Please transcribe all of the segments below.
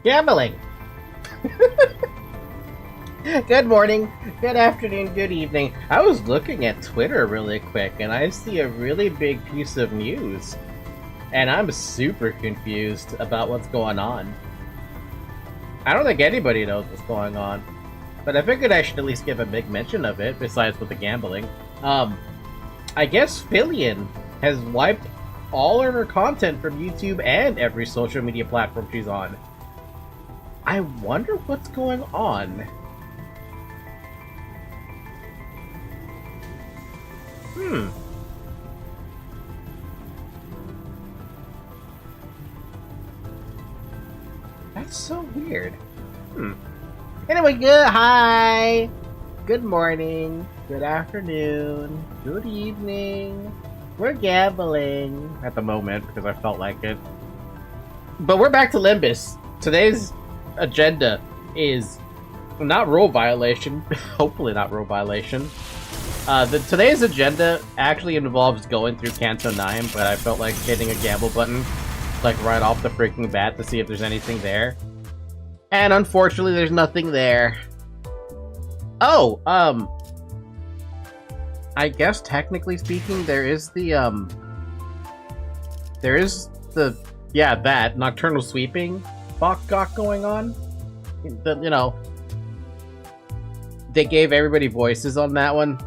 Gambling! Good morning, good afternoon, good evening. I was looking at Twitter really quick and I see a really big piece of news. And I'm super confused about what's going on. I don't think anybody knows what's going on. But I figured I should at least give a big mention of it, besides with the gambling. I guess Fillion has wiped all of her content from YouTube and every social media platform she's on. I wonder what's going on. That's so weird. Anyway, hi! Good morning, good afternoon, good evening. We're gambling at the moment because I felt like it. But we're back to Limbus. Today's agenda is not rule violation. Hopefully not rule violation. Today's agenda actually involves going through Canto 9, but I felt like hitting a gamble button like right off the freaking bat to see if there's anything there. And unfortunately, there's nothing there. Oh, I guess technically speaking, there is the, that nocturnal sweeping got going on. You know, they gave everybody voices on that one.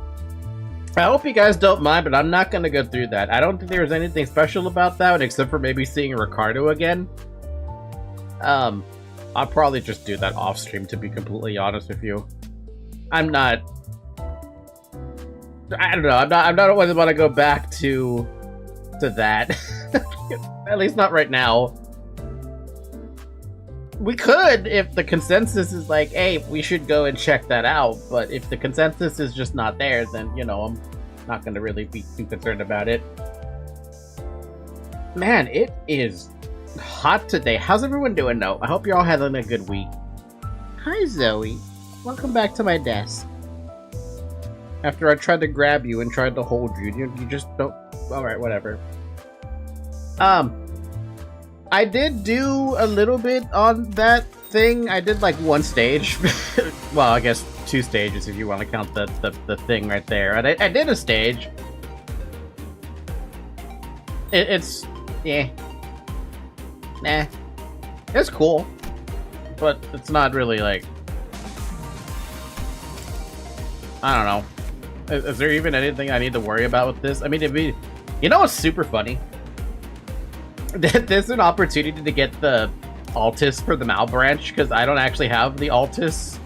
I hope you guys don't mind, but I'm not gonna go through that. I don't think there was anything special about that one, except for maybe seeing Ricardo again. I'll probably just do that off stream, to be completely honest with you. I don't know. I'm not always want to go back to that. At least not right now. We could if the consensus is like, hey, we should go and check that out. But if the consensus is just not there, then, you know, I'm not going to really be too concerned about it. Man, it is hot today. How's everyone doing, though? I hope you're all having a good week. Hi, Zoe. Welcome back to my desk. After I tried to grab you and tried to hold you, you just don't... Alright, whatever. I did do a little bit on that thing. I did like one stage. Well, I guess 2 stages if you want to count the thing right there. And I did a stage. It's... yeah. Nah. It's cool. But it's not really like... I don't know. Is there even anything I need to worry about with this? I mean, you know what's super funny? There's an opportunity to get the Altus for the Mal branch, because I don't actually have the Altus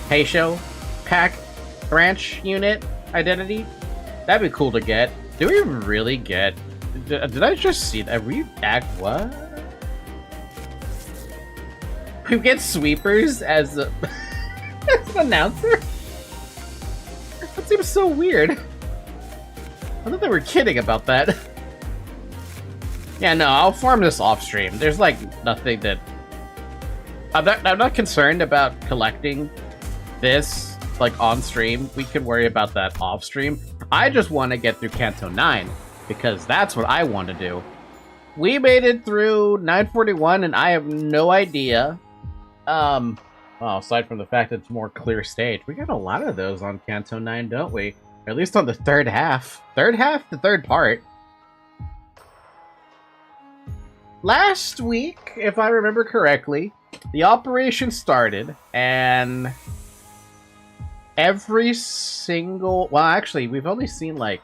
Heisho pack branch unit identity. That'd be cool to get. Do we really get... Did I just see that? What? We get sweepers as a... as an announcer? That seems so weird. I thought they were kidding about that. Yeah, no, I'll farm this off stream. There's like nothing that... I'm not concerned about collecting this like on stream. We can worry about that off stream. I just want to get through Canto 9 because that's what I want to do. We made it through 941 and I have no idea. Well, aside from the fact that it's more clear stage, we got a lot of those on Canto 9, don't we? Or at least on the third half. The third part. Last week, if I remember correctly, the operation started, and every single... Well, actually, we've only seen, like,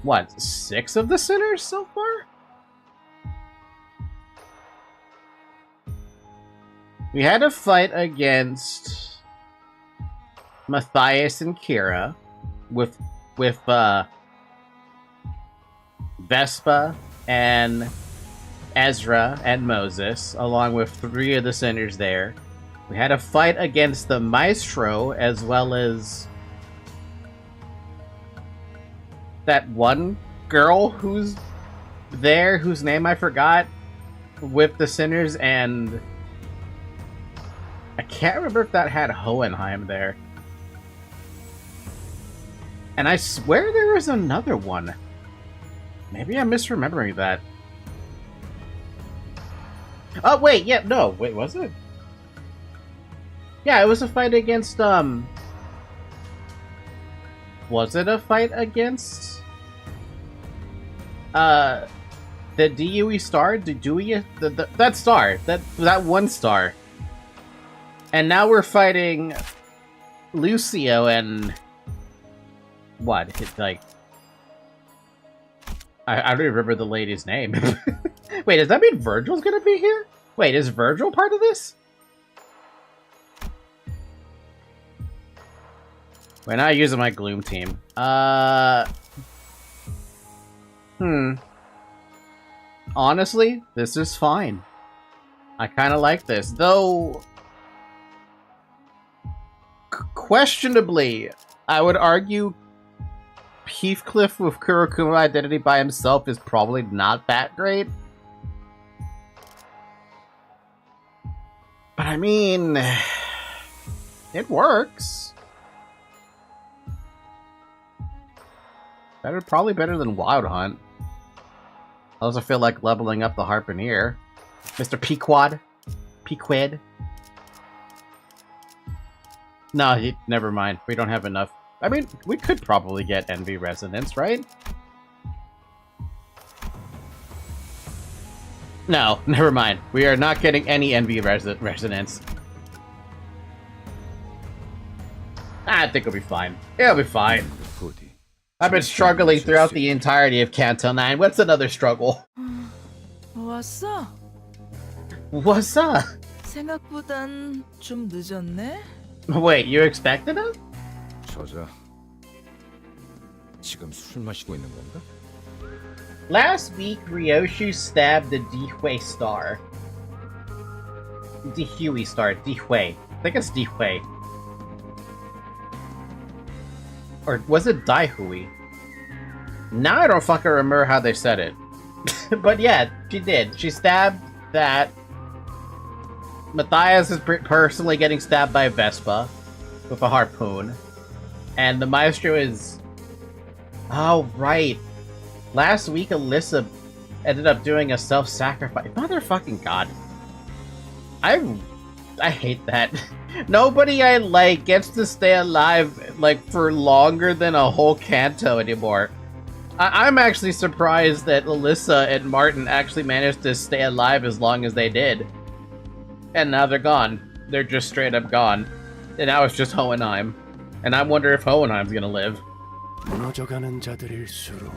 what, 6 of the sinners so far? We had a fight against Matthias and Kira with Vespa and Ezra and Moses, along with 3 of the sinners there. We had a fight against the Maestro, as well as that one girl who's there, whose name I forgot, with the sinners, and I can't remember if that had Hohenheim there. And I swear there was another one. Maybe I'm misremembering that. Oh wait, yeah, no, wait, was it? Yeah, it was a fight against was it a fight against the DUE star? The Dewey, that star, that one star. And now we're fighting Lucio and what? It's like I don't even remember the lady's name. Wait, does that mean Virgil's gonna be here? Wait, is Virgil part of this? We're not using my Gloom team. Honestly, this is fine. I kind of like this, though. Questionably, I would argue Heathcliff with Kurokuma identity by himself is probably not that great. But I mean, it works. Probably better than Wild Hunt. I also feel like leveling up the Harpooner. Mr. Pequod. Pequid. No, never mind. We don't have enough. I mean, we could probably get Envy Resonance, right? No, never mind. We are not getting any Envy Resonance. I think it'll be fine. It'll be fine. I've been struggling throughout the entirety of Canto 9. What's another struggle? 왔어? What's up? 생각보단 좀 늦었네? Wait, you expected him? 저자, 지금 술 마시고 있는 건가? Last week, Ryoshu stabbed the Dihui star. Dihui star, Dihui. I think it's Dihui. Or was it Daihui? Now I don't fucking remember how they said it. But yeah, she did. She stabbed that. Matthias is personally getting stabbed by Vespa with a harpoon. And the Maestro is... Oh, right. Last week, Alyssa ended up doing a self-sacrifice. Motherfucking god. I hate that. Nobody I like gets to stay alive, like, for longer than a whole canto anymore. I'm actually surprised that Alyssa and Martin actually managed to stay alive as long as they did. And now they're gone. They're just straight up gone. And now it's just Hohenheim. And I wonder if Hohenheim's gonna live. 무너져가는 자들일수록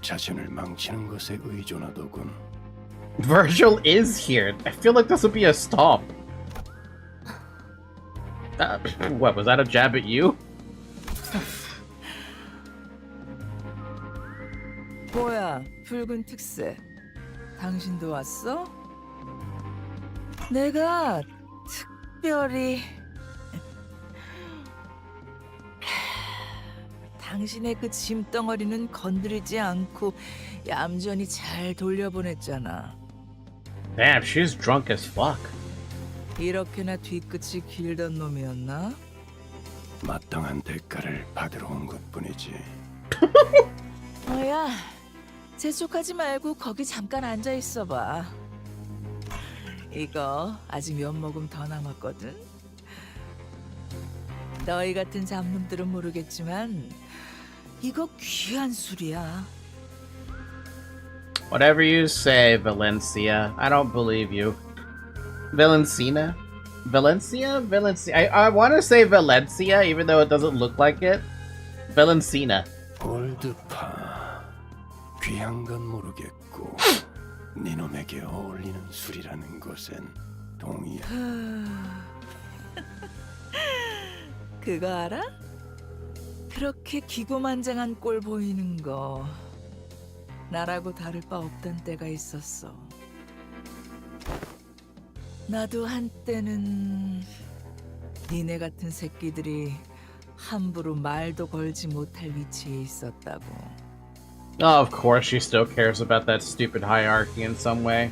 자신을 망치는 것에 의존하더군. Virgil is here. I feel like this would be a stomp. What, was that a jab at you? 뭐야, 붉은 특색. 당신도 왔어? 내가 특별히 당신의 그 짐덩어리는 건드리지 않고 얌전히 잘 돌려보냈잖아. Damn, she's drunk as fuck. 이렇게나 뒤끝이 길던 놈이었나? 마땅한 대가를 받으러 온 것뿐이지. 뭐야, 재촉하지 말고 거기 잠깐 앉아 있어봐. 이거 아직 몇 모금 더 남았거든. 너희 같은 잡놈들은 모르겠지만 이거 귀한 술이야. Whatever you say, Valencia. I don't believe you. Valencia? Valencia? Valencia? I want to say Valencia, even though it doesn't look like it. Valencina. 올드파. 귀한 건 모르겠고 네 놈에게 어울리는 술이라는 것엔 동의해. 그거 알아? 그렇게 기고만장한 꼴 보이는 거 나라고 다를 바 없던 때가 있었어. 나도 한때는 니네 같은 새끼들이 함부로 말도 걸지 못할 위치에 있었다고. Oh, of course she still cares about that stupid hierarchy in some way.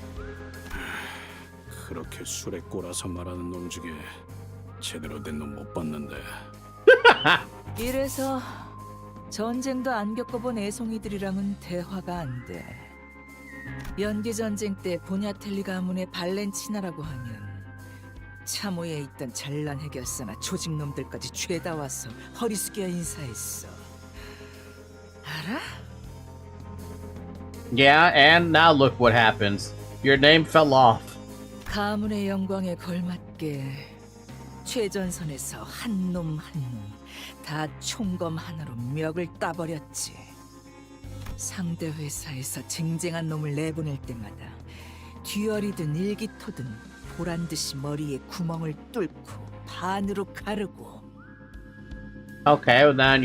그렇게 술에 꼬라서 말하는 놈 중에 제대로 된 놈 못 봤는데. 이래서 전쟁도 안 겪어본 애송이들이랑은 대화가 안 돼. 연기 전쟁 때 보냐텔리 가문의 발렌치나라고 하면 참호에 있던 잘난 해결사나 조직놈들까지 죄다 와서 허리 숙여 인사했어. 알아? Yeah, and now look what happens. Your name fell off. 가문의 영광에 걸맞게 최전선에서 한 놈 한 놈 다 총검 하나로 멱을 따버렸지. 상대 회사에서 쟁쟁한 놈을 내보낼 때마다 듀얼이든 일기토든 보란 듯이 머리에 구멍을 뚫고 반으로 가르고. Okay, well then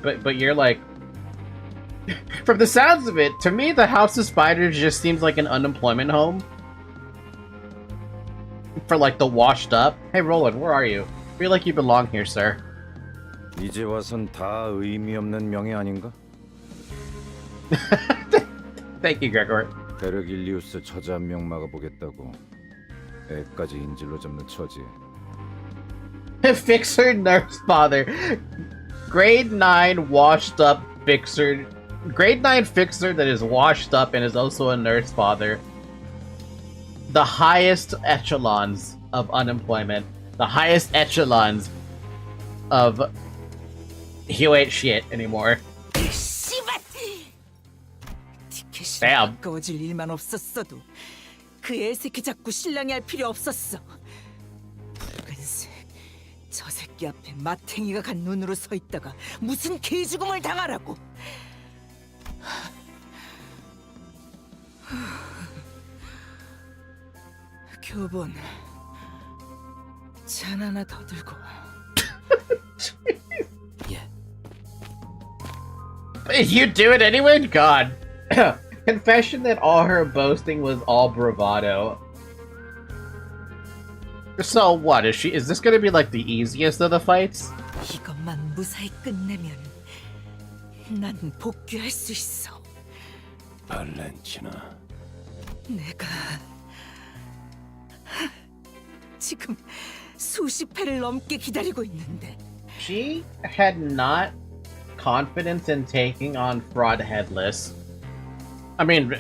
but you're like, from the sounds of it, to me the House of Spiders just seems like an unemployment home for like the washed up. Hey Roland, where are you? I feel like you belong here, sir. 이제 와선 다 의미 없는 명예 아닌가? Thank you, Gregor. 베르길리우스 저자 한 명 막아보겠다고 애까지 인질로 잡는 처지. Fixer nurse father. Grade 9 washed up fixer. Grade 9 fixer that is washed up and is also a nurse father. The highest echelons of unemployment. The highest echelons of you ain't shit anymore. 씨발! 티켓이 Damn. 가까워질 일만 없었어도 그 애새끼 잡고 신랑이 할 필요 없었어. 붉은색 저 새끼 앞에 마탱이가 간 눈으로 서 있다가 무슨 개죽음을 당하라고. 교본 잔 하나 더 들고 와. 예. You do it anyway? God. Confession that all her boasting was all bravado. So what, is this gonna be like the easiest of the fights? 이것만 무사히 끝내면 난 복귀할 수 있어. 발렌치나. 내가 지금 수십 회를 넘게 기다리고 있는데. She had not confidence in taking on Fraud Headless. I mean,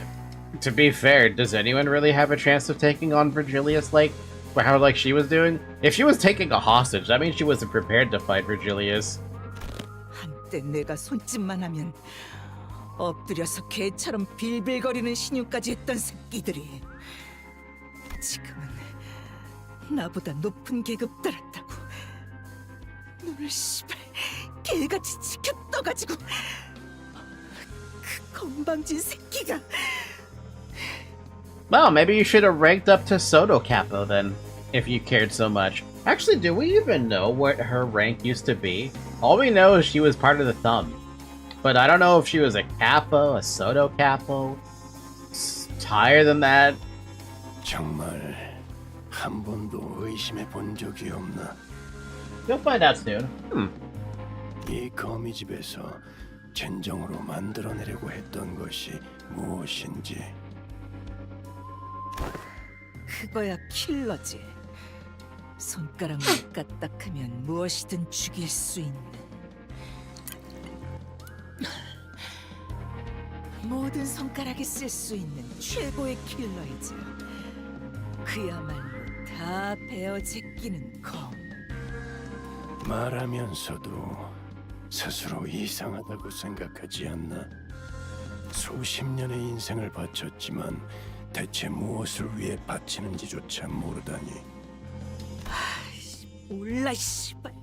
to be fair, does anyone really have a chance of taking on Virgilius like how like she was doing? If she was taking a hostage, that means she wasn't prepared to fight Virgilius. 한때 내가 손짓만 하면 엎드려서 개처럼 빌빌거리는 신용까지 했던 새끼들이 지금은 나보다 높은 계급 따랐다고 눈을 씨발 개같이 지켜 떠가지고 그 건방진 새끼가. Well, maybe you should have ranked up to Soto Capo then, if you cared so much. Actually, do we even know what her rank used to be? All we know is she was part of the Thumb. But I don't know if she was a Capo, a Soto Capo, higher than that. 정말 한 번도 의심해 본 적이 없나? You'll find out soon. 이 거미집에서 진정으로 만들어내려고 했던 것이 무엇인지. 그거야 킬러지. 손가락만 까딱하면 무엇이든 죽일 수 있는. 모든 손가락에 쓸 수 있는 최고의 킬러이자 그야말로 다 베어 제끼는 검. 말하면서도 스스로 이상하다고 생각하지 않나? 수십 년의 인생을 바쳤지만 대체 무엇을 위해 바치는지조차 모르다니. 몰라 씨발.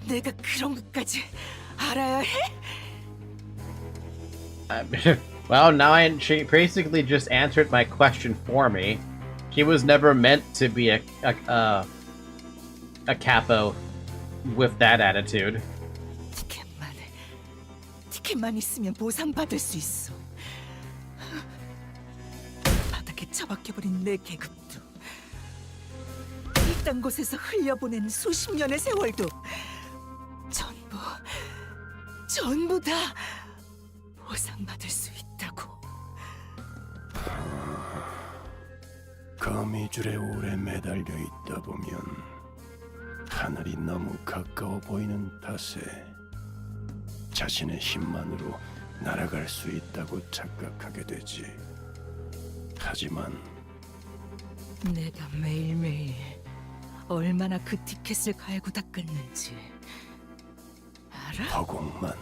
내가 그런 것까지 알아야 해? Well, she basically just answered my question for me. She was never meant to be a capo with that attitude. 티켓만 있으면 보상받을 수 있어. 바닥에 처박혀버린 내 계급도 이딴 곳에서 흘려보낸 수십 년의 세월도 전부 다 보상받을 수 있다고. 거미줄에 오래 매달려 있다 보면 하늘이 너무 가까워 보이는 탓에 자신의 힘만으로 날아갈 수 있다고 착각하게 되지. 하지만 내가 매일매일 얼마나 그 티켓을 갈고 닦았는지 알아? 허공만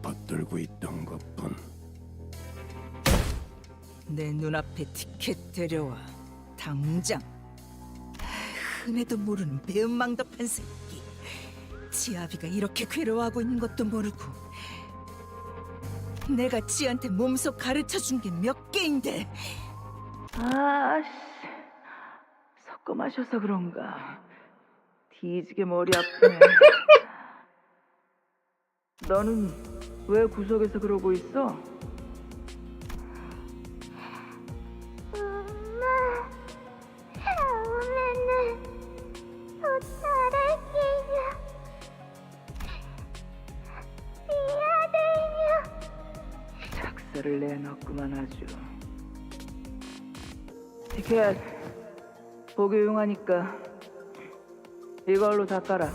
붙들고 있던 것뿐. 내 눈앞에 티켓 데려와 당장. 흔해도 모르는 배은망덕한 새끼. 지아비가 이렇게 괴로워하고 있는 것도 모르고 내가 지한테 몸소 가르쳐준 게 몇 개인데. 아씨, 섞어 마셔서 그런가 뒤지게 머리 아프네. 너는 왜 구석에서 그러고 있어? 다음에는 더 잘할게요. 미안해요. 작사를 내놨구만 아주. 티켓 보기 용하니까 이걸로 닦아라.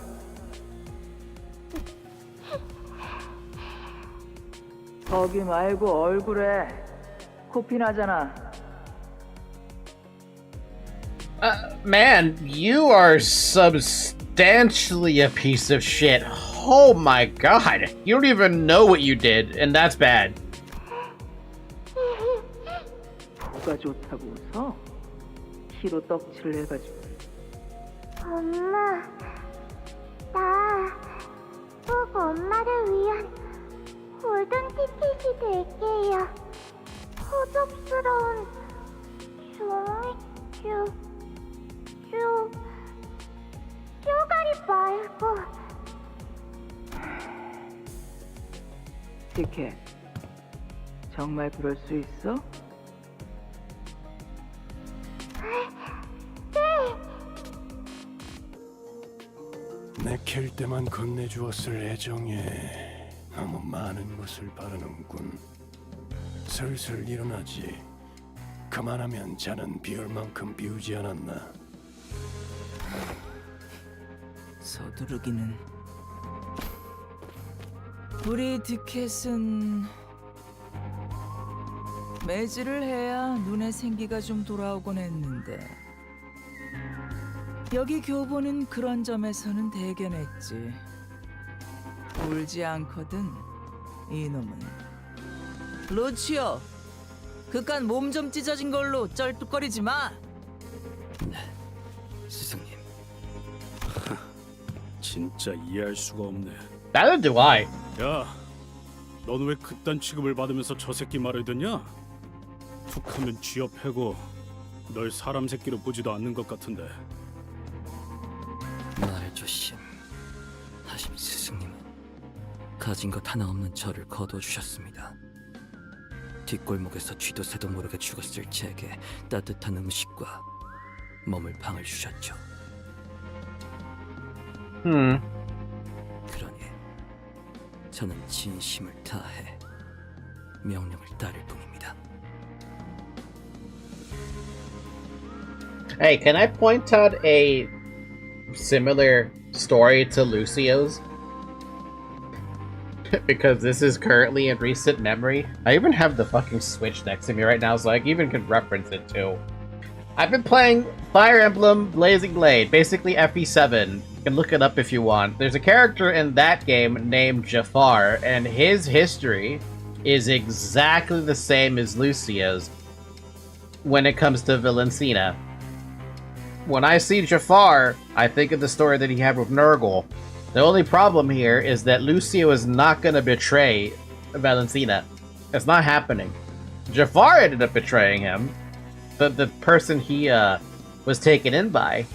거기 말고 얼굴에 코피 나잖아. Man, you are substantially a piece of shit. Oh my god. You don't even know what you did, and that's bad. 뭐가 좋다고 웃어? 키로 떡칠을 해가지고. 엄마, 나 꼭 엄마를 위한 골든 티켓이 될게요. 허접스러운 쪼가리 말고. 티켓 정말 그럴 수 있어? 내킬 때만 건네주었을 애정에 너무 많은 것을 바라는군. 슬슬 일어나지. 그만하면 자는 비울 만큼 비우지 않았나. 서두르기는. 우리 티켓은 매질을 해야 눈에 생기가 좀 돌아오곤 했는데 여기 교보는 그런 점에서는 대견했지. 울지 않거든 이놈은. 루치오, 그깟 몸 좀 찢어진 걸로 쩔뚝거리지 마. 스승님. 진짜 이해할 수가 없네. Neither do I. 야, 넌 왜 그딴 취급을 받으면서 저 새끼 말을 듣냐? 툭하면 쥐어 패고 널 사람 새끼로 보지도 않는 것 같은데. 날 조심. 하심 스승님은 가진 것 하나 없는 저를 거둬주셨습니다. 뒷골목에서 쥐도 새도 모르게 죽었을 제게 따뜻한 음식과 머물 방을 주셨죠. 그러니 저는 진심을 다해 명령을 따를 뿐입니다. Hey, can I point out a similar story to Lucio's? Because this is currently in recent memory. I even have the fucking Switch next to me right now, so I even could reference it too. I've been playing Fire Emblem Blazing Blade, basically FE7. You can look it up if you want. There's a character in that game named Jafar, and his history is exactly the same as Lucio's when it comes to Valencina. When I see Jafar, I think of the story that he had with Nurgle. The only problem here is that Lucio is not going to betray Valencina. It's not happening. Jafar ended up betraying him, the person he was taken in by.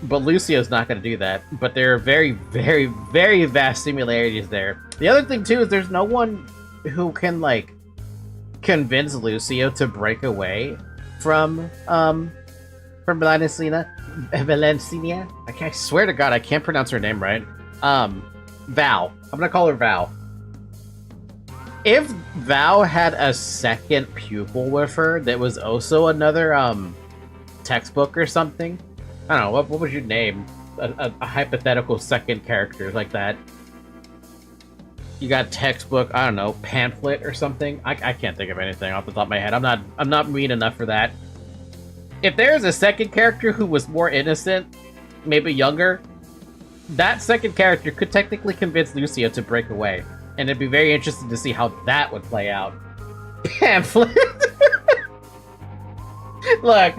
But Lucio's not going to do that. But there are very, very, very vast similarities there. The other thing, too, is there's no one who can, like, convince Lucio to break away from Valencina. I swear to God, I can't pronounce her name right. Val. I'm gonna call her Val. If Val had a second pupil with her that was also another textbook or something, I don't know, what would you name a hypothetical second character like that? You got textbook, I don't know, pamphlet or something. I can't think of anything off the top of my head. I'm not mean enough for that. If there's a second character who was more innocent, maybe younger, that second character could technically convince Lucio to break away. And it'd be very interesting to see how that would play out. Pamphlet! Look,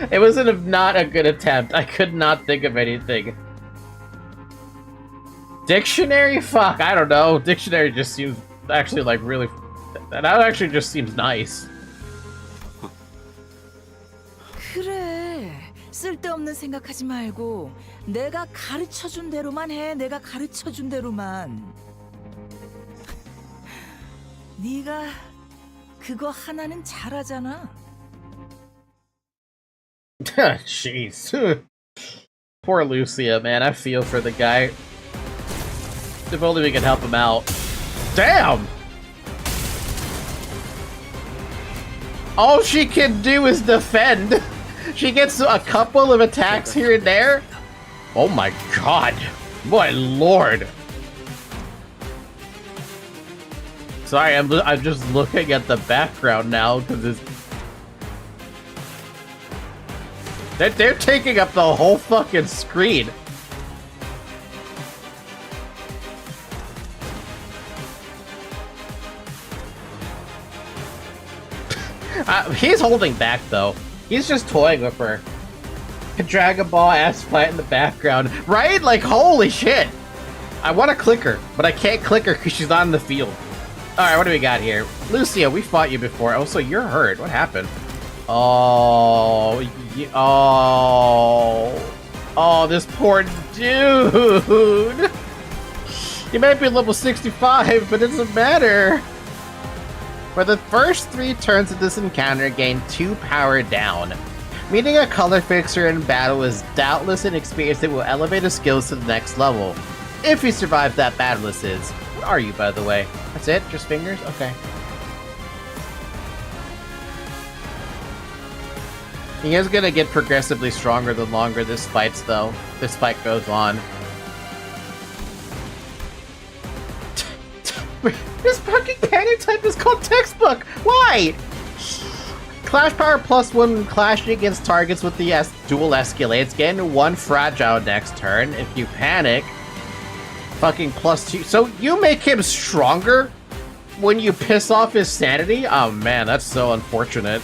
it was not a good attempt. I could not think of anything. Dictionary? Fuck, I don't know. Dictionary just seems actually like really... That actually just seems nice. 그래. 쓸데없는 생각하지 말고 내가 가르쳐준 대로만 해. 내가 가르쳐준 대로만. 네가 그거 하나는 잘하잖아. Jeez. Poor Lucia, man. I feel for the guy. If only we could help him out. Damn! All she can do is defend. She gets a couple of attacks here and there. Oh my god. My lord. Sorry, I'm just looking at the background now because it's... They're taking up the whole fucking screen. He's holding back though. He's just toying with her. A Dragon Ball ass fight in the background, right? Like holy shit! I want to click her, but I can't click her because she's not in the field. All right, what do we got here? Lucia, we fought you before. Oh, so you're hurt. What happened? Oh, oh, this poor dude. He might be level 65, but it doesn't matter. For the first 3 turns of this encounter, gain 2 power down. Meeting a color fixer in battle is doubtless an experience that will elevate his skills to the next level. If he survives that battle, this is. What are you, by the way? That's it? Just fingers? Okay. He is gonna get progressively stronger the longer this fight goes on. This fucking cannon type is called textbook! Why? Clash power +1 when clashing against targets with the dual escalates. Gain 1 fragile next turn. If you panic, fucking +2. So you make him stronger when you piss off his sanity? Oh man, that's so unfortunate.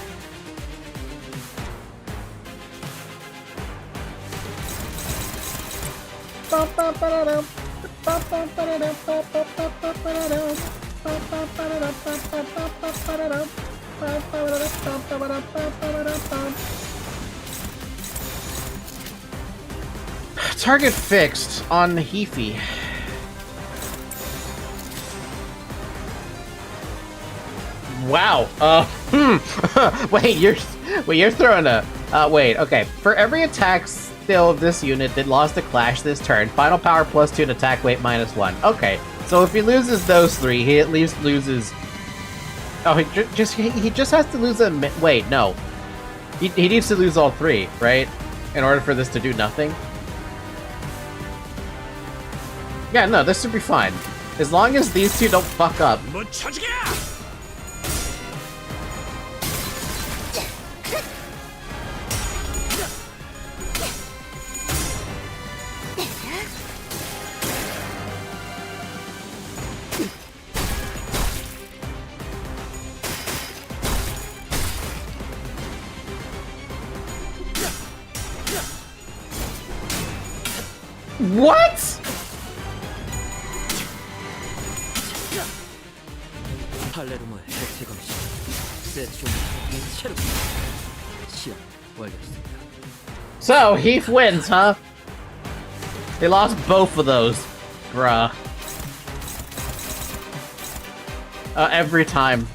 Target fixed on Heafy. Wow. Wait, you're throwing a. Wait. Okay. For every attack skill of this unit that lost a clash this turn, final power +2 and attack weight -1. Okay. So if he loses those 3, he at least loses. Oh, he just has to lose a. Wait, no. He needs to lose all 3, right? In order for this to do nothing. Yeah, no, this should be fine. As long as these 2 don't fuck up. What? 팔레르모의 해체 검시 세트용 체력 시험 완료했습니다. So, Heath wins, huh? They lost both of those. Bruh. Every time.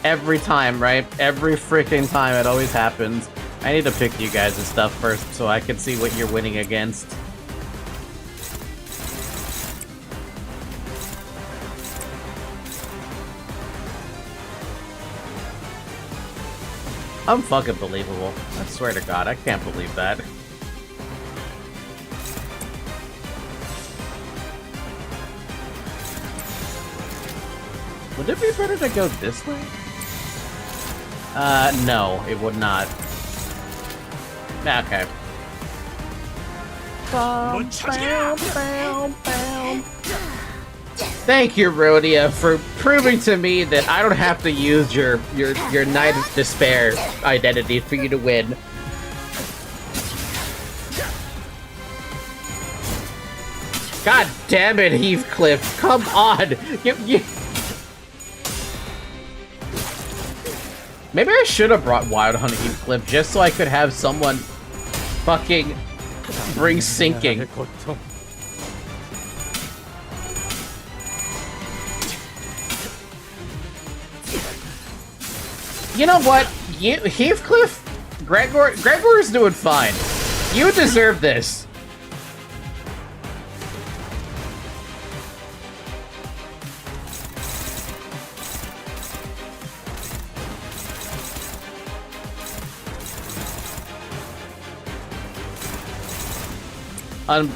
Every time, right? Every freaking time it always happens. I need to pick you guys' stuff first so I can see what you're winning against. Unfucking believable. I swear to God, I can't believe that. Would it be better to go this way? No, it would not. Okay. Thank you, Rhodia, for proving to me that I don't have to use your Knight of Despair identity for you to win. God damn it, Heathcliff! Come on! You... Maybe I should have brought Wild Hunt Heathcliff just so I could have someone fucking bring sinking. You know what? Heathcliff? Gregor's doing fine. You deserve this.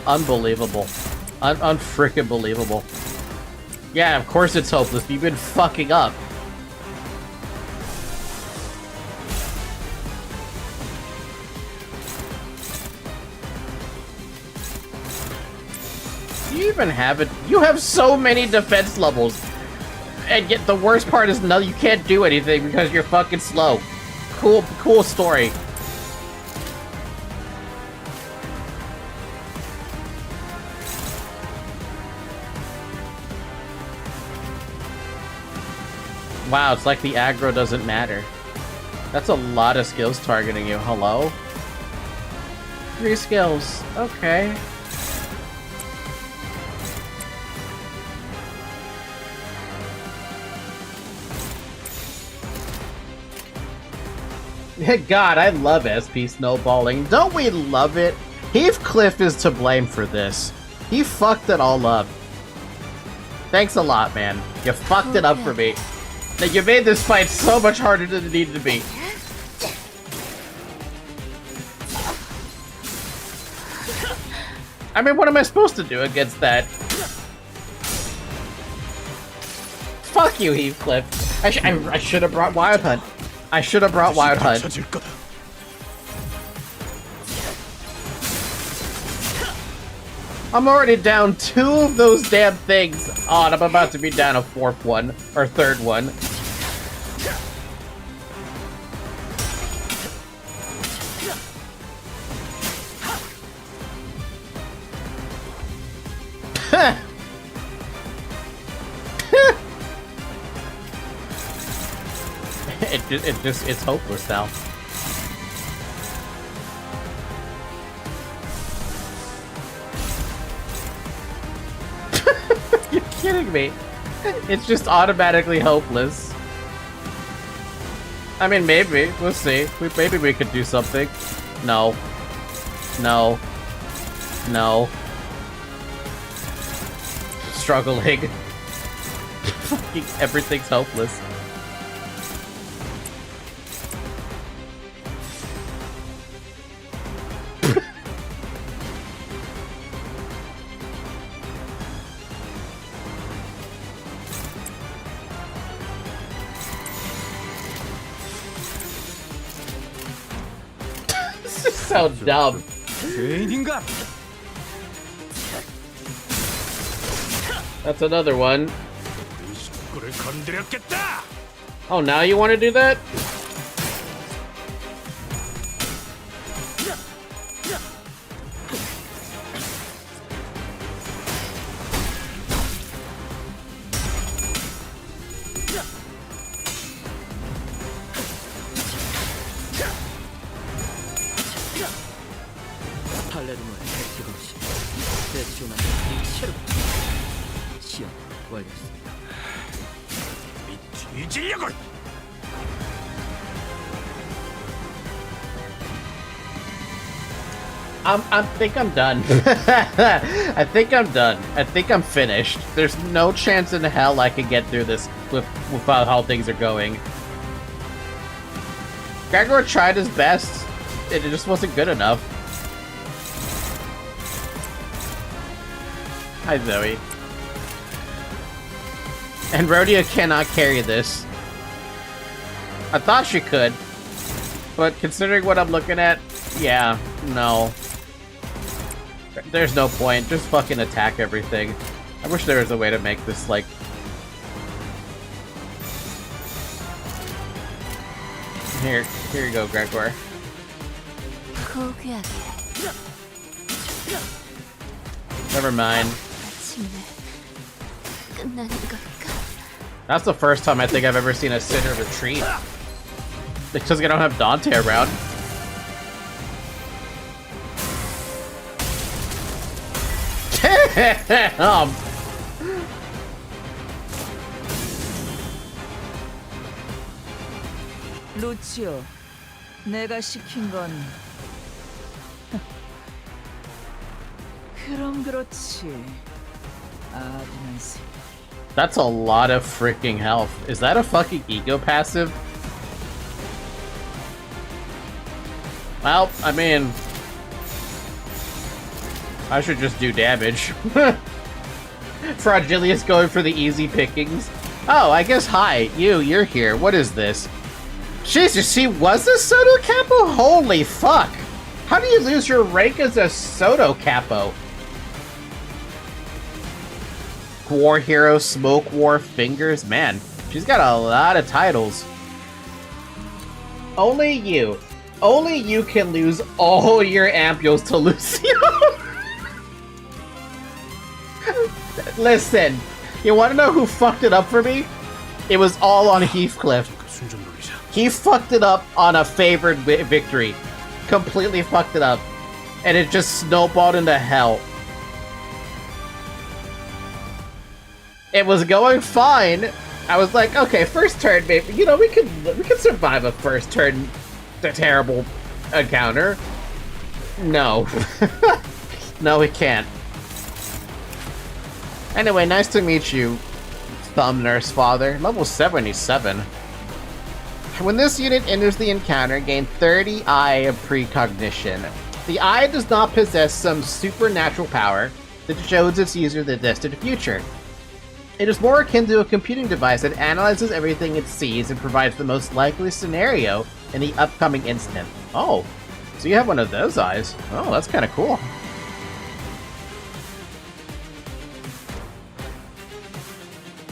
Unbelievable. Unfrickin' believable. Yeah, of course it's hopeless. You've been fucking up. Do you even have it? You have so many defense levels. And yet the worst part is no, you can't do anything because you're fucking slow. Cool story. Wow, it's like the aggro doesn't matter. That's a lot of skills targeting you. Hello? 3 skills. Okay. God, I love SP snowballing. Don't we love it? Heathcliff is to blame for this. He fucked it all up. Thanks a lot, man. You fucked it up for me. Now, you made this fight so much harder than it needed to be. I mean, what am I supposed to do against that? Fuck you, Heathcliff. I should have brought Wild Hunt. I should have brought Wild Hunt. I'm already down 2 of those damn things. Oh, and I'm about to be down a 4th one. Or 3rd one. It's hopeless now. You're kidding me. It's just automatically hopeless. I mean, maybe. We'll see. Maybe we could do something. No. No. No. Struggling. Fucking everything's hopeless. So dumb. That's another one. Oh, now you want to do that? 팔레르모의 혜택 없이 대충한 이체로 시험 완료했습니다. 뒤지려고! I think I'm done. I think I'm done. I think I'm finished. There's no chance in hell I can get through this without how things are going. Gregor tried his best. It just wasn't good enough. Hi, Zoe. And Rhodia cannot carry this. I thought she could. But considering what I'm looking at, yeah, no. There's no point. Just fucking attack everything. I wish there was a way to make this, like... Here you go, Gregor. Never mind. That's the first time I think I've ever seen a Sinner retreat. Because I don't have Dante around. 루치오, 내가 시킨 건 그럼 그렇지. 아둔한 새끼. That's a lot of freaking health. Is that a fucking ego passive? Well, I mean... I should just do damage. Fragilius going for the easy pickings. Oh, I guess hi. You're here. What is this? Jesus, she was a Soto Capo? Holy fuck! How do you lose your rank as a Soto Capo? War Hero, Smoke War, Fingers. Man, she's got a lot of titles. Only you can lose all your ampules to Lucio. Listen, you want to know who fucked it up for me? It was all on Heathcliff. He fucked it up on a favored victory. Completely fucked it up. And it just snowballed into hell. It was going fine. I was like, okay, first turn, maybe. You know, we could survive a first turn terrible encounter. No. No, we can't. Anyway, nice to meet you, Thumb Nurse Father. Level 77. When this unit enters the encounter, gain 30 Eye of Precognition. The Eye does not possess some supernatural power that shows its user the distant future. It is more akin to a computing device that analyzes everything it sees and provides the most likely scenario in the upcoming incident. Oh, so you have one of those eyes. Oh, that's kind of cool.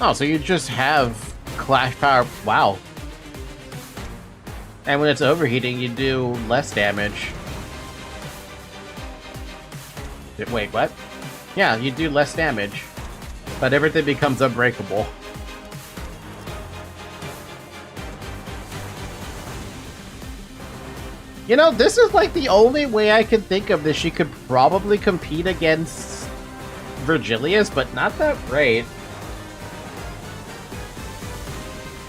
Oh, so you just have Clash Power. Wow. And when it's overheating, you do less damage. Wait, what? Yeah, you do less damage. But everything becomes unbreakable. You know, this is like the only way I can think of that she could probably compete against Virgilius, but not that great.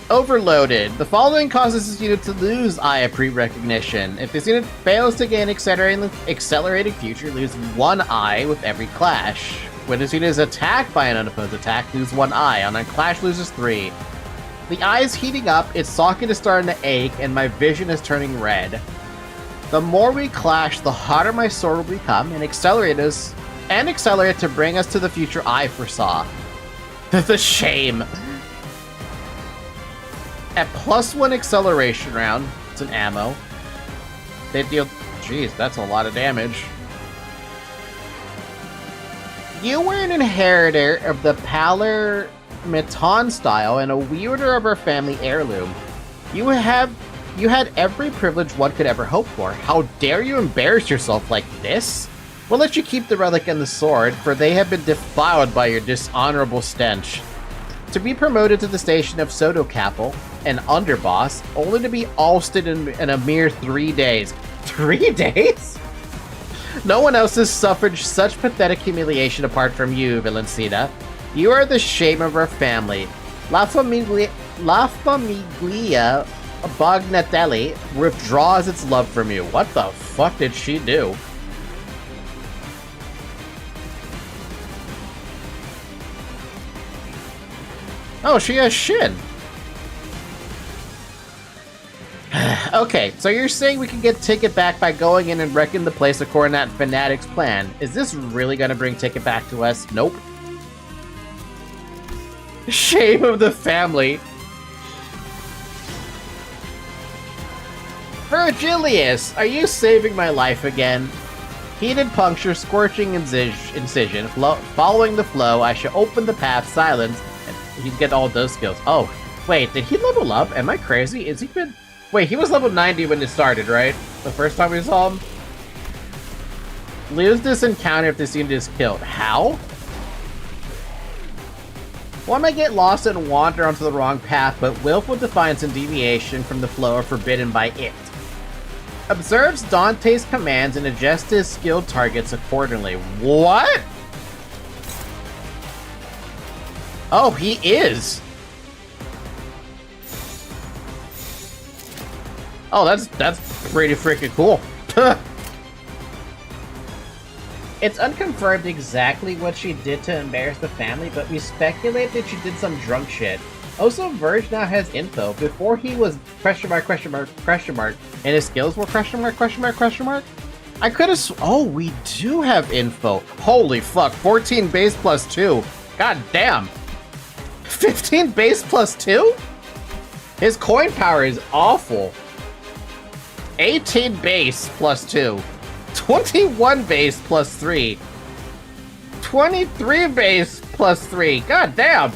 Overloaded. The following causes this unit to lose Eye of Pre-Recognition. If this unit fails to gain accelerated future, lose 1 eye with every clash. When this unit is attacked by an unopposed attack, lose 1 eye. On a clash, loses 3. The eye is heating up, its socket is starting to ache, and my vision is turning red. The more we clash, the hotter my sword will become, and accelerate to bring us to the future I foresaw. The shame. At +1 acceleration round, it's an ammo. They deal... Jeez, that's a lot of damage. You were an inheritor of the Paler Miton style and a wielder of our family heirloom. You had every privilege one could ever hope for. How dare you embarrass yourself like this? We'll let you keep the relic and the sword, for they have been defiled by your dishonorable stench. To be promoted to the station of Soto Capel, an underboss, only to be ousted in a mere 3 days. 3 days? No one else has suffered such pathetic humiliation apart from you, Villancina. You are the shame of our family. La Famiglia Bagnatelli withdraws its love from you. What the fuck did she do? Oh, she has Shin. Okay, so you're saying we can get Ticket back by going in and wrecking the place according to that Fanatic's plan. Is this really gonna bring Ticket back to us? Nope. Shame of the family. Virgilius, are you saving my life again? Heated puncture, scorching incision. Following the flow, I shall open the path, silence, and you get all those skills. Oh, wait, did he level up? Am I crazy? Is he been... Wait, he was level 90 when it started, right? The first time we saw him? Lose this encounter if this unit is killed. How? One may get lost and wander onto the wrong path, but willful defiance and deviation from the flow are forbidden by it. Observes Dante's commands and adjusts his skilled targets accordingly. What? Oh, he is. Oh, that's pretty freaking cool. It's unconfirmed exactly what she did to embarrass the family, but we speculate that she did some drunk shit. Also, Verge now has info. Before he was question mark, and his skills were question mark. I could have oh, we do have info. Holy fuck, 14 base plus 2. God damn. 15 base plus 2? His coin power is awful. 18 base plus 2. 21 base plus 3. 23 base plus 3. God damn.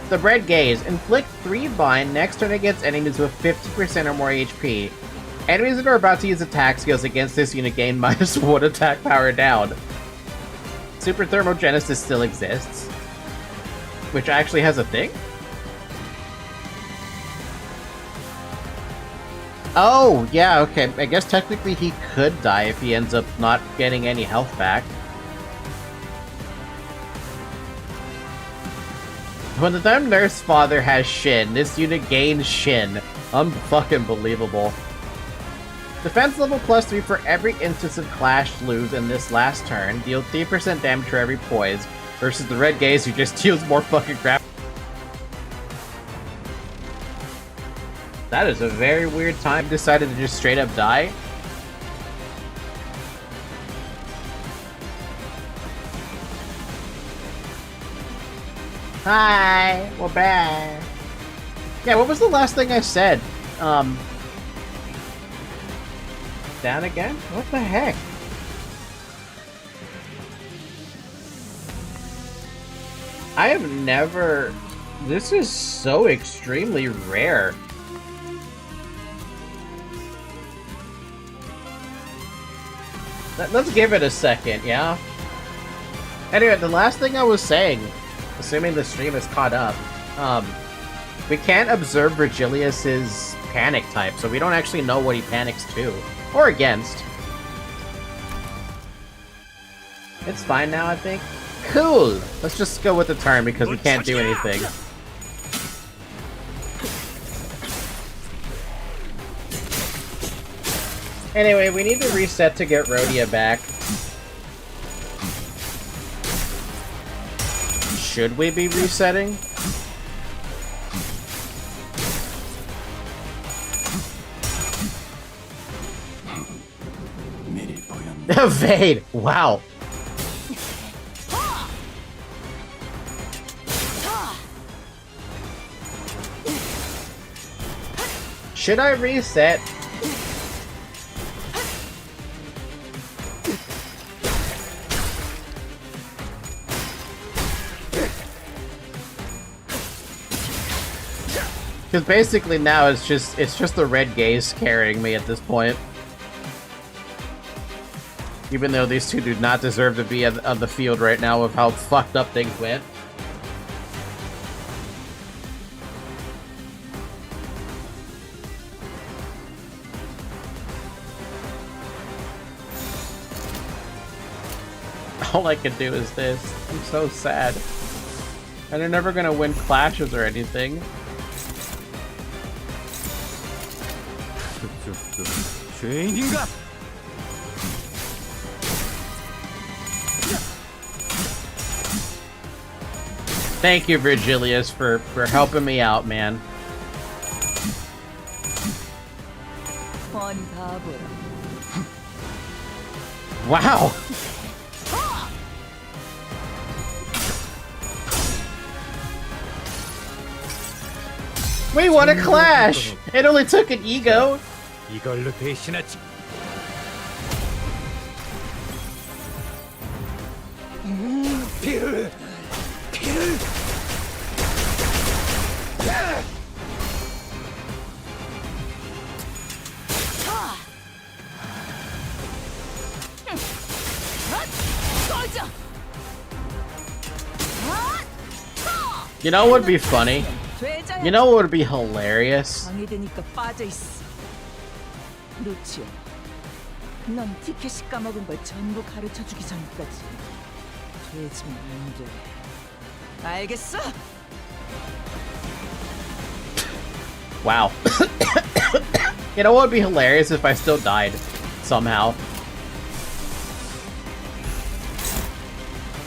The Red Gaze. Inflict 3 bind next turn against enemies with 50% or more HP. Enemies that are about to use attack skills against this unit gain -1 attack power down. Super Thermogenesis still exists. Which actually has a thing? Oh, yeah, okay. I guess technically he could die if he ends up not getting any health back. When the damn nurse father has Shin, this unit gains Shin. Unfucking believable. Defense level +3 for every instance of Clash lose in this last turn. Deal 3% damage for every poise. Versus the Red Gaze who just deals more fucking crap. That is a very weird time. Decided to just straight up die. Hi, we're back. Yeah, what was the last thing I said? Down again? What the heck? I have never... This is so extremely rare. Let's give it a second, yeah? Anyway, the last thing I was saying, assuming the stream is caught up, we can't observe Virgilius's panic type, so we don't actually know what he panics to. Or against. It's fine now, I think. Cool! Let's just go with the turn because we can't do anything. Anyway, we need to reset to get Rhodia back. Should we be resetting? Evade! Wow. Should I reset? Because basically now it's just the Red Gaze carrying me at this point. Even though these two do not deserve to be on the field right now with how fucked up things went. All I can do is this. I'm so sad. And they're never gonna win clashes or anything. Thank you, Virgilius, for helping me out, man. Wow! We want a clash! It only took an ego! 이걸로 대신하지. 피를. You know what would be funny? You know what would be hilarious? 방해되니까 빠져 있어. 루치오, 넌 티켓이 까먹은 걸 전부 가르쳐주기 전까지 돼지면 안 돼. 알겠어? Wow. You know what would be hilarious if I still died somehow?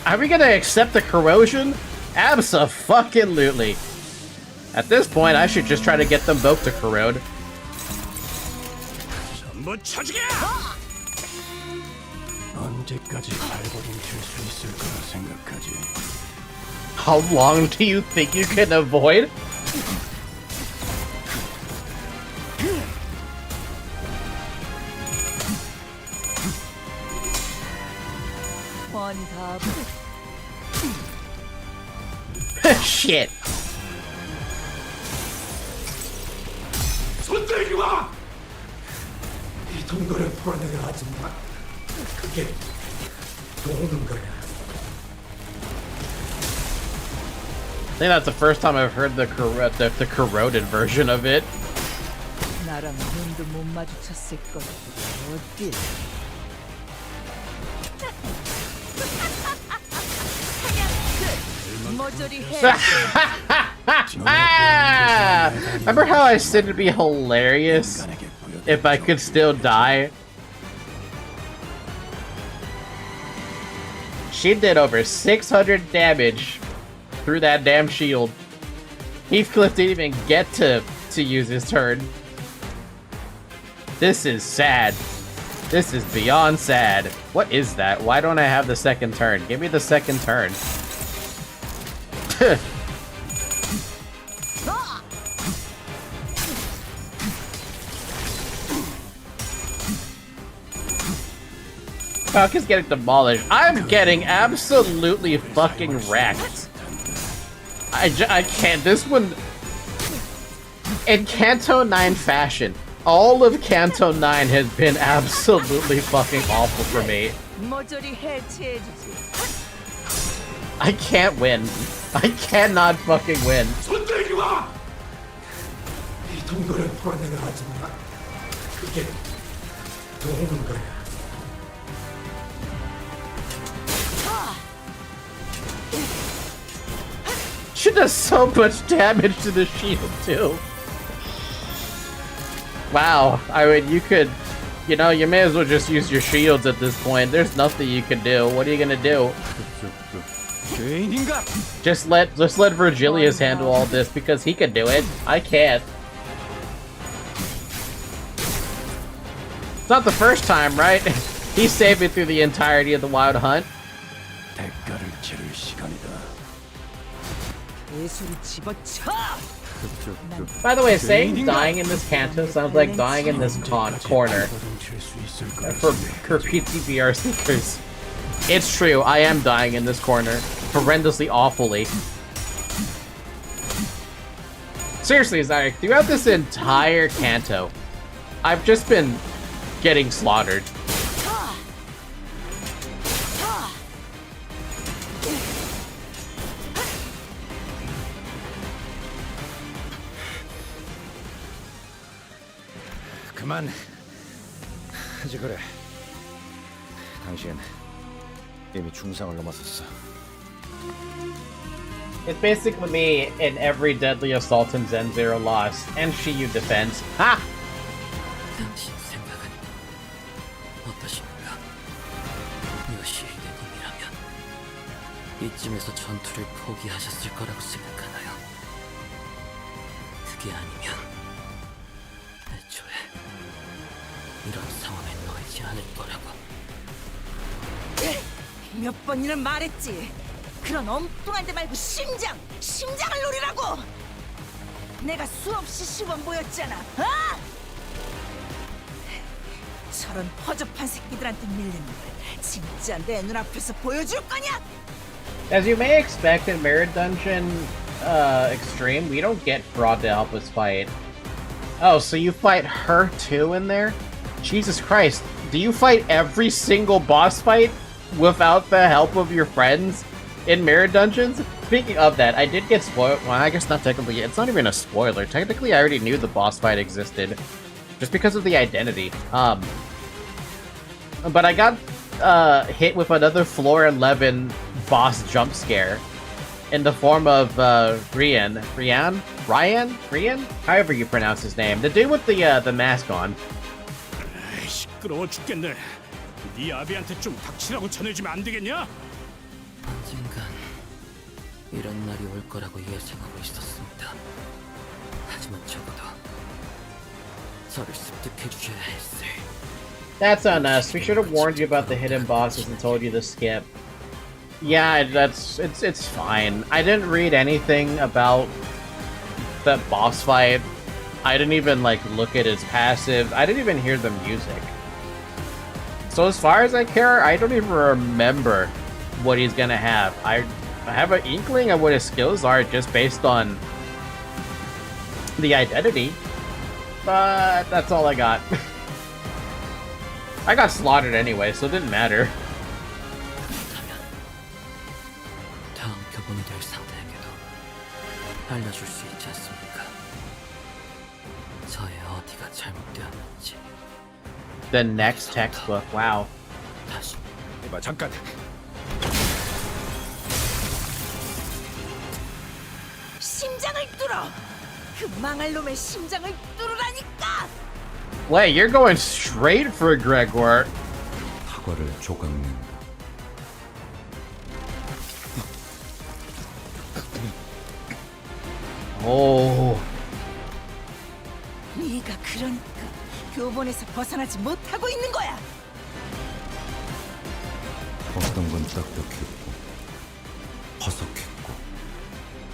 Are we gonna accept the corrosion? Abso-fucking-lutely. At this point, I should just try to get them both to corrode. 언제까지 발버둥 칠수 있을 거라 생각하지? How long do you think you can avoid? 뻔히 다 Shit. 손들지 마! 이 동거를 풀어내려 하지 마. 그게 도는 거야. I think that's the first time I've heard the corroded version of it. 나랑 눈도 못 마주쳤을 거야. 어디? 모조리 해. Ah! Remember how I said it'd be hilarious if I could still die? She did over 600 damage through that damn shield. Heathcliff didn't even get to use his turn. This is sad. This is beyond sad. What is that? Why don't I have the second turn? Give me the second turn. Falcon's getting demolished. I'm getting absolutely fucking wrecked. I can't. This one... In Canto 9 fashion, all of Canto 9 has been absolutely fucking awful for me. 모조리 해체해주지. I can't win. I cannot fucking win. 손들지 마! 이 동거를 풀어내려 하지 마. 그게 도는 거야. She does so much damage to the shield, too. Wow. I mean, you could... You know, you may as well just use your shields at this point. There's nothing you can do. What are you gonna do? Just let Virgilius handle all this because he can do it. I can't. It's not the first time, right? He saved me through the entirety of the Wild Hunt. 대가를 치를 시간이다. 예술이 집어쳐. By the way, saying dying in this canto sounds like dying in this corner for PTBR seekers. It's true, I am dying in this corner. Horrendously awfully. Seriously, Zarek, throughout this entire canto, I've just been getting slaughtered. 그만 하지 그래. 당신 이미 중상을 넘었었어. It's basically me in every Deadly Assault and Zen Zero loss, and Shiyu defense. Ha! 당신 생각은 어떠십니까? 요시히데님이라면 이쯤에서 전투를 포기하셨을 거라고 생각하나요? 그게 아니면 애초에 이런 상황에 놓이지 않을 거라고. 몇 번이나 말했지. 그런 엉뚱한 데 말고 심장을 노리라고. 내가 수없이 시범 보였잖아. 어? 저런 허접한 새끼들한테 밀리는 걸 진짜 내 눈앞에서 보여줄 거냐? As you may expect in Mirror Dungeon Extreme, we don't get Fraud to help us fight. Oh, so you fight her too in there? Jesus Christ, do you fight every single boss fight without the help of your friends in Mirror Dungeons? Speaking of that, I did get spoiled. Well, I guess not technically. It's not even a spoiler. Technically, I already knew the boss fight existed just because of the identity. But I got hit with another floor 11 boss jump scare in the form of Ryan, however you pronounce his name, the dude with the mask on. 시끄러워 죽겠네. 네 아비한테 좀 닥치라고 전해주면 안 되겠냐? 언젠간 이런 날이 올 거라고 예상하고 있었습니다. 하지만 적어도 저를 습득해 주셔야 했을. That's on us. We should have warned you about the hidden bosses and told you to skip. Yeah, it's fine. I didn't read anything about that boss fight. I didn't even like look at his passive. I didn't even hear the music. So as far as I care, I don't even remember what he's gonna have. I have an inkling of what his skills are just based on the identity. But that's all I got. I got slaughtered anyway, so it didn't matter. 그렇다면 다음 교본이 될 상대에게도 알려줄 수 있지 않습니까? 저의 어디가 잘못되었는지. The next textbook, wow. 다시 이봐 잠깐. 심장을 뚫어. 그 망할 놈의 심장을 뚫으라니까. Wait, you're going straight for Gregor. 사과를 조각낸다. Oh. 네가 그러니까 교본에서 벗어나지 못하고 있는 거야. 어떤 건 딱딱했고 허석했고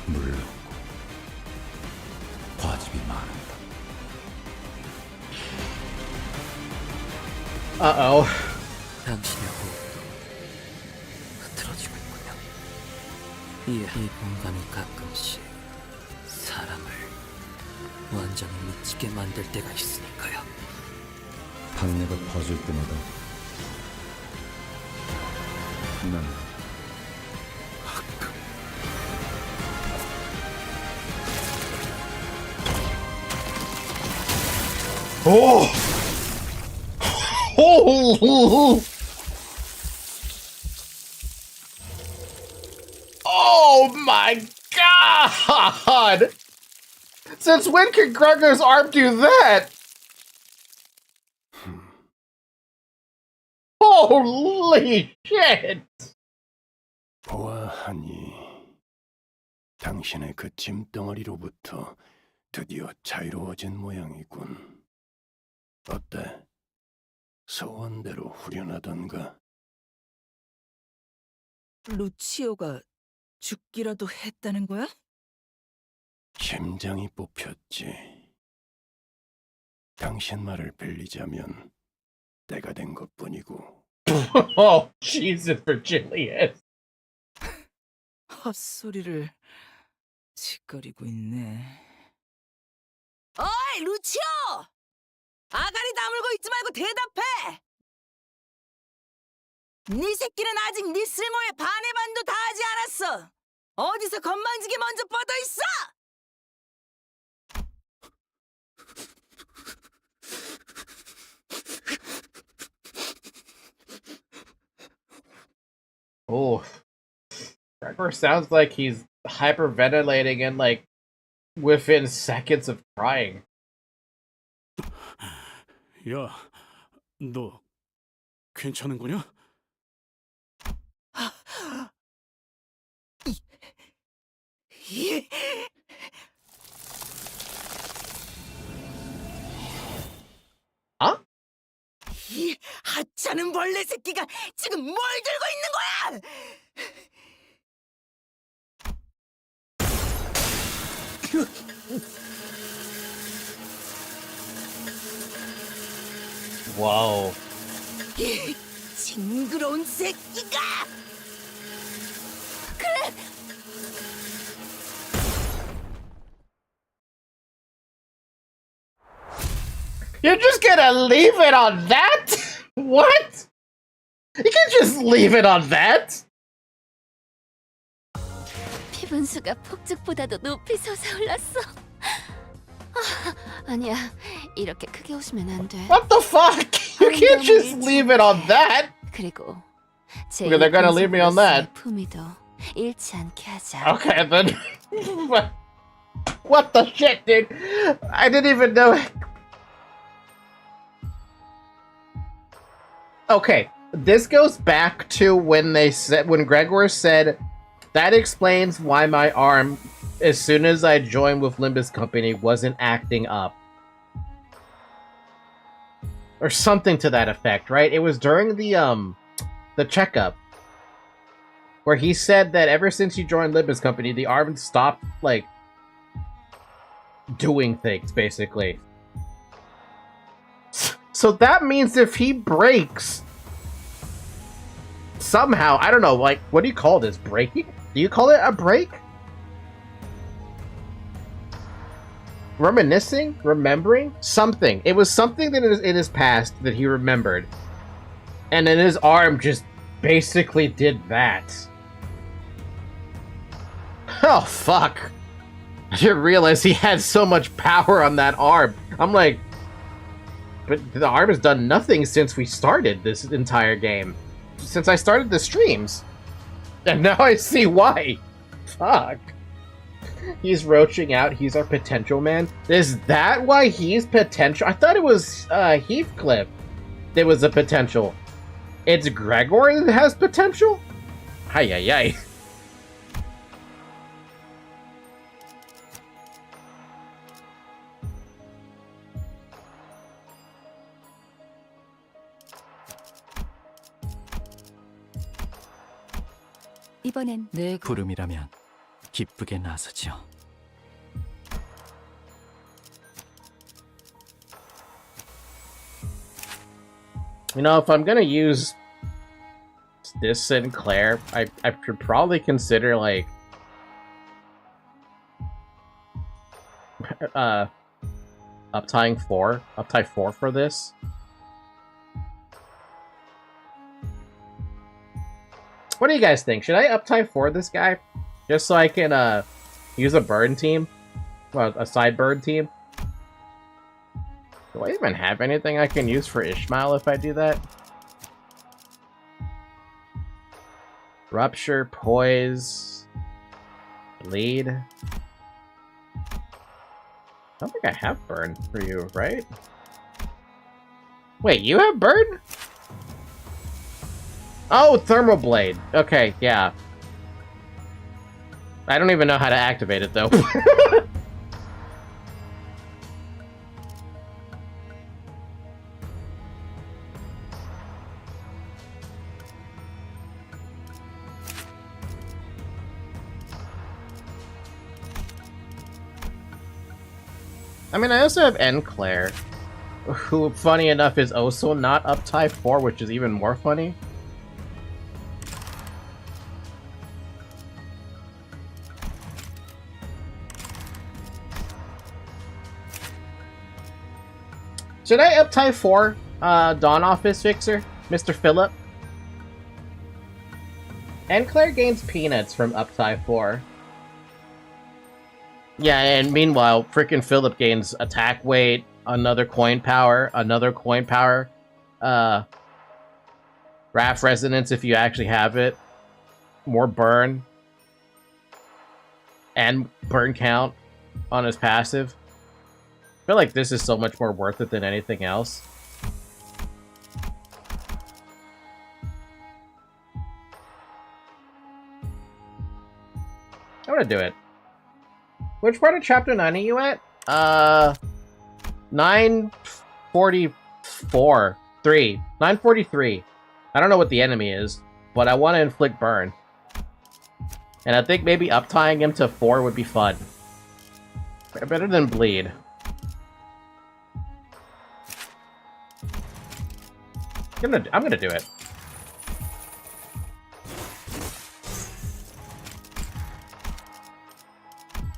물렀고 과즙이 많았다. Uh-oh. 당신의 호흡도 흐트러지고 있군요. 이 공간이 가끔씩 사람을 완전히 미치게 만들 때가 있으니까요. 판내가 퍼질 때마다 난 Oh! Oh! Oh my god! Since when can Gregor's arm do that? Holy shit! 보아하니 당신의 그 짐덩어리로부터 드디어 자유로워진 모양이군. 어때? 소원대로 후련하던가? 루치오가 죽기라도 했다는 거야? 심장이 뽑혔지. 당신 말을 빌리자면 때가 된 것뿐이고. Oh, Jesus, Virgilius. 헛소리를 짓거리고 있네. 어이, 루치오! 아가리 다물고 있지 말고 대답해! 네 새끼는 아직 네 쓸모의 반의 반도 다 하지 않았어! 어디서 건방지게 먼저 뻗어 있어! Oh. Gregor sounds like he's hyperventilating and like within seconds of crying. 야, 너 괜찮은 거냐? Huh? 이 하찮은 벌레 새끼가 지금 뭘 들고 있는 거야? Whoa. 이 징그러운 새끼가! You're just gonna leave it on that? What? You can't just leave it on that? 피분수가 폭죽보다도 높이 솟아올랐어. 아니야, 이렇게 크게 웃으면 안 돼. What the fuck? You can't just leave it on that. 그리고 제 Okay, they're gonna leave me on that. 품위도 잃지 않게 하자. Okay, then. What the shit, dude? I didn't even know. Okay, this goes back to when Gregor said, that explains why my arm, as soon as I joined with Limbus Company, wasn't acting up. Or something to that effect, right? It was during the checkup, where he said that ever since he joined Limbus Company, the arm stopped, like, doing things, basically. So that means if he breaks, somehow, I don't know, like, what do you call this? Breaking? Do you call it a break? Reminiscing? Remembering? Something. It was something that in his past that he remembered. And then his arm just basically did that. Oh, fuck. I didn't realize he had so much power on that arm. I'm like, but the arm has done nothing since we started this entire game. Since I started the streams. And now I see why. Fuck. He's roaching out. He's our potential man. Is that why he's potential? I thought it was Heathcliff that was a potential. It's Gregor that has potential? Ay, ay, ay. 이번엔 내 부름이라면 기쁘게 나서지요. You know, if I'm gonna use this Sinclair, I should probably consider, like, uptie 4 for this. What do you guys think? Should I uptie 4 this guy? Just so I can, use a burn team? Well, a side burn team? Do I even have anything I can use for Ishmael if I do that? Rupture, Poise, Bleed. I don't think I have burn for you, right? Wait, you have burn? Oh, Thermal Blade. Okay, yeah. I don't even know how to activate it, though. I mean, I also have Enclair, who, funny enough, is also not uptie 4, which is even more funny. Should I uptie 4, Dawn Office Fixer, Mr. Phillip? Enclair gains peanuts from uptie 4. Yeah, and meanwhile, frickin' Phillip gains attack weight, another coin power, Wrath Resonance if you actually have it, more burn, and burn count on his passive. I feel like this is so much more worth it than anything else. I want to do it. Which part of Chapter 9 are you at? 944. 943. I don't know what the enemy is, but I want to inflict burn. And I think maybe uptying him to 4 would be fun. Better than bleed. I'm gonna do it.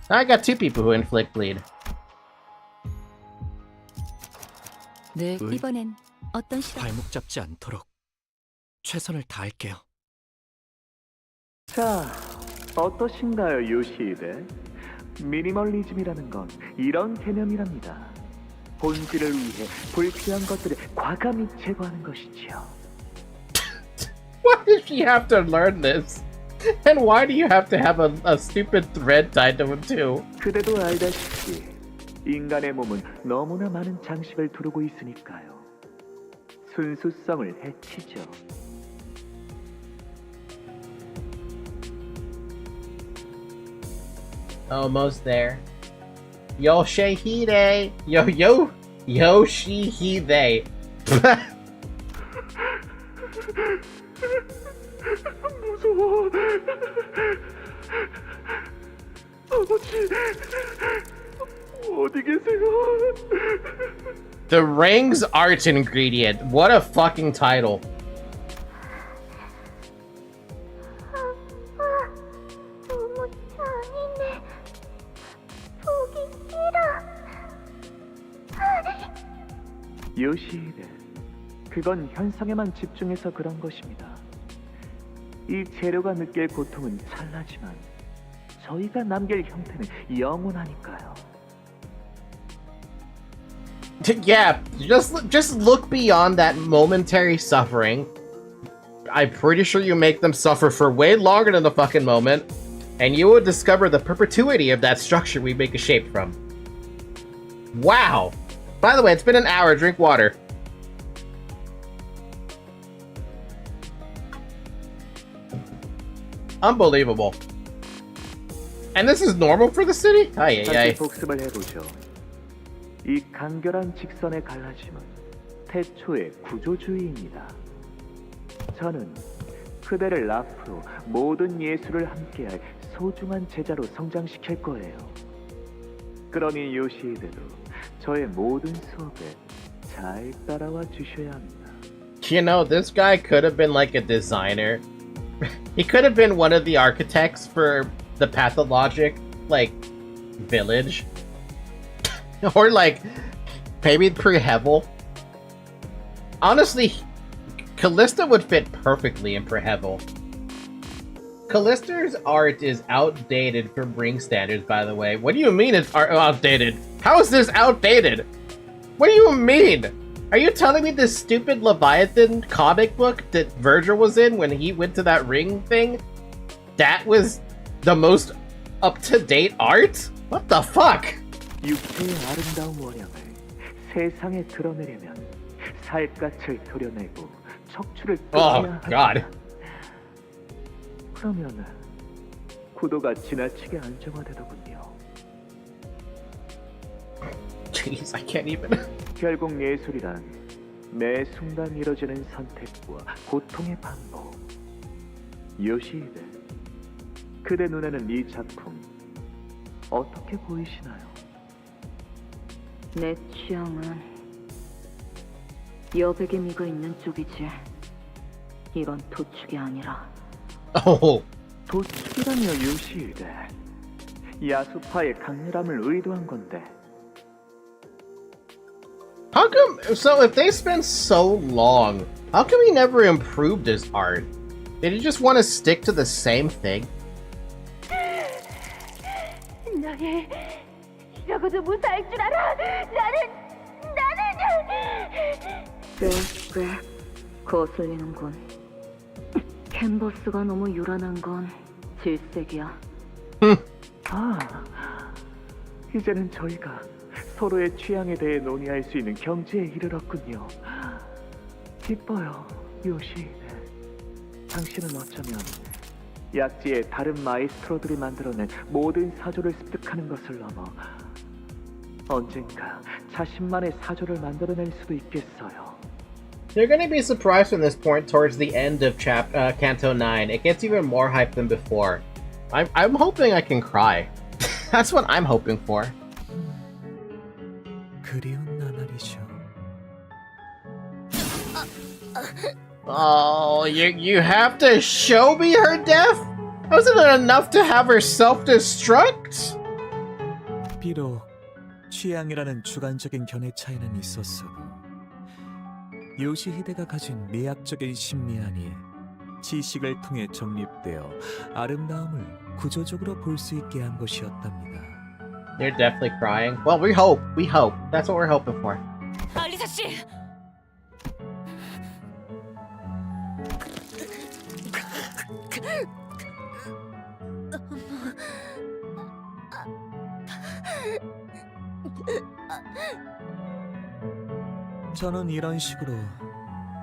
I got 2 people who inflict bleed. 네, 이번엔 어떤 실험? 발목 잡지 않도록 최선을 다할게요. 자, 어떠신가요, 요시히데? 미니멀리즘이라는 건 이런 개념이랍니다. 본질을 위해 불필요한 것들을 과감히 제거하는 것이지요. Why does she have to learn this? And why do you have to have a stupid thread tied to him too? 그대도 알다시피 인간의 몸은 너무나 많은 장식을 두르고 있으니까요. 순수성을 해치죠. Almost there. Yoshihide! Yoshihide. 무서워. 아버지, 어디 계세요? The Rings art ingredient. What a fucking title. 아빠, 너무 잔인해. 보기 싫어. 요시히데, 그건 현상에만 집중해서 그런 것입니다. 이 재료가 느낄 고통은 찰나지만 저희가 남길 형태는 영원하니까요. Yeah, just look beyond that momentary suffering. I'm pretty sure you make them suffer for way longer than the fucking moment, and you will discover the perpetuity of that structure we make a shape from. Wow! By the way, it's been an hour. Drink water. Unbelievable. And this is normal for the city? Ay, ay, 다시 ay. 복습을 해보죠. 이 간결한 직선의 갈라짐은 태초의 구조주의입니다. 저는 그대를 앞으로 모든 예술을 함께할 소중한 제자로 성장시킬 거예요. 그러니 요시히데도 저의 모든 수업에 잘 따라와 주셔야 합니다. You know, this guy could have been like a designer. He could have been one of the architects for the pathologic, like, village. Or, like, maybe Prehevel. Honestly, Callista would fit perfectly in Prehevel. Callista's art is outdated for Ring standards, by the way. What do you mean it's outdated? How is this outdated? What do you mean? Are you telling me this stupid Leviathan comic book that Virgil was in when he went to that ring thing? That was the most up-to-date art? What the fuck? 육체의 아름다운 원형을 세상에 드러내려면 살갗을 도려내고 척추를 Oh, 뜯어야 God. 합니다. 그러면 구도가 지나치게 안정화되더군요. Jeez, I can't even. 결국 예술이란 매 순간 이뤄지는 선택과 고통의 반복. 요시히데, 그대 눈에는 이 작품 어떻게 보이시나요? 내 취향은 여백의 미가 있는 쪽이지. 이건 도축이 아니라. Oh. 도축이라며 요시히데, 야수파의 강렬함을 의도한 건데. How come? So if they spent so long, how come he never improved his art? Did he just want to stick to the same thing? 너를 이러고도 무사할 줄 알아. 나는 꽤 거슬리는군. 캔버스가 너무 요란한 건 질색이야. 아, 이제는 저희가 서로의 취향에 대해 논의할 수 있는 경지에 이르렀군요. 기뻐요, 요시히데. 당신은 어쩌면 약지의 다른 마이스트로들이 만들어낸 모든 사조를 습득하는 것을 넘어 언젠가 자신만의 사조를 만들어낼 수도 있겠어요. You're gonna be surprised from this point towards the end of Canto 9. It gets even more hype than before. I'm hoping I can cry. That's what I'm hoping for. 그리운 나날이죠. Oh, you have to show me her death? Wasn't it enough to have her self-destruct? 비록 취향이라는 주관적인 견해 차이는 있었어도 요시히데가 가진 미학적인 심미안이 지식을 통해 정립되어 아름다움을 구조적으로 볼 수 있게 한 것이었답니다. You're definitely crying. Well, we hope. That's what we're hoping for. 알리사 씨. 저는 이런 식으로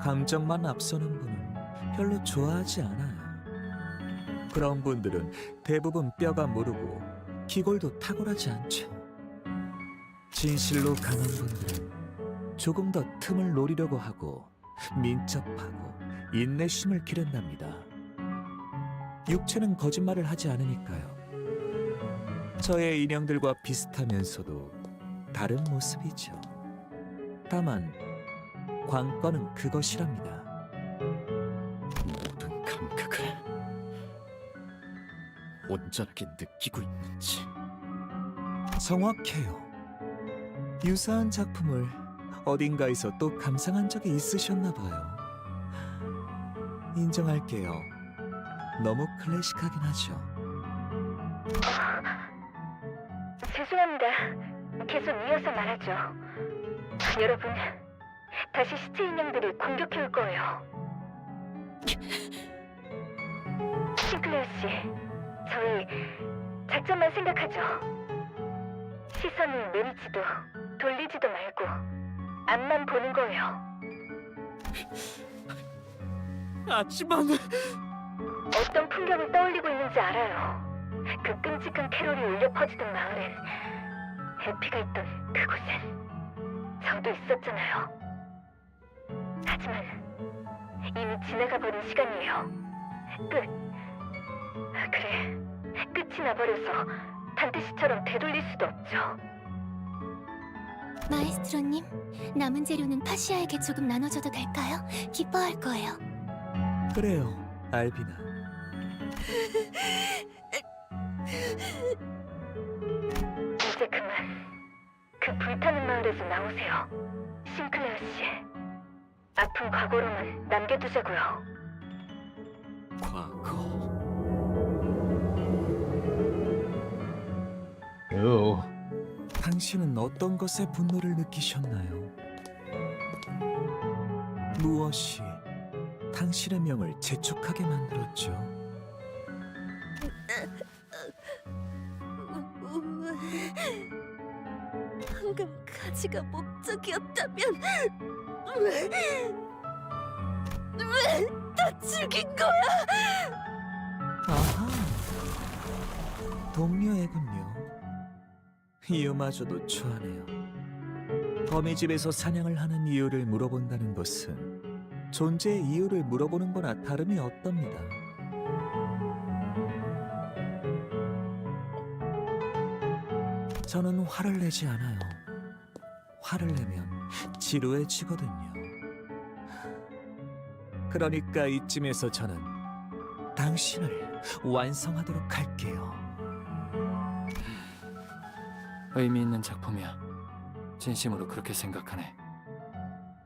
감정만 앞서는 분은 별로 좋아하지 않아요. 그런 분들은 대부분 뼈가 무르고 기골도 탁월하지 않죠. 진실로 강한 분들은 조금 더 틈을 노리려고 하고 민첩하고 인내심을 기른답니다. 육체는 거짓말을 하지 않으니까요. 저의 인형들과 비슷하면서도 다른 모습이죠. 다만 관건은 그것이랍니다. 모든 감각을 온전하게 느끼고 있는지. 정확해요. 유사한 작품을 어딘가에서 또 감상한 적이 있으셨나 봐요. 인정할게요. 너무 클래식하긴 하죠. 죄송합니다. 계속 이어서 말하죠. 여러분, 다시 시체 인형들이 공격해올 거예요. 싱클레어 씨, 저희 작전만 생각하죠. 시선을 내리지도 돌리지도 말고 앞만 보는 거예요. 하지만 어떤 풍경을 떠올리고 있는지 알아요. 그 끔찍한 캐롤이 울려 퍼지던 마을엔, 에피가 있던 그곳엔 저도 있었잖아요. 하지만 이미 지나가 버린 시간이에요. 그래, 끝이 나버려서 단테 씨처럼 되돌릴 수도 없죠. 마에스트로님, 남은 재료는 파시아에게 조금 나눠줘도 될까요? 기뻐할 거예요. 그래요, 알비나. 이제 그만 그 불타는 마을에서 나오세요. 싱클레어 씨, 아픈 과거로만 남겨두자고요. 과거. Ooh. 당신은 어떤 것에 분노를 느끼셨나요? 무엇이 당신의 명을 재촉하게 만들었죠? 방금 가지가 목적이었다면 왜다 죽인 거야? 아하, 동료애군요. 이유마저도 좋아하네요. 거미집에서 사냥을 하는 이유를 물어본다는 것은 존재의 이유를 물어보는 거나 다름이 없답니다. 저는 화를 내지 않아요. 화를 내면 지루해지거든요. 그러니까 이쯤에서 저는 당신을 완성하도록 할게요. 의미 있는 작품이야. 진심으로 그렇게 생각하네.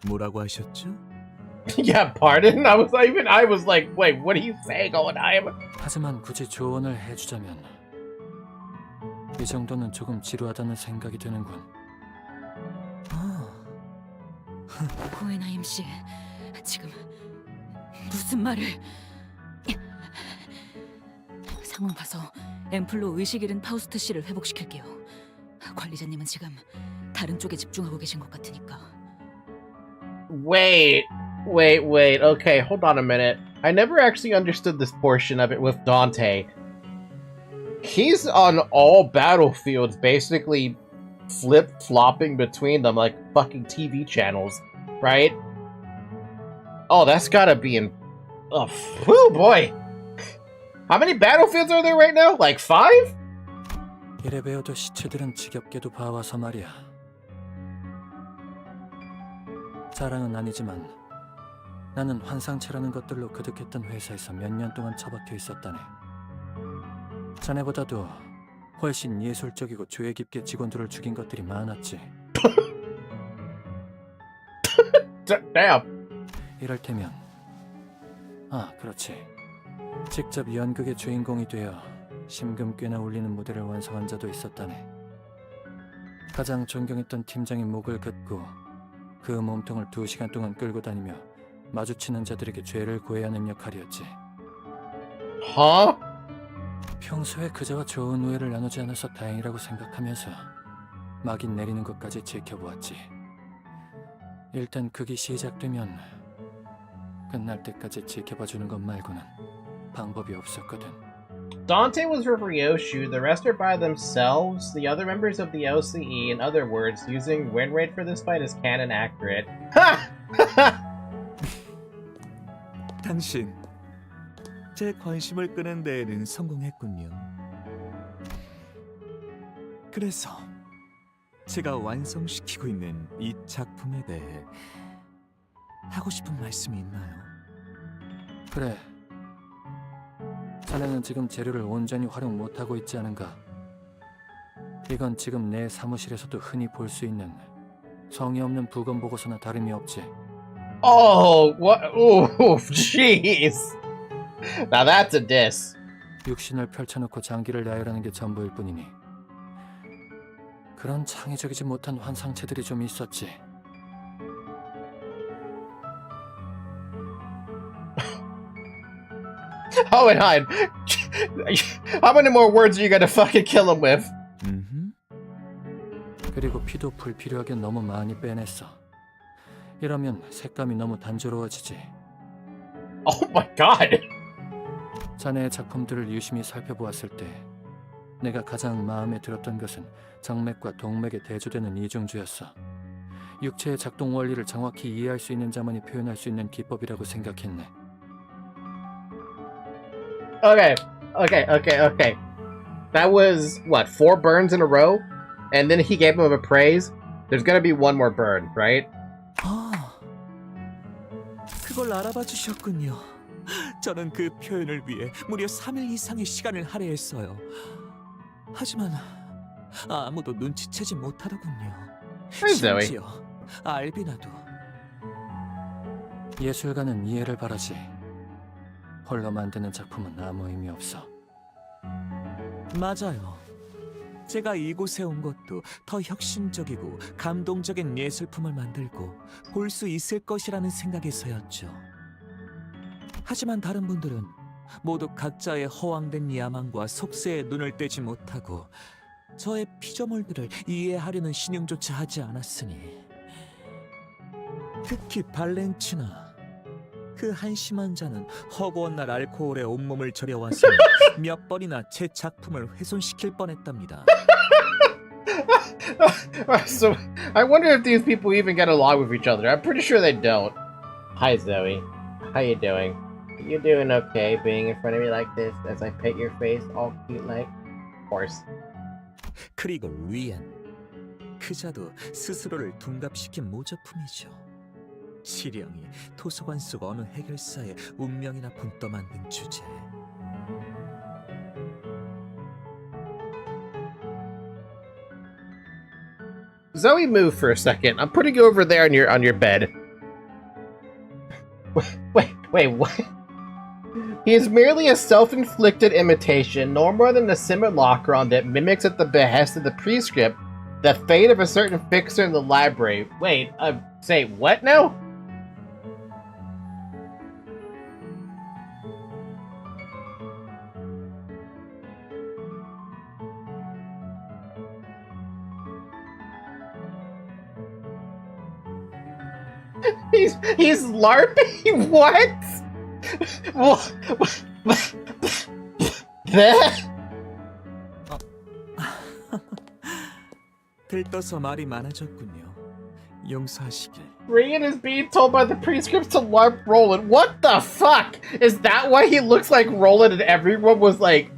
뭐라고 하셨죠? Yeah, pardon? I was like, wait, what are you saying, Owenheim? 하지만 굳이 조언을 해주자면 이 정도는 조금 지루하다는 생각이 드는군. 고에나임 씨, 지금 무슨 말을? 상황 봐서 앰플로 의식 잃은 파우스트 씨를 회복시킬게요. 관리자님은 지금 다른 쪽에 집중하고 계신 것 같으니까. Wait. Okay, hold on a minute. I never actually understood this portion of it with Dante. He's on all battlefields, basically flip-flopping between them like fucking TV channels, right? Oh, that's gotta be in... Oh, whew, boy! How many battlefields are there right now? Like 5? 이래 배워도 시체들은 지겹게도 봐와서 말이야. 자랑은 아니지만 나는 환상체라는 것들로 그득했던 회사에서 몇 년 동안 처박혀 있었다네. 자네보다도 훨씬 예술적이고 조예 깊게 직원들을 죽인 것들이 많았지. Damn. 이럴테면 그렇지. 직접 연극의 주인공이 되어 심금 꽤나 울리는 무대를 완성한 자도 있었다네. 가장 존경했던 팀장의 목을 긋고 그 몸통을 2시간 동안 끌고 다니며 마주치는 자들에게 죄를 구해야 하는 역할이었지. Huh? 평소에 그자와 좋은 우애를 나누지 않아서 다행이라고 생각하면서 막이 내리는 것까지 지켜보았지. 일단 극이 시작되면 끝날 때까지 지켜봐주는 것 말고는 방법이 없었거든. Dante was for Ryoshu, the rest are by themselves, the other members of the OCE, in other words, using win rate for this fight is canon accurate. Ha! 당신, 제 관심을 끄는 데에는 성공했군요. 그래서 제가 완성시키고 있는 이 작품에 대해 하고 싶은 말씀이 있나요? 그래. 자네는 지금 재료를 온전히 활용 못하고 있지 않은가? 이건 지금 내 사무실에서도 흔히 볼 수 있는 성의 없는 부검 보고서나 다름이 없지. Oh, what? Oh, jeez. Now that's a diss. 육신을 펼쳐놓고 장기를 나열하는 게 전부일 뿐이니 그런 창의적이지 못한 환상체들이 좀 있었지. Oh, and hide. How many more words are you gonna fucking kill him with? 그리고 피도 불필요하게 너무 많이 빼냈어. 이러면 색감이 너무 단조로워지지. Oh my god. 자네의 작품들을 유심히 살펴보았을 때 내가 가장 마음에 들었던 것은 정맥과 동맥에 대조되는 이중주였어. 육체의 작동 원리를 정확히 이해할 수 있는 자만이 표현할 수 있는 기법이라고 생각했네. Okay. That was, what, 4 burns in a row? And then he gave him a praise? There's gonna be one more burn, right? 그걸 알아봐 주셨군요. 저는 그 표현을 위해 무려 3일 이상의 시간을 할애했어요. 하지만 아무도 눈치채지 못하더군요. Zoe. 심지어 알비나도. 예술가는 이해를 바라지. 홀로 만드는 작품은 아무 의미 없어. 맞아요. 제가 이곳에 온 것도 더 혁신적이고 감동적인 예술품을 만들고 볼 수 있을 것이라는 생각에서였죠. 하지만 다른 분들은 모두 각자의 허황된 야망과 속세에 눈을 떼지 못하고 저의 피조물들을 이해하려는 신용조차 하지 않았으니, 특히 발렌치나 그 한심한 자는 허구한 날 알코올에 온몸을 절여왔으니 몇 번이나 제 작품을 훼손시킬 뻔했답니다. So, I wonder if these people even get along with each other. I'm pretty sure they don't. Hi, Zoe. How you doing? You doing okay being in front of me like this as I paint your face all cute like? Of course. 그리고 리안, 그자도 스스로를 둔갑시킨 모조품이죠. 시령이 도서관 속 어느 해결사의 운명이나 본떠 만든 주제. Zoe, move for a second. I'm putting you over there on your bed. Wait, what? He is merely a self-inflicted imitation, no more than a simulacrum that mimics at the behest of the prescript the fate of a certain fixer in the library. Wait, say what now? He's LARPing? What? 들떠서 말이 많아졌군요. 용서하시길. Rian is being told by the prescripts to LARP Roland. What the fuck? Is that why he looks like Roland and everyone was like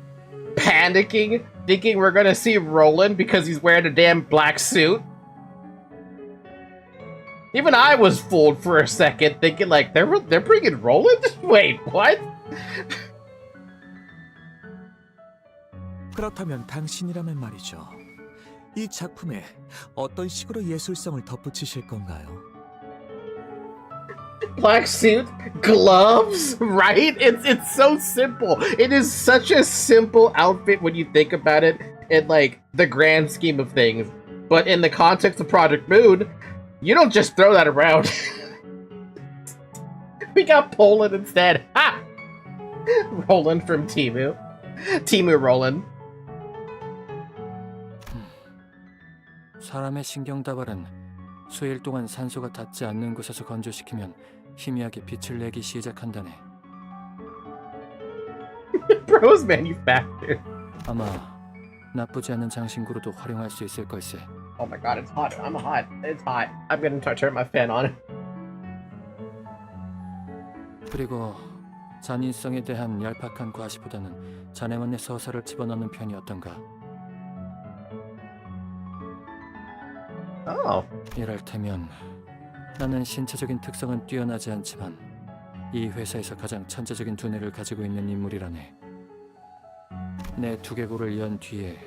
panicking, thinking we're gonna see Roland because he's wearing a damn black suit? Even I was fooled for a second, thinking like they're bringing Roland. Wait, what? 그렇다면 당신이라면 말이죠. 이 작품에 어떤 식으로 예술성을 덧붙이실 건가요? Black suit, gloves, right? It's so simple. It is such a simple outfit when you think about it in like the grand scheme of things. But in the context of Project Moon, you don't just throw that around. We got Poland instead. Ha! Roland from Timu. Timu Roland. 사람의 신경다발은 수일 동안 산소가 닿지 않는 곳에서 건조시키면 희미하게 빛을 내기 시작한다네. Bros manufactured. 아마 나쁘지 않은 장신구로도 활용할 수 있을 걸세. Oh my god, it's hot. I'm hot. It's hot. I'm gonna turn my fan on. 그리고 잔인성에 대한 얄팍한 과시보다는 자네만의 서사를 집어넣는 편이 어떤가? Oh. 이럴테면 나는 신체적인 특성은 뛰어나지 않지만 이 회사에서 가장 천재적인 두뇌를 가지고 있는 인물이라네. 내 두개골을 연 뒤에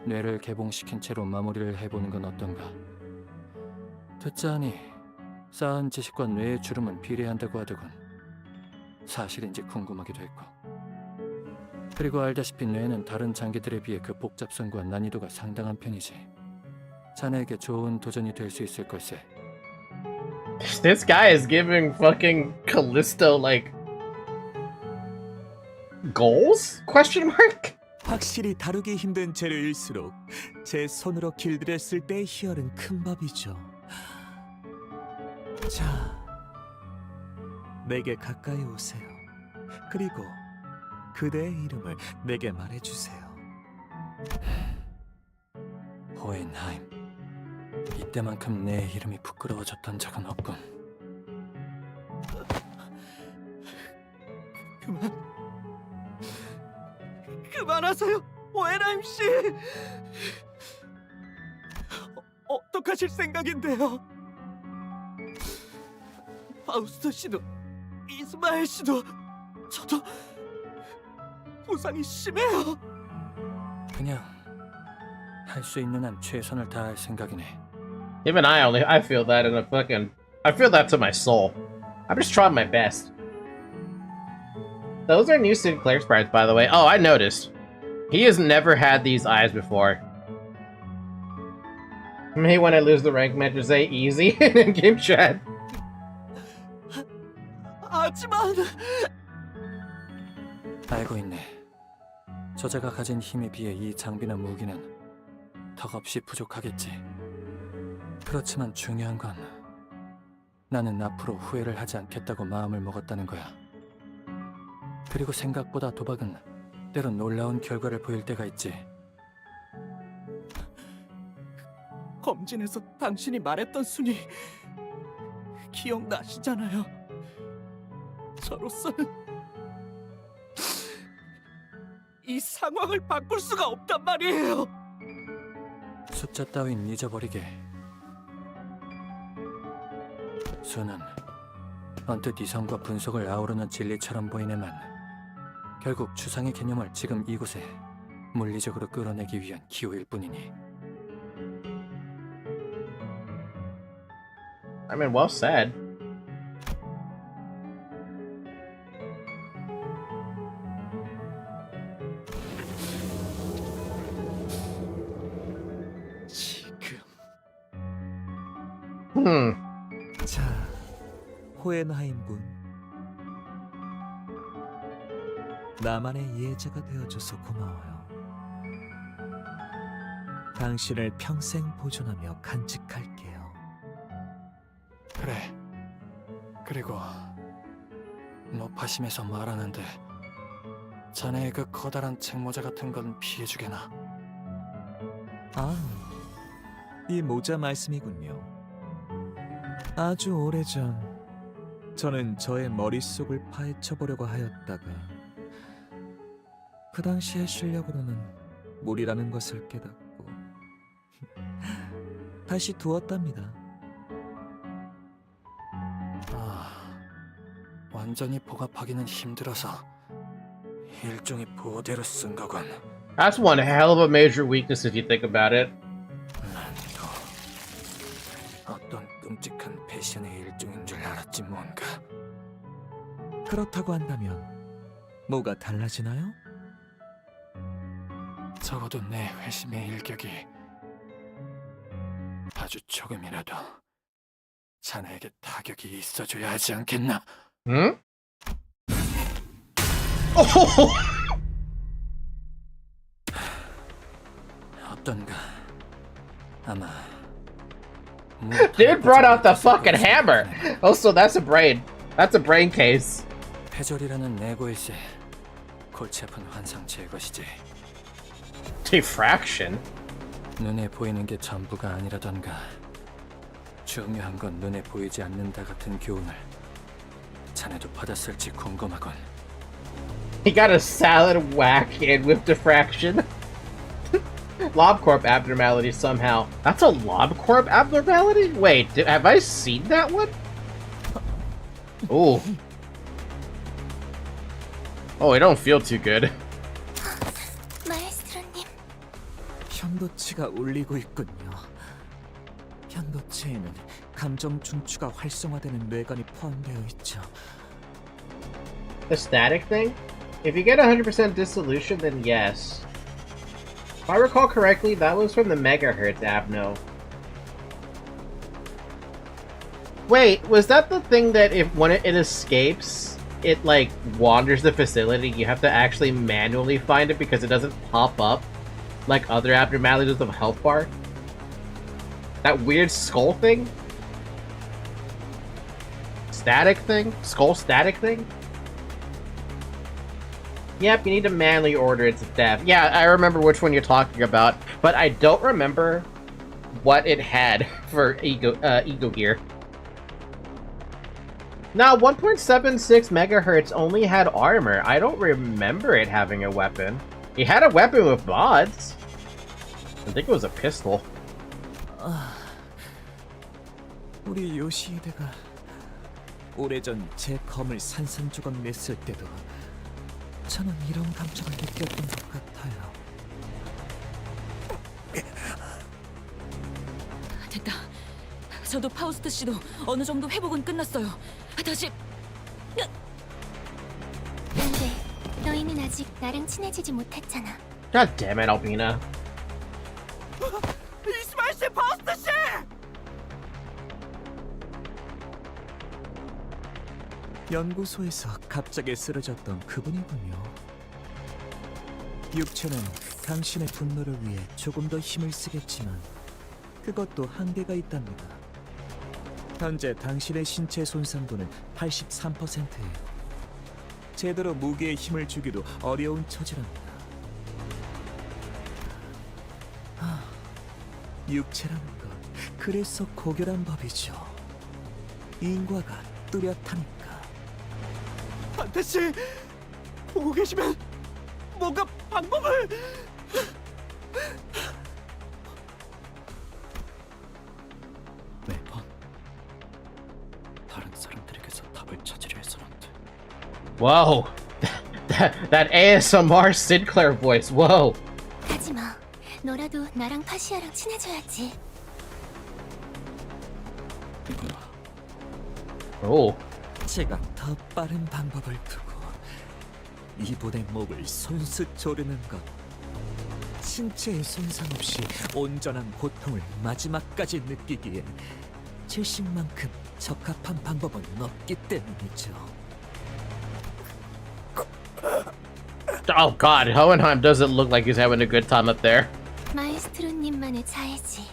뇌를 개봉시킨 채로 마무리를 해보는 건 어떤가? 듣자하니 쌓은 지식과 뇌의 주름은 비례한다고 하더군. 사실인지 궁금하기도 했고. 그리고 알다시피 뇌는 다른 장기들에 비해 그 복잡성과 난이도가 상당한 편이지. 자네에게 좋은 도전이 될 수 있을 걸세. This guy is giving fucking Callisto like goals? Question mark? 확실히 다루기 힘든 재료일수록 제 손으로 길들였을 때의 희열은 큰 법이죠. 자, 내게 가까이 오세요. 그리고 그대의 이름을 내게 말해주세요. 호엔하임. 이때만큼 내 이름이 부끄러워졌던 적은 없군. 그만하세요, 오에라임 씨. 어떡하실 생각인데요? 파우스트 씨도 이스마엘 씨도 저도 부상이 심해요. 그냥 할 수 있는 한 최선을 다할 생각이네. Even I feel that in a fucking, I feel that to my soul. I'm just trying my best. Those are new Sinclair sprites, by the way. Oh, I noticed. He has never had these eyes before. Me, when I lose the rank match, just say easy in game chat. 하지만 알고 있네. 저자가 가진 힘에 비해 이 장비나 무기는 턱없이 부족하겠지. 그렇지만 중요한 건 나는 앞으로 후회를 하지 않겠다고 마음을 먹었다는 거야. 그리고 생각보다 도박은 때론 놀라운 결과를 보일 때가 있지. 검진에서 당신이 말했던 순위 기억나시잖아요. 저로서는 이 상황을 바꿀 수가 없단 말이에요. 숫자 따윈 잊어버리게. 수는 언뜻 이성과 분석을 아우르는 진리처럼 보이네만 결국 추상의 개념을 지금 이곳에 물리적으로 끌어내기 위한 기호일 뿐이니. I mean, well said. 자, 호엔하임 군, 나만의 이해자가 되어줘서 고마워요. 당신을 평생 보존하며 간직할게요. 그래. 그리고 노파심에서 말하는데 자네의 그 커다란 책모자 같은 건 피해주게나. 아, 이 모자 말씀이군요. 아주 오래전 저는 저의 머릿속을 파헤쳐보려고 하였다가 그 당시의 실력으로는 무리라는 것을 깨닫고 다시 두었답니다. 완전히 복압하기는 힘들어서 일종의 보호대로 쓴 거군. That's one hell of a major weakness if you think about it. 난 또 어떤 끔찍한 배신의 일종인 줄 알았지 뭔가. 그렇다고 한다면 뭐가 달라지나요? 적어도 내 회심의 일격이 아주 조금이라도 자네에게 타격이 있어줘야 하지 않겠나? 응? Oh! 어떤가? 아마 Dude brought out the fucking hammer. Also, that's a brain. That's a brain case. 패절이라는 내고일세 골치 아픈 환상 제것이지. Diffraction? 눈에 보이는 게 전부가 아니라던가 중요한 건 눈에 보이지 않는다 같은 교훈을 자네도 받았을지 궁금하군. He got a salad whack in with diffraction. LobCorp abnormality somehow. That's a LobCorp abnormality? Wait, have I seen that one? Ooh. Oh, I don't feel too good. 마에스트로님, 현도치가 울리고 있군요. 현도체에는 감정 중추가 활성화되는 뇌관이 포함되어 있죠. The static thing? If you get 100% dissolution, then yes. If I recall correctly, that was from the megahertz abno. Wait, was that the thing that if when it escapes, it like wanders the facility, you have to actually manually find it because it doesn't pop up like other abnormalities of health bar? That weird skull thing? Static thing? Skull static thing? Yep, you need to manually order its death. Yeah, I remember which one you're talking about, but I don't remember what it had for Ego Gear. Now, 1.76 megahertz only had armor. I don't remember it having a weapon. It had a weapon with mods. I think it was a pistol. 우리 요시히데가 오래전 제 검을 산산조각 냈을 때도 저는 이런 감정을 느꼈던 것 같아요. 됐다. 저도 파우스트 씨도 어느 정도 회복은 끝났어요. 다시. 안돼. 너희는 아직 나랑 친해지지 못했잖아. God damn it, Albina. 이스마엘 씨, 파우스트 씨! 연구소에서 갑자기 쓰러졌던 그분이군요. 육체는 당신의 분노를 위해 조금 더 힘을 쓰겠지만 그것도 한계가 있답니다. 현재 당신의 신체 손상도는 83%예요. 제대로 무기에 힘을 주기도 어려운 처지랍니다. 육체라는 건 그래서 고결한 법이죠. 인과가 뚜렷하니까. 판테씨, 보고 계시면 뭔가 방법을... 매번 다른 사람들에게서 답을 찾으려 해서는 안 돼. Whoa. That ASMR Sinclair voice. Whoa. 하지마. 너라도 나랑 파시아랑 친해져야지. Oh. 제가 더 빠른 방법을 두고 이분의 목을 손수 조르는 것. 신체의 손상 없이 온전한 고통을 마지막까지 느끼기엔 질식만큼 적합한 방법은 없기 때문이죠. Oh god, Hohenheim doesn't look like he's having a good time up there. 마에스트로님만의 자해지.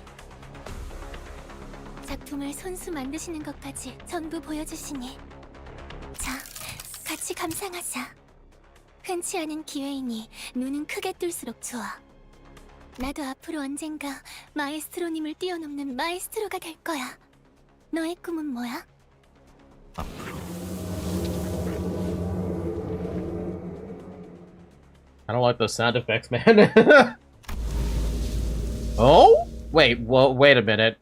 작품을 손수 만드시는 것까지 전부 보여주시니. 자, 같이 감상하자. 흔치 않은 기회이니 눈은 크게 뜰수록 좋아. 나도 앞으로 언젠가 마에스트로님을 뛰어넘는 마에스트로가 될 거야. 너의 꿈은 뭐야? I don't like those sound effects, man. Oh? Wait, wait a minute.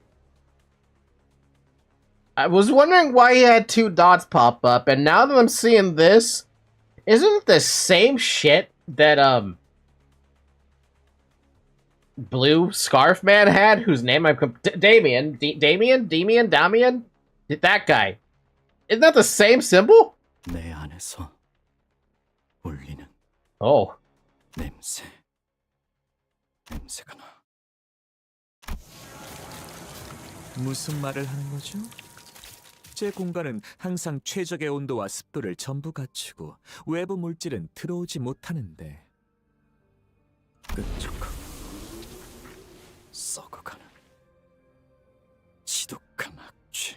I was wondering why he had 2 dots pop up, and now that I'm seeing this, isn't it the same shit that, Blue Scarf Man had, whose name Damien? Damian? That guy. Isn't that the same symbol? 내 안에서 울리는 Oh. 냄새가 나. 무슨 말을 하는 거죠? 제 공간은 항상 최적의 온도와 습도를 전부 갖추고 외부 물질은 들어오지 못하는데 끈적하고 썩어가는 지독한 악취.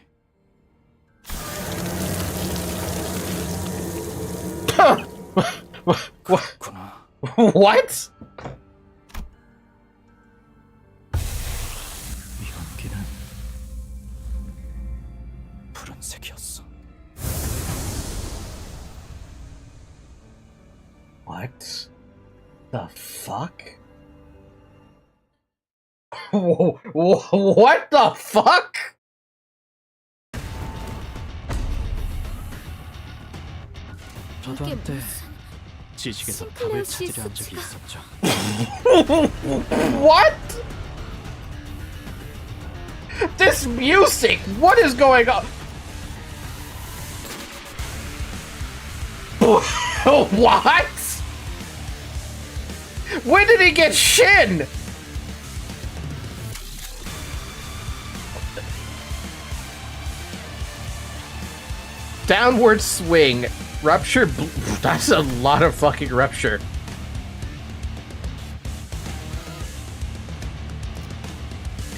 그렇구나. What? 이 공기는 푸른색이었어. What the fuck? What the fuck? 저도 한때 지식에서 답을 찾으려 한 적이 있었죠. What? This music! What is going on? What? When did he get Shin? Downward swing. Rupture. That's a lot of fucking rupture.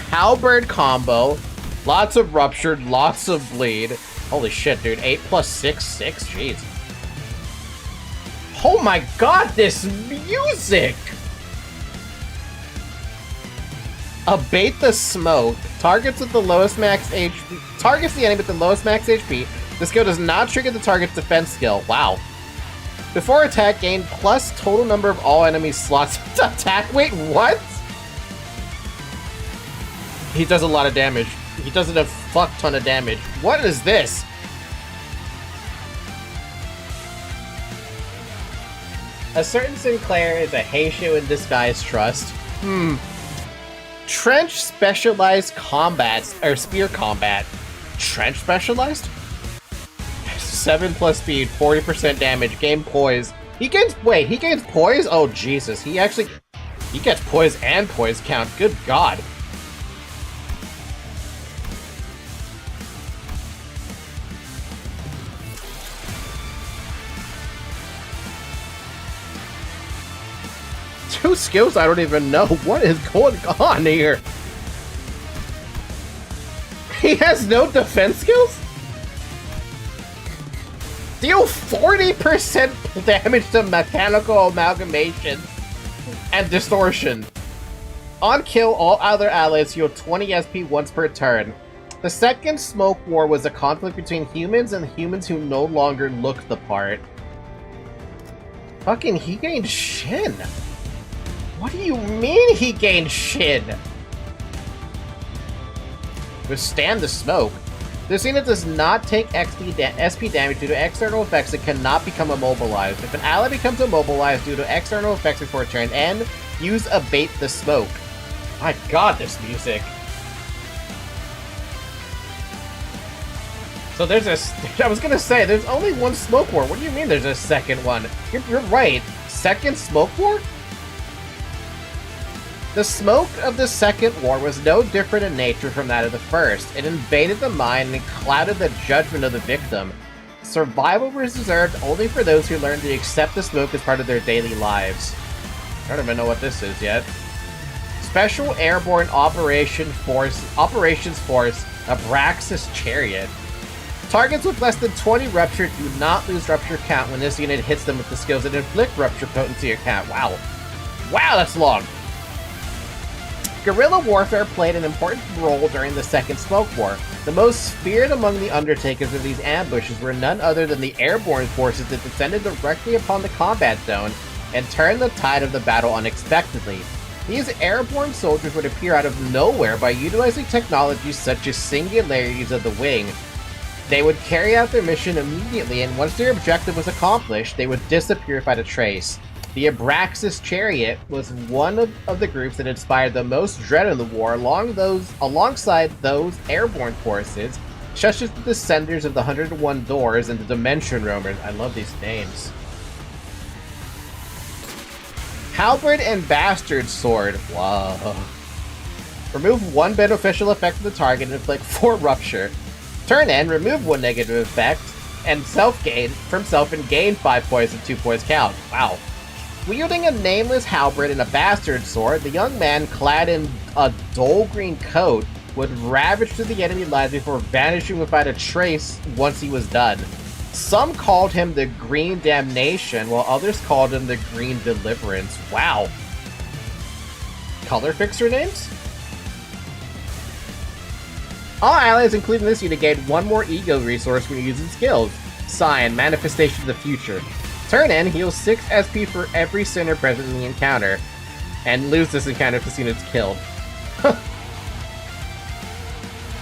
Halberd combo. Lots of ruptured, lots of bleed. Holy shit, dude. 8 plus 6, 6? Jeez. Oh my god, this music! Abate the smoke. Targets with the lowest max HP. Targets the enemy with the lowest max HP. The skill does not trigger the target's defense skill. Wow. Before attack, gain plus total number of all enemy slots to attack. Wait, what? He does a lot of damage. He does a fuck ton of damage. What is this? A certain Sinclair is a Heishu in disguise trust. Trench specialized combat, or spear combat. Trench specialized? 7 plus speed, 40% damage, gain poise. He gains poise? Oh Jesus, he gets poise and poise count, good god. Two skills I don't even know. What is going on here? He has no defense skills? Deal 40% damage to mechanical amalgamation and distortion. On kill, all other allies heal 20 SP once per turn. The second Smoke War was a conflict between humans and humans who no longer look the part. Fucking, he gained Shin. What do you mean he gained Shin? Withstand the smoke. This unit does not take SP damage due to external effects and cannot become immobilized. If an ally becomes immobilized due to external effects before turn end, use Abate the Smoke. My god, this music. So there's I was gonna say, there's only one Smoke War. What do you mean there's a second one? You're right. Second Smoke War? The smoke of the second war was no different in nature from that of the first. It invaded the mind and clouded the judgment of the victim. Survival was reserved only for those who learned to accept the smoke as part of their daily lives. I don't even know what this is yet. Special Airborne Operations Force, Apegrixs Chariot. Targets with less than 20 rupture do not lose rupture count when this unit hits them with the skills that inflict rupture potency or count. Wow. Wow, that's long. Guerrilla warfare played an important role during the Second Smoke War. The most feared among the undertakers of these ambushes were none other than the airborne forces that descended directly upon the combat zone and turned the tide of the battle unexpectedly. These airborne soldiers would appear out of nowhere by utilizing technologies such as singularities of the wing, They would carry out their mission immediately, and once their objective was accomplished, they would disappear without a trace. The Apegrixs chariot was one of the groups that inspired the most dread in the war, alongside those airborne forces, such as the Descenders of the 101 Doors and the Dimension Roamers. I love these names. Halberd and Bastard Sword. Whoa. Remove one beneficial effect of the target and inflict 4 rupture. Turn end, remove 1 negative effect, and self-gain from self and gain 5 points and 2 points count. Wow. Wielding a nameless halberd and a bastard sword, the young man, clad in a dull green coat, would ravage through the enemy lines before vanishing without a trace once he was done. Some called him the Green Damnation, while others called him the Green Deliverance. Wow. Color fixer names? All allies, including this unit, gain 1 more ego resource when using skills. Sign, Manifestation of the Future. Turn in, heals 6 SP for every center present in the encounter. And lose this encounter if the unit's killed.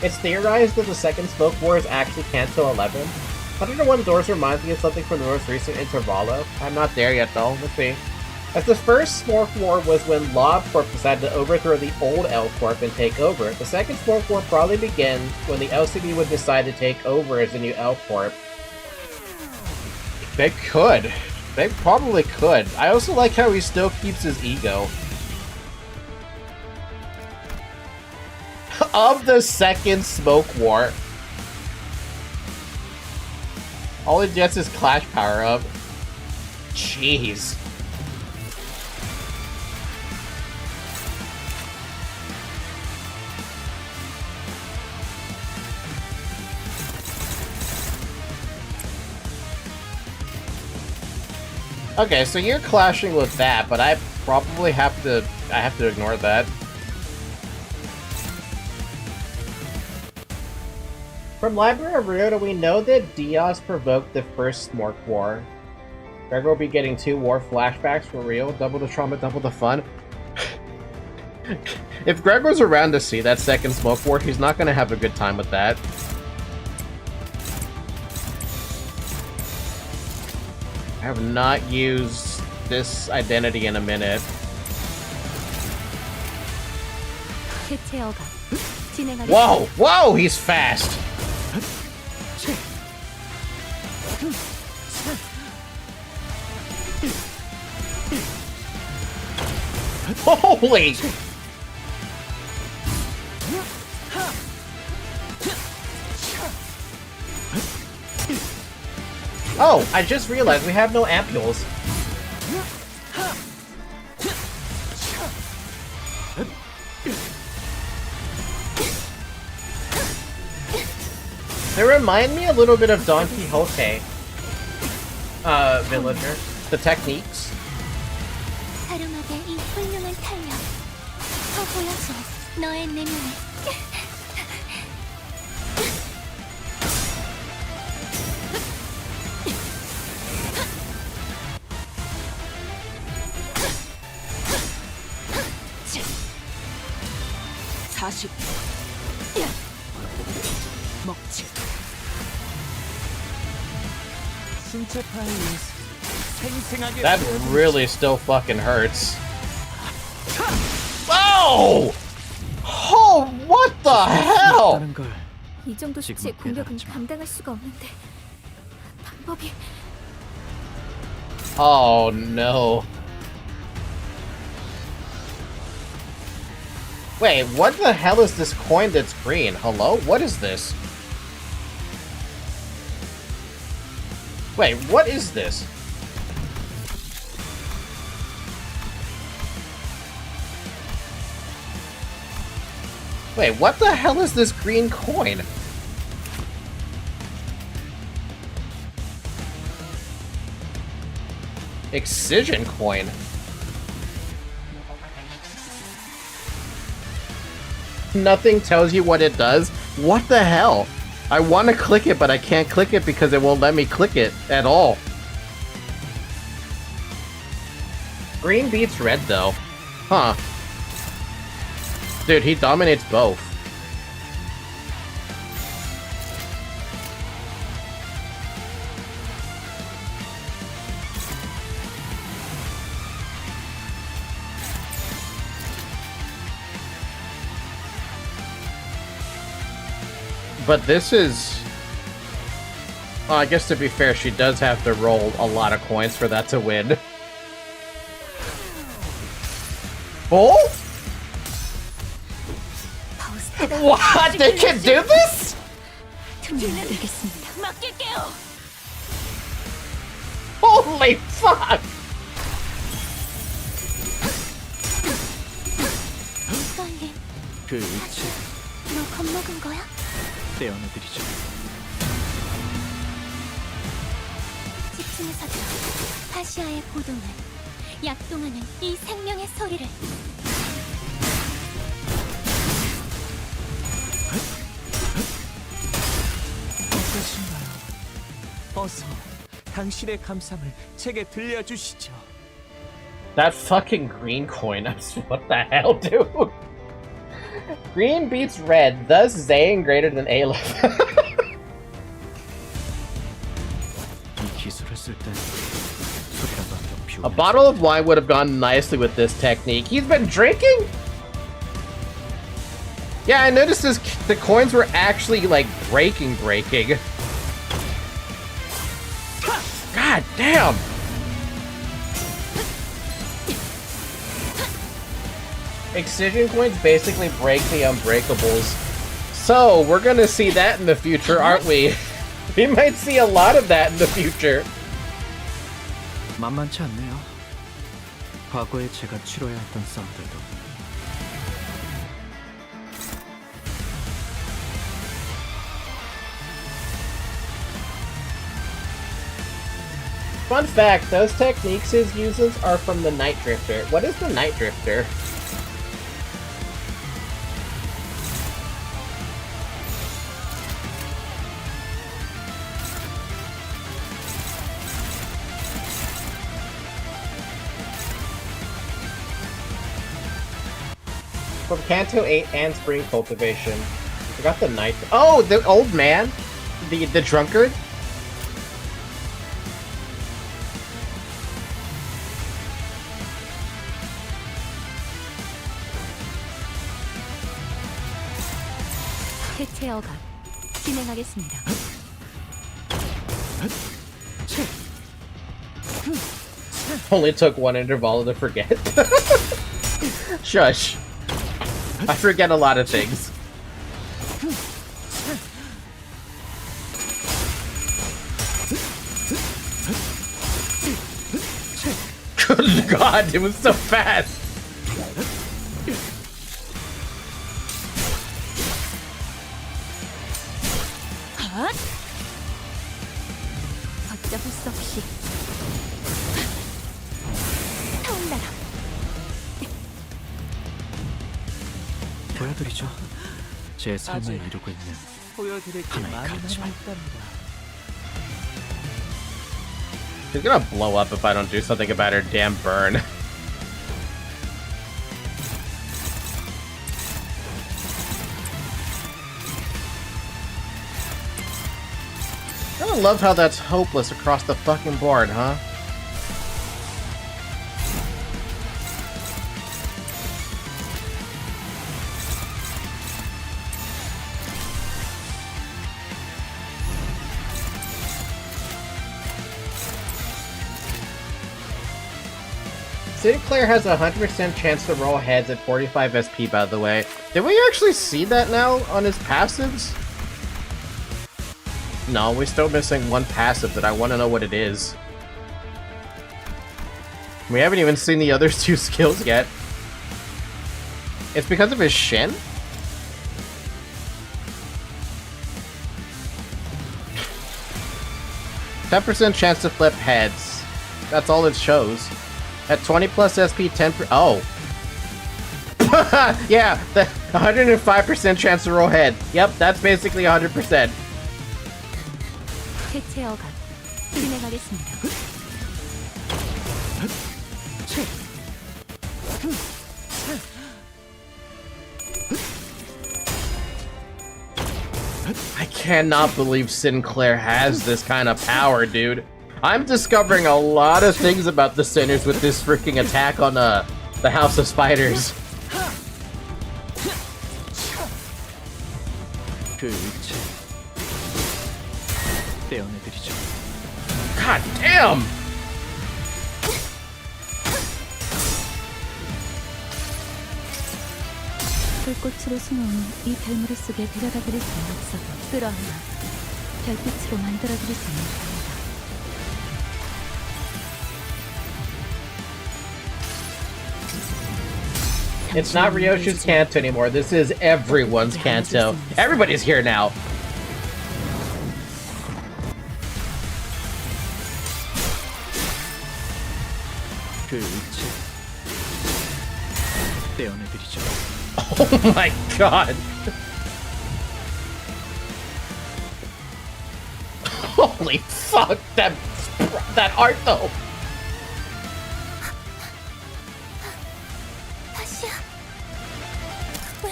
It's theorized that the second Smoke War is actually Canto 11. 101 Doors reminds me of something from the most recent Intervallo. I'm not there yet though, let's see. As the first Smoke War was when LobCorp decided to overthrow the old L-Corp and take over, the second Smoke War probably begins when the LCB would decide to take over as the new L-Corp. They could. They probably could. I also like how he still keeps his ego. Of the second Smoke War. All he gets is Clash power up. Jeez. Okay, so you're clashing with that, but I probably have to ignore that. From Library of Ryota, we know that Dios provoked the first Smoke War. Gregor will be getting 2 war flashbacks for real. Double the trauma, double the fun. If Gregor's around to see that second Smoke War, he's not gonna have a good time with that. I have not used this identity in a minute. Whoa! Whoa! He's fast! Holy! Oh, I just realized we have no ampules. They remind me a little bit of Don Quixote, Villager. The techniques. That really still fucking hurts. Oh! Oh, what the hell? 이 정도 수치의 공격은 감당할 수가 없는데 방법이. Oh no. Wait, what the hell is this coin that's green? Hello? What is this? Wait, what is this? Wait, what the hell is this green coin? Excision coin. Nothing tells you what it does? What the hell? I want to click it, but I can't click it because it won't let me click it at all. Green beats red, though. Huh. Dude, he dominates both. But this is... Well, I guess to be fair, she does have to roll a lot of coins for that to win. Oh? What? They can do this? Holy fuck! 그 의체 너 겁먹은 거야? 떼어내드리죠. 집중해서 들어. 파시아의 고동은 약동하는 이 생명의 소리를. 어떠신가요? 어서 당신의 감상을 제게 들려주시죠. That fucking green coin, what the hell, dude? Green beats red, thus Zane greater than Aleph. 이 기술을 쓸 땐 소리라도 한번 피우면 A bottle of wine would have gone nicely with this technique. He's been drinking? Yeah, I noticed the coins were actually, like, breaking. God damn! Excision coins basically break the unbreakables. So, we're gonna see that in the future, aren't we? We might see a lot of that in the future. 만만치 않네요. 과거에 제가 치러야 했던 싸움들도. Fun fact, those techniques his uses are from the Night Drifter. What is the Night Drifter? From Canto 8 and Spring Cultivation. I forgot the Night... Oh, the old man? The drunkard? 해체어가 진행하겠습니다. Only took one interval to forget. Shush. I forget a lot of things. Good God, it was so fast. 걷잡을 수 없이 타올라라. 보여드리죠. 제 삶을 이루고 있는 보여드릴 게 하나의 많이 가르침을. 남아있답니다. She's gonna blow up if I don't do something about her damn burn. I love how that's hopeless across the fucking board, huh? Sinclair has a 100% chance to roll heads at 45 SP, by the way. Did we actually see that now on his passives? No, we're still missing one passive that I want to know what it is. We haven't even seen the other two skills yet. It's because of his shin? %10 chance to flip heads. That's all it shows. At 20 plus SP, 10 oh. Yeah, the 105% chance to roll head. Yep, that's basically 100%. 해체어가 진행하겠습니다. I cannot believe Sinclair has this kind of power, dude. I'm discovering a lot of things about the Sinners with this freaking attack on the House of Spiders. 그 의체 떼어내드리죠. God damn! 불꽃으로 숨어온 이 별무리 속에 데려다드릴 수는 없어도 끌어안아 별빛으로 만들어드릴 수는 있습니다. It's not Ryoshi's Canto anymore. This is everyone's Canto. Everybody's here now. 그 의체 떼어내드리죠. Oh my god. Holy fuck, that art though. 파시야, 왜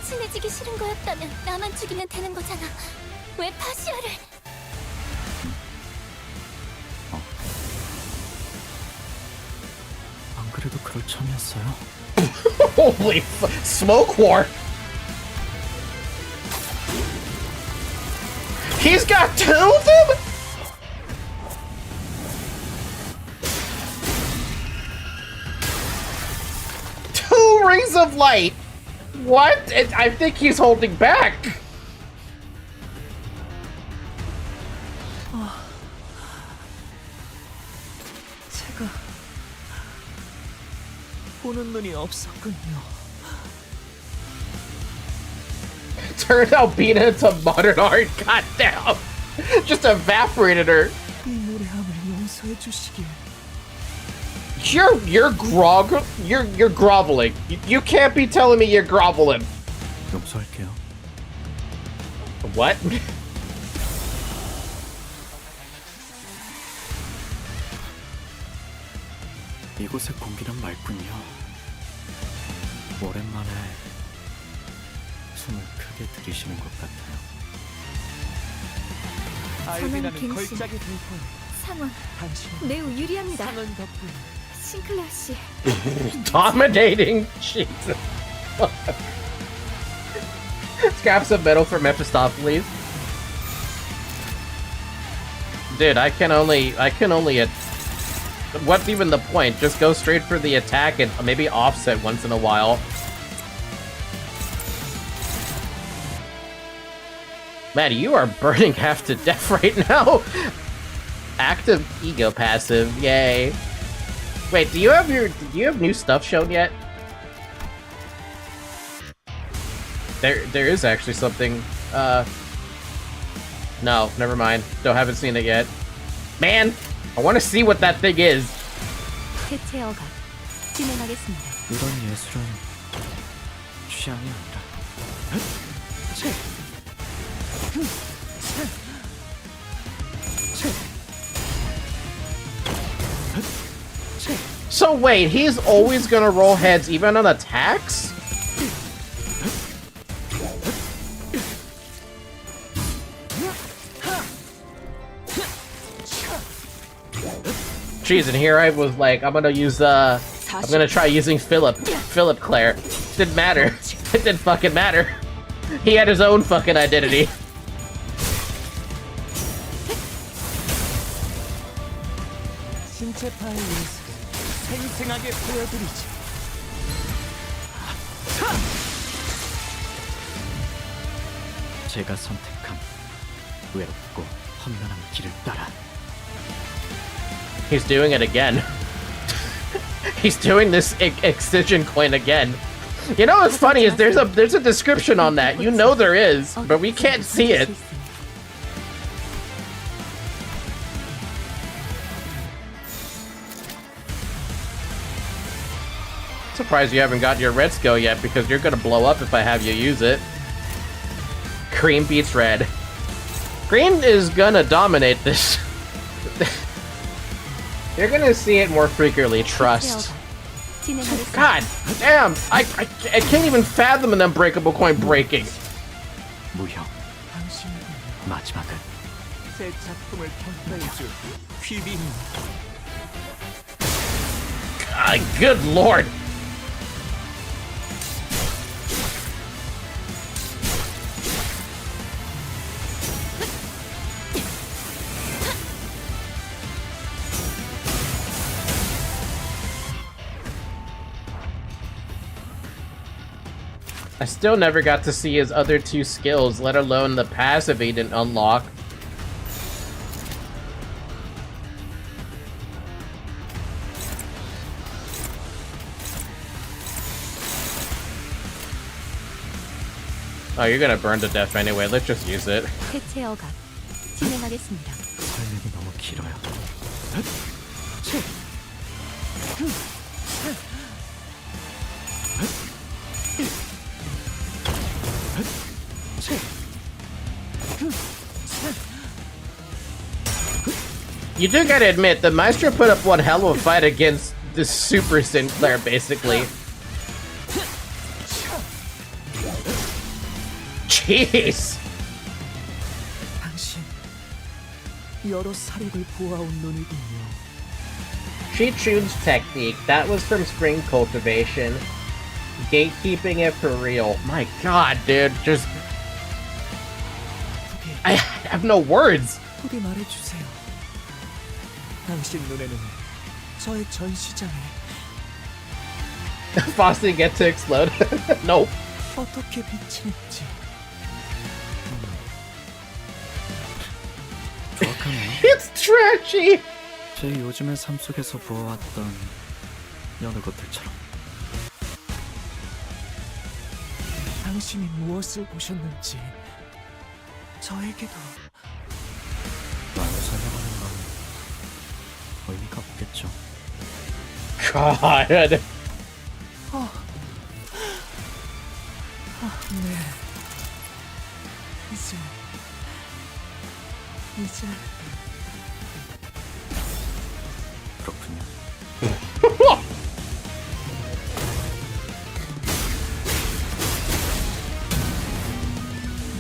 친해지기 싫은 거였다면 나만 죽이면 되는 거잖아. 왜 파시아를? 안 그래도 그럴 참이었어요. Holy fuck, smoke war. He's got two of them? Two rings of light. What? I think he's holding back. 제가 보는 눈이 없었군요. Turned Albina into modern art. God damn. Just evaporated her. 이 무례함을 용서해 주시길. You're groveling. You can't be telling me you're groveling. 용서할게요. What? 이곳의 공기는 맑군요. 오랜만에 숨을 크게 들이쉬는 것 같아요. 전원 갱신, 상원 매우 유리합니다. 상원 덕분 싱클레어 씨, Dominating. Jesus. Scrap some metal for Mephistopheles. Dude, I can only what's even the point? Just go straight for the attack and maybe offset once in a while. Man, you are burning half to death right now. Active ego passive, yay. Wait, do you have new stuff shown yet? There is actually something. No, never mind. Haven't seen it yet. Man, I want to see what that thing is. 대체 어각 진행하겠습니다. 이런 예술은 취향이 아니라 So wait, he's always gonna roll heads even on attacks? Jeez, and here I was like, I'm gonna try using Philip Claire. Didn't matter. It didn't fucking matter. He had his own fucking identity. 신체 파일을 생생하게 보여드리지. 제가 선택한 외롭고 험난한 길을 따라. He's doing it again. He's doing this excision coin again. You know what's funny is there's a description on that. You know there is, but we can't see it. Surprised you haven't got your red skill yet because you're gonna blow up if I have you use it. Green beats red. Green is gonna dominate this. You're gonna see it more frequently, trust. God damn! I can't even fathom an unbreakable coin breaking. 무형. 마지막은 새 작품을 평가해줄 귀빈. God, good lord! I still never got to see his other two skills, let alone the passive he didn't unlock. Oh, you're gonna burn to death anyway. Let's just use it. 대체 억압 진행하겠습니다. 설명이 너무 길어요. You do gotta admit, the Maestro put up one hell of a fight against this Super Sinclair, basically. Jeez! 당신 여러 사력을 보아온 눈이군요. She tunes technique. That was from Spring Cultivation. Gatekeeping it for real. My god, dude. Just... I have no words! 부디 말해주세요. 당신 눈에는 저의 전시장에 Frosty get to explode? Nope. 어떻게 비치는지. 정확하네요. It's trashy! 제 요즘의 삶 속에서 보아왔던 여느 것들처럼. 당신이 무엇을 보셨는지 저에게도. 말로 설명하는 건 의미가 없겠죠. God. 네. 이제 그렇군요.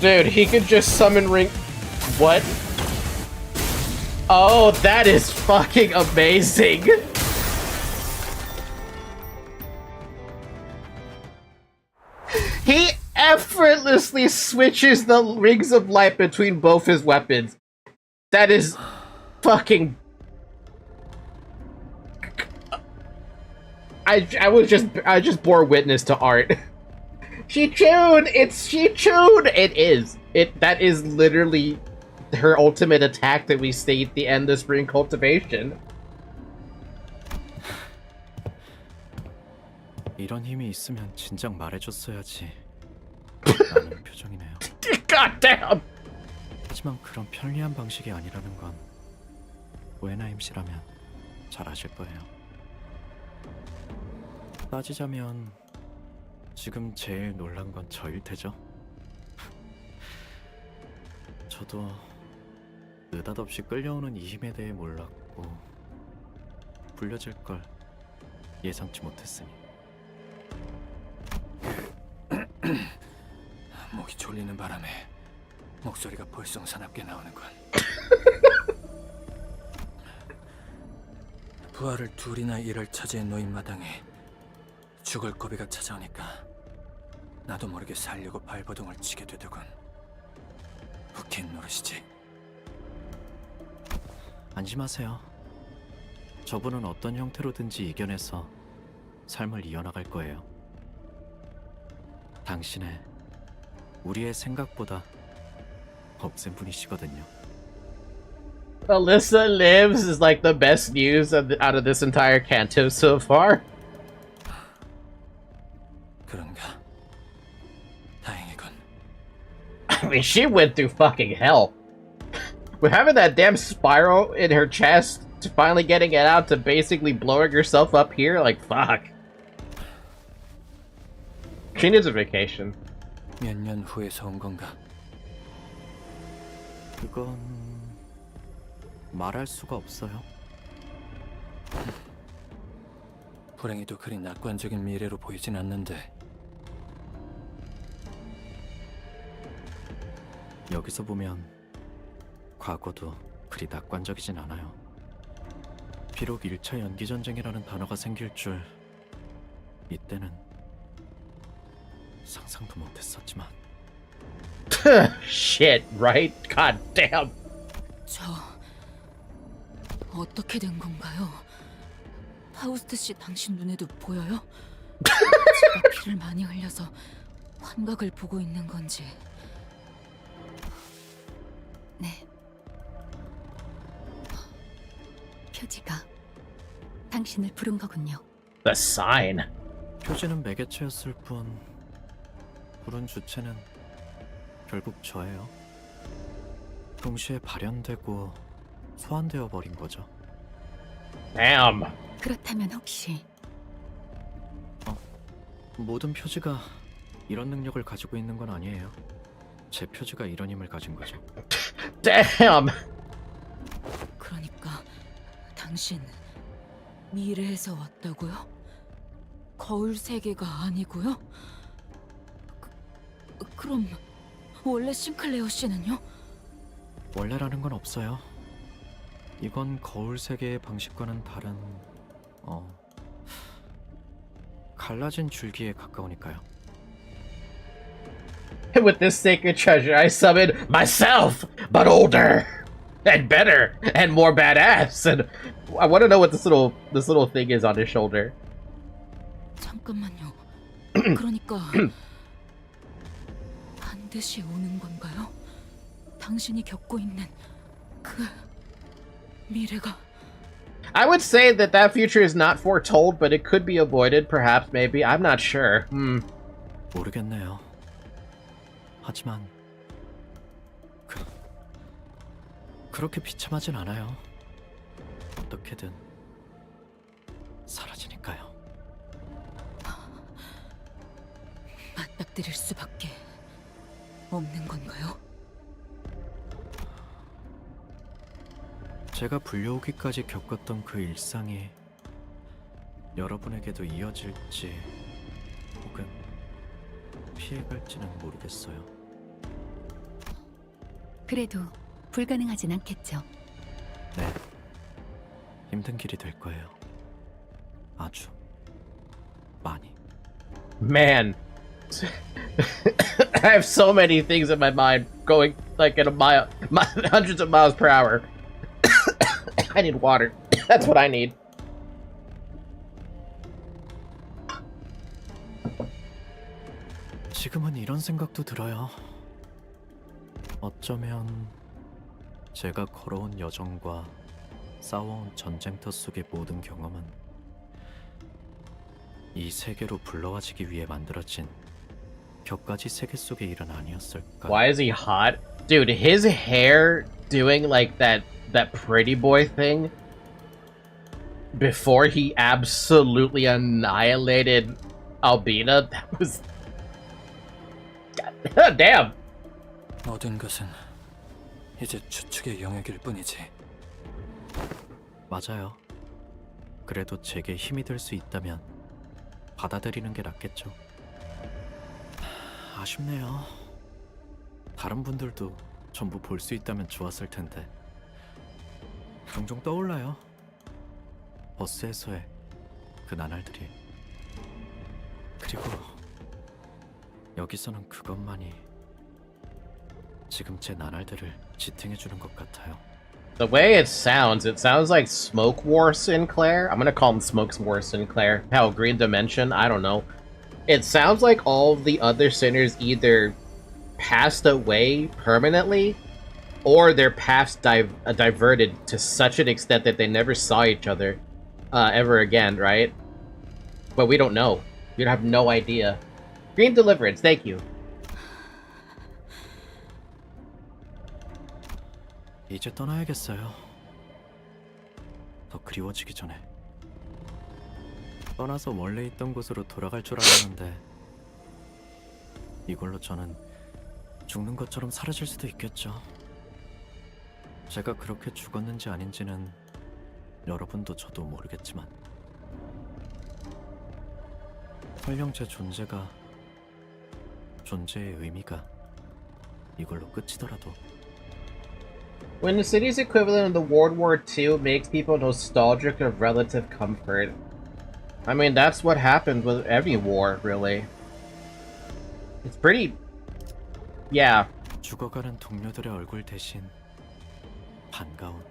Dude, he could just summon ring... What? Oh, that is fucking amazing! He effortlessly switches the rings of light between both his weapons. That is fucking... I just bore witness to art. She chewed! She chewed! It is. That is literally her ultimate attack that we see at the end of Spring Cultivation. 이런 힘이 있으면 진작 말해줬어야지. 라는 표정이네요. God damn! 하지만 그런 편리한 방식이 아니라는 건 오에나임 씨라면 잘 아실 거예요. 따지자면 지금 제일 놀란 건 저일 테죠. 저도 느닷없이 끌려오는 이 힘에 대해 몰랐고 불려질 걸 예상치 못했으니. 목이 졸리는 바람에 목소리가 벌써 사납게 나오는군. 부하를 둘이나 일을 차지해 놓인 마당에 죽을 고비가 찾아오니까 나도 모르게 살려고 발버둥을 치게 되더군. 후킨 노릇이지. 안심하세요. 저분은 어떤 형태로든지 이겨내서 삶을 이어나갈 거예요. 당신의 우리의 생각보다 없앤 분이시거든요. Alyssa lives is like the best news out of this entire canto so far. 그런가? 다행이군. I mean, she went through fucking hell. With having that damn spiral in her chest, to finally getting it out, to basically blowing herself up here, like, fuck. She needs a vacation. 몇 년 후에서 온 건가? 그건 말할 수가 없어요. 불행히도 그리 낙관적인 미래로 보이진 않는데. 여기서 보면 과거도 그리 낙관적이진 않아요. 비록 1차 연기전쟁이라는 단어가 생길 줄 이때는 상상도 못했었지만. Shit, right? God damn. 저 어떻게 된 건가요? 파우스트 씨 당신 눈에도 보여요? 제가 피를 많이 흘려서 환각을 보고 있는 건지. 네. 표지가 당신을 부른 거군요. The sign. 표지는 매개체였을 뿐 부른 주체는 결국 저예요. 동시에 발현되고 소환되어 버린 거죠. Damn. 그렇다면 혹시 모든 표지가 이런 능력을 가지고 있는 건 아니에요. 제 표지가 이런 힘을 가진 거죠. Damn. 그러니까 당신 미래에서 왔다고요? 거울 세계가 아니고요? 그럼 원래 싱클레어 씨는요? 원래라는 건 없어요. 이건 거울 세계의 방식과는 다른 갈라진 줄기에 가까우니까요. With this sacred treasure, I summon myself, but older, and better, and more badass. And I want to know what this little thing is on his shoulder. 잠깐만요. 그러니까 반드시 오는 건가요? 당신이 겪고 있는 그 미래가. I would say that that future is not foretold, but it could be avoided, perhaps, maybe. I'm not sure. 모르겠네요. 하지만 그렇게 비참하진 않아요. 어떻게든 사라지니까요. 맞닥뜨릴 수밖에 없는 건가요? 제가 불려오기까지 겪었던 그 일상이 여러분에게도 이어질지 혹은 피해갈지는 모르겠어요. 그래도 불가능하진 않겠죠. 네, 힘든 길이 될 거예요. 아주 많이. Man. I have so many things in my mind going like at hundreds of miles per hour. I need water. That's what I need. 지금은 이런 생각도 들어요. 어쩌면 제가 걸어온 여정과 싸워온 전쟁터 속의 모든 경험은 이 세계로 불러와지기 위해 만들어진 격가지 세계 속의 일은 아니었을까? Why is he hot? Dude, his hair doing like that pretty boy thing before he absolutely annihilated Albina, that was... God damn! 모든 것은 이제 추측의 영역일 뿐이지. 맞아요. 그래도 제게 힘이 될 수 있다면 받아들이는 게 낫겠죠. 아쉽네요. 다른 분들도 전부 볼 수 있다면 좋았을 텐데. 종종 떠올라요. 버스에서의 그 나날들이. 그리고 여기서는 그것만이 지금 제 나날들을 지탱해주는 것 같아요. The way it sounds like Smoke War Sinclair. I'm gonna call him Smoke War Sinclair. Hell, Green Dimension, I don't know. It sounds like all of the other sinners either passed away permanently or their paths diverted to such an extent that they never saw each other ever again, right? But we don't know. We have no idea. Green Deliverance, thank you. 이제 떠나야겠어요. 더 그리워지기 전에. 떠나서 원래 있던 곳으로 돌아갈 줄 알았는데 이걸로 저는 죽는 것처럼 사라질 수도 있겠죠. 제가 그렇게 죽었는지 아닌지는 여러분도 저도 모르겠지만 설령 제 존재의 의미가 이걸로 끝이더라도 When the city's equivalent of the World War II makes people nostalgic of relative comfort. I mean, that's what happens with every war, really. It's pretty... Yeah. 죽어가는 동료들의 얼굴 대신 반가운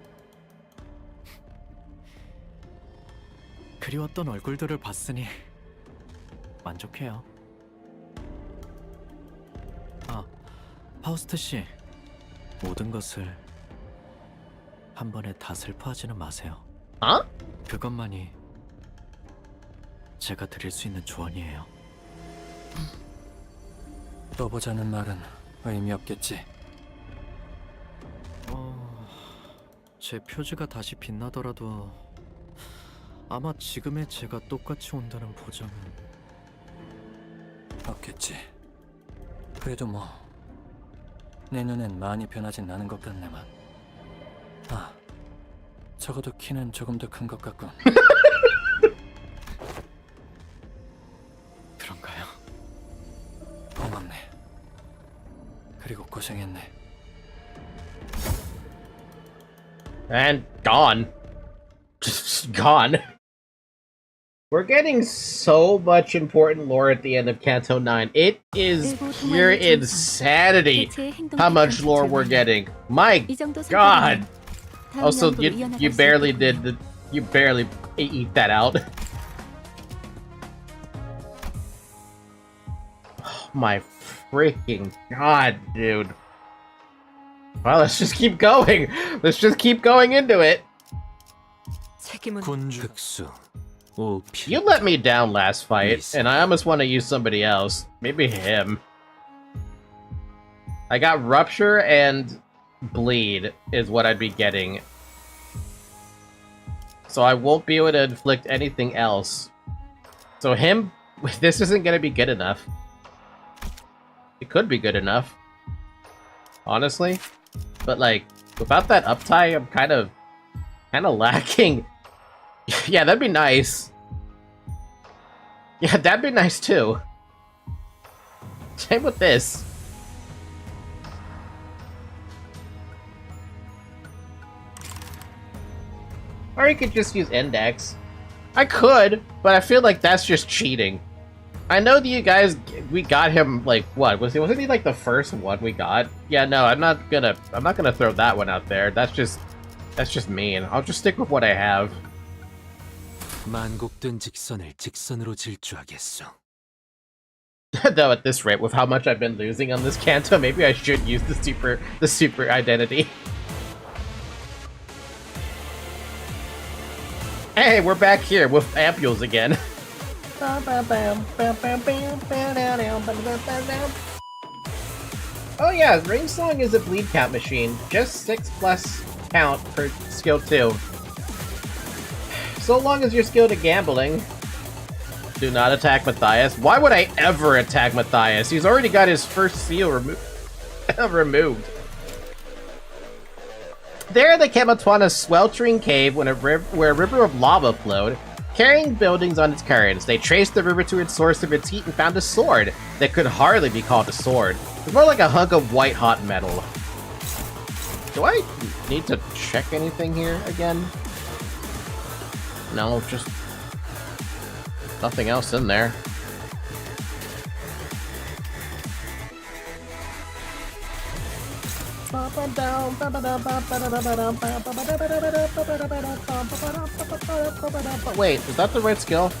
그리웠던 얼굴들을 봤으니 만족해요. 파우스트 씨, 모든 것을 한 번에 다 슬퍼하지는 마세요. Huh? 그것만이 제가 드릴 수 있는 조언이에요. 또 보자는 말은 의미 없겠지. 제 표지가 다시 빛나더라도 아마 지금의 제가 똑같이 온다는 보장은 없겠지. 그래도 뭐 내 눈엔 많이 변하진 않은 것 같네만. 아, 적어도 키는 조금 더 큰 것 같군. 그런가요? 고맙네. 그리고 고생했네. And gone. Just gone. We're getting so much important lore at the end of Canto 9. It is pure insanity how much lore we're getting. My god. Also, you barely did the... You barely eat that out. Oh my freaking god, dude. Well, let's just keep going. Let's just keep going into it. 군극수 오피. You let me down last fight, and I almost want to use somebody else. Maybe him. I got Rupture and Bleed is what I'd be getting. So I won't be able to inflict anything else. So him, this isn't going to be good enough. It could be good enough. Honestly. But like, without that uptie, I'm kind of lacking. Yeah, that'd be nice. Yeah, that'd be nice too. Same with this. Or you could just use Index. I could, but I feel like that's just cheating. I know that you guys, we got him like what? Wasn't he like the first one we got? Yeah, no, I'm not gonna throw that one out there. That's just mean. I'll just stick with what I have. 만곡된 직선을 직선으로 질주하겠소. Though at this rate, with how much I've been losing on this Canto, maybe I should use the super identity. Hey, we're back here with ampules again. Oh yeah, Ring Song is a bleed count machine. Just 6+ count per skill 2. So long as you're skilled at gambling. Do not attack Matthias. Why would I ever attack Matthias? He's already got his first seal removed. There they came upon a sweltering cave where a river of lava flowed, carrying buildings on its currents. They traced the river to its source of its heat and found a sword that could hardly be called a sword. It's more like a hunk of white-hot metal. Do I need to check anything here again? No, just nothing else in there. Wait, is that the right skill?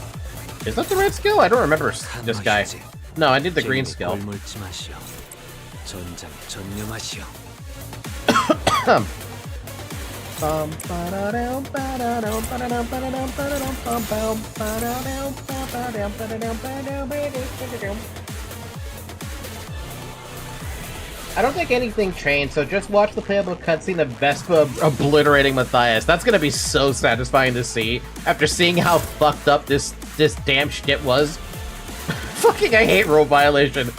Is that the right skill? I don't remember this guy. No, I need the green skill. I don't think anything changed, so just watch the playable cutscene of Vespa obliterating Matthias. That's gonna be so satisfying to see, after seeing how fucked up this damn shit was. Fucking I hate rule violation.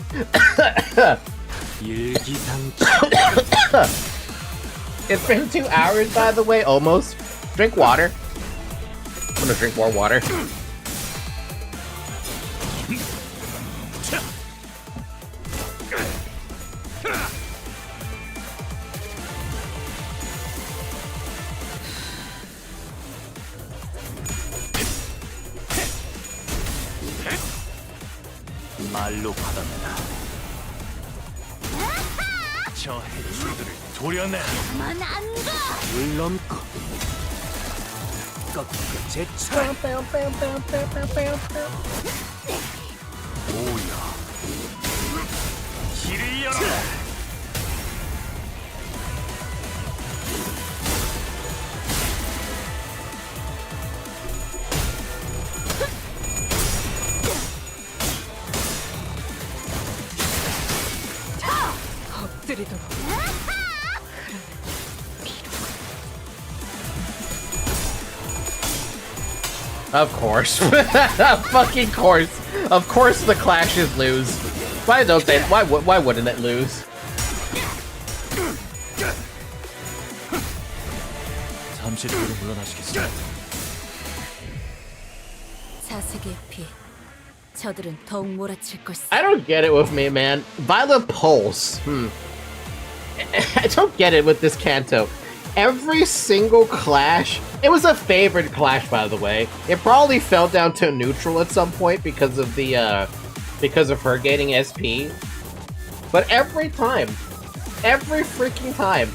It's been 2 hours, by the way, almost. Drink water. I'm gonna drink more water. 말로 받아내라. 저 해충들을 도려내라. 물 넘고 꺾고 제철. 오야. 길을 열어라. Of course. Fucking course. Of course the clashes lose. Why don't they? Why wouldn't it lose? 잠시 뒤로 물러나시겠습니다. 사색의 피. 저들은 더욱 몰아칠 걸세. I don't get it with me, man. Violet Pulse. I don't get it with this Canto. Every single clash, it was a favored clash, by the way. It probably fell down to neutral at some point because of the because of her getting SP. But every time, every freaking time,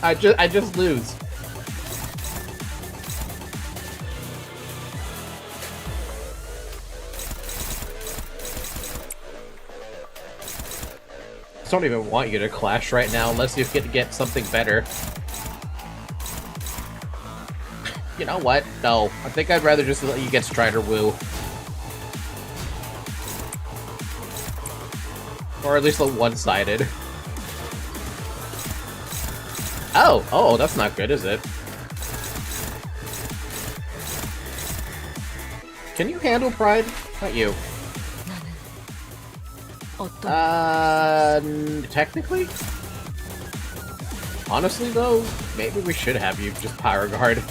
I just lose. I don't even want you to clash right now unless you get something better. You know what? No. I think I'd rather just let you get Strider Woo. Or at least a one-sided. Oh, that's not good, is it? Can you handle Pride? Not you. Technically? Honestly, though, maybe we should have you just Pyro Guard.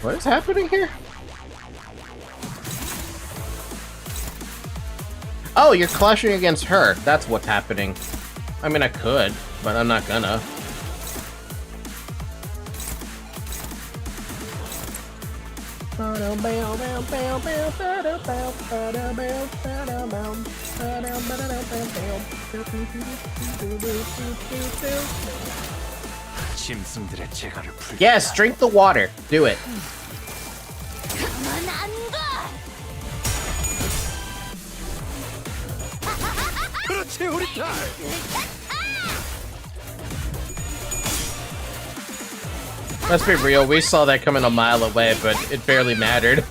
What is happening here? Oh, you're clashing against her. That's what's happening. I mean, I could, but I'm not gonna. 짐승들의 재갈을 풀. Yes, drink the water. Do it. 그렇지 우리 딸. Let's be real, we saw that coming a mile away, but it barely mattered.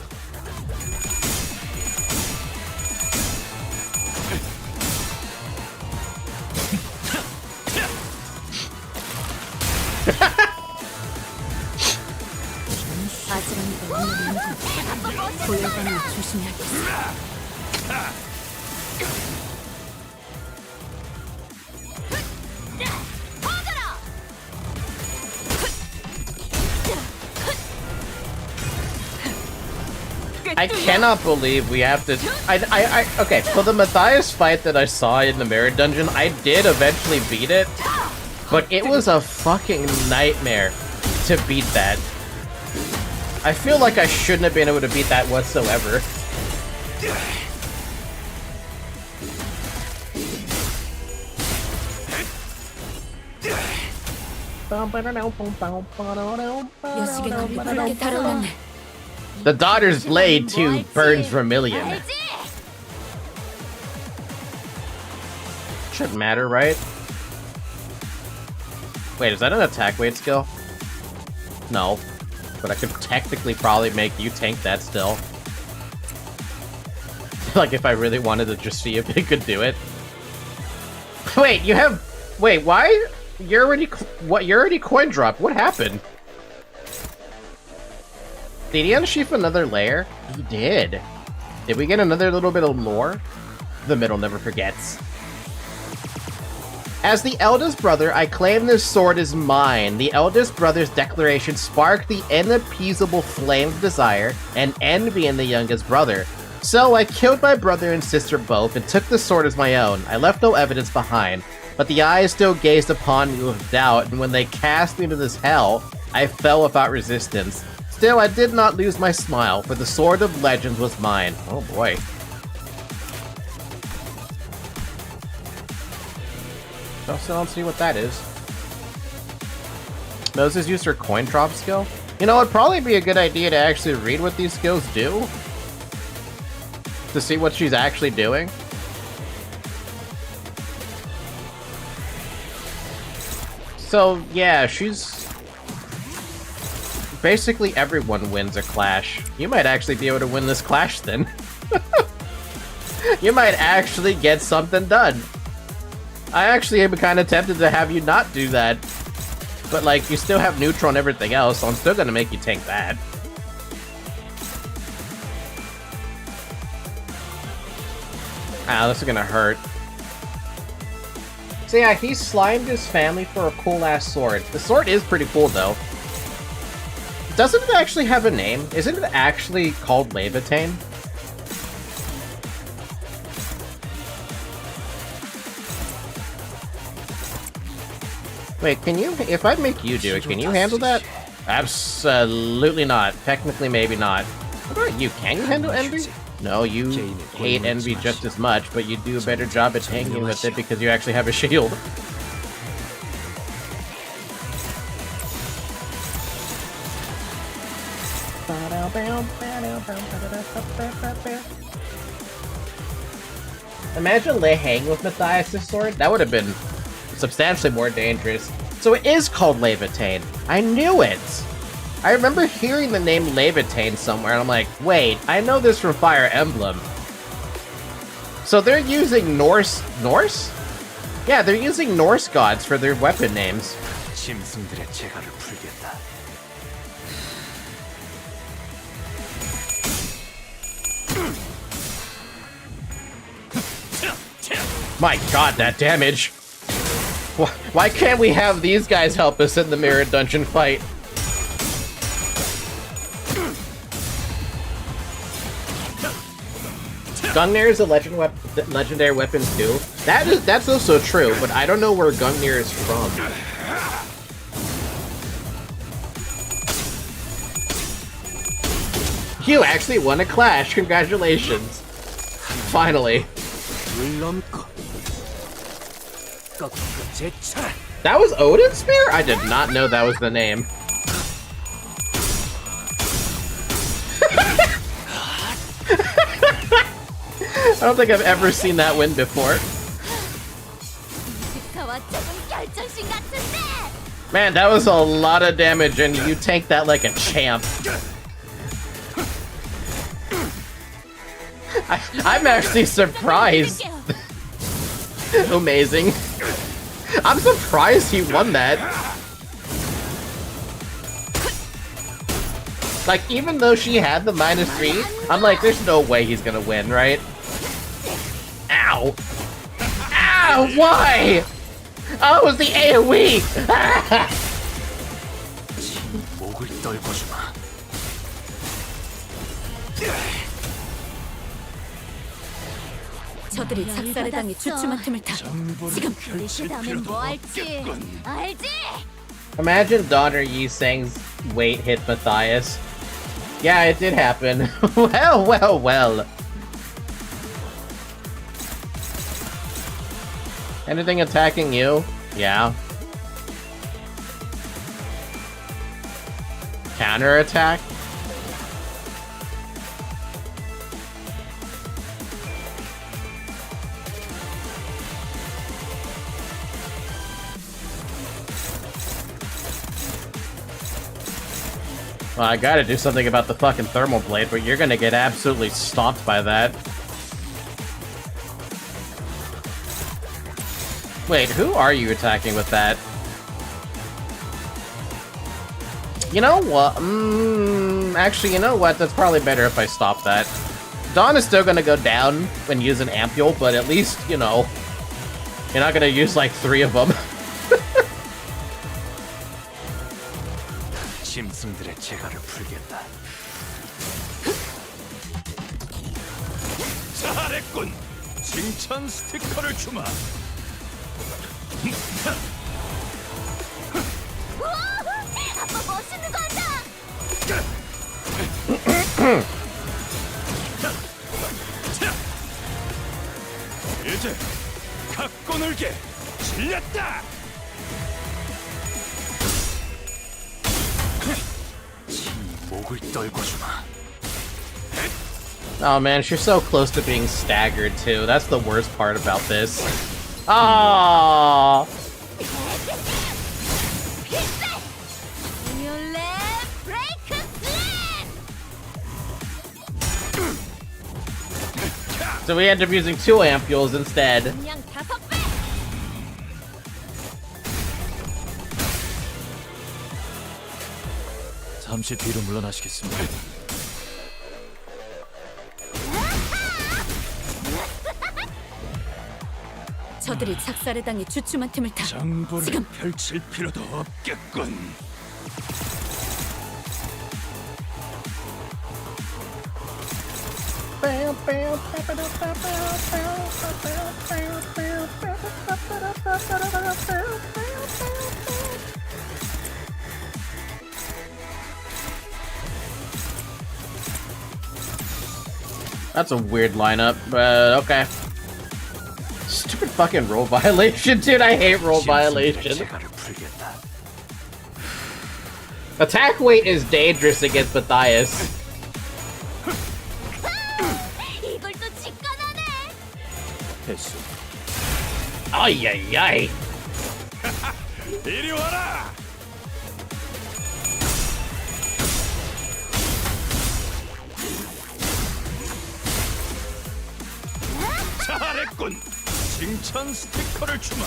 I cannot believe we have to. Okay, for the Matthias fight that I saw in the Mirror Dungeon, I did eventually beat it, but it was a fucking nightmare to beat that. I feel like I shouldn't have been able to beat that whatsoever. The daughter's blade too burns vermilion. Shouldn't matter, right? Wait, is that an attack weight skill? No. But I could technically probably make you tank that still. Like if I really wanted to just see if it could do it. Wait, you have... Wait, why? You're already... What? You're already coin dropped. What happened? Did he unsheath another layer? He did. Did we get another little bit of lore? The middle never forgets. As the eldest brother, I claim this sword is mine. The eldest brother's declaration sparked the inappeasable flame of desire and envy in the youngest brother. So I killed my brother and sister both and took the sword as my own. I left no evidence behind, but the eyes still gazed upon me with doubt, and when they cast me into this hell, I fell without resistance. Still, I did not lose my smile, for the Sword of Legends was mine. Oh boy. I still don't see what that is. Moses used her coin drop skill? You know, it'd probably be a good idea to actually read what these skills do. To see what she's actually doing. So, yeah, she's Basically everyone wins a clash. You might actually be able to win this clash then. You might actually get something done. I actually am kind of tempted to have you not do that. But like, you still have neutral and everything else, so I'm still gonna make you tank that. Ah, this is gonna hurt. So yeah, he slimed his family for a cool-ass sword. The sword is pretty cool, though. Doesn't it actually have a name? Isn't it actually called Levitain? Wait, can you... If I make you do it, can you handle that? Absolutely not. Technically, maybe not. What about you? Can you handle Envy? No, you hate Envy just as much, but you do a better job at tanking with it because you actually have a shield. Imagine Lei hanging with Matthias' sword. That would have been substantially more dangerous. So it is called Levitain. I knew it! I remember hearing the name Levitain somewhere, and I'm like, wait, I know this from Fire Emblem. So they're using Norse... Norse? Yeah, they're using Norse gods for their weapon names. My god, that damage! Why can't we have these guys help us in the mirror dungeon fight? Gungnir is a legendary weapon too. That's also true, but I don't know where Gungnir is from. You actually won a clash, congratulations. Finally. That was Odin's Spear? I did not know that was the name. I don't think I've ever seen that win before. Man, that was a lot of damage and you tanked that like a champ. I'm actually surprised. Amazing. I'm surprised he won that. Like, even though she had the -3, I'm like, there's no way he's gonna win, right? Ow! Ow! Why? Oh, it was the AoE! 저들이 작살에 당해 주춤한 틈을 타. 지금. Imagine Donner Yi Sang's weight hit Matthias. Yeah, it did happen. Well, well, well. Anything attacking you? Yeah. Counterattack? Well, I gotta do something about the fucking thermal blade, but you're gonna get absolutely stomped by that. Wait, who are you attacking with that? You know what? Actually, you know what? That's probably better if I stop that. Dawn is still gonna go down when using Ampule, but at least, you know, you're not gonna use like 3 of them. 짐승들의 재갈을 풀겠다. 잘했군. 칭찬 스티커를 주마. 아빠 멋있는 거 한다. 이제 갖고 놀게. 질렸다. Oh man, she's so close to being staggered too. That's the worst part about this. Aww. break. So we end up using 2 ampules instead. 그냥 5배! 잠시 뒤로 물러나시겠습니다. 저들이 작살에 당해 주춤한 틈을 타. 장부를 지금 펼칠 필요도 없겠군. That's a weird lineup, but okay. Stupid fucking roll violation, dude. I hate roll violation. Attack weight is dangerous against Matthias. 이걸 또 직관하네! 됐어. Ay ay ay. 이리 와라. 잘했군. 칭찬 스티커를 주마.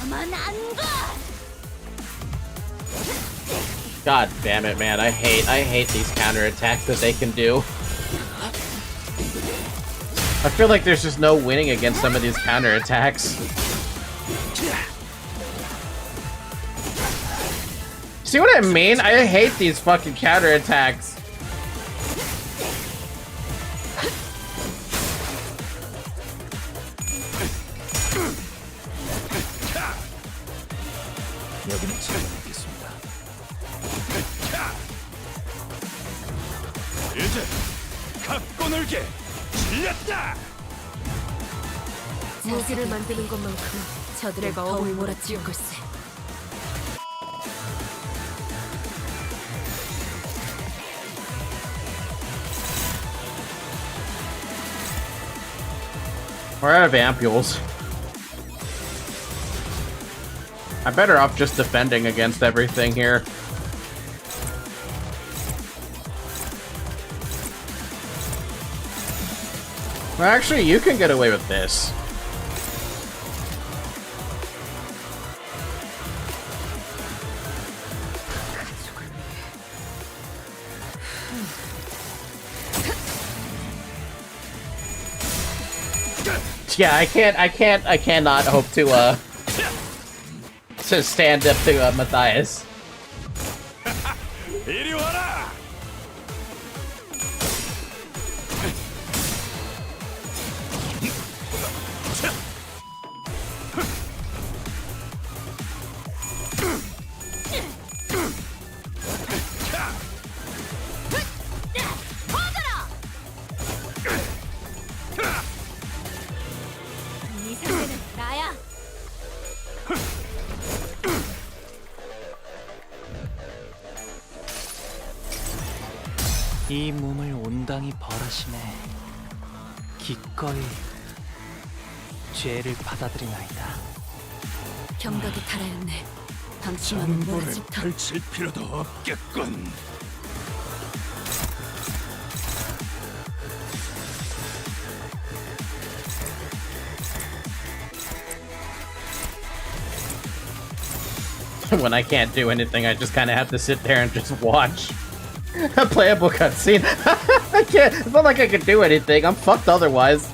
가만 안 가! God damn it, man. I hate these counterattacks that they can do. I feel like there's just no winning against some of these counterattacks. See what I mean? I hate these fucking counterattacks. 여기는 제가 있겠습니다. 이제 갖고 놀게. 질렸다. 무기를 만드는 것만큼 저들을 더욱 몰아칠 걸세. We're out of ampules. I'm better off just defending against everything here. Well, actually, you can get away with this. Yeah, I cannot hope to stand up to Matthias. 이리 와라. 이 상대는 나야! 이 몸을 온당히 벌하시네. 기꺼이 죄를 받아들이나이다. 경각이 달아였네. 방심하면 장부를 몰아칠 터. 펼칠 필요도 없겠군. When I can't do anything, I just kind of have to sit there and just watch a playable cutscene. I can't. It's not like I can do anything. I'm fucked otherwise.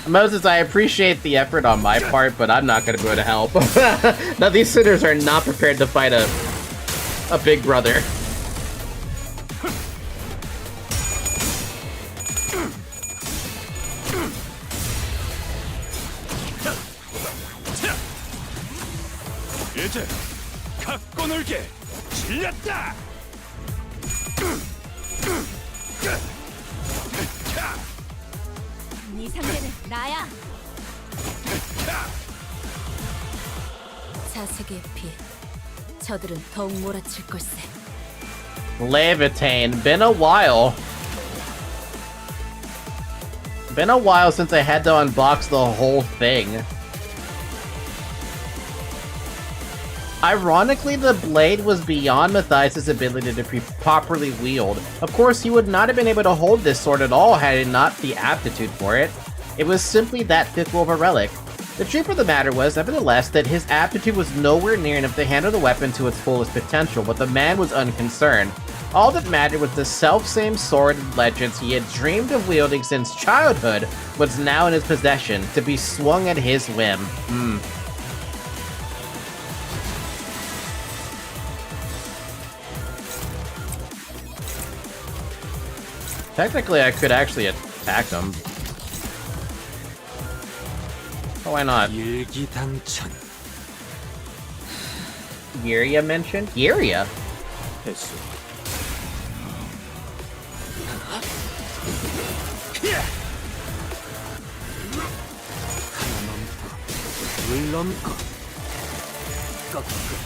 Moses, I appreciate the effort on my part, but I'm not going to be able to help. Now, these sinners are not prepared to fight a big brother. 이제 갖고 놀게. 질렸다. 이 상대는 나야! 자색의 피. 저들은 더욱 몰아칠 걸세. Levitain. Been a while. Been a while since I had to unbox the whole thing. Ironically, the blade was beyond Matthias' ability to be properly wielded. Of course, he would not have been able to hold this sword at all had he not the aptitude for it. It was simply that fickle of a relic. The truth of the matter was, nevertheless, that his aptitude was nowhere near enough to handle the weapon to its fullest potential, but the man was unconcerned. All that mattered was the self-same sword and legends he had dreamed of wielding since childhood was now in his possession, to be swung at his whim. Technically, I could actually attack him. Oh, why not? 일기당천. Giria mentioned? Giria? 했어.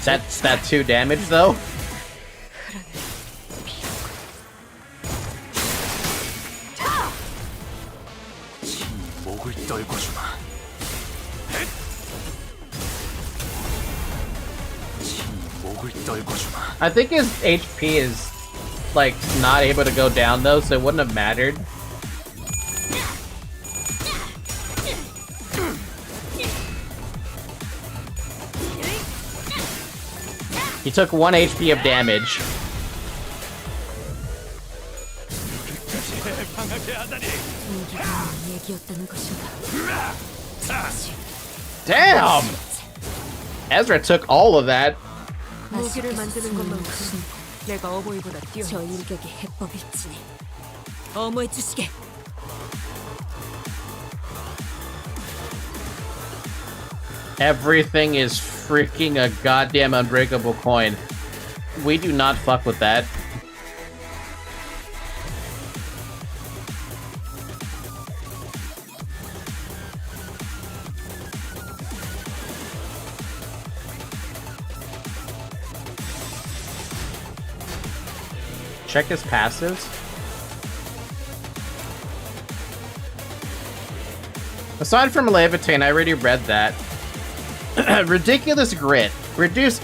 That's 2 damage though? 목을 떨궈주마. 목을 떨궈주마. I think his HP is like not able to go down though, so it wouldn't have mattered. He took 1 HP of damage. Damn! Ezra took all of that. 무기를 만드는 것만큼 내가 어머니보다 뛰어. 저 일격이 해법일지니 어머니 주시게. Everything is freaking a goddamn unbreakable coin. We do not fuck with that. Check his passives. Aside from Levitain, I already read that. Ridiculous Grit. Reduce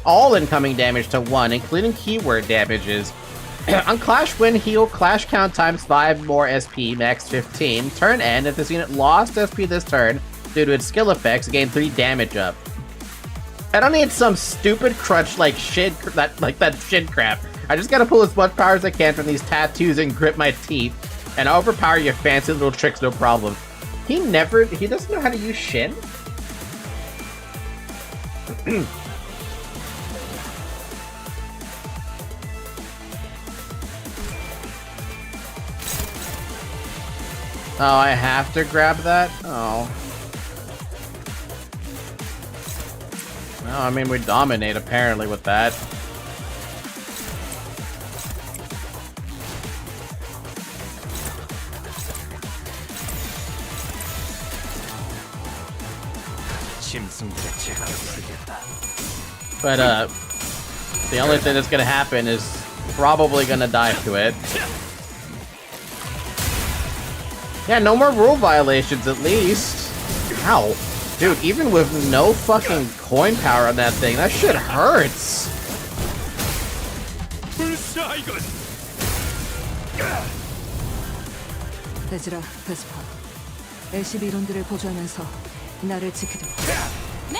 all incoming damage to 1, including keyword damages. On Clash Win, heal Clash count times 5 more SP, max 15. Turn end, if this unit lost SP this turn due to its skill effects, gain 3 damage up. I don't need some stupid crutch like that shit crap. I just gotta pull as much power as I can from these tattoos and grit my teeth, and I'll overpower your fancy little tricks no problem. He doesn't know how to use Shin? Oh, I have to grab that? Oh. No, I mean, we dominate apparently with that. But, the only thing that's gonna happen is probably gonna die to it. Yeah, no more rule violations at least. Ow. Dude, even with no fucking coin power on that thing, that shit hurts. 베즈라, 베스파, LCB 이론들을 보조하면서 나를 지키도록. 네!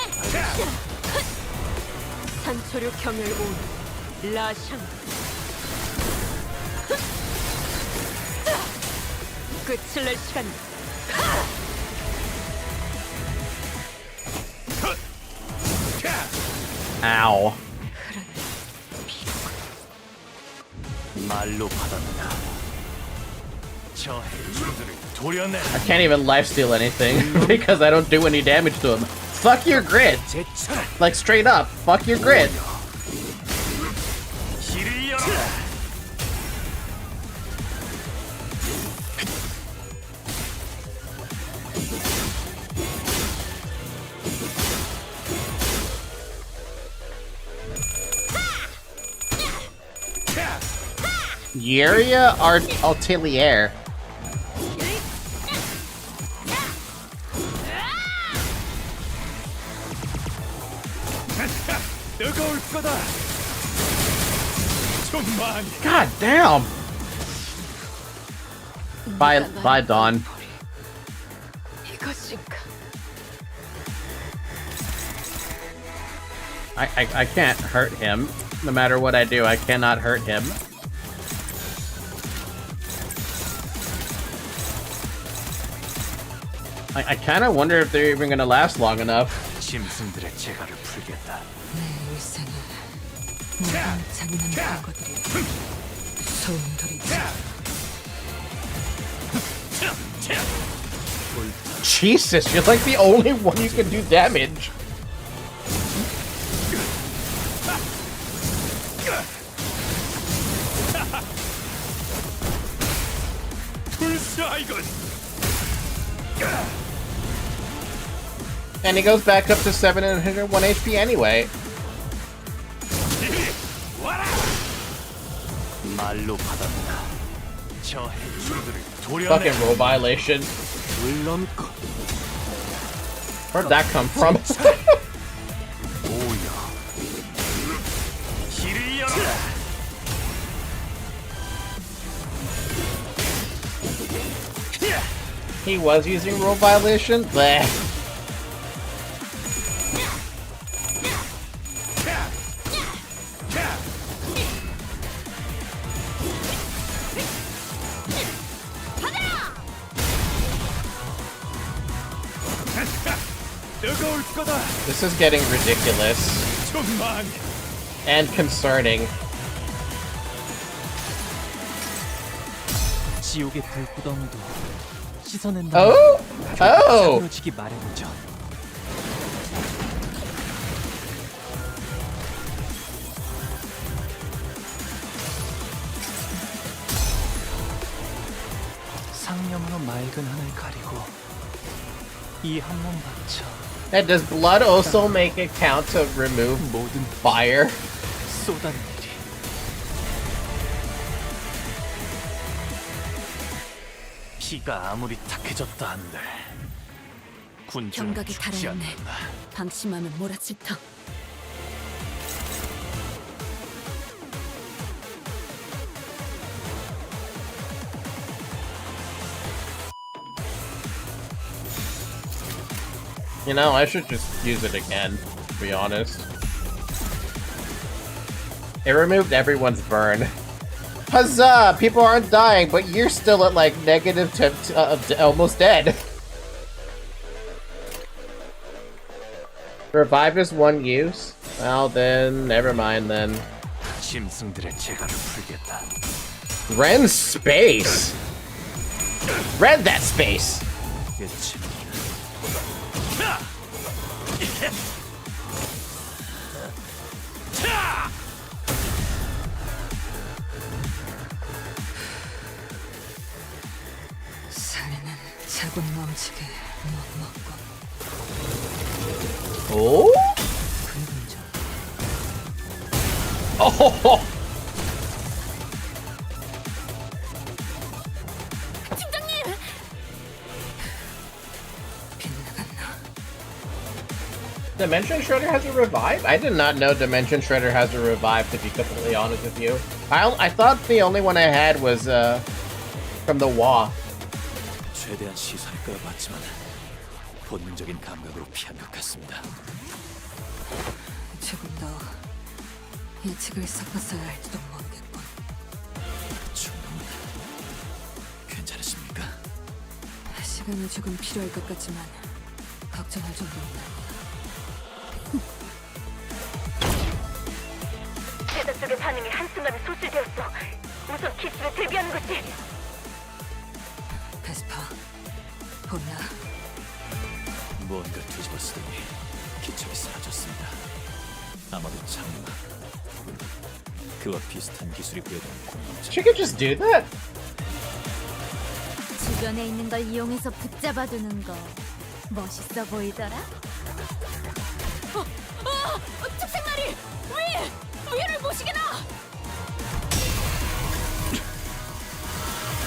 산초류 경혈고 라샹. 끝을 낼 시간이다. Ow. I can't even lifesteal anything because I don't do any damage to him. Fuck your grit! Like straight up, fuck your grit! Yeria Artelier. 뜨거울 거다. 좀 많이. God damn. Bye, Dawn. 이것인가? I can't hurt him. No matter what I do, I cannot hurt him. I kind of wonder if they're even gonna last long enough. 짐승들의 재갈을 풀겠다. 내 일생에 모든 잔인한 과거들이 소음돌이지. Jesus, you're like the only one who can do damage. 불사 이건. And he goes back up to 701 HP anyway. 말로 받았다. 저 해충들을 도려내. Fucking rule violation. 물론고. Where'd that come from? 오여. 길을 열어라. He was using rule violation? Bleh. 뜨거울 거다. This is getting ridiculous. 좀 많이. And concerning. 지옥의 불구덩이도 씻어낸다. Oh? Oh! 지기 마련이죠. 상념으로 맑은 하늘 가리고 이 한 몸 바쳐. And does blood also make it count to remove 모든 fire? 쏟아낸 일이. 피가 아무리 탁해졌다 한들 군중은 경각이 죽지 달아있네. 않는다. 방심하면 몰아칠 터. You know, I should just use it again, to be honest. It removed everyone's burn. Huzzah! People aren't dying, but you're still at like negative almost dead. Revive is one use? Well then, never mind then. 짐승들의 재갈을 풀겠다. Ren's space! Ren that space! 그치. 사내는 자국 넘치게 못 먹고. Oh? 붉은 Oh! Dimension Shredder has a revive? I did not know Dimension Shredder has a revive, to be completely honest with you. I thought the only one I had was from the Wa. 최대한 시선을 끌어봤지만 본능적인 감각으로 피한 것 같습니다. 조금 더 예측을 섞었어야 할지도 모르겠군. 충분합니다. 괜찮으십니까? 시간이 조금 필요할 것 같지만 걱정할 정도는 아니야. 제자 쪽의 반응이 한순간에 소실되었어. 우선 키스를 대비하는 거지. 베스파, 본나. 무언가 뒤집어쓰더니 기척이 사라졌습니다. 아마도 장마 혹은 그와 비슷한 기술이 부여된 공룡체. She could just do that? 주변에 있는 걸 이용해서 붙잡아두는 거 멋있어 보이더라. 특생마리! 위를 보시게 나!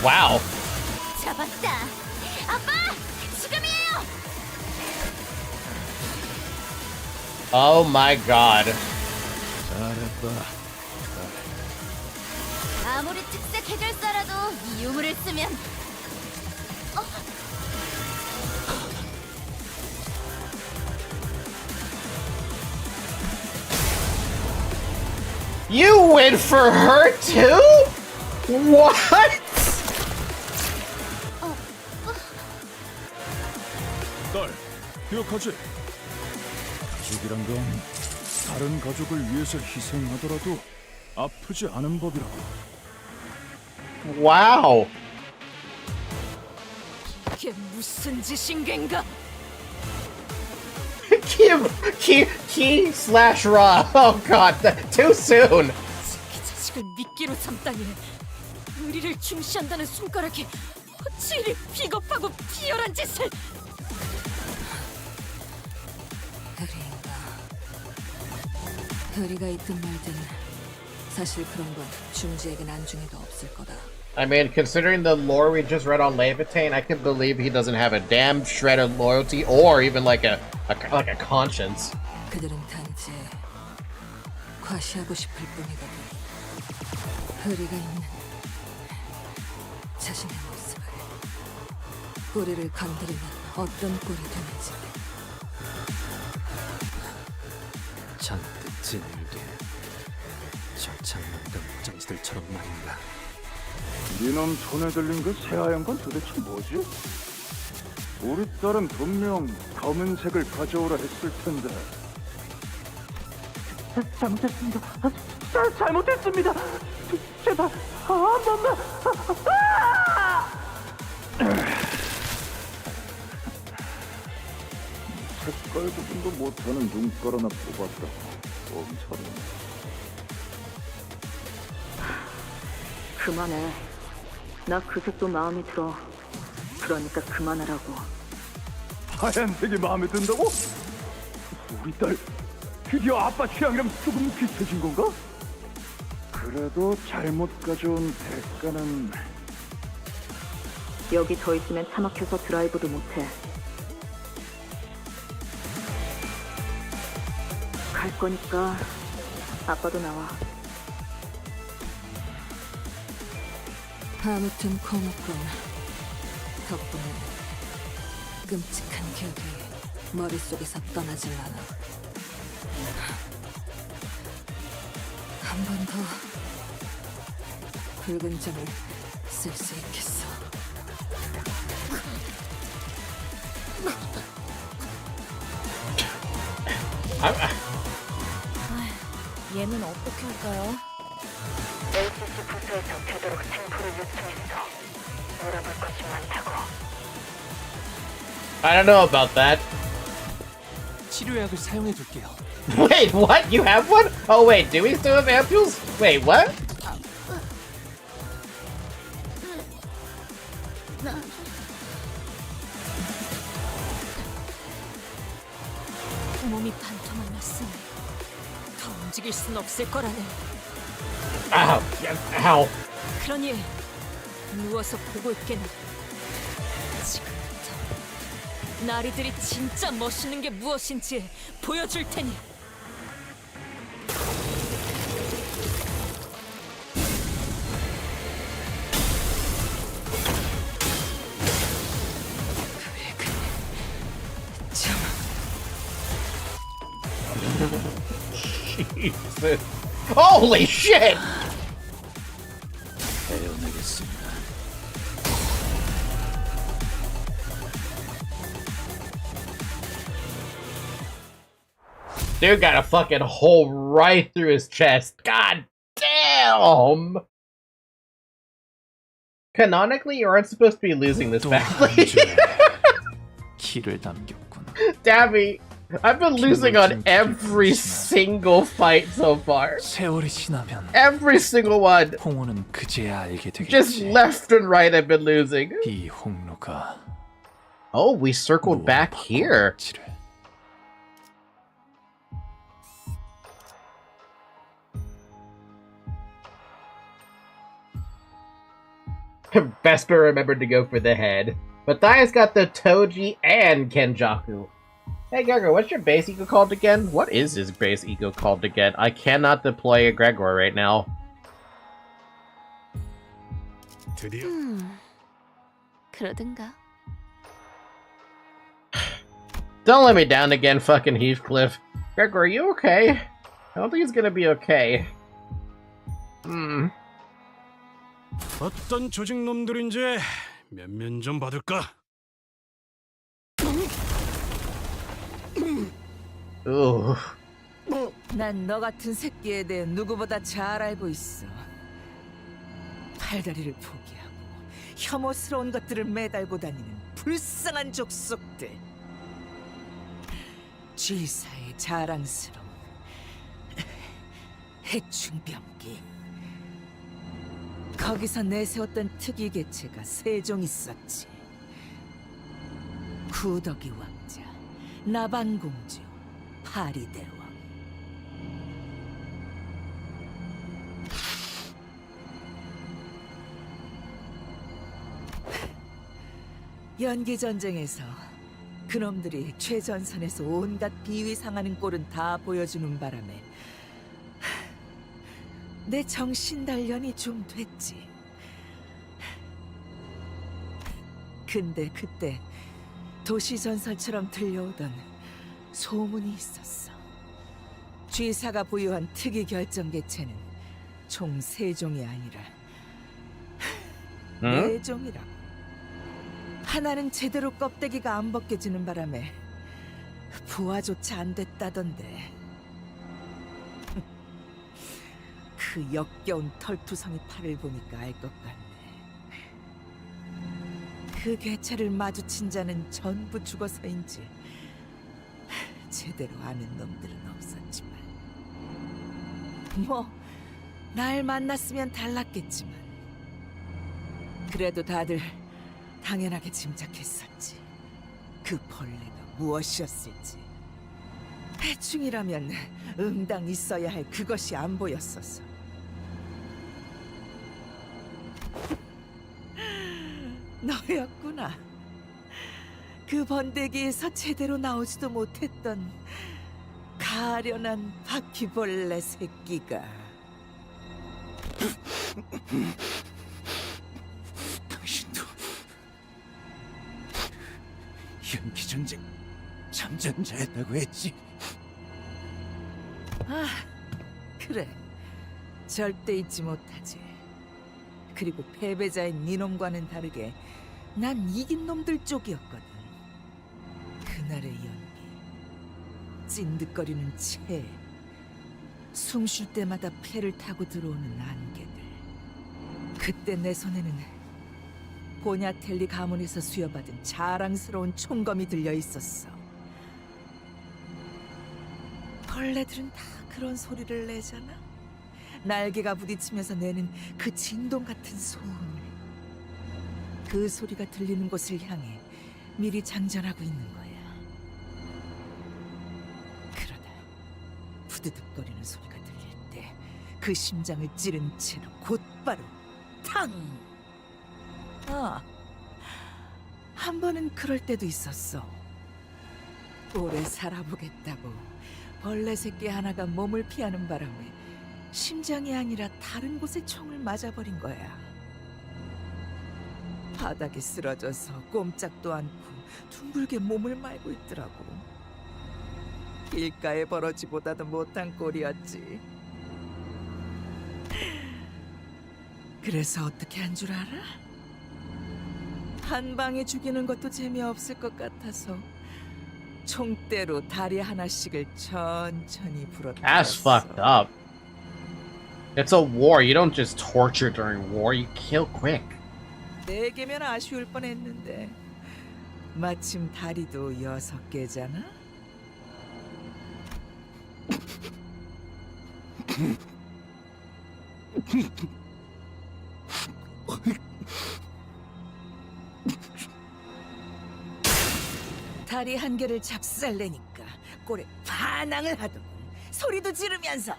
Wow. 잡았다. 아빠! 지금이에요! Oh my god. 아무리 특색 해결사라도 이 유물을 쓰면 You went for her too? What? 딸, 기억하지? 가족이란 건 다른 가족을 위해서 희생하더라도 아프지 않은 법이라고. Wow. 이게 무슨 짓인 겐가? Key slash raw. Oh god, too soon. 이 자식을 미끼로 삼다니. 의리를 중시한다는 손가락이 어찌 비겁하고 비열한 짓을. 의리인가? 의리가 있든 말든 사실 그런 건 중지에겐 안중에도 없을 거다. I mean, considering the lore we just read on Levitain, I can believe he doesn't have a damn shred of loyalty or even like a conscience. 그들은 단지 과시하고 싶을 뿐이거든. 의리가 있는 자신의 모습을, 꼬리를 건드리면 어떤 꼴이 되는지. 잔뜩 진일돼 저 장난감 장지들처럼 말인가. 니놈 손에 들린 그 새하얀 건 도대체 뭐지? 우리 딸은 분명 검은색을 가져오라 했을 텐데. 잘못했습니다. 잘못했습니다. 제발 한 번만. 색깔 구분도 못하는 눈깔 하나 뽑았다고. 엄살이네. 그만해. 나 그 색도 마음에 들어. 그러니까 그만하라고. 하얀색이 마음에 든다고? 우리 딸 드디어 아빠 취향이랑 조금 비슷해진 건가? 그래도 잘못 가져온 대가는... 여기 더 있으면 차 막혀서 드라이브도 못해. 갈 거니까 아빠도 나와. 아무튼 고맙군. 덕분에 끔찍한 기억이 머릿속에서 떠나질 않아. 한 번 더 붉은 점을 쓸 수 있겠어. 얘는 어떻게 할까요? LCC 부서에서 되도록 생포를 요청했어. 물어볼 것이 많다고. I don't know about that. 치료약을 사용해 둘게요. Wait, what? You have one? Oh wait, do we still have ampules? Wait, what? 몸이 반토막 났으니 더 움직일 순 없을 거라네. Ow, ow. 그러니 누워서 보고 있겠네. 지금부터 나리들이 진짜 멋있는 게 무엇인지 보여줄 테니. Jesus. Holy shit! 배워내겠습니다. Dude got a fucking hole right through his chest. God damn! Canonically, you aren't supposed to be losing this badly. 키를 남겼구나. Dabby, I've been losing on every single fight so far. 세월이 지나면 Every single one. 홍호는 그제야 알게 되겠지. Just left and right I've been losing. 이 홍로가 Oh, we circled back here. Vesper remembered to go for the head. Matthias got the Toji and Kenjaku. Hey Gregor, what's your base ego called again? What is his base ego called again? I cannot deploy a Gregor right now. 드디어 그러든가. Don't let me down again, fucking Heathcliff. Gregor, are you okay? I don't think he's gonna be okay. 어떤 조직 놈들인지 면면 좀 받을까? Ooh. 난 너 같은 새끼에 대해 누구보다 잘 알고 있어. 팔다리를 포기하고 혐오스러운 것들을 매달고 다니는 불쌍한 족속들. G사의 자랑스러운 해충병기. 거기서 내세웠던 특이 개체가 세 종 있었지. 구더기 왕자, 나반공주, 파리대왕. 연기 전쟁에서 그놈들이 최전선에서 온갖 비위상하는 꼴은 다 보여주는 바람에 내 정신 단련이 좀 됐지. 근데 그때 도시 전설처럼 들려오던 소문이 있었어. G사가 보유한 특이 결정 개체는 총 3종이 아니라 4종이라고. 하나는 제대로 껍데기가 안 벗겨지는 바람에 부화조차 안 됐다던데. 그 역겨운 털투성이 팔을 보니까 알 것 같네. 그 개체를 마주친 자는 전부 죽어서인지 제대로 아는 놈들은 없었지만, 뭐 날 만났으면 달랐겠지만 그래도 다들 당연하게 짐작했었지. 그 벌레가 무엇이었을지. 해충이라면 응당 있어야 할 그것이 안 보였었어. 너였구나. 그 번데기에서 제대로 나오지도 못했던 가련한 바퀴벌레 새끼가. 당신도 연기전쟁 참전자였다고 했지. 아, 그래. 절대 잊지 못하지. 그리고 패배자인 니놈과는 다르게 난 이긴 놈들 쪽이었거든. 그날의 연기, 찐득거리는 채, 숨 쉴 때마다 폐를 타고 들어오는 안개들. 그때 내 손에는 보냐텔리 가문에서 수여받은 자랑스러운 총검이 들려 있었어. 벌레들은 다 그런 소리를 내잖아. 날개가 부딪히면서 내는 그 진동 같은 소음. 그 소리가 들리는 곳을 향해 미리 장전하고 있는 거야. 그러다 부드득거리는 소리가 들릴 때 그 심장을 찌른 채로 곧바로 탕! 아, 한 번은 그럴 때도 있었어. 오래 살아보겠다고 벌레 새끼 하나가 몸을 피하는 바람에 심장이 아니라 다른 곳에 총을 맞아버린 거야. 바닥에 쓰러져서 꼼짝도 않고 둥글게 몸을 말고 있더라고. 길가에 벌어지보다도 못한 꼴이었지. 그래서 어떻게 한 줄 알아? 한 방에 죽이는 것도 재미없을 것 같아서 총대로 다리 하나씩을 천천히 부러뜨렸어. That's fucked up. It's a war. You don't just torture during war. You kill quick. 4개면 아쉬울 뻔했는데 마침 다리도 6개잖아? 다리 한 개를 작살내니까 꼴에 반항을 하더군. 소리도 지르면서.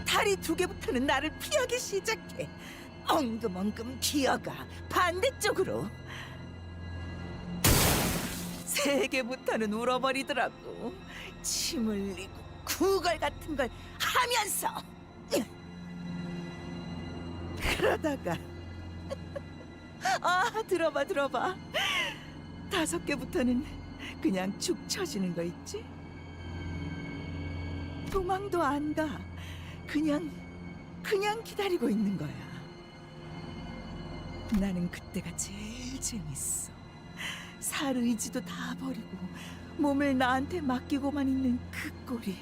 다리 2개부터는 나를 피하기 시작해. 엉금엉금 기어가 반대쪽으로. 3 대개부터는 울어버리더라고. 침 흘리고 구걸 같은 걸 하면서. 그러다가 들어봐. 5개부터는 그냥 축 처지는 거 있지? 도망도 안 가. 그냥 기다리고 있는 거야. 나는 그때가 제일 재밌어. 살 의지도 다 버리고 몸을 나한테 맡기고만 있는 그 꼴이.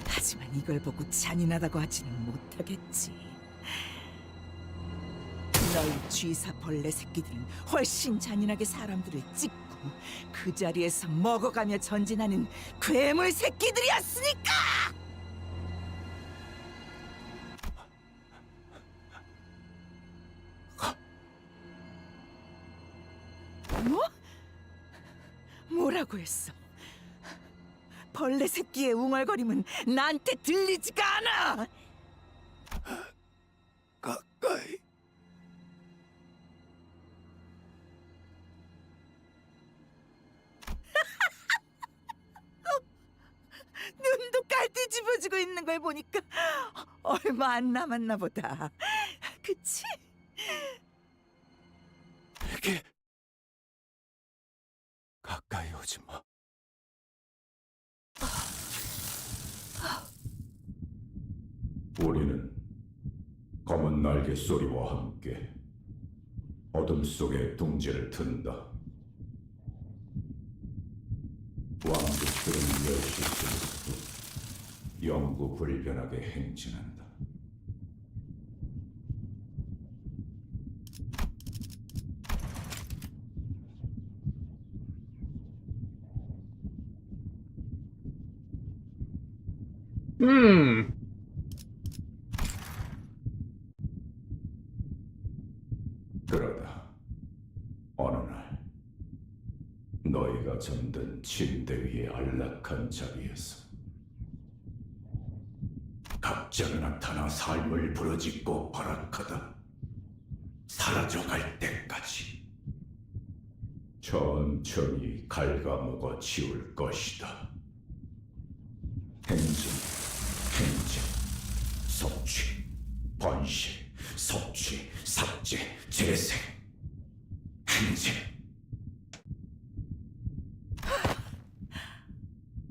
하지만 이걸 보고 잔인하다고 하지는 못하겠지. 너희 쥐사 벌레 새끼들은 훨씬 잔인하게 사람들을 찢고 그 자리에서 먹어가며 전진하는 괴물 새끼들이었으니까! 뭐? 뭐라고 했어? 벌레 새끼의 웅얼거림은 나한테 들리지가 않아! 가까이. 눈도 깔띠 집어지고 있는 걸 보니까 얼마 안 남았나 보다. 그치? 이게 가까이 오지 마. 우리는 검은 날개 소리와 함께 어둠 속에 둥지를 튼다. 왕국들은 멸시 속에서도 영구 불변하게 행진한다. 그러다 어느 날 너희가 잠든 침대 위의 안락한 자리에서 갑자기 나타나 삶을 부러짓고 발악하다 사라져갈 때까지 천천히 갉아먹어 치울 것이다. 행진, 섭취, 번식, 섭취, 삭제, 재생, 행진.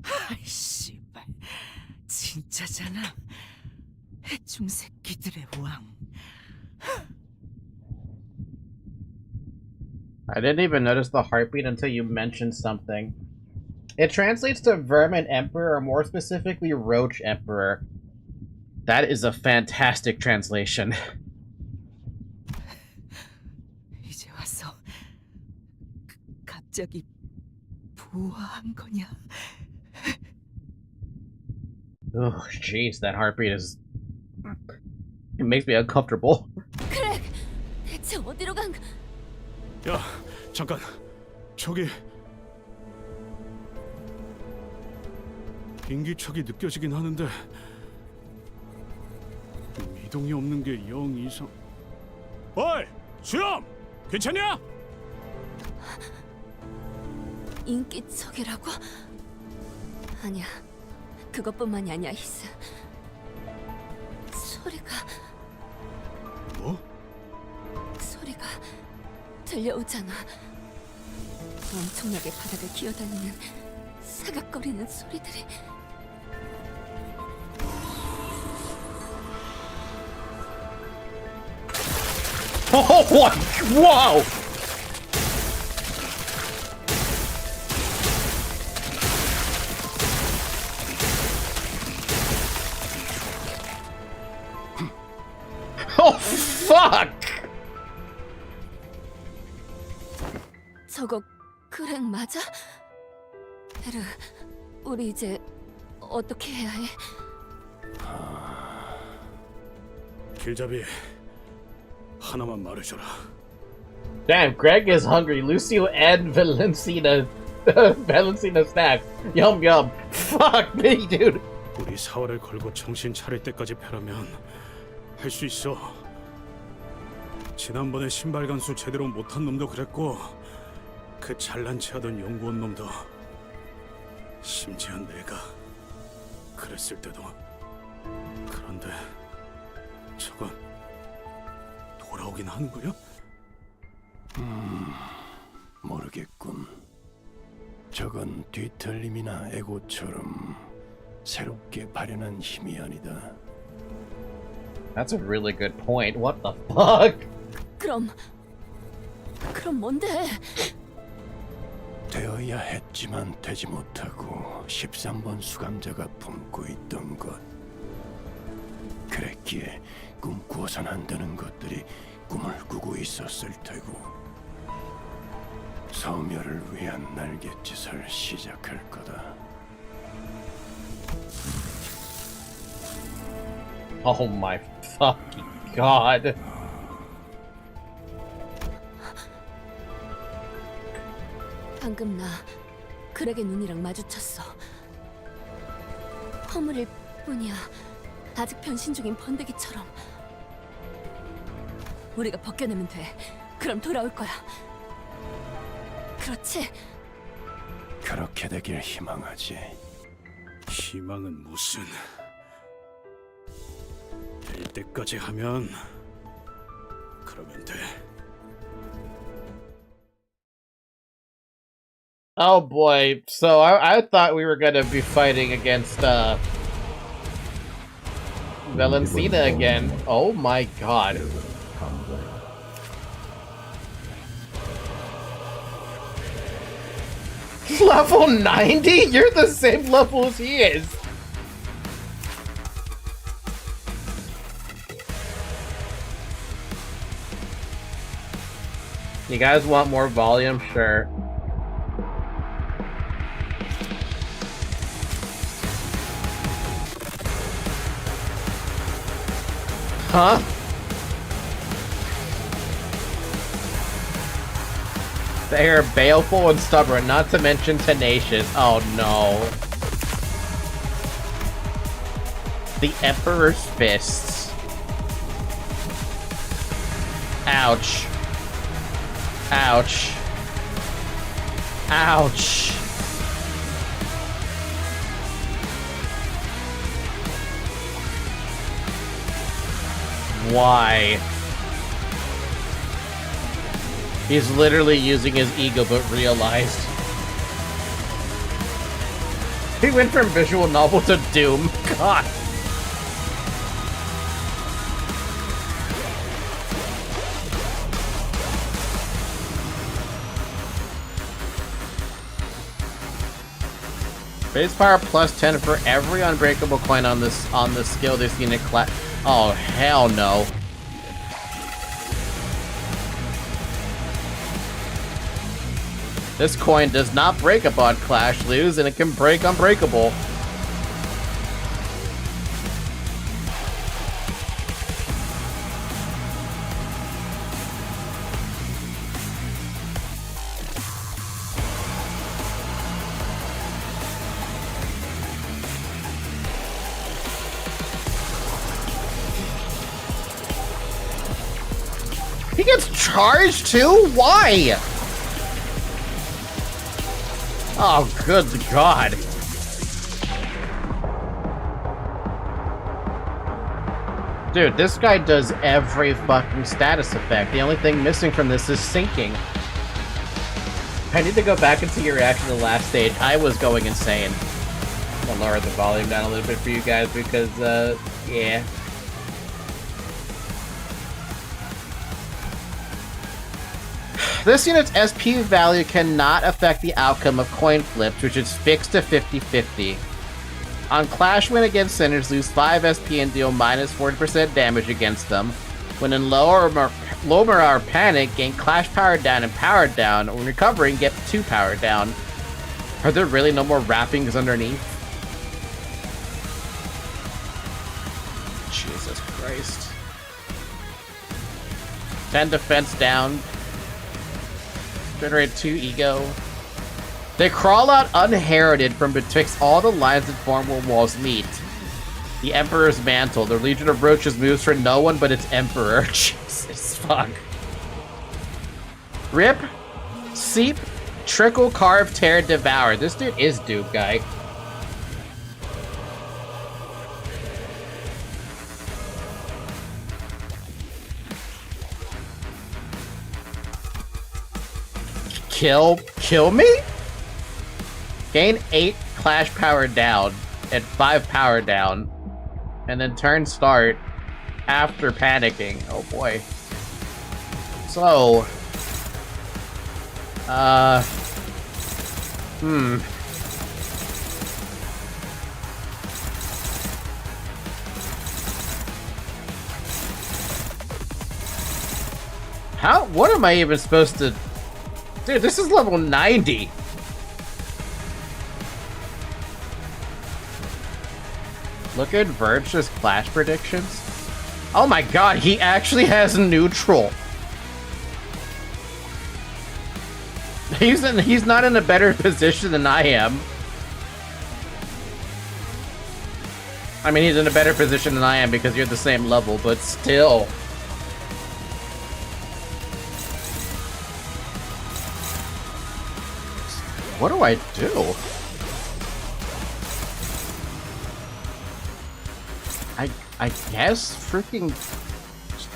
아이 씨발, 진짜잖아. 해충 새끼들의 왕. I didn't even notice the heartbeat until you mentioned something. It translates to Vermin Emperor, or more specifically, Roach Emperor. That is a fantastic translation. 이제 와서 갑자기 부화한 거냐? Oh, jeez, that heartbeat is... It makes me uncomfortable. 그래, 대체 어디로 간? 야, 잠깐. 저기 인기척이 느껴지긴 하는데 미동이 없는 게 영 이상. 어이, 수염! 괜찮냐? 인기척이라고? 아니야, 그것뿐만이 아니야, 히스. 소리가... 뭐? 소리가 들려오잖아. 엄청나게 바닥을 기어다니는 사각거리는 소리들이. Oh, what? Wow! Oh, fuck! 저거 그렉 맞아? 베르, 우리 이제 어떻게 해야 해? 길잡이, 하나만 말해줘라. Damn, Greg is hungry. Lucio and Valencina snacks. Yum yum. Fuck me, dude. 우리 사활을 걸고 정신 차릴 때까지 패라면 할 수 있어. 지난번에 신발 간수 제대로 못한 놈도 그랬고 그 잘난 체하던 연구원 놈도 심지어 내가 그랬을 때도. 그런데 저건 돌아오긴 하는 거야? 모르겠군. 저건 뒤틀림이나 에고처럼 새롭게 발현한 힘이 아니다. That's a really good point. What the fuck? 그럼 뭔데? 되어야 했지만 되지 못하고 13번 수감자가 품고 있던 것. 그랬기에 꿈꾸어선 안 되는 것들이 꿈을 꾸고 있었을 테고 소멸을 위한 날갯짓을 시작할 거다. Oh my fucking god. 방금 나 그렉의 눈이랑 마주쳤어. 허물일 뿐이야. 아직 변신 중인 번데기처럼. 우리가 벗겨내면 돼. 그럼 돌아올 거야. 그렇지? 그렇게 되길 희망하지. 희망은 무슨... 될 때까지 하면 그러면 돼. Oh boy, so I thought we were gonna be fighting against Valencina again. Oh my god. Level 90? You're the same level as he is! You guys want more volume? Sure. Huh? They are baleful and stubborn, not to mention tenacious. Oh no. The Emperor's Fists. Ouch. Ouch. Ouch. Why? He's literally using his ego, but realized. He went from visual novel to Doom. God. Base power plus 10 for every unbreakable coin on this skill this unit class. Oh hell no. This coin does not break upon Clash Lose, and it can break Unbreakable. He gets charged too? Why? Oh, good God. Dude, this guy does every fucking status effect. The only thing missing from this is sinking. I need to go back and see your reaction to the last stage. I was going insane. I'm gonna lower the volume down a little bit for you guys because, yeah. This unit's SP value cannot affect the outcome of coin flips, which is fixed to 50-50. On Clash, win against Sinners, lose 5 SP and deal minus 40% damage against them. When in low morale panic, gain Clash power down and power down. When recovering, get 2 power down. Are there really no more wrappings underneath? Jesus Christ. 10 defense down. Generate 2 ego. They crawl out unheralded from betwixt all the lines that form where walls meet. The Emperor's Mantle. The Legion of Roaches moves for no one but its Emperor. Jesus fuck. Rip, Seep, Trickle, carve, tear, devour. This dude is Duke guy. Kill me? Gain 8 clash power down and 5 power down. And then turn start after panicking. Oh boy. So what am I even supposed to... Dude, this is level 90. Look at Verge's clash predictions. Oh my god, he actually has neutral. He's not in a better position than I am. I mean, he's in a better position than I am because you're the same level, but still. What do I do? I guess freaking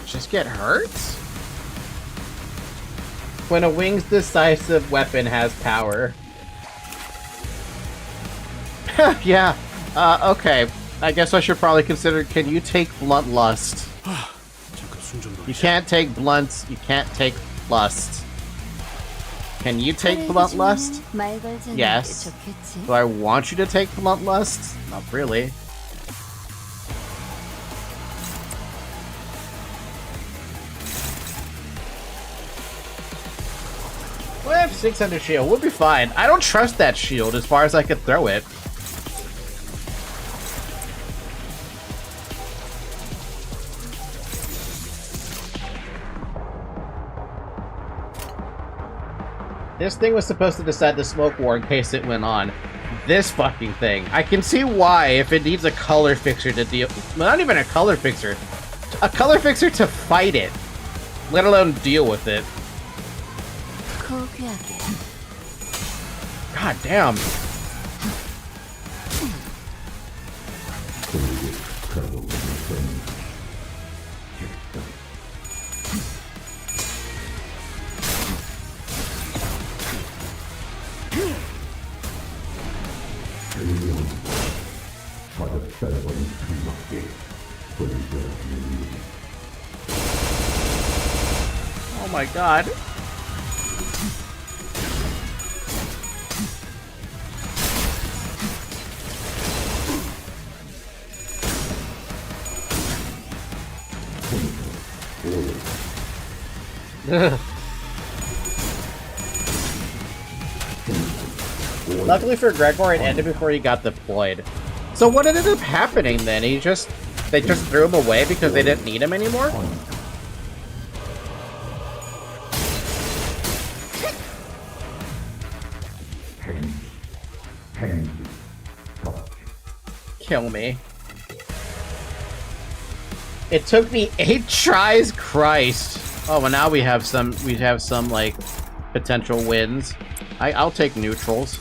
just get hurt? When a wing's decisive weapon has power. Yeah, okay. I guess I should probably consider, can you take Blunt Lust? You can't take Blunts, you can't take Lust. Can you take Blunt Lust? Yes. Do I want you to take Blunt Lust? Not really. Well, I have 600 shield. We'll be fine. I don't trust that shield as far as I could throw it. This thing was supposed to decide the smoke war in case it went on. This fucking thing. I can see why if it needs a color fixer to deal... Well, not even a color fixer. A color fixer to fight it. Let alone deal with it. God damn. Oh my god. Luckily for Gregor, it ended before he got deployed. So what ended up happening then? They just threw him away because they didn't need him anymore? Kill me. It took me 8 tries, Christ. Oh, well now we have some like potential wins. I'll take neutrals.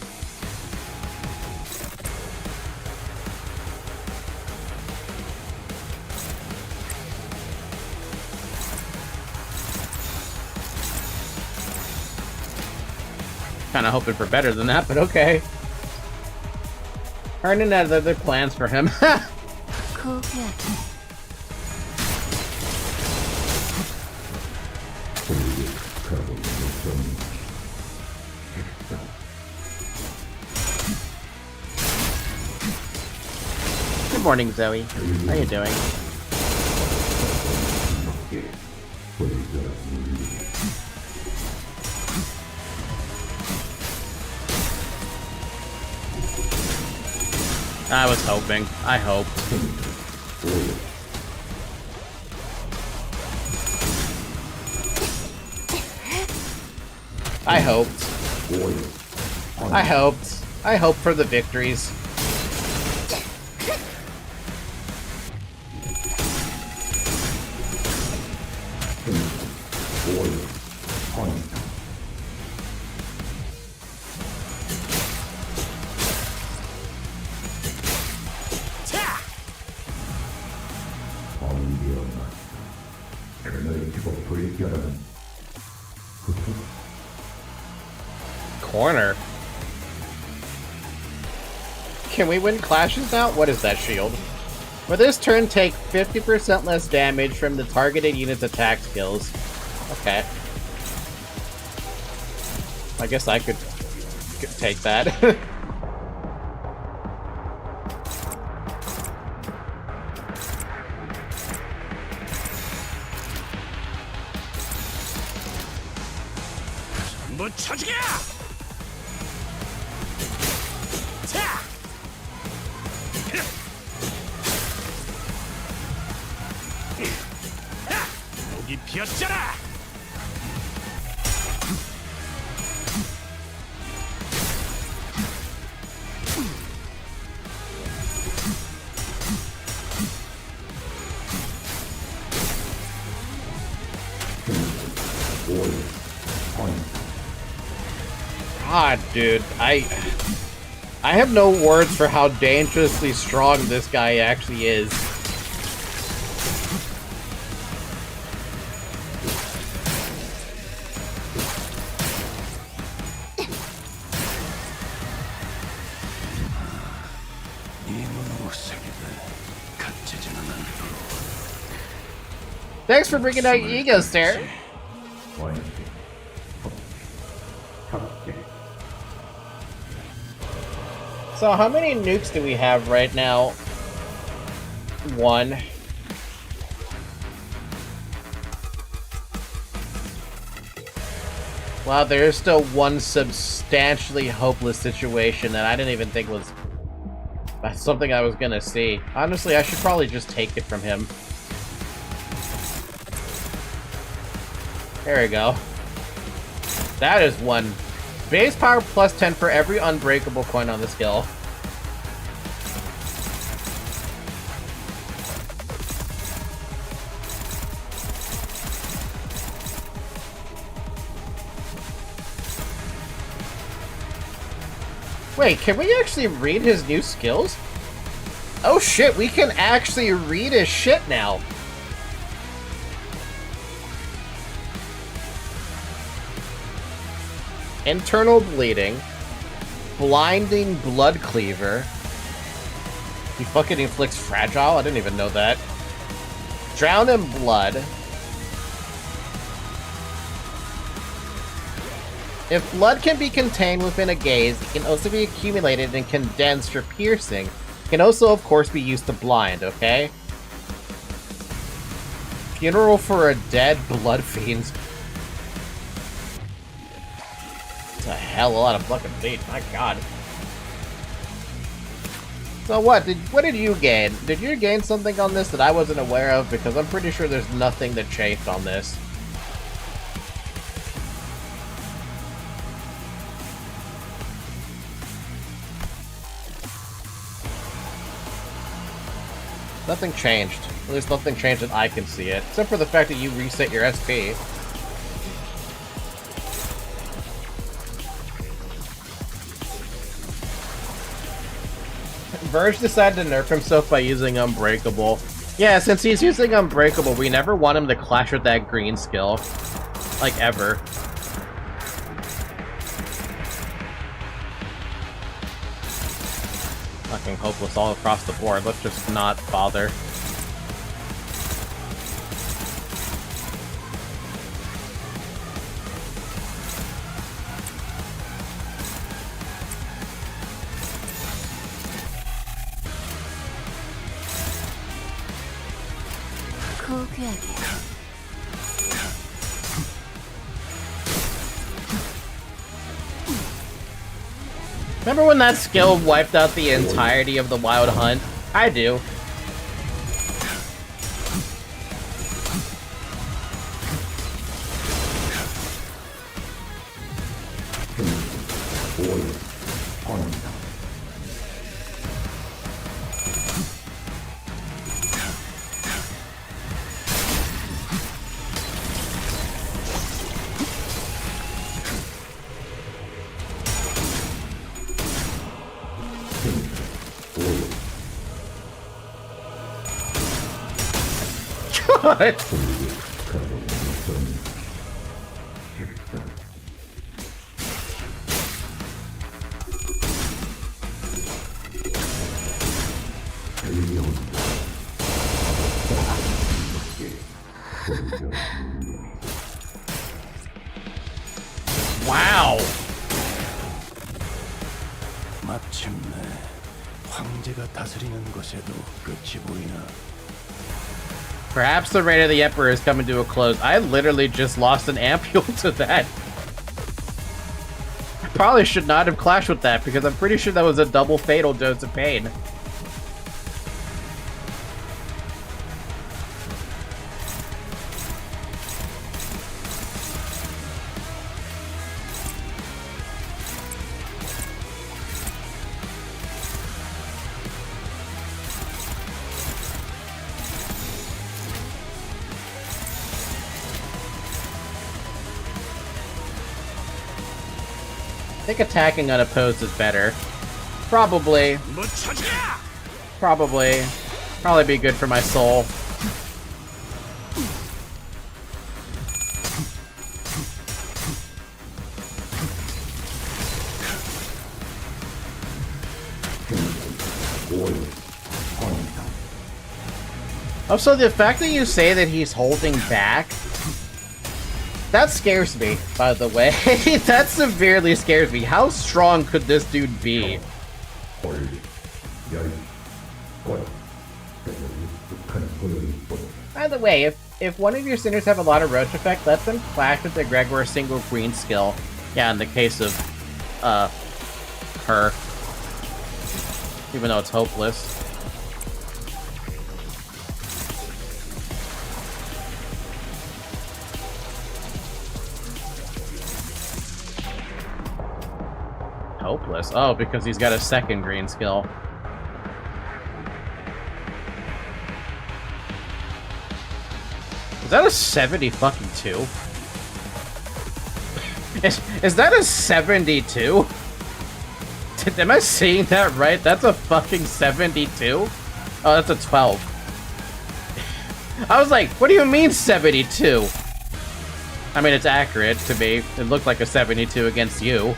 Kind of hoping for better than that, but okay. Hernan had other plans for him. Good morning, Zoe. How you doing? I was hoping. I hoped. I hoped. I hoped. I hope for the victories. corner. Can we win clashes now? What is that shield? For this turn, take 50% less damage from the targeted unit's attack skills. Okay. I guess I could take that. 뭐 쳐주게! 자! 여기 비었잖아! God, dude, I have no words for how dangerously strong this guy actually is. Thanks for bringing out your ego, sir. So how many nukes do we have right now? One. Wow, there is still one substantially hopeless situation that I didn't even think was something I was gonna see. Honestly, I should probably just take it from him. There we go. That is one. Base power plus 10 for every unbreakable coin on the skill. Wait, can we actually read his new skills? Oh shit, we can actually read his shit now. Internal bleeding. Blinding blood cleaver. He fucking inflicts fragile? I didn't even know that. Drown in blood. If blood can be contained within a gaze, it can also be accumulated and condensed for piercing. It can also, of course, be used to blind, okay? Funeral for a dead blood fiend. That's a hell of a lot of fucking bleed, my god. So what did you gain? Did you gain something on this that I wasn't aware of? Because I'm pretty sure there's nothing that changed on this. Nothing changed. At least nothing changed that I can see it. Except for the fact that you reset your SP. Verge decided to nerf himself by using Unbreakable. Yeah, since he's using Unbreakable, we never want him to clash with that green skill. Like, ever. Fucking hopeless all across the board. Let's just not bother. Remember when that skill wiped out the entirety of the Wild Hunt? I do. God. Wow. 마침내 황제가 다스리는 것에도 끝이 보이나. Perhaps the reign of the Emperor is coming to a close. I literally just lost an ampule to that. I probably should not have clashed with that because I'm pretty sure that was a double fatal dose of pain. I think attacking unopposed is better. Probably. Probably be good for my soul. Also, the fact that you say that he's holding back, that scares me, by the way. That severely scares me. How strong could this dude be? By the way, if one of your sinners have a lot of roach effect, let them clash with the Gregor single green skill. Yeah, in the case of, her. Even though it's hopeless. Hopeless. Oh, because he's got a second green skill. Is that a 70 fucking 2? Is that a 72? Am I seeing that right? That's a fucking 72? Oh, that's a 12. I was like, what do you mean 72? I mean, it's accurate to me. It looked like a 72 against you.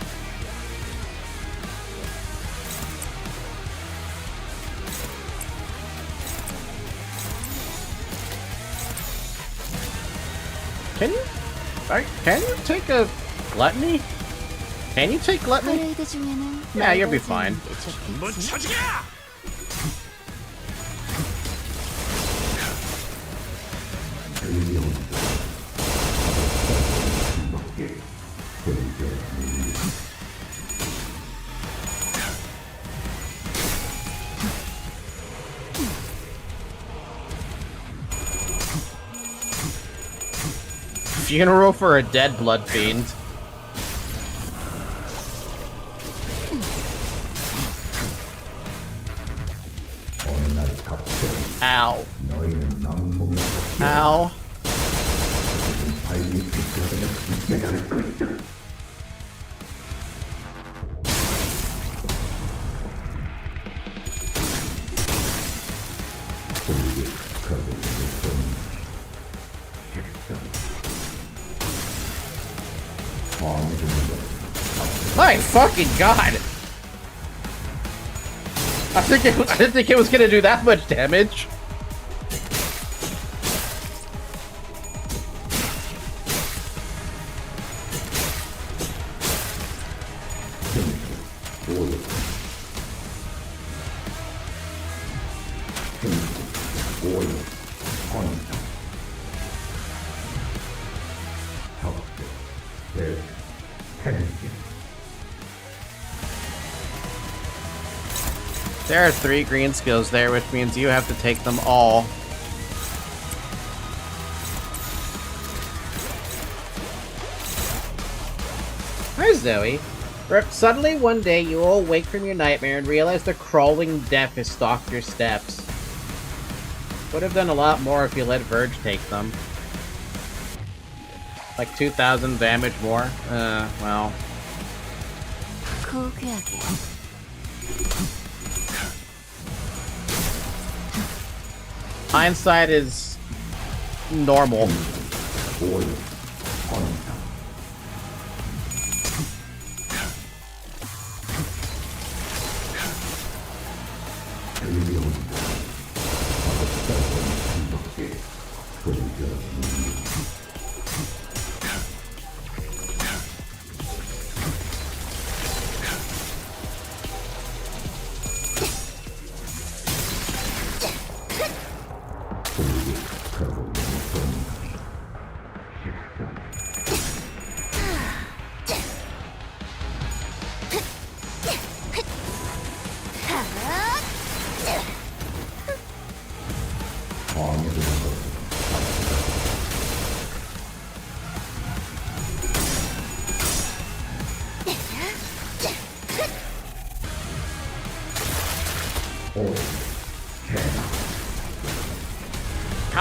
Can you take a gluttony? Can you take gluttony? Yeah, you'll be fine. Funeral for a dead blood fiend. Ow. Ow. My fucking god! I didn't think it was gonna do that much damage. There are 3 green skills there, which means you have to take them all. Hi, Zoe. Suddenly one day you will awake from your nightmare and realize the crawling death has stalked your steps. Would have done a lot more if you let Verge take them. Like 2,000 damage more? Well. Hindsight is normal.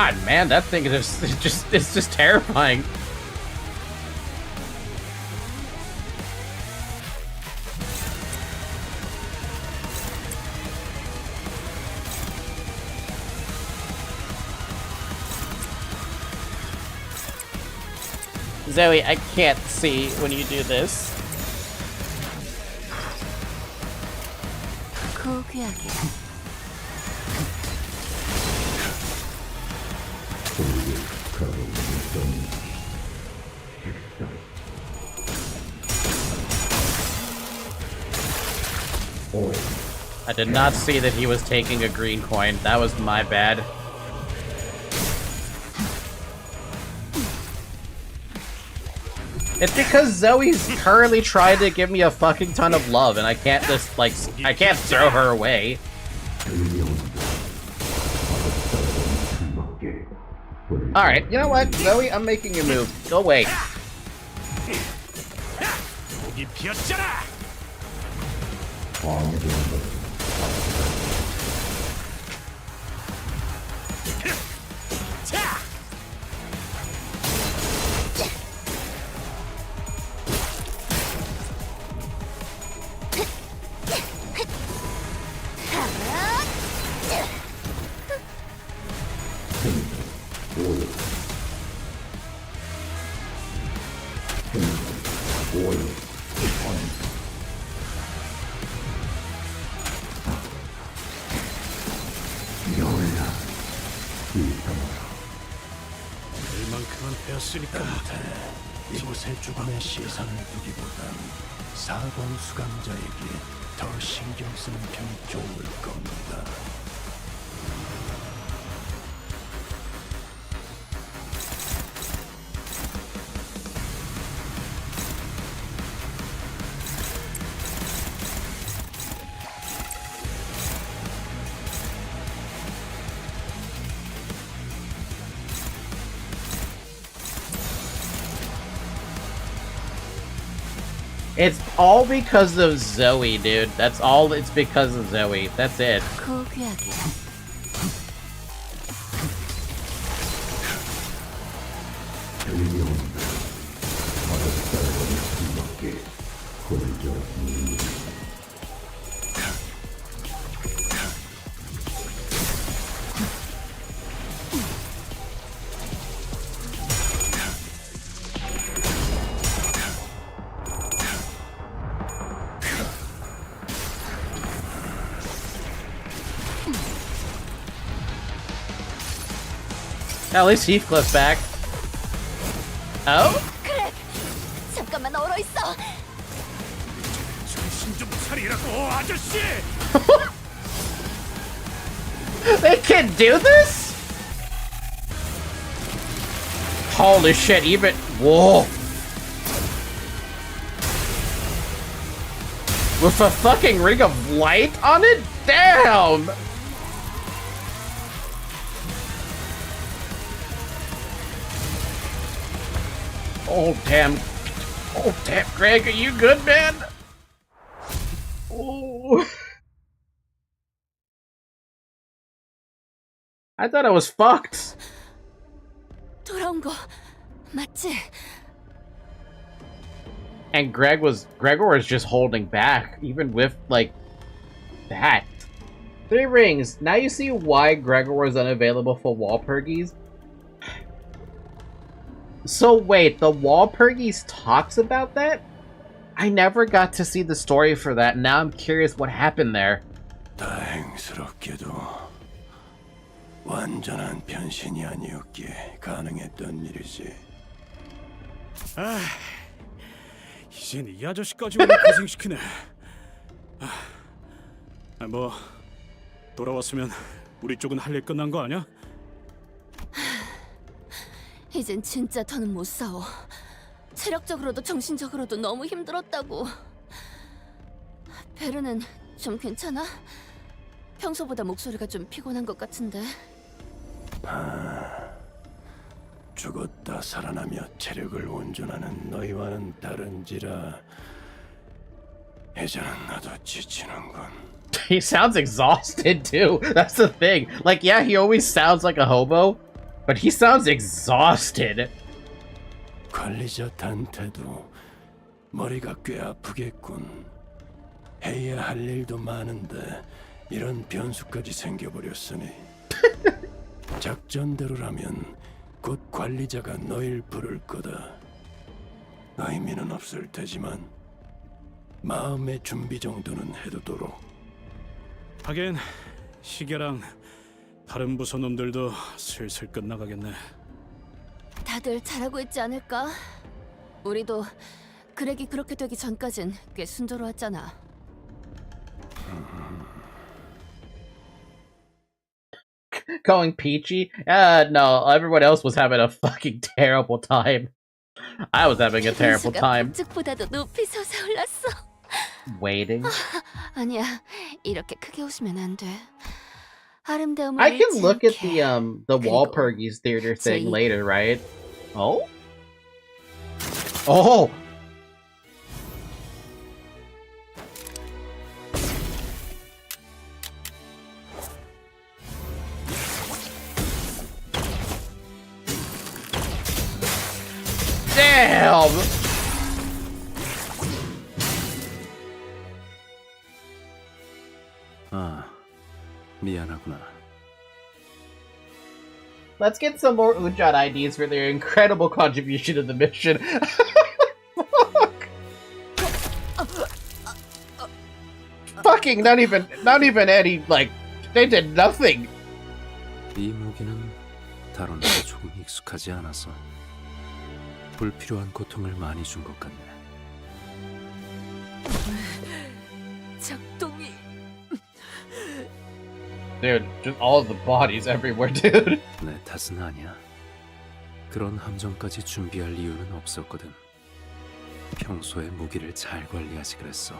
God, man, that thing is it's just terrifying. Zoe, I can't see when you do this. I did not see that he was taking a green coin. That was my bad. It's because Zoe's currently trying to give me a fucking ton of love, and I can't just, like, I can't throw her away. Alright, you know what, Zoe? I'm making a move. Go away. 이곳에 죽음의 시선을 두기보단 4번 수감자에게 더 신경 쓰는 편이 좋을 겁니다. It's all because of Zoe, dude. That's all. It's because of Zoe. That's it. At least Heathcliff's back. Oh? 그래, 잠깐만 얼어 있어. 정신 좀 차리라고, 아저씨. They can do this? Holy shit! Even whoa. With a fucking ring of light on it? Damn! Oh damn. Oh damn, Greg, are you good, man? Oh. I thought I was fucked. 돌아온 거 맞지? And Gregor was just holding back, even with, like, that. 3 rings. Now you see why Gregor was unavailable for Walpurgis? So wait, the Walpurgis talks about that? I never got to see the story for that, and now I'm curious what happened there. 다행스럽게도 완전한 변신이 아니었기에 가능했던 일이지. 아, 이젠 이 아저씨까지 오늘 고생시키네. 뭐 돌아왔으면 우리 쪽은 할 일 끝난 거 아니야? 이젠 진짜 더는 못 싸워. 체력적으로도 정신적으로도 너무 힘들었다고. 베르는 좀 괜찮아? 평소보다 목소리가 좀 피곤한 것 같은데. 죽었다 살아나며 체력을 온전하는 너희와는 다른지라 이제는 나도 지치는군. He sounds exhausted too. That's the thing. Like, yeah, he always sounds like a hobo, But he sounds exhausted. 관리자 단테도 머리가 꽤 아프겠군. 해야 할 일도 많은데 이런 변수까지 생겨버렸으니 작전대로라면 곧 관리자가 너일 부를 거다. 의미는 없을 테지만 마음의 준비 정도는 해두도록. 하긴 시계랑 다른 부서 놈들도 슬슬 끝나가겠네. 다들 잘하고 있지 않을까? 우리도 그렉이 그렇게 되기 전까진 꽤 순조로웠잖아. Calling Peachy? No, everyone else was having a fucking terrible time. I was having a terrible time. 북측보다도 높이 솟아올랐어. Waiting. 아니야, 이렇게 크게 웃으면 안 돼. 아름다움을 I can 잃지 look at 않게. the Walpurgis theater thing 제2 later, right? Oh? Oh! Damn! 아, 미안하구나. Let's get some more Ujat IDs for their incredible contribution to the mission. Fuck. Fucking not even any, like, they did nothing. 이 무기는 다루는데 조금 익숙하지 않아서 불필요한 고통을 많이 준 것 같네. 작동이. Dude, just all of the bodies everywhere, dude. 내 탓은 아니야. 그런 함정까지 준비할 이유는 없었거든. 평소에 무기를 잘 관리하지 그랬어.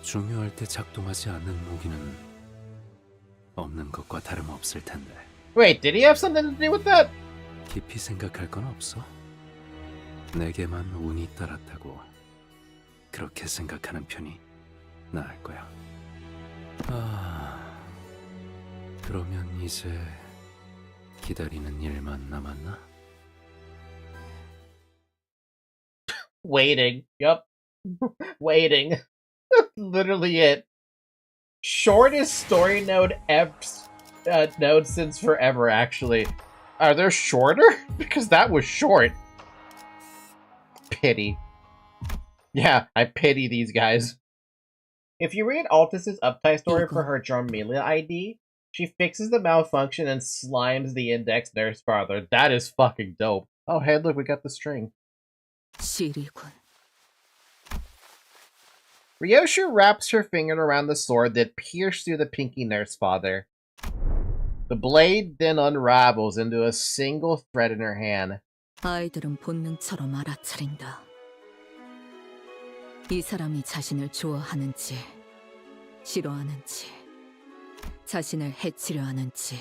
중요할 때 작동하지 않는 무기는 없는 것과 다름없을 텐데. Wait, did he have something to do with that? 깊이 생각할 건 없어. 내게만 운이 따랐다고 그렇게 생각하는 편이 나을 거야. 그러면 이제 기다리는 일만 남았나? Waiting. Yup. Waiting. Literally it. Shortest story node node since forever, actually. Are there shorter? Because that was short. Pity. Yeah, I pity these guys. If you read Altus's uptie story for her Charmelia ID, she fixes the malfunction and slimes the index nurse farther. That is fucking dope. Oh, hey, look, we got the string. 시리군. Ryosha wraps her finger around the sword that pierced through the pinky nurse father. The blade then unravels into a single thread in her hand. 아이들은 본능처럼 알아차린다. 이 사람이 자신을 좋아하는지, 싫어하는지, 자신을 해치려 하는지,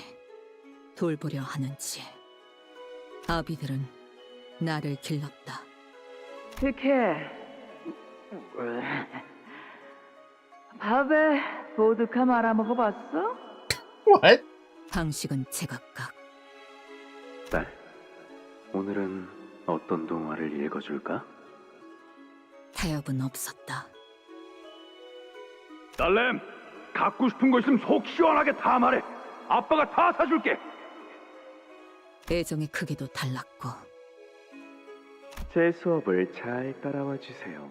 돌보려 하는지. 아비들은 나를 길렀다. 이렇게 밥에 보드카 말아 먹어봤어? What? 방식은 제각각. 딸, 오늘은 어떤 동화를 읽어줄까? 타협은 없었다. 딸램, 갖고 싶은 거 있으면 속 시원하게 다 말해. 아빠가 다 사줄게. 애정의 크기도 달랐고. 제 수업을 잘 따라와 주세요.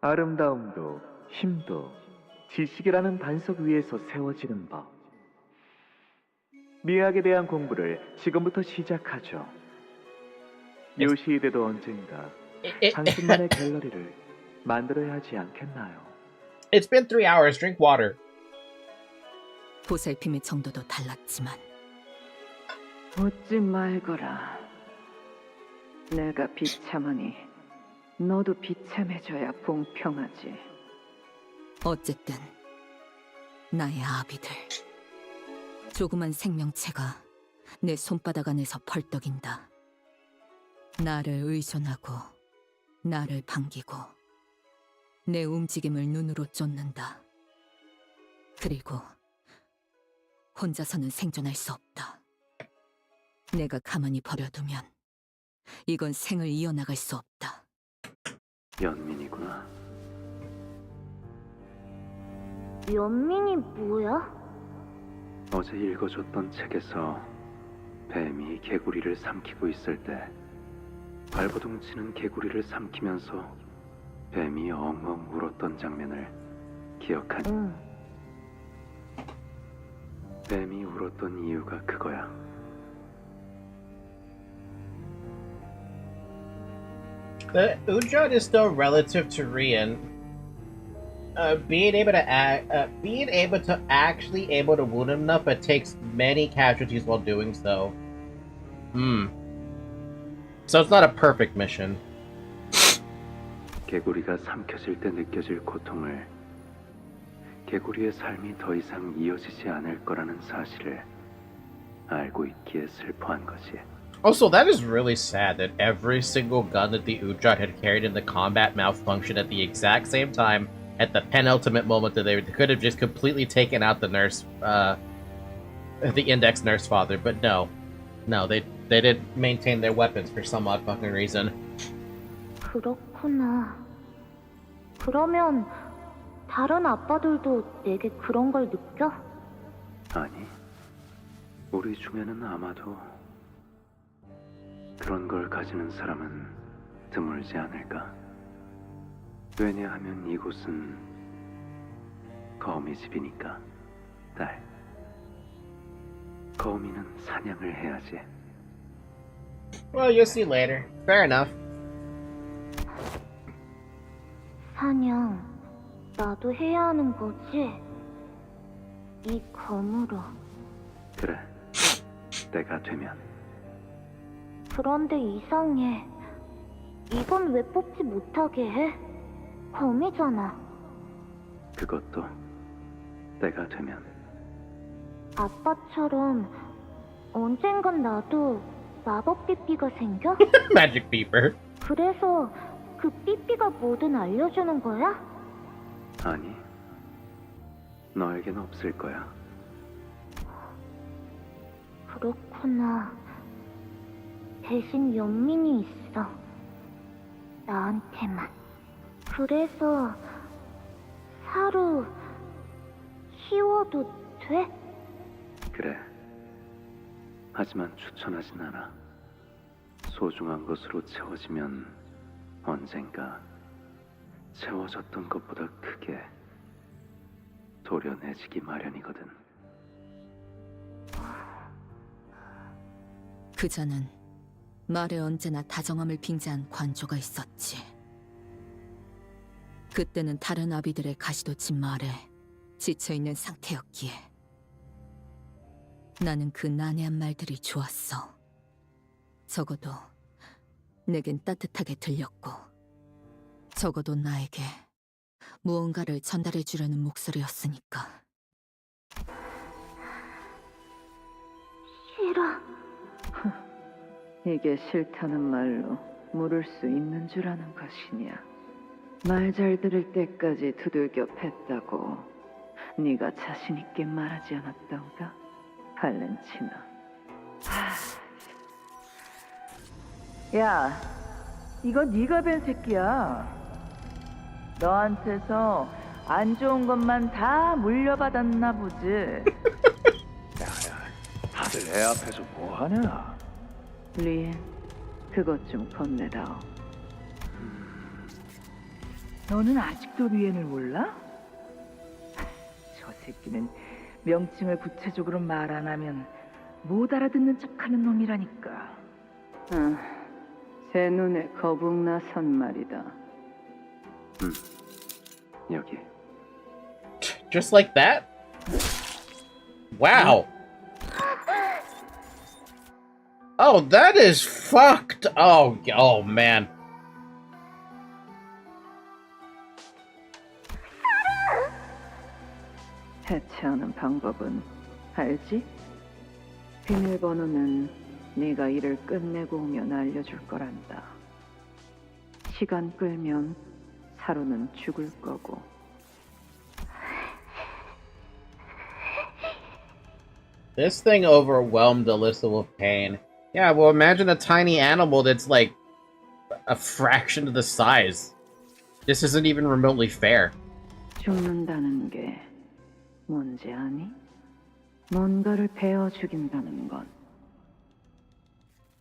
아름다움도 힘도 지식이라는 반석 위에서 세워지는 법. 미학에 대한 공부를 지금부터 시작하죠. 요시히데도 언젠가 당신만의 갤러리를 만들어야 하지 않겠나요? It's been 3 hours. Drink water. 보살핌의 정도도 달랐지만 웃지 말거라. 내가 비참하니 너도 비참해져야 공평하지. 어쨌든 나의 아비들. 조그만 생명체가 내 손바닥 안에서 펄떡인다. 나를 의존하고 나를 반기고 내 움직임을 눈으로 쫓는다. 그리고 혼자서는 생존할 수 없다. 내가 가만히 버려두면 이건 생을 이어나갈 수 없다. 연민이구나. 연민이 뭐야? 어제 읽어줬던 책에서 뱀이 개구리를 삼키고 있을 때 발버둥 치는 개구리를 삼키면서 뱀이 엉엉 울었던 장면을 기억하니? 응. 뱀이 울었던 이유가 그거야. The Udjat is still relative to Rian. Being able to actually able to wound him enough, but takes many casualties while doing so. So it's not a perfect mission. 개구리가 삼켜질 때 느껴질 고통을 개구리의 삶이 더 이상 이어지지 않을 거라는 사실을 알고 있기에 슬퍼한 거지. Also, that is really sad that every single gun that the Udjat had carried in the combat malfunctioned at the exact same time, at the penultimate moment that they could have just completely taken out the nurse, the index nurse father, but no, they didn't maintain their weapons for some odd fucking reason. 그렇구나. 그러면 다른 아빠들도 내게 그런 걸 느껴? 아니, 우리 중에는 아마도 그런 걸 가지는 사람은 드물지 않을까? 왜냐하면 이곳은 거미 집이니까, 딸. 거미는 사냥을 해야지. Well, you'll see later. Fair enough. 사냥, 나도 해야 하는 거지? 이 검으로. 그래, 때가 되면. 그런데 이상해. 이건 왜 뽑지 못하게 해? 검이잖아. 그것도 때가 되면. 아빠처럼 언젠간 나도 마법 삐삐가 생겨? Magic beeper. 그래서 그 삐삐가 뭐든 알려주는 거야? 아니, 너에겐 없을 거야. 그렇구나. 대신 연민이 있어. 나한테만. 그래서 사루 키워도 돼? 그래. 하지만 추천하진 않아. 소중한 것으로 채워지면 언젠가 채워졌던 것보다 크게 도려내지기 마련이거든. 그자는 말에 언제나 다정함을 빙자한 관조가 있었지. 그때는 다른 아비들의 가시돋친 말에 지쳐있는 상태였기에 나는 그 난해한 말들이 좋았어. 적어도 내겐 따뜻하게 들렸고 적어도 나에게 무언가를 전달해주려는 목소리였으니까. 싫어. 이게 싫다는 말로 물을 수 있는 줄 아는 것이냐. 말 잘 들을 때까지 두들겨 팼다고 네가 자신 있게 말하지 않았던가? 발렌치나. 야, 이거 네가 뵌 새끼야. 너한테서 안 좋은 것만 다 물려받았나 보지. 야야, 다들 애 앞에서 뭐 하냐? 리엔, 그것 좀 건네다오. 너는 아직도 리엔을 몰라? 저 새끼는 명칭을 구체적으로 말 안 하면 못 알아듣는 척하는 놈이라니까. 제 눈에 거북나선 말이다. 여기. Just like that? Wow. Oh, that is fucked. Oh man. 해체하는 방법은 알지? 비밀번호는 네가 일을 끝내고 오면 알려줄 거란다. 시간 끌면 사루는 죽을 거고. This thing overwhelmed Alyssa with pain. Yeah, well, imagine a tiny animal that's like a fraction of the size. This isn't even remotely fair. 죽는다는 게 뭔지 아니? 뭔가를 베어 죽인다는 건.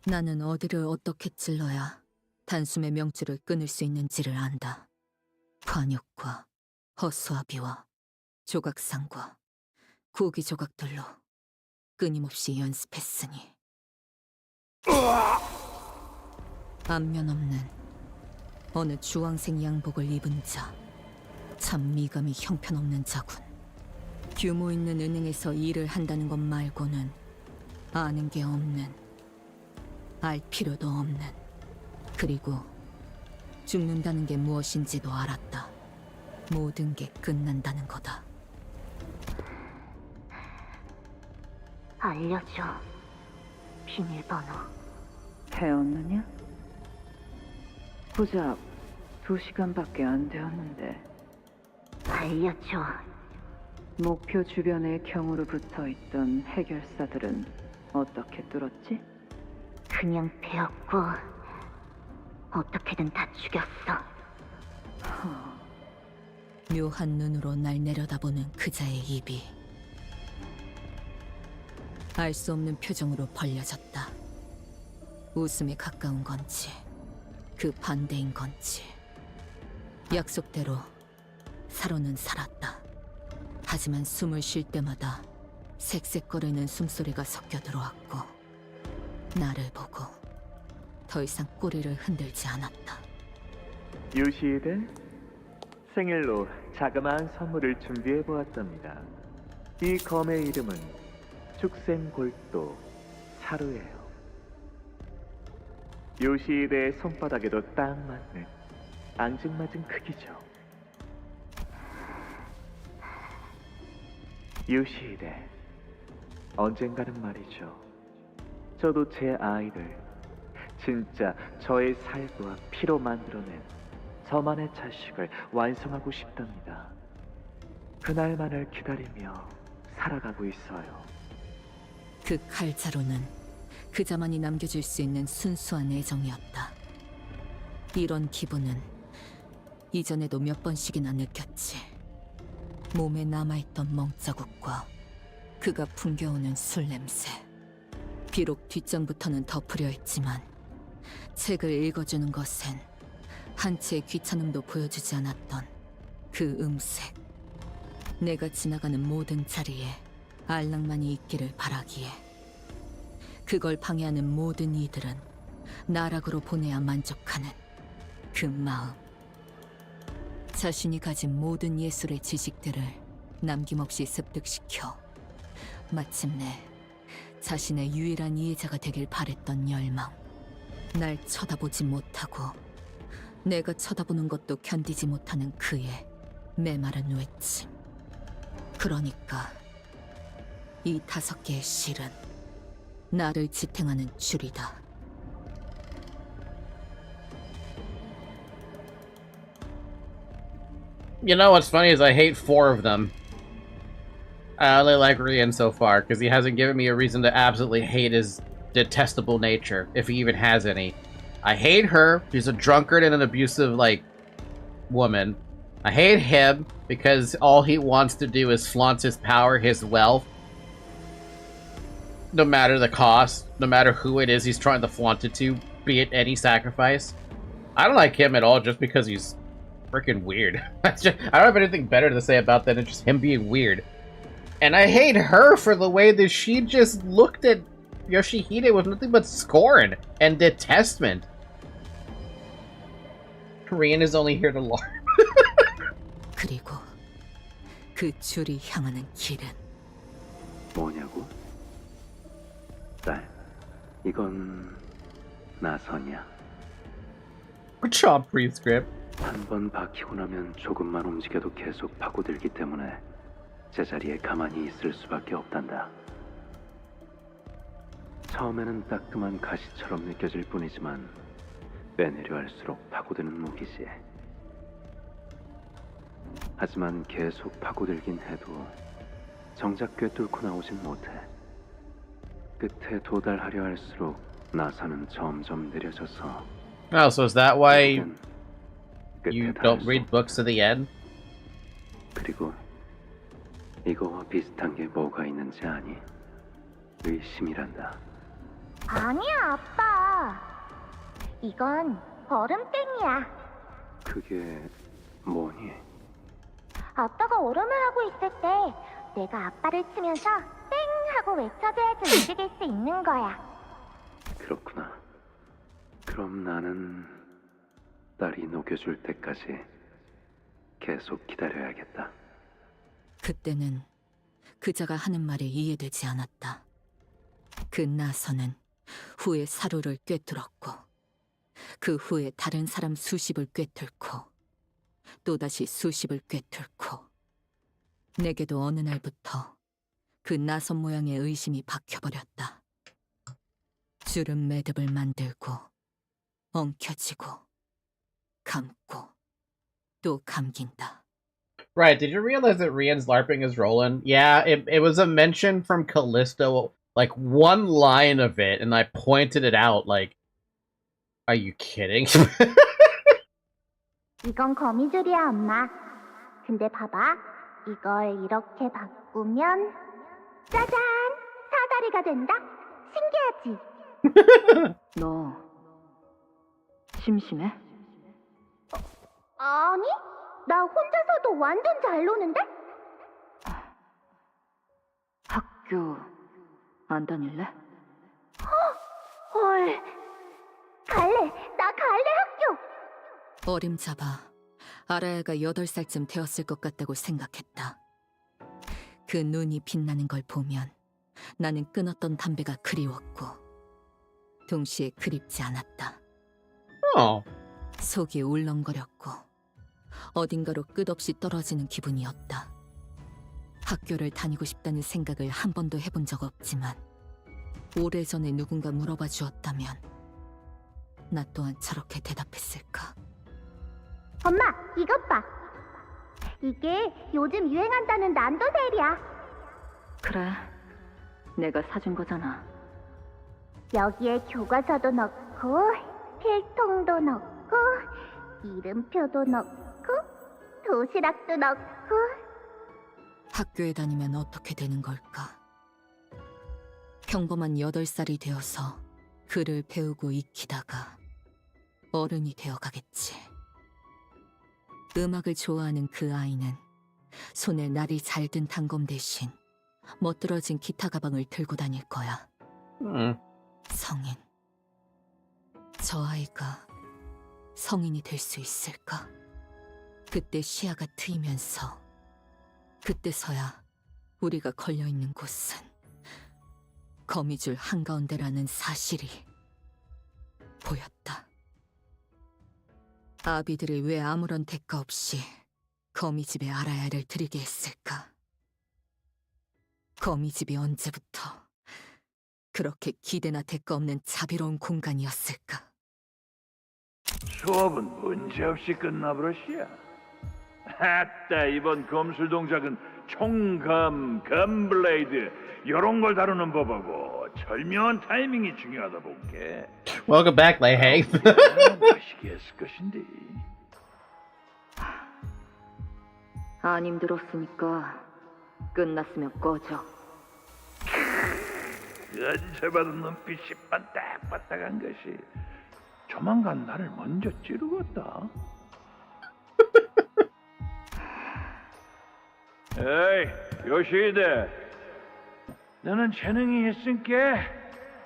나는 어디를 어떻게 찔러야 단숨에 명줄을 끊을 수 있는지를 안다. 관역과 허수아비와 조각상과 고기 조각들로 끊임없이 연습했으니. 안면 없는 어느 주황색 양복을 입은 자, 참 미감이 형편없는 자군. 규모 있는 은행에서 일을 한다는 것 말고는 아는 게 없는, 알 필요도 없는, 그리고 죽는다는 게 무엇인지도 알았다. 모든 게 끝난다는 거다. 알려줘. 비밀번호. 배웠느냐? 고작 2시간밖에 안 되었는데. 알려줘. 목표 주변에 경으로 붙어있던 해결사들은 어떻게 뚫었지? 그냥 배웠고 어떻게든 다 죽였어. 묘한 눈으로 날 내려다보는 그자의 입이 알 수 없는 표정으로 벌려졌다. 웃음에 가까운 건지 그 반대인 건지. 약속대로 사로는 살았다. 하지만 숨을 쉴 때마다 색색거리는 숨소리가 섞여 들어왔고 나를 보고 더 이상 꼬리를 흔들지 않았다. 요시에게 생일로 자그마한 선물을 준비해 보았답니다. 이 검의 이름은 축생골도 사루예요. 요시에의 손바닥에도 딱 맞는 앙증맞은 크기죠. 요시에 언젠가는 말이죠. 저도 제 아이를 진짜 저의 살과 피로 만들어낸 저만의 자식을 완성하고 싶답니다. 그날만을 기다리며 살아가고 있어요. 그 칼자루는 그자만이 남겨줄 수 있는 순수한 애정이었다. 이런 기분은 이전에도 몇 번씩이나 느꼈지. 몸에 남아있던 멍자국과 그가 풍겨오는 술 냄새. 비록 뒷장부터는 덮으려 했지만 책을 읽어주는 것엔 한치의 귀찮음도 보여주지 않았던 그 음색. 내가 지나가는 모든 자리에 알랑만이 있기를 바라기에 그걸 방해하는 모든 이들은 나락으로 보내야 만족하는 그 마음. 자신이 가진 모든 예술의 지식들을 남김없이 습득시켜 마침내 자신의 유일한 이해자가 되길 바랬던 열망. 날 쳐다보지 못하고 내가 쳐다보는 것도 견디지 못하는 그의 메마른 외침. 그러니까 이 5개의 실은 나를 지탱하는 줄이다. You know what's funny is I hate 4 of them. I only like Rian so far, because he hasn't given me a reason to absolutely hate his detestable nature, if he even has any. I hate her, she's a drunkard and an abusive, like, woman. I hate him, because all he wants to do is flaunt his power, his wealth. No matter the cost, no matter who it is he's trying to flaunt it to, be it any sacrifice. I don't like him at all just because he's freaking weird. I don't have anything better to say about that than just him being weird. And I hate her for the way that she just looked at Yoshihide with nothing but scorn and detestment. Korean is only here to learn. 그리고 그 줄이 향하는 길은 뭐냐고? 딸, 이건 나선이야. Good job, prescript. 한 번 박히고 나면 조금만 움직여도 계속 파고들기 때문에 제자리에 가만히 있을 수밖에 없단다. 처음에는 따끔한 가시처럼 느껴질 뿐이지만 빼내려 할수록 파고드는 무기지. 하지만 계속 파고들긴 해도 정작 꿰뚫고 나오진 못해. 끝에 도달하려 할수록 나사는 점점 느려져서 Oh, so is that why 결국엔 끝에 you 닿을 don't 수 read books to the end? 그리고 이거와 비슷한 게 뭐가 있는지 아니? 의심이란다. 아니야, 아빠. 이건 얼음땡이야. 그게 뭐니? 아빠가 얼음을 하고 있을 때 내가 아빠를 치면서 땡 하고 외쳐줘야지 움직일 수 있는 거야. 그렇구나. 그럼 나는 딸이 녹여줄 때까지 계속 기다려야겠다. 그때는 그자가 하는 말이 이해되지 않았다. 그 나선은 후에 사료를 꿰뚫었고 그 후에 다른 사람 수십을 꿰뚫고 또다시 수십을 꿰뚫고 내게도 어느 날부터 그 나선 모양의 의심이 박혀버렸다. 주름 매듭을 만들고 엉켜지고 감고 또 감긴다. Right, did you realize that Rian's LARPing as Roland? Yeah, it was a mention from Callisto, like one line of it, and I pointed it out, like, are you kidding? 이건 거미줄이야, 엄마. 근데 봐봐. 이걸 이렇게 바꾸면 짜잔! 사다리가 된다? 신기하지? 너 심심해? 아니, 나 혼자서도 완전 잘 노는데? 학교 안 다닐래? 헐, 갈래. 나 갈래, 학교. 어림잡아 아라야가 8살쯤 되었을 것 같다고 생각했다. 그 눈이 빛나는 걸 보면 나는 끊었던 담배가 그리웠고 동시에 그립지 않았다. 속이 울렁거렸고 어딘가로 끝없이 떨어지는 기분이었다. 학교를 다니고 싶다는 생각을 한 번도 해본 적 없지만 오래전에 누군가 물어봐 주었다면 나 또한 저렇게 대답했을까? 엄마, 이것 봐. 이게 요즘 유행한다는 난도셀이야. 그래, 내가 사준 거잖아. 여기에 교과서도 넣고 필통도 넣고 이름표도 넣고 도시락도 넣고. 학교에 다니면 어떻게 되는 걸까? 평범한 8살이 되어서 글을 배우고 익히다가 어른이 되어가겠지. 음악을 좋아하는 그 아이는 손에 날이 잘 든 단검 대신 멋들어진 기타 가방을 들고 다닐 거야. 성인. 저 아이가 성인이 될 수 있을까? 그때 시야가 트이면서 그때서야 우리가 걸려있는 곳은 거미줄 한가운데라는 사실이 보였다. 아비들이 왜 아무런 대가 없이 거미집에 아라야를 들이게 했을까? 거미집이 언제부터 그렇게 기대나 대가 없는 자비로운 공간이었을까? 수업은 문제없이 끝나버렸시야. 아따, 이번 검술 동작은 총검, 검블레이드 요런 걸 다루는 법하고 절묘한 타이밍이 중요하다 볼게. Welcome back, Leihei. 멋있게 했을 것인데. 안 힘들었으니까 끝났으면 꺼져. 연세받은 눈빛이 반딱반딱한 것이 조만간 나를 먼저 찌르겠다. 에이, 요시히데, 너는 재능이 있으니까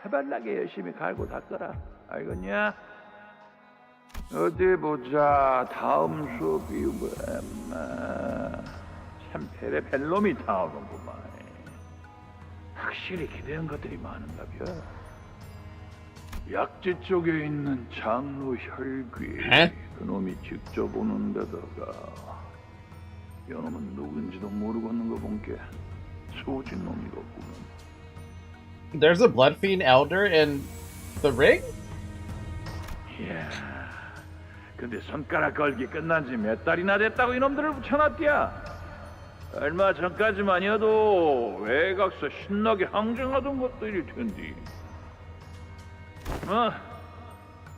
해발나게 열심히 갈고 닦아라. 알겠냐? 어디 보자. 다음 수업이 참 벨놈이 나오는구만. 확실히 기대한 것들이 많은가벼. 약지 쪽에 있는 장로 혈귀. 그놈이 직접 오는 데다가 요놈은 누군지도 모르겠는 거 본게 소진 놈이겠구만. There's a Bloodfiend Elder in the ring? 이야, 근데 손가락 걸기 끝난 지 몇 달이나 됐다고 이놈들을 붙여놨디야. 얼마 전까지만이어도 외곽서 신나게 항쟁하던 것들일 텐데.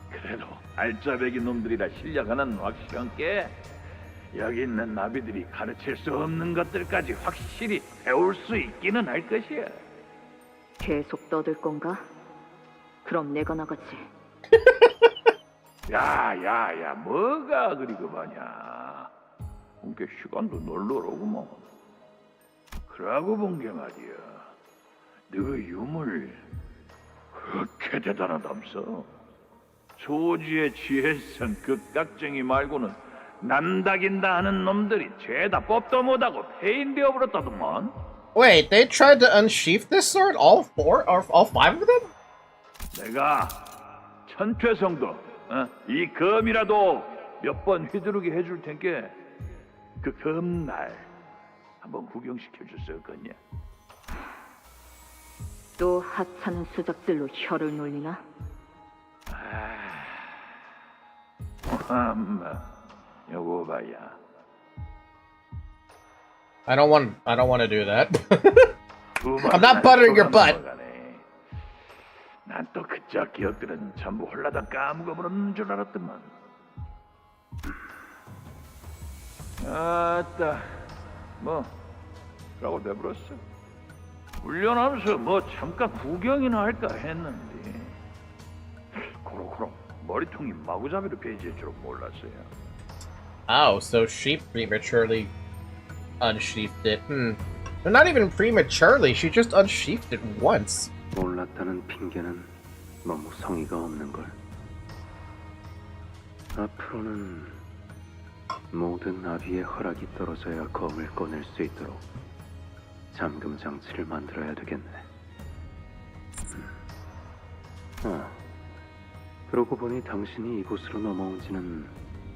그래도 알짜배기 놈들이라 실력 하나는 확실한 게 여기 있는 나비들이 가르칠 수 없는 것들까지 확실히 배울 수 있기는 할 것이야. 계속 떠들 건가? 그럼 내가 나가지. 야야야, 뭐가 그리 그러냐. 본게 시간도 널널하구먼. 그러고 본 게 말이야, 너 유물 그렇게 대단하담서. 조지의 지혜성 극각쟁이 말고는 남다긴다 하는 놈들이 죄다 법도 못하고 폐인되어 버렸다더만. Wait, they tried to unsheath this sword? All four? Or all five of them? 내가 천퇴성도 이 검이라도 몇 번 휘두르게 해줄 텐게 그 검날 한번 구경시켜줄 수 없겠냐? 또 하찮은 수작들로 혀를 놀리나? 요거 봐야. I don't want to do that. I'm not buttering your butt. 난 또 그저 기억들은 전부 홀라당 까먹어버렸는 줄 알았더만. 아따, 뭐 그러고 내버렸어. 훈련하면서 뭐 잠깐 구경이나 할까 했는데 코로코로 머리통이 마구잡이로 베이질 줄은 몰랐어요. Oh, so she prematurely unsheathed it. Not even prematurely, she just unsheathed it once. 몰랐다는 핑계는 너무 성의가 없는 걸. 앞으로는 모든 나비의 허락이 떨어져야 검을 꺼낼 수 있도록 잠금 장치를 만들어야 되겠네. 그러고 보니 당신이 이곳으로 넘어온 지는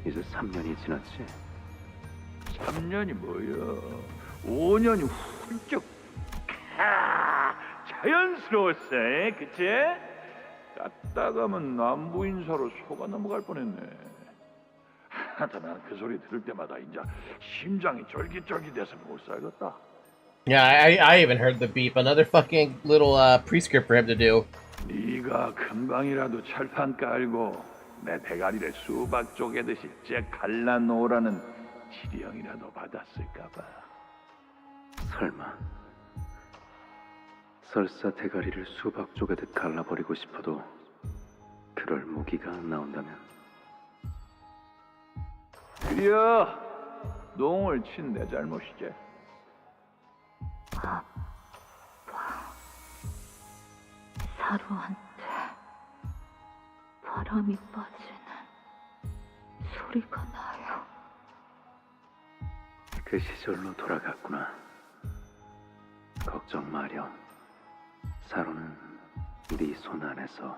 이제 3년이 지났지? 3년이 뭐야? 5년이 훌쩍 자연스러웠어, 그치? 까딱하면 남부 인사로 속아 넘어갈 뻔했네. 하여튼 난 그 소리 들을 때마다 이제 심장이 쫄깃쫄깃해서 못 살겠다. Yeah, I even heard the beep. Another fucking little prescript for him to do. 네가 금방이라도 철판 깔고 내 대가리를 수박 쪼개듯이 째 갈라놓으라는 지령이라도 받았을까봐. 설마 설사 대가리를 수박 쪼개듯 갈라버리고 싶어도 그럴 무기가 안 나온다면? 그려 농을 친 내 잘못이지. 사루한테 바람이 빠지는 소리가 나요. 그 시절로 돌아갔구나. 걱정 마렴. 사로는 네 손 안에서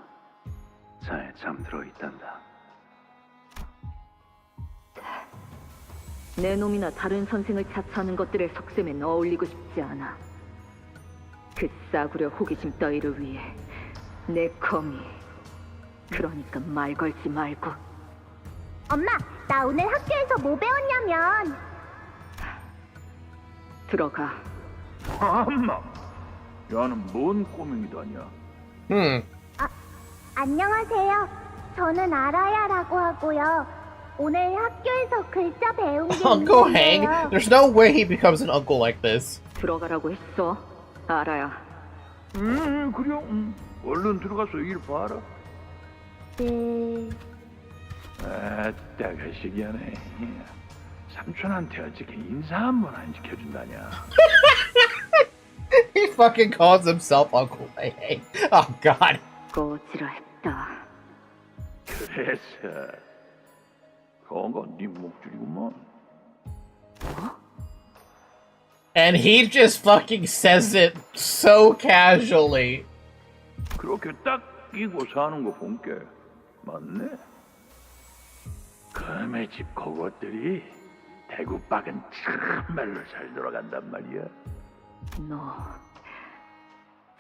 잘 잠들어 있단다. 내 놈이나 다른 선생을 자처하는 것들의 속셈엔 어울리고 싶지 않아. 그 싸구려 호기심 따위를 위해 내 검이. 그러니까 말 걸지 말고. 엄마, 나 오늘 학교에서 뭐 배웠냐면. 들어가. 엄마, 야는 뭔 꼬맹이다냐? 안녕하세요. 저는 아라야라고 하고요. 오늘 학교에서 글자 배운 게 Uncle Hang? 있는데요. There's no way he becomes an uncle like this. 들어가라고 했어. 알아야. 그래. 얼른 들어가서 일 봐라. 네. 아따, 거시기하네. 삼촌한테 어떻게 인사 한 번 안 지켜준다냐? He fucking calls himself Uncle Hang. Oh god. 꺼지라 했다. 그래서 그거 네 목줄이구먼. And he just fucking says it so casually. 그렇게 딱 끼고 사는 거 본게 맞네. 검의 집 그것들이 대구박은 참말로 잘 돌아간단 말이야. 너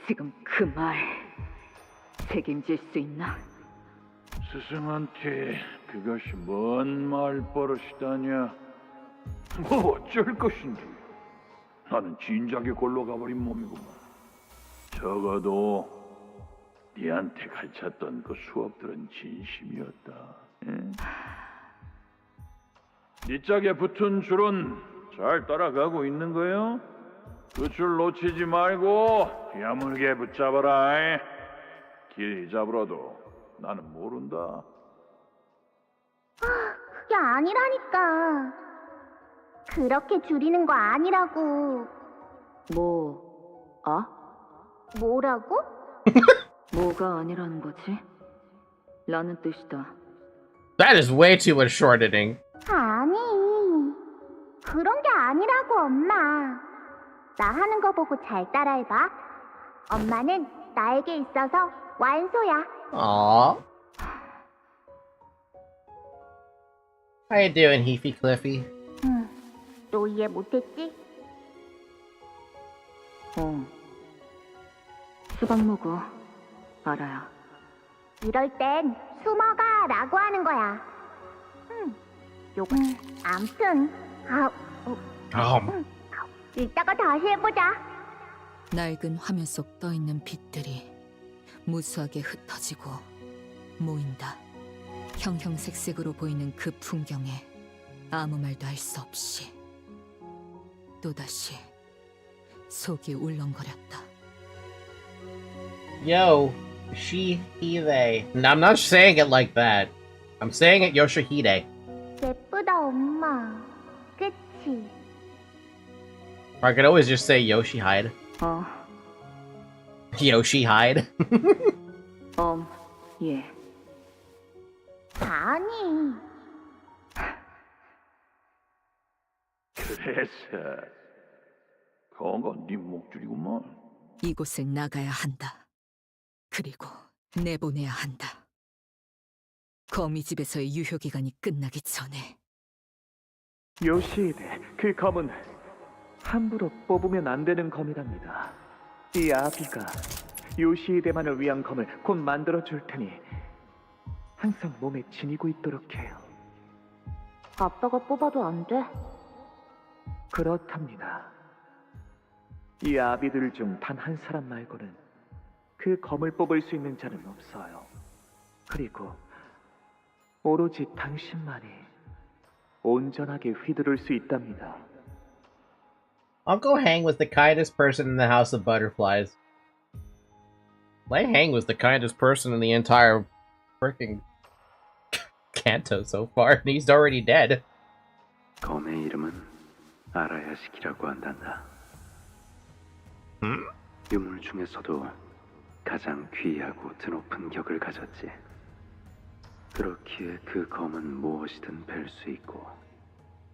지금 그 말 책임질 수 있나? 스승한테 그것이 뭔 말버릇이다냐? 뭐 어쩔 것인지. 나는 진작에 골로 가버린 몸이구만. 적어도 네한테 가르쳤던 그 수업들은 진심이었다. 예? 네 짝에 붙은 줄은 잘 따라가고 있는 거요? 그 줄 놓치지 말고 야물게 붙잡아라. 길 잊어버려도 나는 모른다. 그게 아니라니까. 그렇게 줄이는 거 아니라고. 뭐라고? 뭐가 아니라는 거지? 라는 뜻이다. That is way too much shortening. 아니, 그런 게 아니라고, 엄마. 나 하는 거 보고 잘 따라해봐. 엄마는 나에게 있어서 완소야. Aww. How you doing, Heafy Cliffy? 또 이해 못했지? 수박 먹어. 알아야. 이럴 땐 숨어가 라고 하는 거야. 요거 암튼 이따가 다시 해보자. 낡은 화면 속 떠있는 빛들이 무수하게 흩어지고 모인다. 형형색색으로 보이는 그 풍경에 아무 말도 할 수 없이 또다시 속이 울렁거렸다. Yo, she, he, they. No, I'm not saying it like that. I'm saying it Yoshihide. 예쁘다, 엄마. 그치? Or I could always just say Yoshihide. Yoshihide. 예. 아니. 그래서 그거 네 목줄이구만. 이곳을 나가야 한다. 그리고 내보내야 한다. 거미집에서의 유효기간이 끝나기 전에. 요시히데, 그 검은 함부로 뽑으면 안 되는 검이랍니다. 이 아비가 요시히데만을 위한 검을 곧 만들어 줄 테니 항상 몸에 지니고 있도록 해요. 아빠가 뽑아도 안 돼? 그렇답니다. 이 아비들 중 단 한 사람 말고는 그 검을 뽑을 수 있는 자는 없어요. 그리고 오로지 당신만이 온전하게 휘두를 수 있답니다. Uncle Hang was the kindest person in the House of Butterflies. Lei Hang was the kindest person in the entire freaking Canto so far, and he's already dead. 검의 이름은 아라야시키라고 한단다. 유물 중에서도 가장 귀하고 드높은 격을 가졌지. 그렇기에 그 검은 무엇이든 뵐 수 있고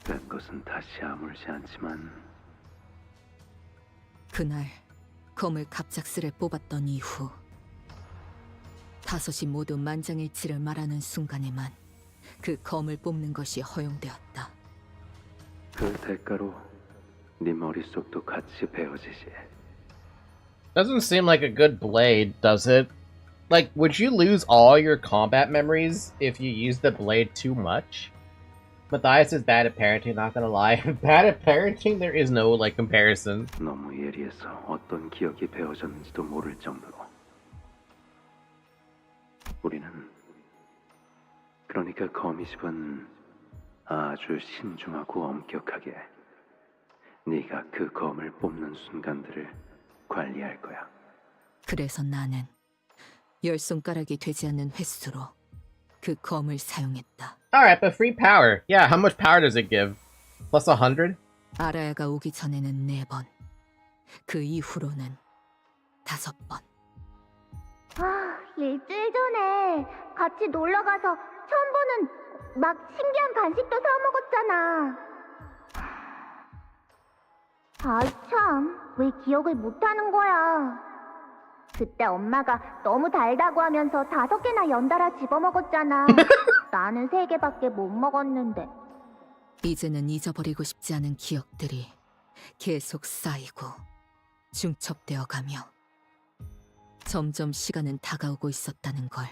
뺀 것은 다시 아물지 않지만 그날 검을 갑작스레 뽑았던 이후 다섯이 모두 만장일치를 말하는 순간에만 그 검을 뽑는 것이 허용되었다. 그 대가로 네 머릿속도 같이 베어지지. Doesn't seem like a good blade, does it? Like, would you lose all your combat memories if you use the blade too much? Matthias is bad at parenting, not gonna lie. Bad at parenting? There is no, like, comparison. 너무 예리해서 어떤 기억이 베어졌는지도 모를 정도로. 우리는 그러니까 거미집은 아주 신중하고 엄격하게 네가 그 검을 뽑는 순간들을 관리할 거야. 그래서 나는 10손가락이 되지 않는 횟수로 그 검을 사용했다. Alright, but free power. Yeah, how much power does it give? Plus 100? 아라야가 오기 전에는 4번, 그 이후로는 5번. 일주일 전에 같이 놀러가서 처음 보는 막 신기한 간식도 사 먹었잖아. 아이 참, 왜 기억을 못하는 거야. 그때 엄마가 너무 달다고 하면서 5개나 연달아 집어먹었잖아. 나는 3개밖에 못 먹었는데. 이제는 잊어버리고 싶지 않은 기억들이 계속 쌓이고 중첩되어 가며 점점 시간은 다가오고 있었다는 걸.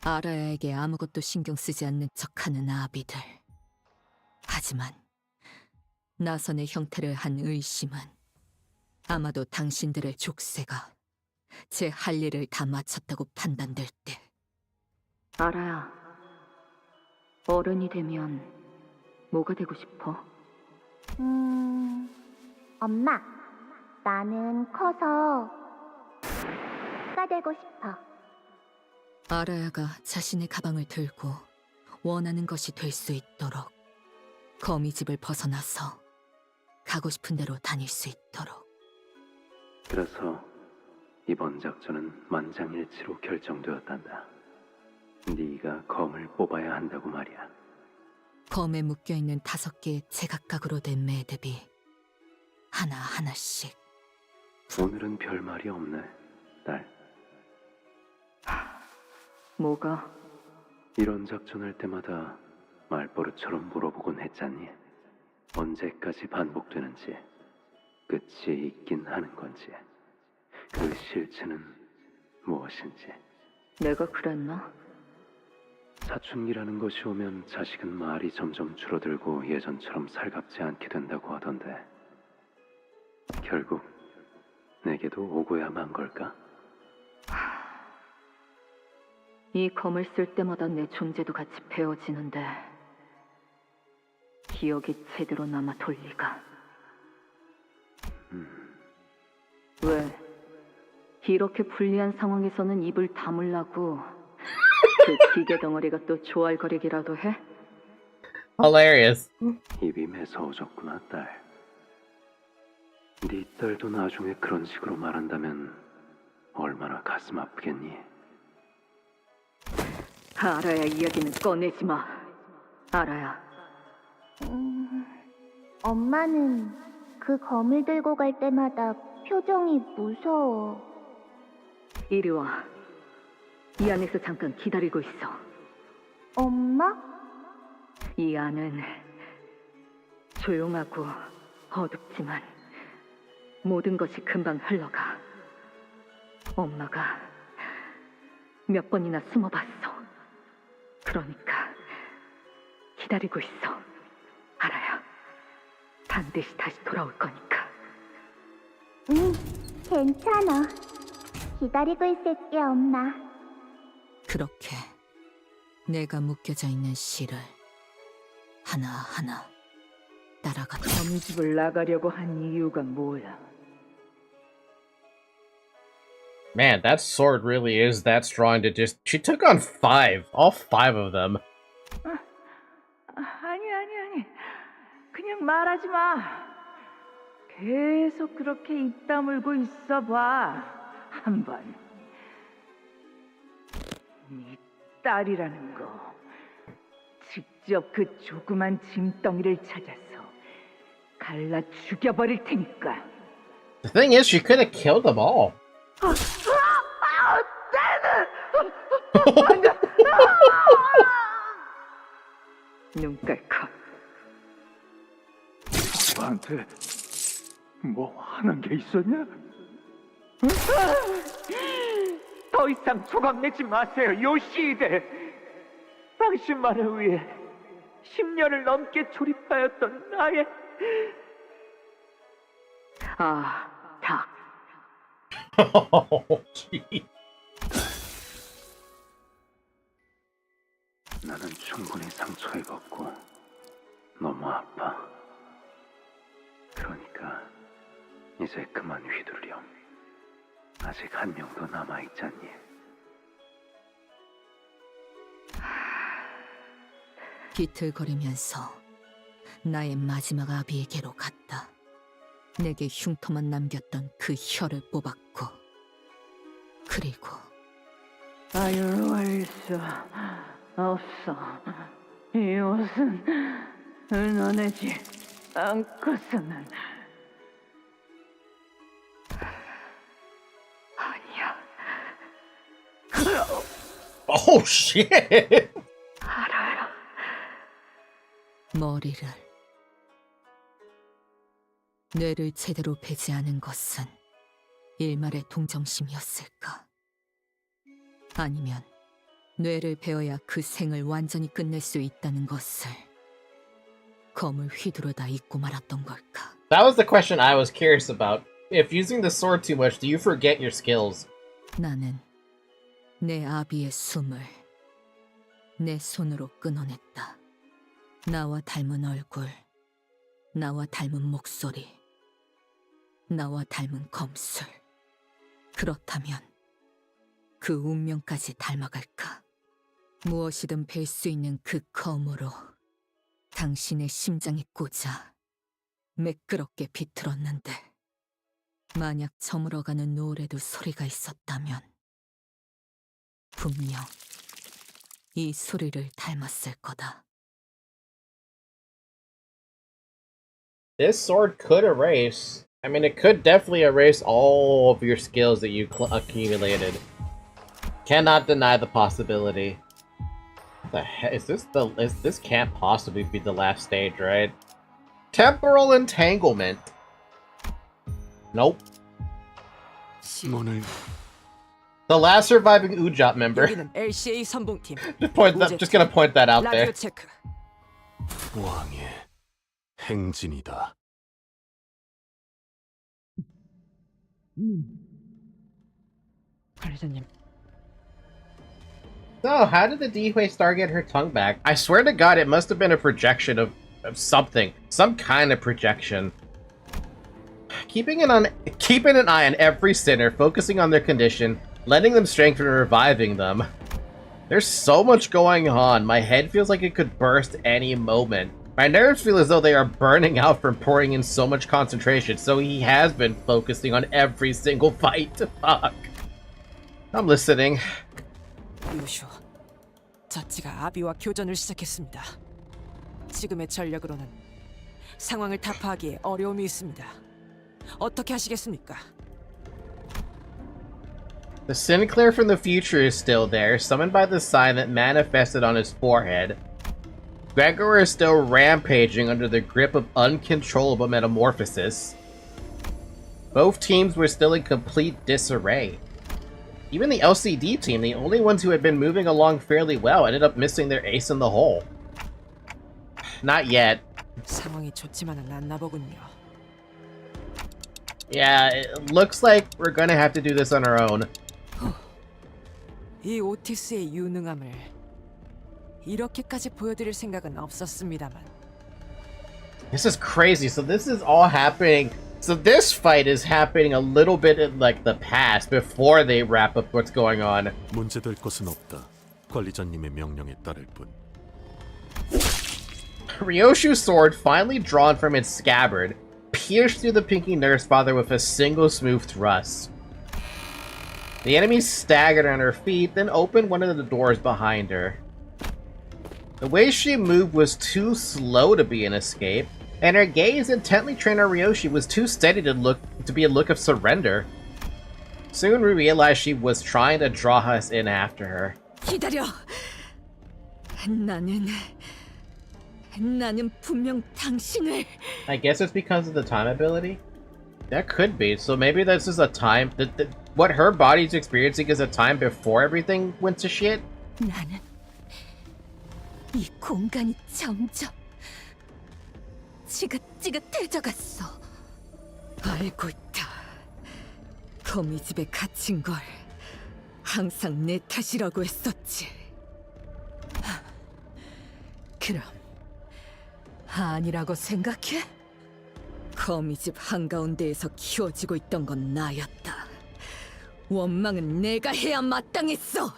아라야에게 아무것도 신경 쓰지 않는 척하는 아비들. 하지만 나선의 형태를 한 의심은 아마도 당신들의 족쇄가 제 할 일을 다 마쳤다고 판단될 때. 알아야. 어른이 되면 뭐가 되고 싶어? 엄마, 나는 커서 가 되고 싶어. 아라야가 자신의 가방을 들고 원하는 것이 될 수 있도록, 거미집을 벗어나서 가고 싶은 대로 다닐 수 있도록. 그래서 이번 작전은 만장일치로 결정되었단다. 네가 검을 뽑아야 한다고 말이야. 검에 묶여있는 5개의 제각각으로 된 매듭이 하나하나씩. 오늘은 별 말이 없네, 딸. 뭐가? 이런 작전할 때마다 말버릇처럼 물어보곤 했잖니. 언제까지 반복되는지, 끝이 있긴 하는 건지, 그 실체는 무엇인지. 내가 그랬나? 사춘기라는 것이 오면 자식은 말이 점점 줄어들고 예전처럼 살갑지 않게 된다고 하던데, 결국 내게도 오고야 만 걸까? 이 검을 쓸 때마다 내 존재도 같이 베어지는데 기억이 제대로 남아 돌 리가. 왜? 이렇게 불리한 상황에서는 입을 다물라고 그 기계 덩어리가 또 조알거리기라도 해? Hilarious. 입이 매서워졌구나, 딸. 네 딸도 나중에 그런 식으로 말한다면 얼마나 가슴 아프겠니? 알아야 이야기는 꺼내지 마. 알아야. 엄마는 그 검을 들고 갈 때마다 표정이 무서워. 이리 와. 이 안에서 잠깐 기다리고 있어. 엄마? 이 안은 조용하고 어둡지만 모든 것이 금방 흘러가. 엄마가 몇 번이나 숨어봤어. 그러니까 기다리고 있어. 알아요. 반드시 다시 돌아올 거니까. 응, 괜찮아. 기다리고 있을게, 엄마. 그렇게 내가 묶여져 있는 실을 하나하나 따라갔다. 거미집을 나가려고 한 이유가 뭐야? Man, that sword really is that strong to just... She took on 5. All 5 of them. 아니. 그냥 말하지 마. 계속 그렇게 입 다물고 있어봐. 한번. 네 딸이라는 거. 직접 그 조그만 짐덩이를 찾아서 갈라 죽여버릴 테니까. The thing is, she could have killed them all. 눈 깔고. 아빠한테 뭐 하는 게 있었냐? 더 이상 조각내지 마세요, 요시히데. 당신만을 위해 10년을 넘게 조립하였던 나의 닭. Oh, gee. 나는 충분히 상처 입었고 너무 아파. 그러니까 이제 그만 휘두르렴. 아직 한 명도 남아있잖니. 비틀거리면서 나의 마지막 아비에게로 갔다. 내게 흉터만 남겼던 그 혀를 뽑았고, 그리고 자유로울 수 없어. 이 옷은 은원하지 않고서는 아니야. Oh, shit! 알아요. 머리를, 뇌를 제대로 베지 않은 것은 일말의 동정심이었을까? 아니면 뇌를 베어야 그 생을 완전히 끝낼 수 있다는 것을 검을 휘두르다 잊고 말았던 걸까? That was the question I was curious about. If using the sword too much, do you forget your skills? 나는 내 아비의 숨을 내 손으로 끊어냈다. 나와 닮은 얼굴, 나와 닮은 목소리, 나와 닮은 검술. 그렇다면 그 운명까지 닮아갈까? 무엇이든 뵐 수 있는 그 검으로 당신의 심장에 꽂아 매끄럽게 비틀었는데 만약 저물어가는 노을에도 소리가 있었다면 분명 이 소리를 닮았을 거다. This sword could erase. I mean, it could definitely erase all of your skills that you accumulated. Cannot deny the possibility. What the heck is this? This can't possibly be the last stage, right? Temporal entanglement. Nope. The last surviving Ujop member. LCA 선봉팀. Just gonna point that out there. 체크. 왕의 행진이다. 관리자님. So, how did the Dihui star get her tongue back? I swear to God, it must have been a projection of something. Some kind of projection. Keeping an eye on every sinner, focusing on their condition, letting them strengthen and reviving them. There's so much going on. My head feels like it could burst any moment. My nerves feel as though they are burning out from pouring in so much concentration, so he has been focusing on every single fight. Fuck. I'm listening. 요슈, 자치가 아비와 교전을 시작했습니다. 지금의 전력으로는 상황을 타파하기에 어려움이 있습니다. 어떻게 하시겠습니까? The Sinclair from the future is still there, summoned by the sign that manifested on his forehead. Gregor is still rampaging under the grip of uncontrollable metamorphosis. Both teams were still in complete disarray. Even the LCD team, the only ones who had been moving along fairly well, ended up missing their ace in the hole. Not yet. 상황이 좋지만은 않나 보군요. Yeah, it looks like we're gonna have to do this on our own. 이 오티스의 유능함을 이렇게까지 보여드릴 생각은 없었습니다만. This is crazy. So this is all happening. So this fight is happening a little bit in like the past before they wrap up what's going on. 문제될 것은 없다. 관리자님의 명령에 따를 뿐. Ryoshu's sword, finally drawn from its scabbard, pierced through the Pinky Nurse Father with a single smooth thrust. The enemy staggered on her feet, then opened one of the doors behind her. The way she moved was too slow to be an escape, and her gaze, intently trained on Ryoshi, was too steady to be a look of surrender. Soon we realized she was trying to draw us in after her. 기다려. 나는 분명 당신을. I guess it's because of the time ability? That could be. So maybe this is a time what her body's experiencing is a time before everything went to shit? 나는 이 공간이 점점 지긋지긋해져갔어. 알고 있다. 거미집에 갇힌 걸 항상 내 탓이라고 했었지. 그럼 아니라고 생각해? 거미집 한가운데에서 키워지고 있던 건 나였다. 원망은 내가 해야 마땅했어.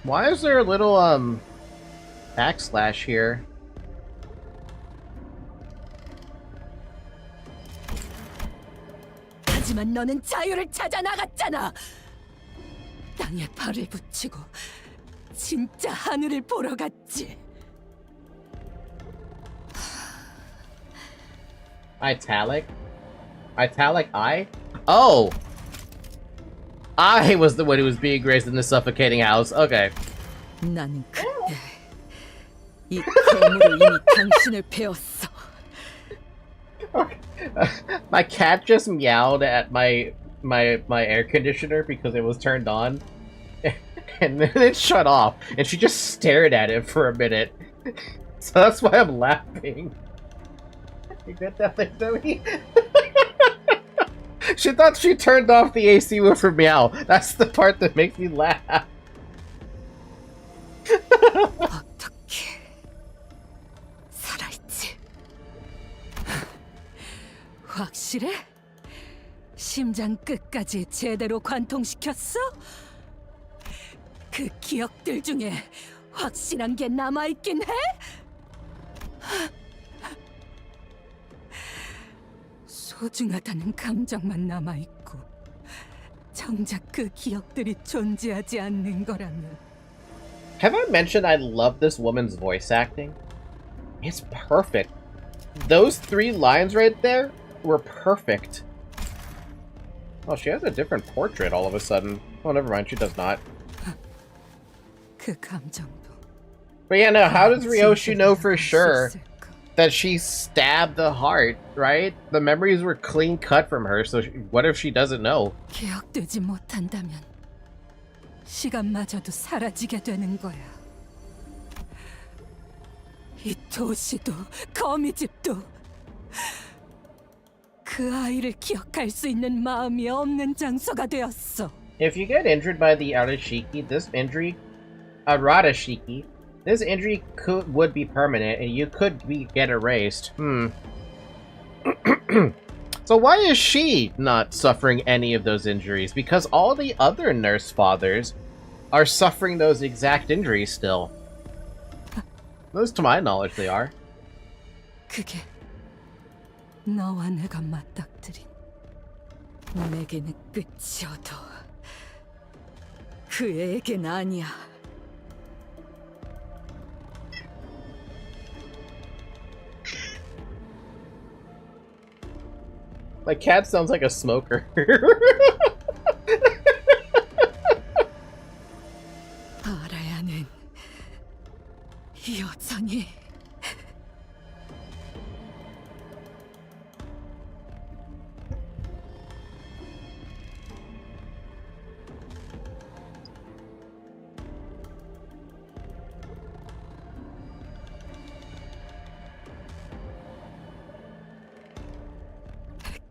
Why is there a little backslash here? 하지만 너는 자유를 찾아 나갔잖아. 땅에 발을 붙이고 진짜 하늘을 보러 갔지. Italic? Italic I? Oh! I was the one who was being raised in the suffocating house. Okay. 나는 그때 이 검으로 이미 당신을 배웠어. My cat just meowed at my air conditioner because it was turned on, and then it shut off, and she just stared at it for a minute. So that's why I'm laughing. You get that thing, Zoe? She thought she turned off the AC with her meow. That's the part that makes me laugh. 어떻게 살아있지? 확실해? 심장 끝까지 제대로 관통시켰어? 그 기억들 중에 확실한 게 남아있긴 해? 소중하다는 감정만 남아있고 정작 그 기억들이 존재하지 않는 거라면 Have I mentioned I love this woman's voice acting? It's perfect. Those 3 lines right there were perfect. Oh, she has a different portrait all of a sudden. Oh, never mind, she does not. 그 감정도 But yeah, no, how does Ryoshi know for sure that she stabbed the heart, right? The memories were clean cut from her, so what if she doesn't know? 기억되지 못한다면 시간마저도 사라지게 되는 거야. 이 도시도 거미집도 그 아이를 기억할 수 있는 마음이 없는 장소가 되었어. If you get injured by the Arashiki, this injury would be permanent, and you could get erased. So why is she not suffering any of those injuries? Because all the other nurse fathers are suffering those exact injuries still. At least to my knowledge, they are. 그게 너와 내가 맞닥뜨린 내게는 끝이어도 그에겐 아니야. My cat sounds like a smoker. 알아야는 여전히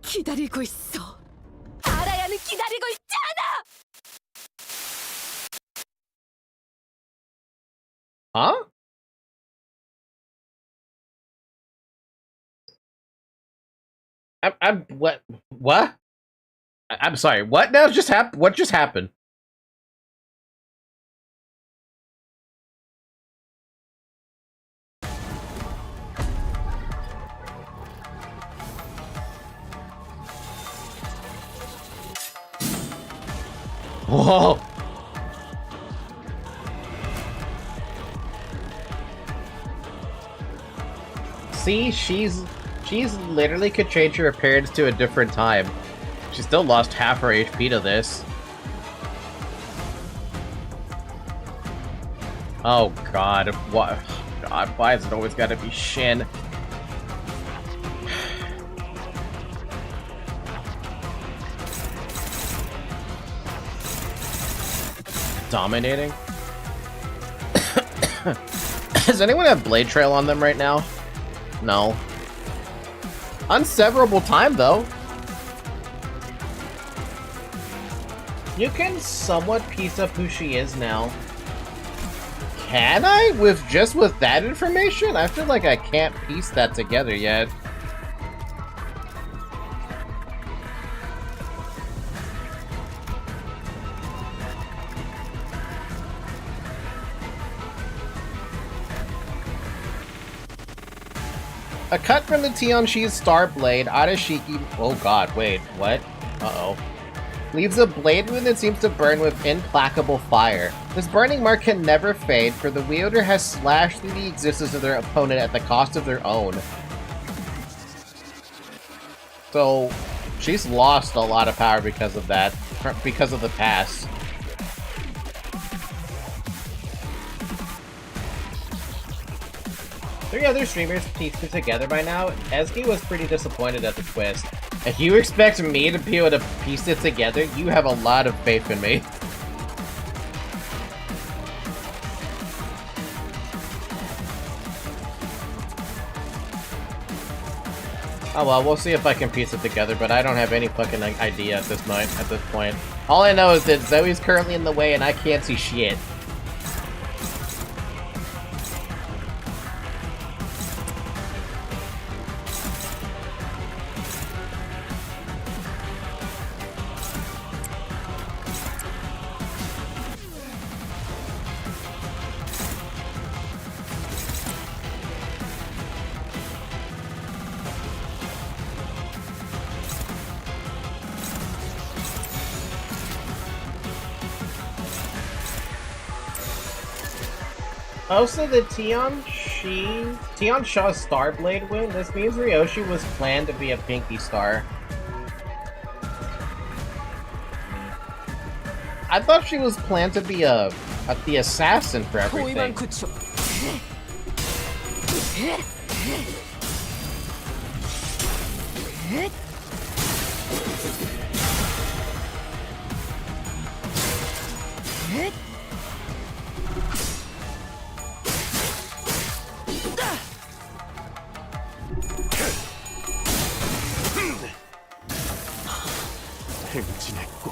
기다리고 있어. 알아야는 기다리고 있지 않아. Huh? What? I'm sorry. What now just happened? What just happened? Whoa! See, she's literally could change her appearance to a different time. She still lost half her HP to this. Oh god, what? God, why is it always gotta be Shin? Dominating? Does anyone have Blade Trail on them right now? No. Unseverable time, though. You can somewhat piece up who she is now. Can I? With that information? I feel like I can't piece that together yet. A cut from the Tianshi's Star Blade, Arashiki... Oh god, wait, what? Uh-oh. Leaves a blade wound that seems to burn with implacable fire. This burning mark can never fade, for the wielder has slashed through the existence of their opponent at the cost of their own. So, she's lost a lot of power because of that, because of the past. 3 other streamers pieced it together by now. Ezgi was pretty disappointed at the twist. If you expect me to be able to piece it together, you have a lot of faith in me. Oh well, we'll see if I can piece it together, but I don't have any fucking idea at this point. All I know is that Zoe's currently in the way and I can't see shit. Also, the Tion Shaw's Starblade win. This means Ryoshi was planned to be a Pinky Star. I thought she was planned to be the assassin for everything.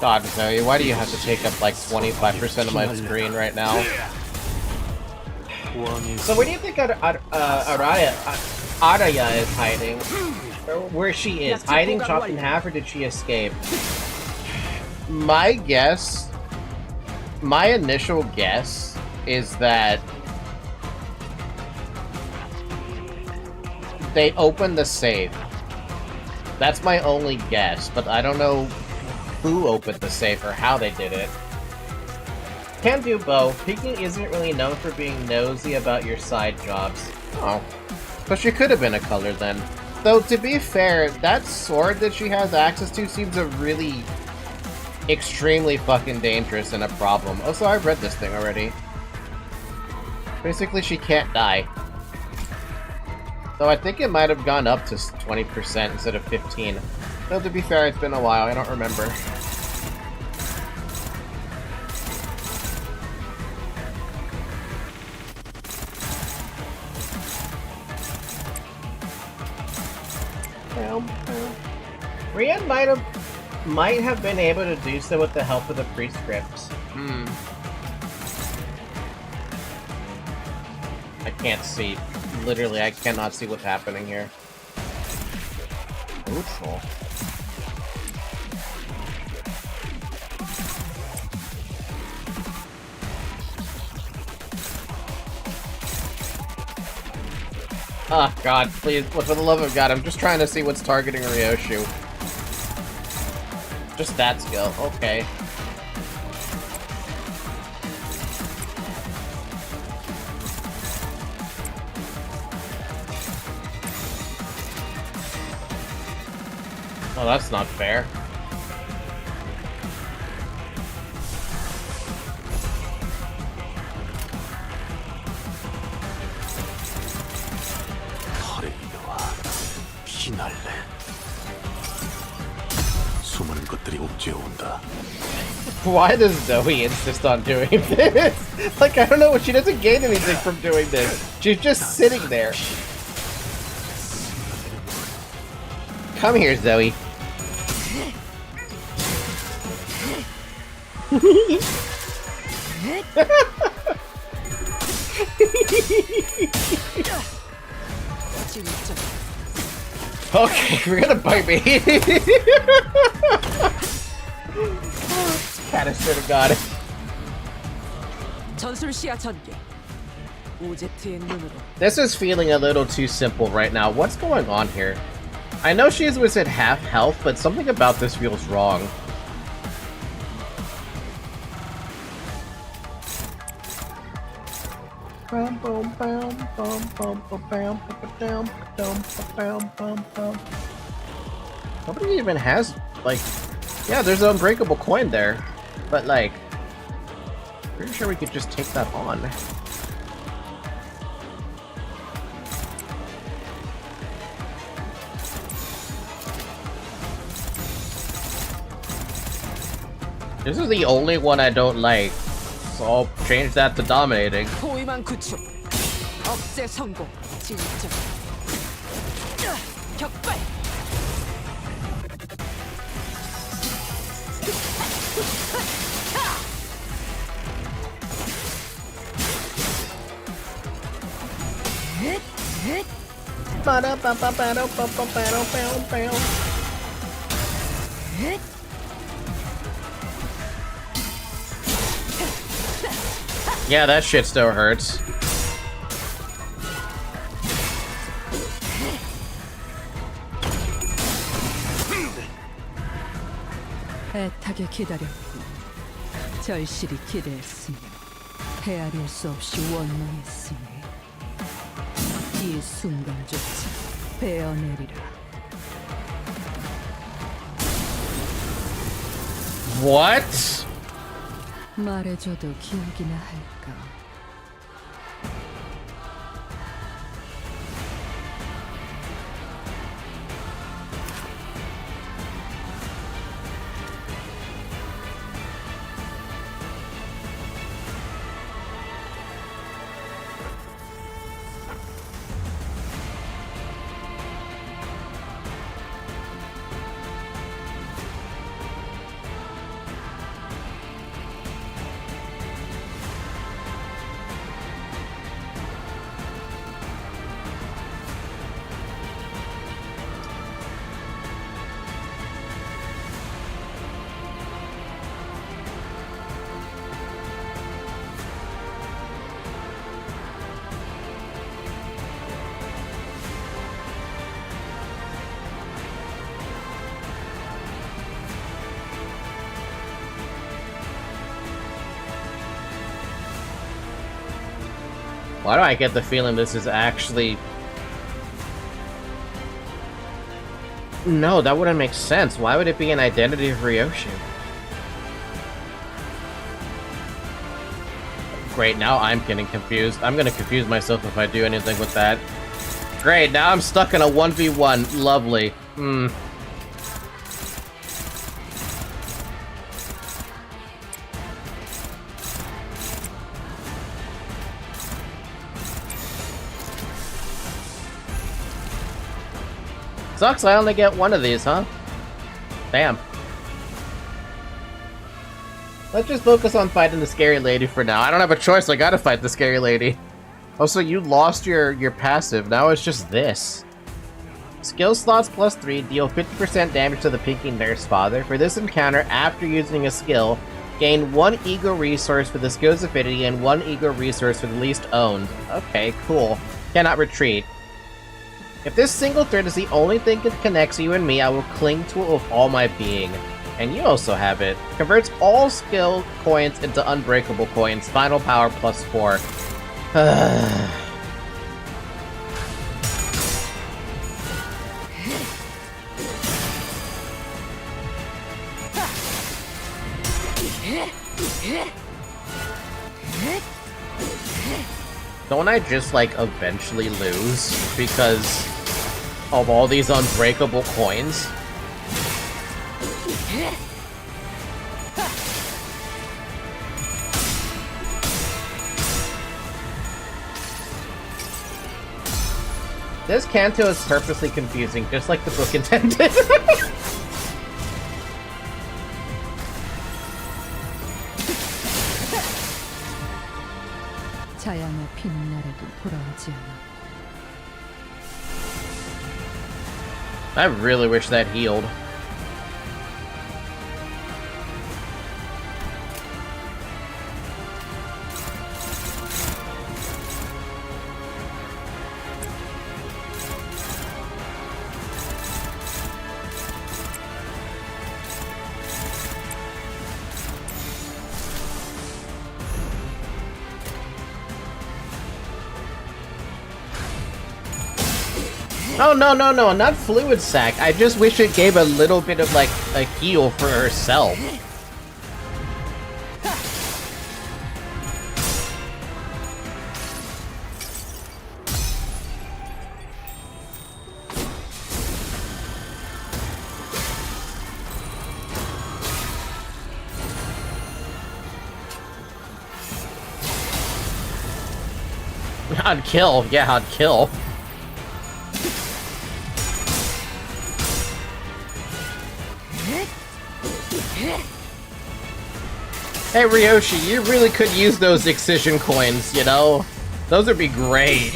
God, Zoe, why do you have to take up like 25% of my screen right now? So where do you think Araya is hiding? Or where she is? Hiding, chopped in half, or did she escape? My initial guess is that they opened the safe. That's my only guess, but I don't know who opened the safe or how they did it. Can do both. Pinky isn't really known for being nosy about your side jobs. Oh. But she could have been a color then. Though, to be fair, that sword that she has access to seems a really extremely fucking dangerous and a problem. Also, I've read this thing already. Basically, she can't die. Though I think it might have gone up to 20% instead of 15%. Though to be fair, it's been a while, I don't remember. Rian might have been able to do so with the help of the prescripts. I can't see. Literally, I cannot see what's happening here. Neutral. Oh god, please, for the love of God, I'm just trying to see what's targeting Ryoshu. Just that skill, okay. Oh, that's not fair. Why does Zoe insist on doing this? Like, I don't know, she doesn't gain anything from doing this. She's just sitting there. Come here, Zoe. Okay, we're gonna bite me. Canister to God. This is feeling a little too simple right now. What's going on here? I know she's within half health, but something about this feels wrong. Nobody even has, like... Yeah, there's an unbreakable coin there, but, like... Pretty sure we could just take that on. This is the only one I don't like, so I'll change that to dominating. Yeah, that shit still hurts. 애타게 기다렸고 절실히 기대했으며 헤아릴 수 없이 원망했으니 이 순간조차 베어내리라. What? 말해줘도 기억이나 할까. Why do I get the feeling this is actually... No, that wouldn't make sense. Why would it be an identity of Ryoshi? Great, now I'm getting confused. I'm gonna confuse myself if I do anything with that. Great, now I'm stuck in a 1v1. Lovely. Sucks I only get one of these, huh? Damn. Let's just focus on fighting the scary lady for now. I don't have a choice, I gotta fight the scary lady. Oh, so you lost your passive, now it's just this. Skill slots +3, deal 50% damage to the Pinky Nurse Father. For this encounter, after using a skill, gain 1 ego resource for the skill's affinity and 1 ego resource for the least owned. Okay, cool. Cannot retreat. If this single thread is the only thing that connects you and me, I will cling to it with all my being. And you also have it. Converts all skill coins into unbreakable coins. Final power +4. Don't I just, like, eventually lose because of all these unbreakable coins? This Canto is purposely confusing, just like the book intended. 자양아 피는 날에도 돌아오지 않아. I really wish that healed. Oh, no, not Fluid Sac. I just wish it gave a little bit of, like, a heal for herself. I'd kill. Yeah, I'd kill. Hey Ryoshi, you really could use those excision coins, you know? Those would be great.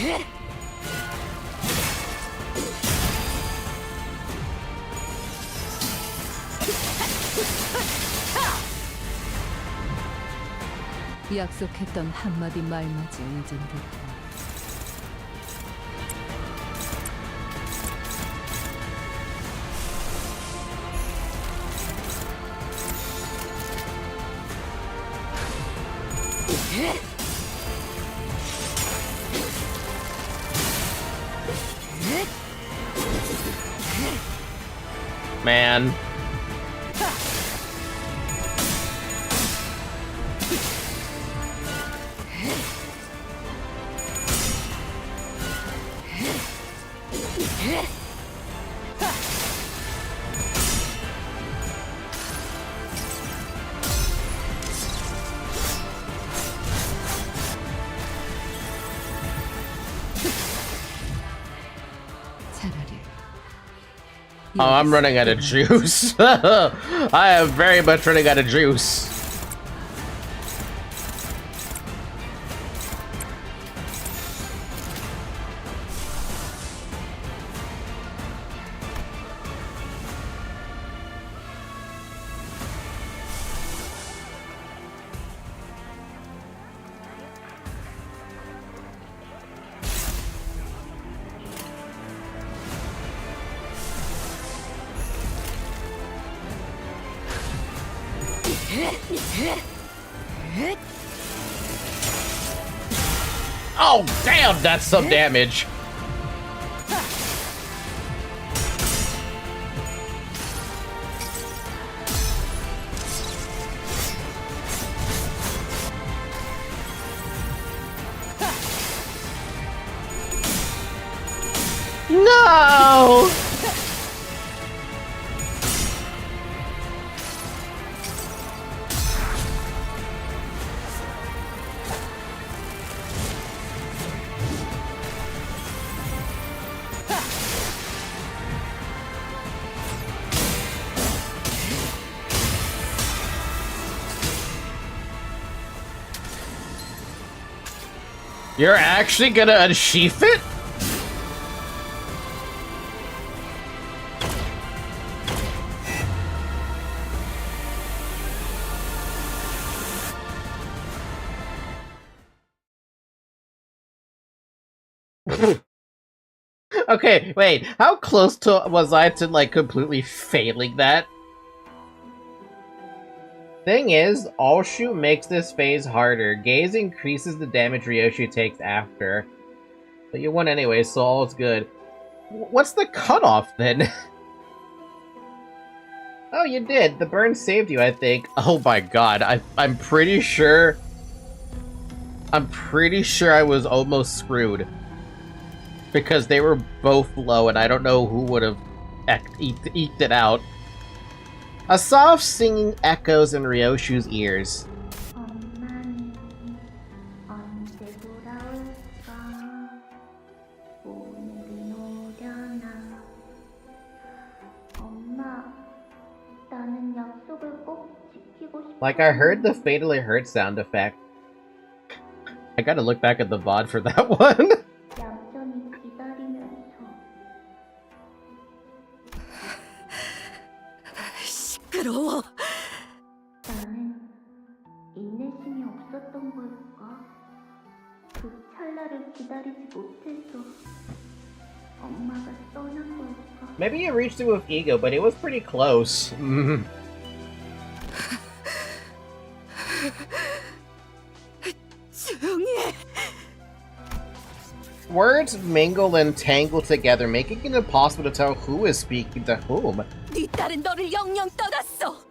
약속했던 한마디 말맞이 이젠 됐다. Man. Oh, I'm running out of juice. I am very much running out of juice. Oh, damn, that's some damage. No! You're actually gonna unsheath it? Okay, wait, how close was I to, like, completely failing that? Thing is, all shoot makes this phase harder. Gaze increases the damage Ryoshi takes after. But you won anyway, so all's good. What's the cutoff, then? Oh, you did. The burn saved you, I think. Oh my god, I'm pretty sure... I'm pretty sure I was almost screwed. Because they were both low, and I don't know who would have eked it out. A soft singing echoes in Ryoshu's ears. Like I heard the fatally hurt sound effect. I gotta look back at the VOD for that one. 시끄러워. 나는 인내심이 없었던 걸까? 그 찰나를 기다리지 못해서 엄마가 떠난 걸까? Maybe you reached it with ego, but it was pretty close. 조용히 해. Words mingle and tangle together, making it impossible to tell who is speaking to whom. 네 딸은 너를 영영 떠났어.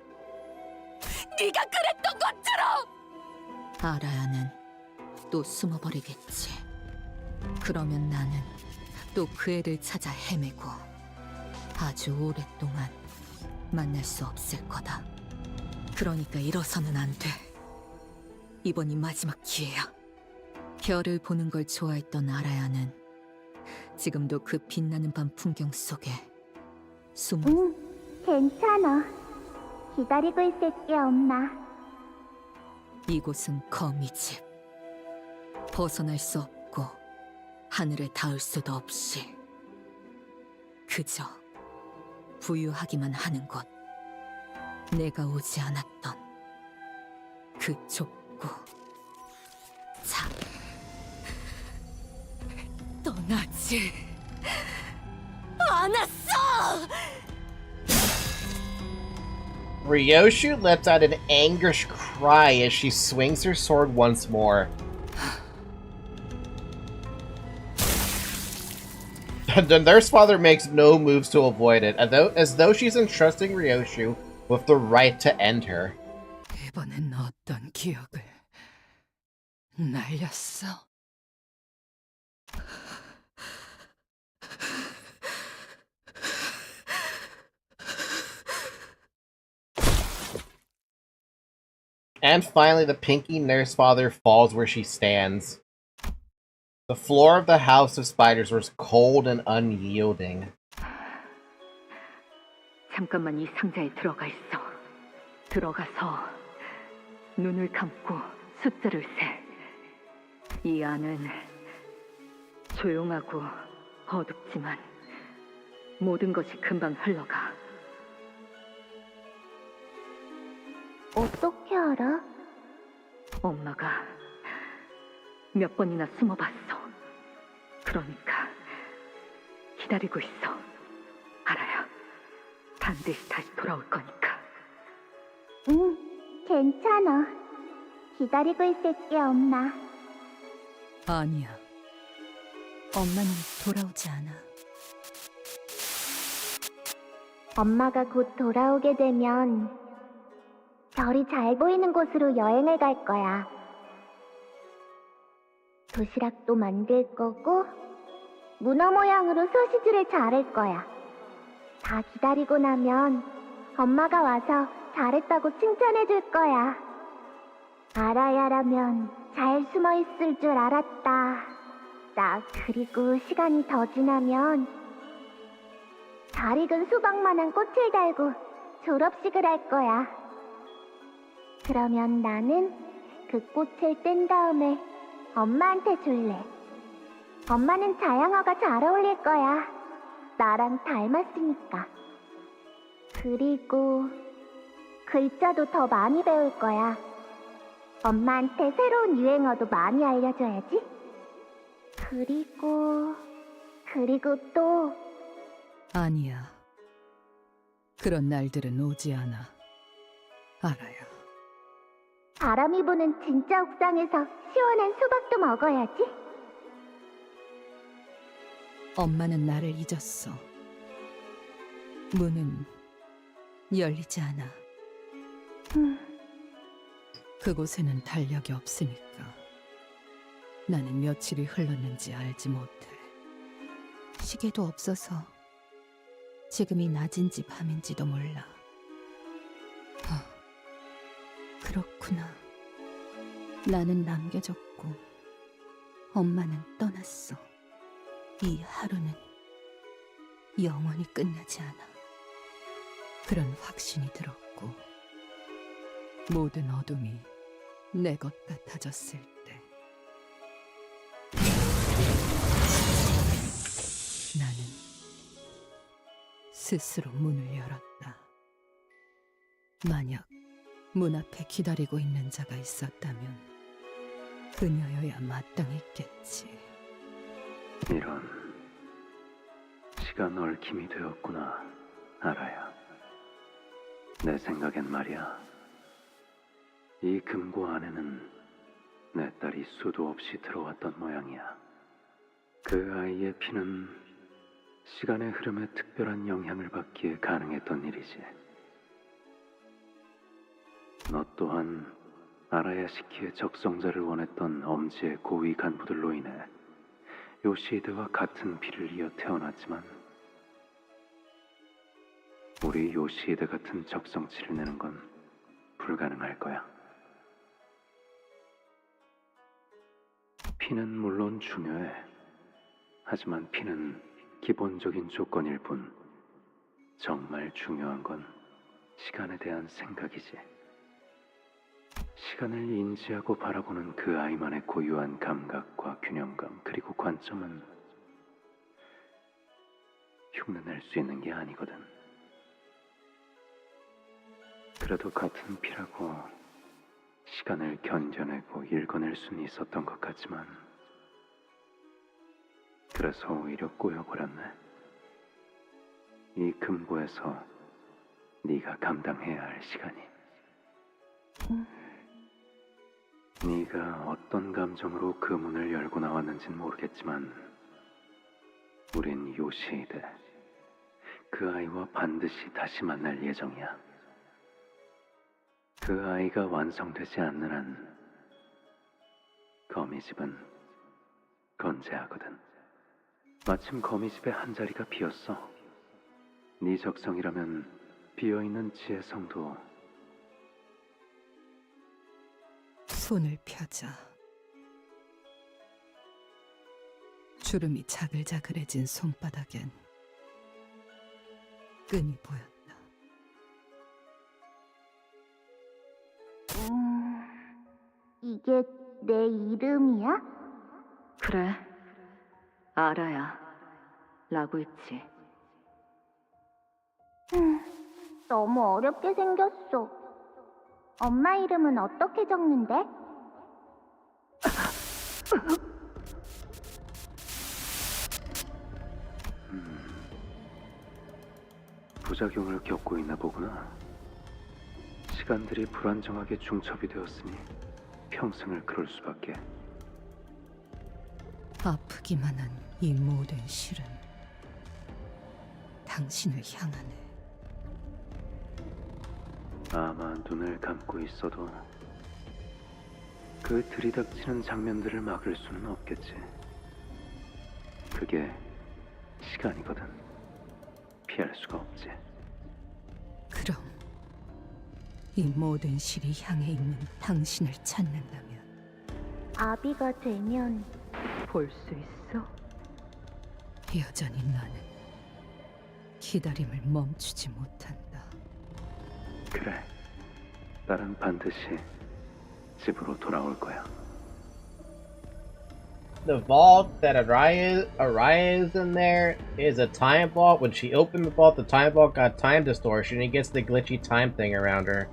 네가 그랬던 것처럼. 알아야는 또 숨어버리겠지. 그러면 나는 또 그 애를 찾아 헤매고 아주 오랫동안 만날 수 없을 거다. 그러니까 일어서는 안 돼. 이번이 마지막 기회야. 별을 보는 걸 좋아했던 아라야는 지금도 그 빛나는 밤 풍경 속에 괜찮아. 기다리고 있을게, 엄마. 이곳은 거미 집. 벗어날 수 없고 하늘에 닿을 수도 없이 그저 부유하기만 하는 곳. 내가 오지 않았던 그 좁고 떠나지 않았어! Ryoshu lets out an anguished cry as she swings her sword once more. The nurse father makes no moves to avoid it, as though she's entrusting Ryoshu with the right to end her. 이번엔 어떤 기억을 날렸어? And finally, the Pinky nurse father falls where she stands. The floor of the House of Spiders was cold and unyielding. 잠깐만 이 상자에 들어가 있어. 들어가서 눈을 감고 숫자를 세. 이 안은 조용하고 어둡지만 모든 것이 금방 흘러가. 어떻게 알아? 엄마가 몇 번이나 숨어봤어. 그러니까 기다리고 있어. 알아요. 반드시 다시 돌아올 거니까. 응, 괜찮아. 기다리고 있을게, 엄마. 아니야. 엄마는 돌아오지 않아. 엄마가 곧 돌아오게 되면 별이 잘 보이는 곳으로 여행을 갈 거야. 도시락도 만들 거고 문어 모양으로 소시지를 자를 거야. 다 기다리고 나면 엄마가 와서 잘했다고 칭찬해 줄 거야. 알아야라면 잘 숨어 있을 줄 알았다. 나 그리고 시간이 더 지나면 잘 익은 수박만한 꽃을 달고 졸업식을 할 거야. 그러면 나는 그 꽃을 뗀 다음에 엄마한테 줄래. 엄마는 자양어가 잘 어울릴 거야. 나랑 닮았으니까. 그리고 글자도 더 많이 배울 거야. 엄마한테 새로운 유행어도 많이 알려줘야지. 그리고 또 아니야. 그런 날들은 오지 않아. 알아요. 바람이 부는 진짜 옥상에서 시원한 수박도 먹어야지. 엄마는 나를 잊었어. 문은 열리지 않아. 그곳에는 달력이 없으니까 나는 며칠이 흘렀는지 알지 못해. 시계도 없어서 지금이 낮인지 밤인지도 몰라. 그렇구나. 나는 남겨졌고 엄마는 떠났어. 이 하루는 영원히 끝나지 않아. 그런 확신이 들었고 모든 어둠이 내 것 같아졌을 때 나는 스스로 문을 열었다. 만약 문 앞에 기다리고 있는 자가 있었다면 그녀여야 마땅했겠지. 이런 시간 얽힘이 되었구나, 알아야. 내 생각엔 말이야, 이 금고 안에는 내 딸이 수도 없이 들어왔던 모양이야. 그 아이의 피는 시간의 흐름에 특별한 영향을 받기에 가능했던 일이지. 너 또한 아라야시키의 적성자를 원했던 엄지의 고위 간부들로 인해 요시히데와 같은 피를 이어 태어났지만 우리 요시히데 같은 적성치를 내는 건 불가능할 거야. 피는 물론 중요해. 하지만 피는 기본적인 조건일 뿐 정말 중요한 건 시간에 대한 생각이지. 시간을 인지하고 바라보는 그 아이만의 고유한 감각과 균형감 그리고 관점은 흉내낼 수 있는 게 아니거든. 그래도 같은 피라고 시간을 견뎌내고 읽어낼 수는 있었던 것 같지만 그래서 오히려 꼬여버렸네. 이 금고에서 네가 감당해야 할 시간이. 네가 어떤 감정으로 그 문을 열고 나왔는진 모르겠지만 우린 요시히데 그 아이와 반드시 다시 만날 예정이야. 그 아이가 완성되지 않는 한 거미집은 건재하거든. 마침 거미집에 한 자리가 비었어. 네 적성이라면 비어있는 지혜성도. 손을 펴자. 주름이 자글자글해진 손바닥엔 끈이 보였다. 이게 내 이름이야? 그래, 알아야. 라고 있지. 너무 어렵게 생겼어. 엄마 이름은 어떻게 적는데? 부작용을 겪고 있나 보구나. 시간들이 불안정하게 중첩이 되었으니 평생을 그럴 수밖에. 아프기만 한 이 모든 실은 당신을 향하네. 아마 눈을 감고 있어도 그 들이닥치는 장면들을 막을 수는 없겠지. 그게 시간이거든. 피할 수가 없지. 그럼 이 모든 실이 향해 있는 당신을 찾는다면 아비가 되면 볼 수 있어? 여전히 나는 기다림을 멈추지 못한다. 그래. 딸은 반드시 집으로 돌아올 거야. The vault that Araya is in there is a time vault. When she opened the vault, the time vault got time distortion. It gets the glitchy time thing around her.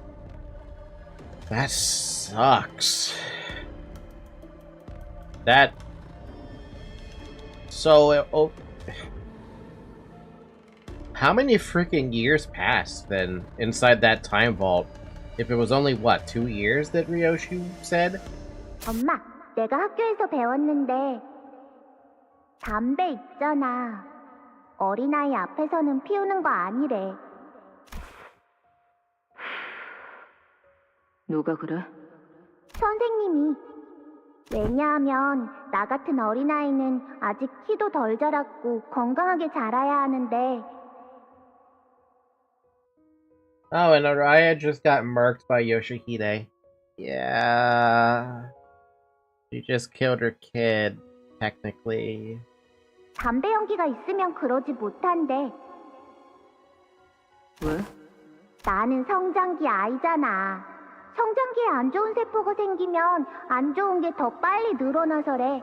That sucks. That... So... how many freaking years passed, then, inside that time vault? If it was only, what, 2 years that Ryoshi said? 엄마, 내가 학교에서 배웠는데 담배 있잖아. 어린아이 앞에서는 피우는 거 아니래. 누가 그래? 선생님이. 왜냐하면 나 같은 어린아이는 아직 키도 덜 자랐고 건강하게 자라야 하는데. Oh, and Araya just got murked by Yoshihide. Yeah. She just killed her kid, technically. 담배 연기가 있으면 그러지 못한대. 왜? 나는 성장기 아이잖아. 성장기에 안 좋은 세포가 생기면 안 좋은 게 더 빨리 늘어나서래.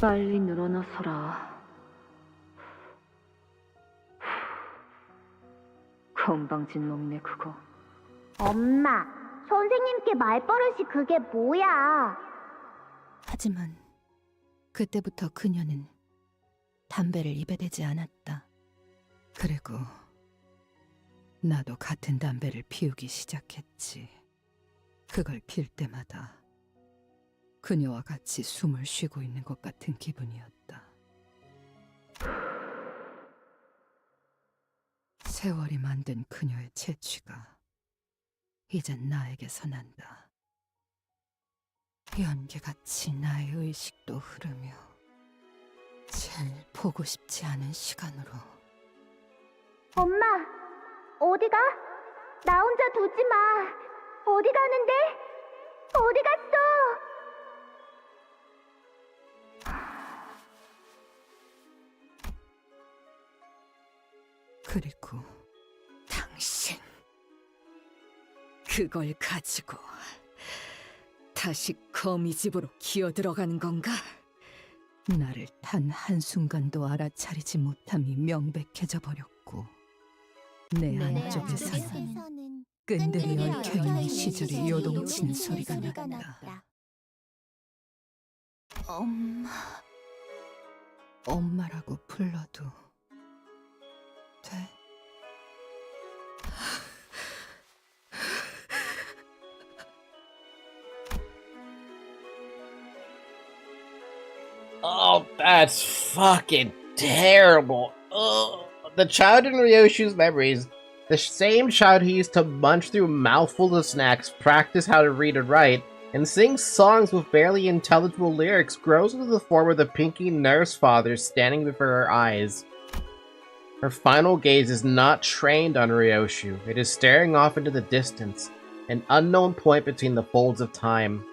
빨리 늘어나서라. 건방진 놈이네 그거. 엄마, 선생님께 말버릇이 그게 뭐야? 하지만 그때부터 그녀는 담배를 입에 대지 않았다. 그리고 나도 같은 담배를 피우기 시작했지. 그걸 필 때마다 그녀와 같이 숨을 쉬고 있는 것 같은 기분이었다. 세월이 만든 그녀의 채취가 이젠 나에게서 난다. 연기같이 나의 의식도 흐르며 제일 보고 싶지 않은 시간으로. 엄마, 어디가? 나 혼자 두지 마. 어디 가는데? 어디 갔어? 그리고 당신. 그걸 가지고 다시 거미 집으로 기어 들어가는 건가? 나를 단 한순간도 알아차리지 못함이 명백해져 버렸고 내 안쪽에서는 끈들이 얽혀있는 시절이 요동치는 소리가 났다. 엄마라고 불러도 돼? Oh, that's fucking terrible. Ugh. The child in Ryoshu's memories, the same child who used to munch through mouthfuls of snacks, practice how to read and write, and sing songs with barely intelligible lyrics, grows into the form of the Pinky Nurse Father standing before her eyes. Her final gaze is not trained on Ryoshu. It is staring off into the distance, an unknown point between the folds of time.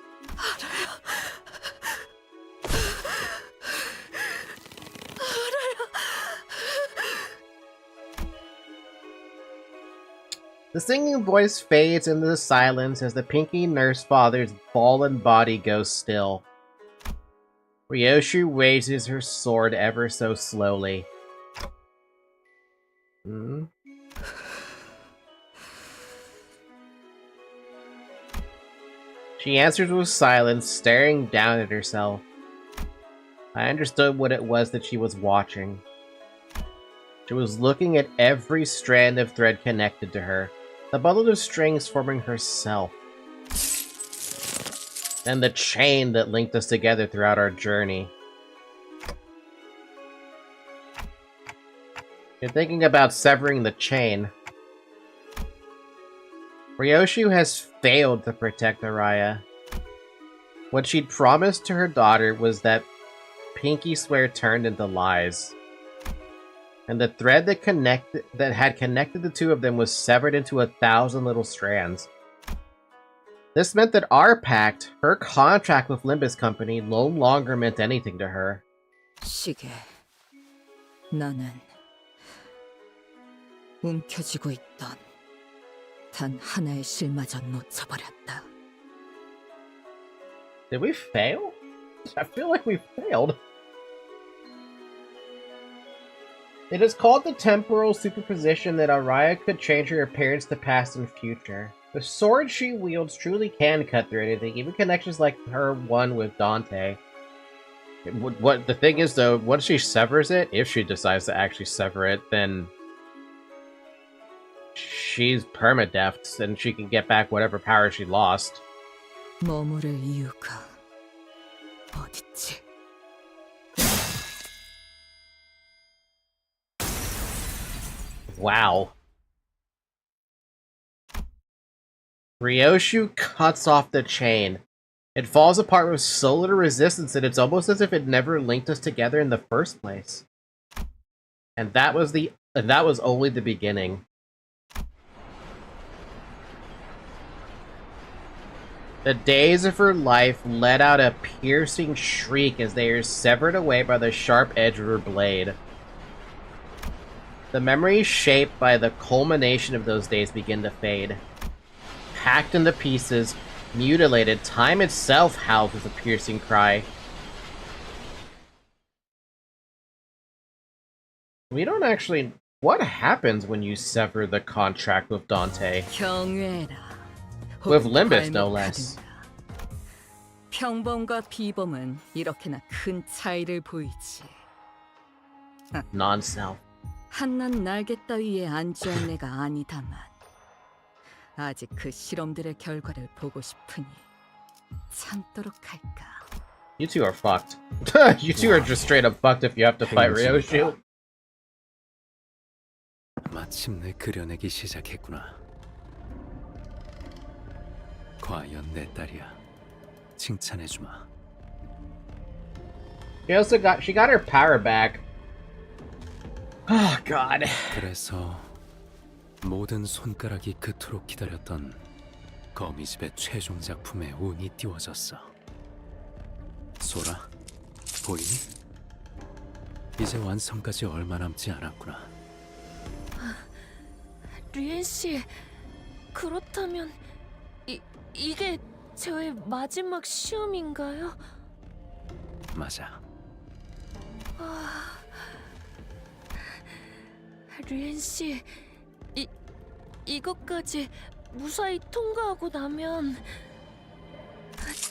The singing voice fades into the silence as the Pinky Nurse Father's fallen body goes still. Ryoshu raises her sword ever so slowly. She answers with silence, staring down at herself. I understood what it was that she was watching. She was looking at every strand of thread connected to her, the bundle of strings forming herself, and the chain that linked us together throughout our journey. You're thinking about severing the chain. Ryoshu has failed to protect Araya. What she'd promised to her daughter was that Pinky swear turned into lies. And the thread that had connected the two of them was severed into 1,000 little strands. This meant that our pact, her contract with Limbus Company, no longer meant anything to her. 시계, 나는 움켜쥐고 있던 단 하나의 실마저 놓쳐버렸다. Did we fail? I feel like we failed. It is called the temporal superposition that Araya could change her appearance to past and future. The sword she wields truly can cut through anything, even connections like her one with Dante. What the thing is though, once she severs it, if she decides to actually sever it, then she's permadeath and she can get back whatever power she lost. 머무를 이유가 어딨지? Wow. Ryoshu cuts off the chain. It falls apart with so little resistance that it's almost as if it never linked us together in the first place. And that was only the beginning. The days of her life let out a piercing shriek as they are severed away by the sharp edge of her blade. The memories shaped by the culmination of those days begin to fade. Hacked into pieces, mutilated, time itself howls with a piercing cry. We don't actually... What happens when you sever the contract with Dante? With Limbus, no less. 평범과 비범은 이렇게나 큰 차이를 보이지. Non-self. 한낱 날개 따위에 안주할 내가 아니다만 아직 그 실험들의 결과를 보고 싶으니 참도록 할까. You two are fucked. You two are just straight up fucked if you have to fight Ryoshu. 마침내 그려내기 시작했구나. 과연 내 딸이야. 칭찬해주마. She got her power back. Oh god. 그래서 모든 손가락이 그토록 기다렸던 거미집의 최종 작품에 운이 띄워졌어. 소라, 보이니? 이제 완성까지 얼마 남지 않았구나. 류엔 씨, 그렇다면 이게 저의 마지막 시험인가요? 맞아. 류엔 씨, 이것까지 무사히 통과하고 나면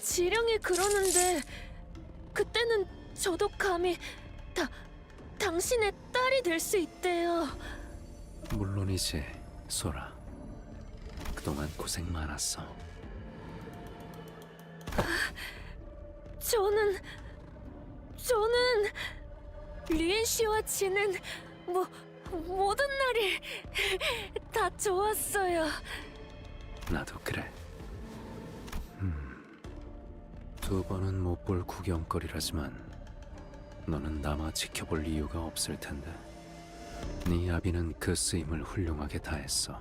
지령이 그러는데 그때는 저도 감히 당신의 딸이 될 수 있대요. 물론이지, 소라. 그동안 고생 많았어. 저는 류엔 씨와 지낸 모든 날이 다 좋았어요. 나도 그래. 두 번은 못 볼 구경거리라지만 너는 남아 지켜볼 이유가 없을 텐데 네 아비는 그 쓰임을 훌륭하게 다했어.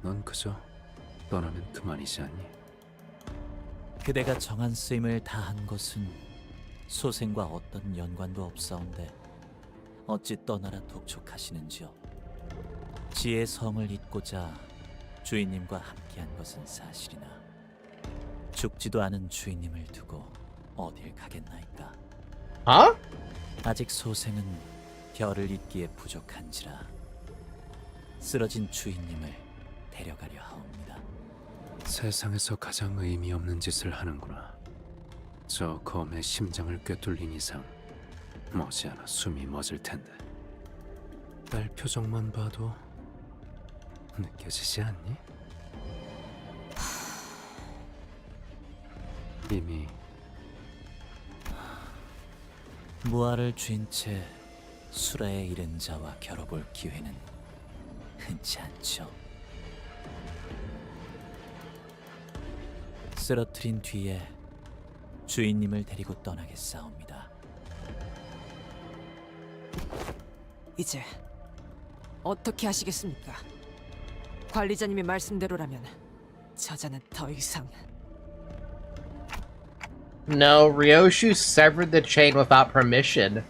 넌 그저 떠나면 그만이지 않니? 그대가 정한 쓰임을 다한 것은 소생과 어떤 연관도 없사온데 어찌 떠나라 독촉하시는지요? 지의 성을 잇고자 주인님과 함께한 것은 사실이나 죽지도 않은 주인님을 두고 어딜 가겠나이까? 아직 소생은 별을 잇기에 부족한지라 쓰러진 주인님을 데려가려 하옵니다. 세상에서 가장 의미 없는 짓을 하는구나. 저 검의 심장을 꿰뚫린 이상 머지않아 숨이 멎을 텐데. 딸 표정만 봐도 느껴지지 않니? 이미 무아를 쥔 채 수라에 이른 자와 겨뤄볼 기회는 흔치 않죠. 쓰러뜨린 뒤에 주인님을 데리고 떠나겠사옵니다. 이제 어떻게 하시겠습니까? 관리자님의 말씀대로라면 저자는 더 이상... No, Ryoshu severed the chain without permission.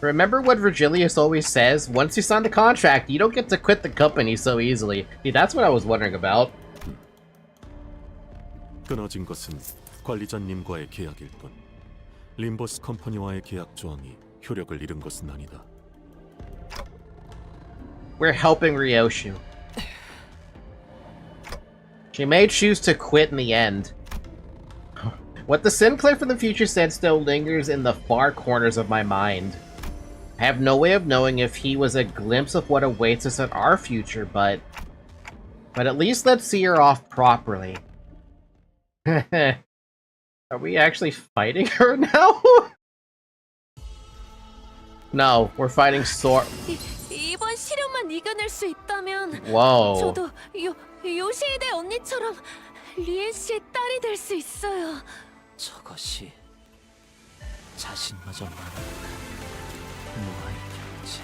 Remember what Virgilius always says? Once you sign the contract, you don't get to quit the company so easily. See, that's what I was wondering about. 끊어진 것은 관리자님과의 계약일 뿐 림버스 컴퍼니와의 계약 조항이 효력을 잃은 것은 아니다. We're helping Ryoshu. She may choose to quit in the end. What the Sinclair from the future said still lingers in the far corners of my mind. I have no way of knowing if he was a glimpse of what awaits us in our future, but at least let's see her off properly. Are we actually fighting her now? No, we're fighting Sora. 이번 시련만 이겨낼 수 있다면 Whoa. 저도 요시히데 언니처럼 류엔 씨의 딸이 될 수 있어요. 저것이 자신마저 말하는 무아의 경지.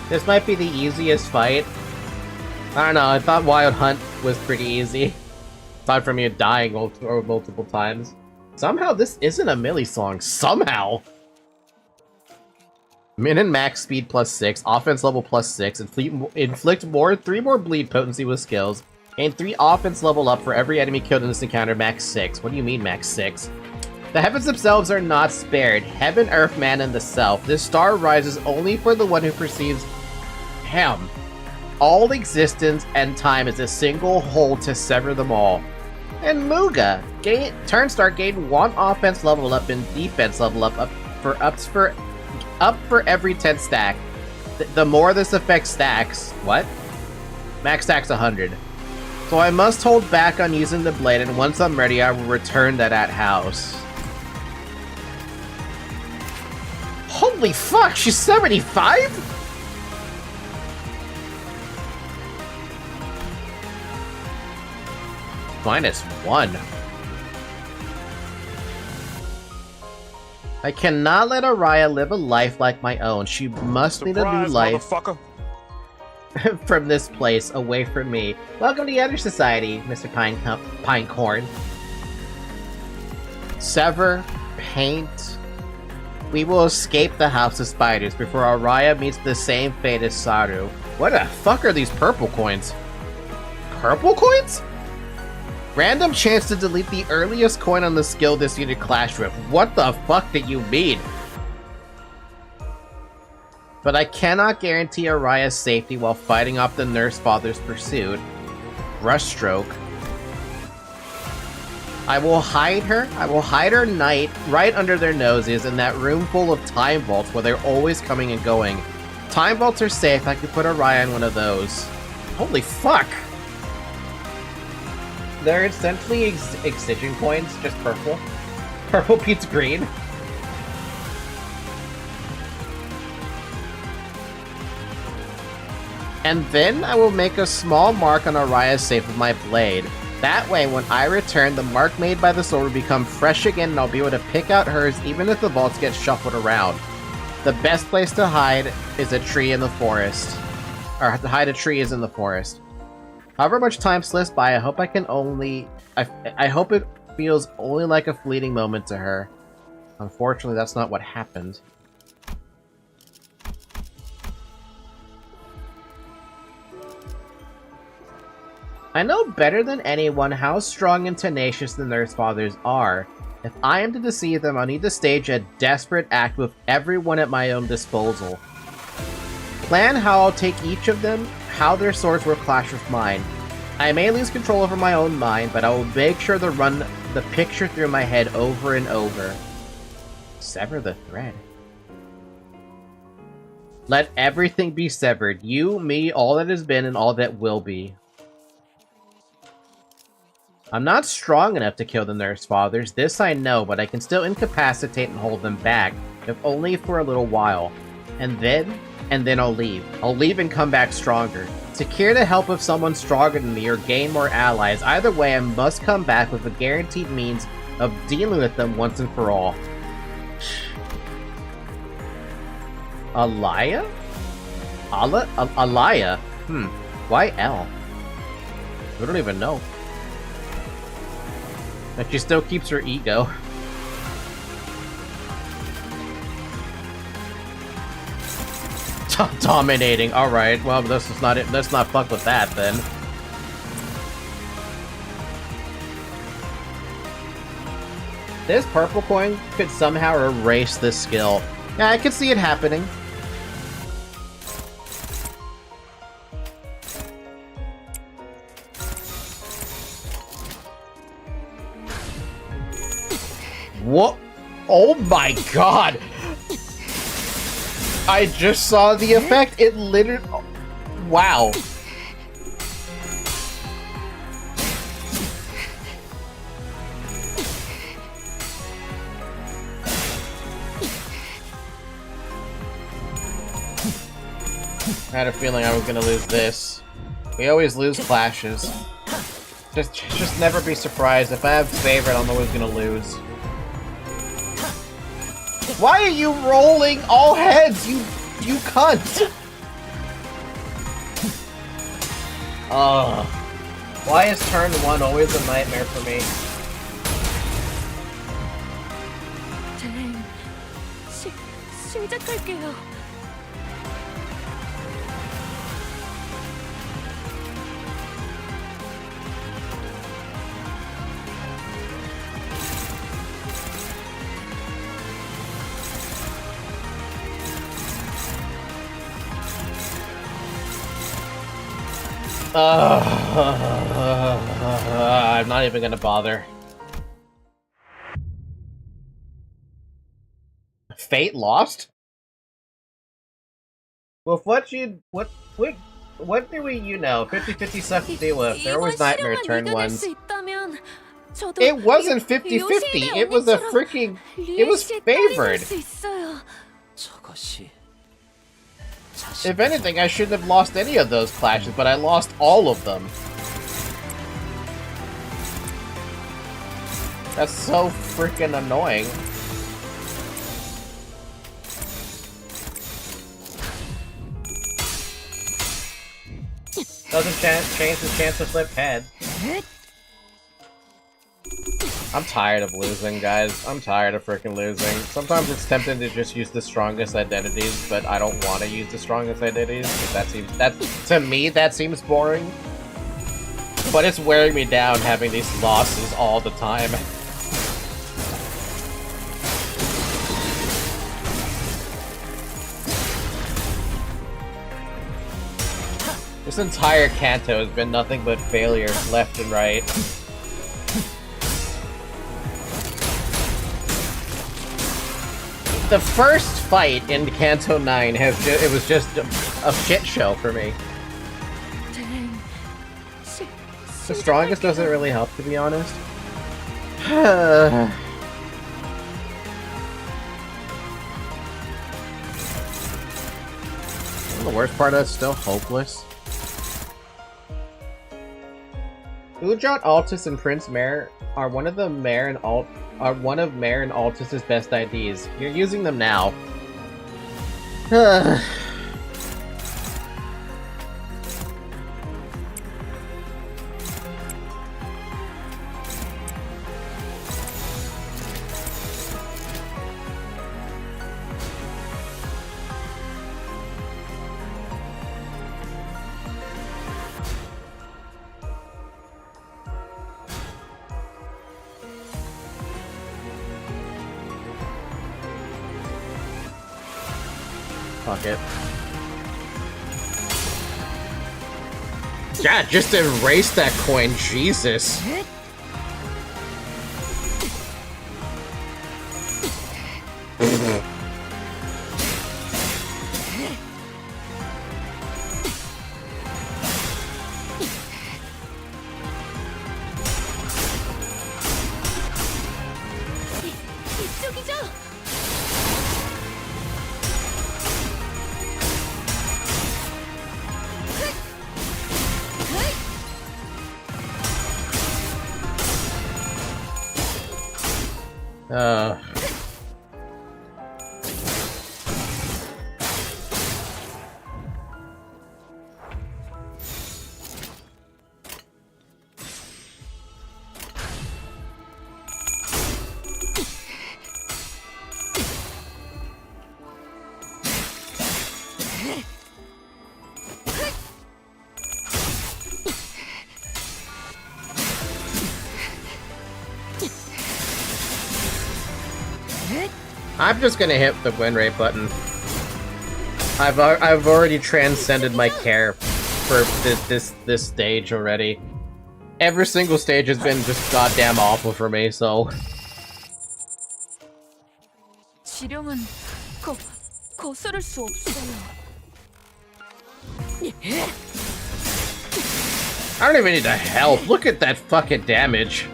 This might be the easiest fight. I don't know, I thought Wild Hunt was pretty easy. Aside from you dying multiple times. Somehow this isn't a melee song. Somehow! Min and max speed +6, offense level +6, inflict 3 more bleed potency with skills, gain 3 offense level up for every enemy killed in this encounter, max 6. What do you mean max 6? The heavens themselves are not spared. Heaven, earth, man, and the self. This star rises only for the one who perceives him. All existence and time is a single whole to sever them all. And Muga, turn start gain 1 offense level up and defense level up for every 10 stack. The more this effect stacks, what? Max stacks 100. So I must hold back on using the blade, and once I'm ready, I will return to that house. Holy fuck, she's 75? -1. I cannot let Araya live a life like my own. She must lead a new life from this place, away from me. Welcome to the Other Society, Mr. Pinecorn. Sever, paint. We will escape the House of Spiders before Araya meets the same fate as Saru. What the fuck are these purple coins? Purple coins? Random chance to delete the earliest coin on the skill this unit clashed with. What the fuck did you mean? But I cannot guarantee Araya's safety while fighting off the Nurse Father's pursuit. Brushstroke. I will hide her night right under their noses in that room full of time vaults where they're always coming and going. Time vaults are safe. I could put Araya in one of those. Holy fuck! They're essentially excision coins, just purple. Purple beats green. And then I will make a small mark on Araya's safe with my blade. That way, when I return, the mark made by the sword will become fresh again and I'll be able to pick out hers even if the vaults get shuffled around. The best place to hide is a tree in the forest. Or to hide a tree is in the forest. However much time slips by, I hope I can only... I hope it feels only like a fleeting moment to her. Unfortunately, that's not what happened. I know better than anyone how strong and tenacious the Nurse Fathers are. If I am to deceive them, I'll need to stage a desperate act with everyone at my own disposal. Plan how I'll take each of them, how their swords will clash with mine. I may lose control over my own mind, but I will make sure to run the picture through my head over and over. Sever the thread. Let everything be severed. You, me, all that has been, and all that will be. I'm not strong enough to kill the Nurse Fathers, this I know, but I can still incapacitate and hold them back, if only for a little while. And then I'll leave. I'll leave and come back stronger. Secure the help of someone stronger than me or gain more allies. Either way, I must come back with a guaranteed means of dealing with them once and for all. Alaya? Alaya? Why L? I don't even know. But she still keeps her ego. Dominating. Alright, well, this is not it. Let's not fuck with that, then. This purple coin could somehow erase this skill. Yeah, I could see it happening. What? Oh my god! I just saw the effect. It literally... Wow. I had a feeling I was gonna lose this. We always lose clashes. Just never be surprised. If I have favorite, I'm always gonna lose. Why are you rolling all heads, you cunt? Why is turn 1 always a nightmare for me? 시작할게요. I'm not even gonna bother. Fate lost? Well, what do you know? 50-50 sucks to deal with. They're always nightmare turn ones. It wasn't 50-50. It was a freaking... It was favored. If anything, I shouldn't have lost any of those clashes, but I lost all of them. That's so freaking annoying. Doesn't change the chance to flip head. I'm tired of losing, guys. I'm tired of freaking losing. Sometimes it's tempting to just use the strongest identities, but I don't want to use the strongest identities, because to me, that seems boring. But it's wearing me down having these losses all the time. This entire Canto has been nothing but failure left and right. The first fight in Canto 9 it was just a shit show for me. The strongest doesn't really help, to be honest. The worst part of it's still hopeless. Ujon, Altus, and Prince Mare are one of Mare and Altus's best IDs. You're using them now. Fuck it. Yeah, just erase that coin, Jesus. I'm just gonna hit the win rate button. I've already transcended my care for this stage already. Every single stage has been just goddamn awful for me, so. 지령은 거스를 수 없어요. I don't even need to help. Look at that fucking damage.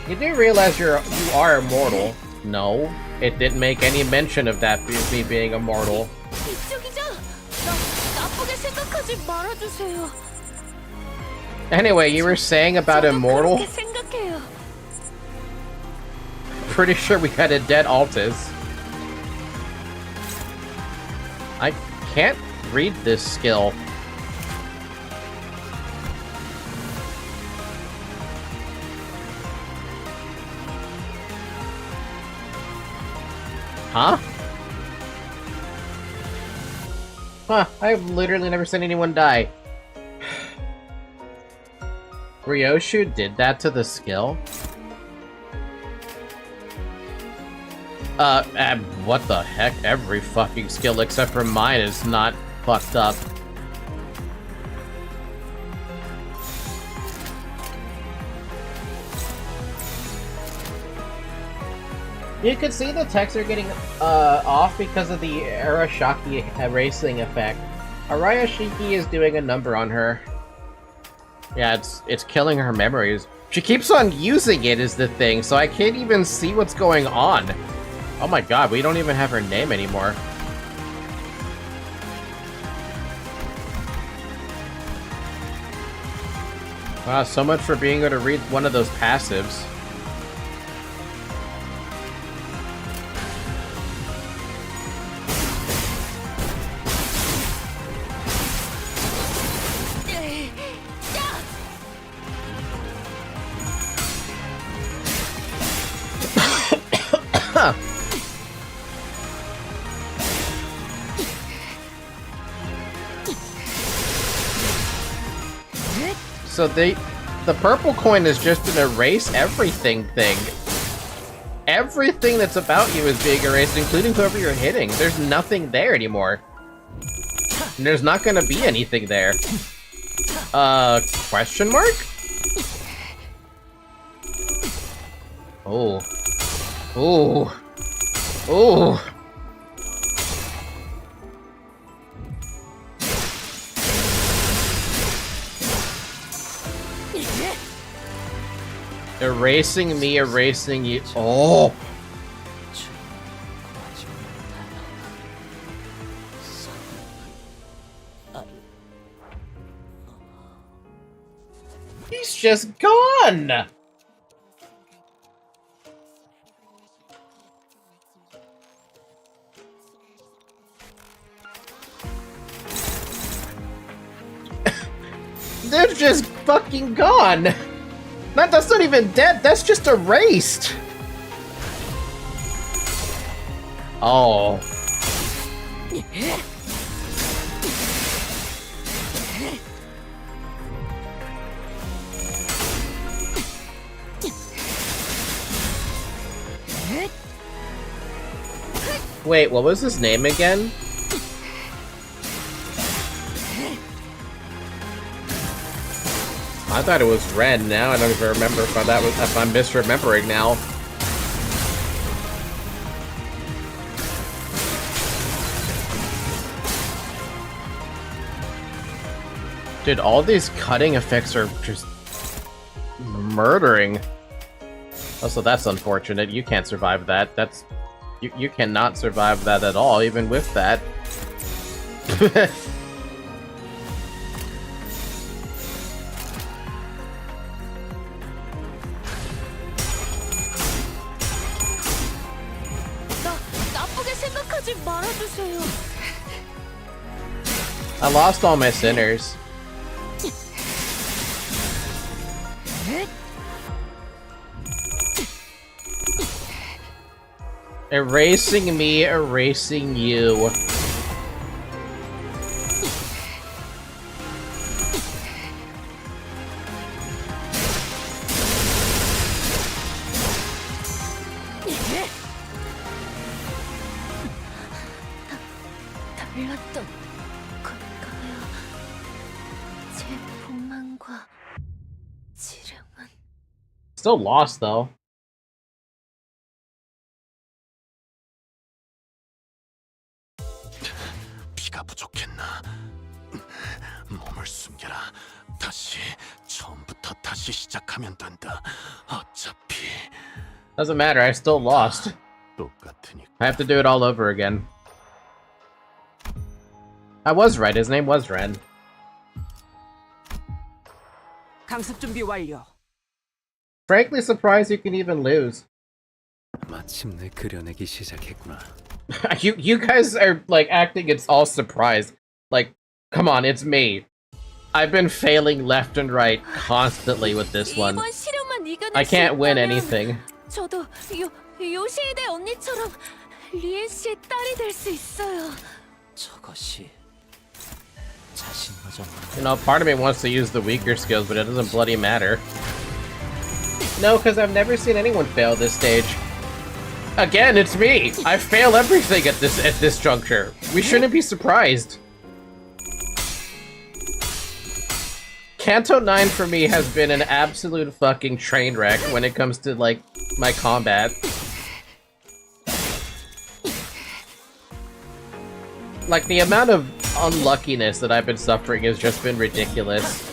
You do realize you are immortal? No, it didn't make any mention of that me being immortal. Anyway, you were saying about immortal? Pretty sure we had a dead Altus. I can't read this skill. Huh? Huh, I've literally never seen anyone die. Ryoshu did that to the skill? What the heck? Every fucking skill except for mine is not fucked up. You could see the texts are getting off because of the Arashaki erasing effect. Arashiki is doing a number on her. Yeah, it's killing her memories. She keeps on using it is the thing, so I can't even see what's going on. Oh my god, we don't even have her name anymore. Wow, so much for being able to read one of those passives. so the purple coin is just an erase everything thing. Everything that's about you is being erased, including whoever you're hitting. There's nothing there anymore. And there's not gonna be anything there. Question mark? Oh. Oh. Oh. Erasing me, erasing you. Oh. He's just gone. They're just fucking gone. That's not even dead, that's just erased. Oh. Wait, what was his name again? I thought it was Ren. Now I don't even remember if I'm misremembering now. Dude, all these cutting effects are just murdering. Also, that's unfortunate. You can't survive that. That's you cannot survive that at all, even with that. I lost all my sinners. Erasing me, erasing you. Still lost though. 피가 부족했나? 몸을 숨겨라. 다시 시작하면 된다. 어차피. Doesn't matter, I still lost. I have to do it all over again. I was right, his name was Ren. 강습 준비 완료. Frankly surprised you can even lose. 마침내 그려내기 시작했구나. You guys are like acting it's all surprise. Like, come on, it's me. I've been failing left and right constantly with this one. I can't win anything. 저도 요시히데 언니처럼 리엔 씨의 딸이 될 수 있어요. 저것이 자신마저. You know, part of me wants to use the weaker skills, but it doesn't bloody matter. No, because I've never seen anyone fail this stage. Again, it's me! I fail everything at this juncture. We shouldn't be surprised. Canto 9 for me has been an absolute fucking train wreck when it comes to, like, my combat. Like, the amount of unluckiness that I've been suffering has just been ridiculous.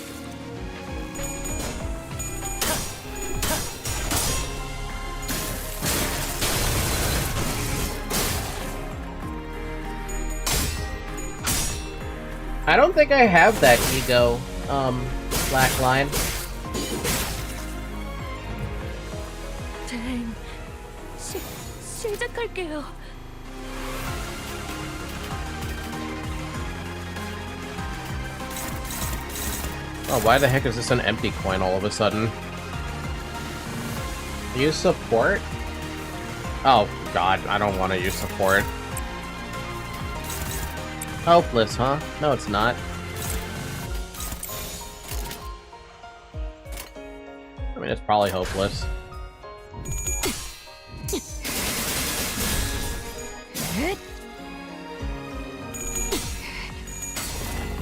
I don't think I have that ego, Blackline. 댕, 시작할게요. Oh, why the heck is this an empty coin all of a sudden? Use support? Oh god, I don't want to use support. Helpless, huh? No, it's not. I mean, it's probably hopeless.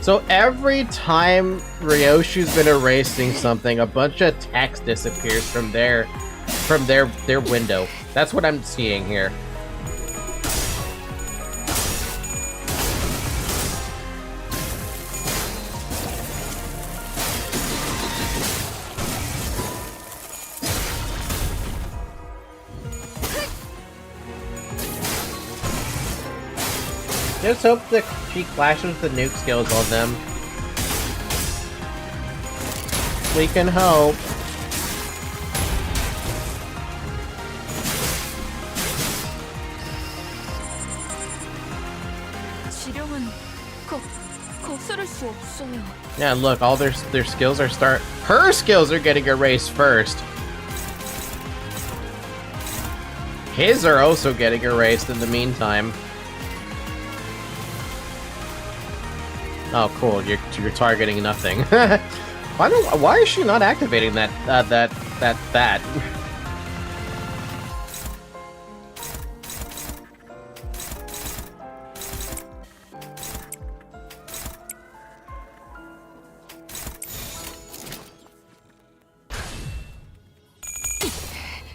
So every time Ryoshu's been erasing something, a bunch of text disappears from their window. That's what I'm seeing here. Just hope that she clashes the nuke skills on them. We can hope. Yeah, look, all their skills are her skills are getting erased first. His are also getting erased in the meantime. Oh, cool. You're targeting nothing. Why is she not activating that?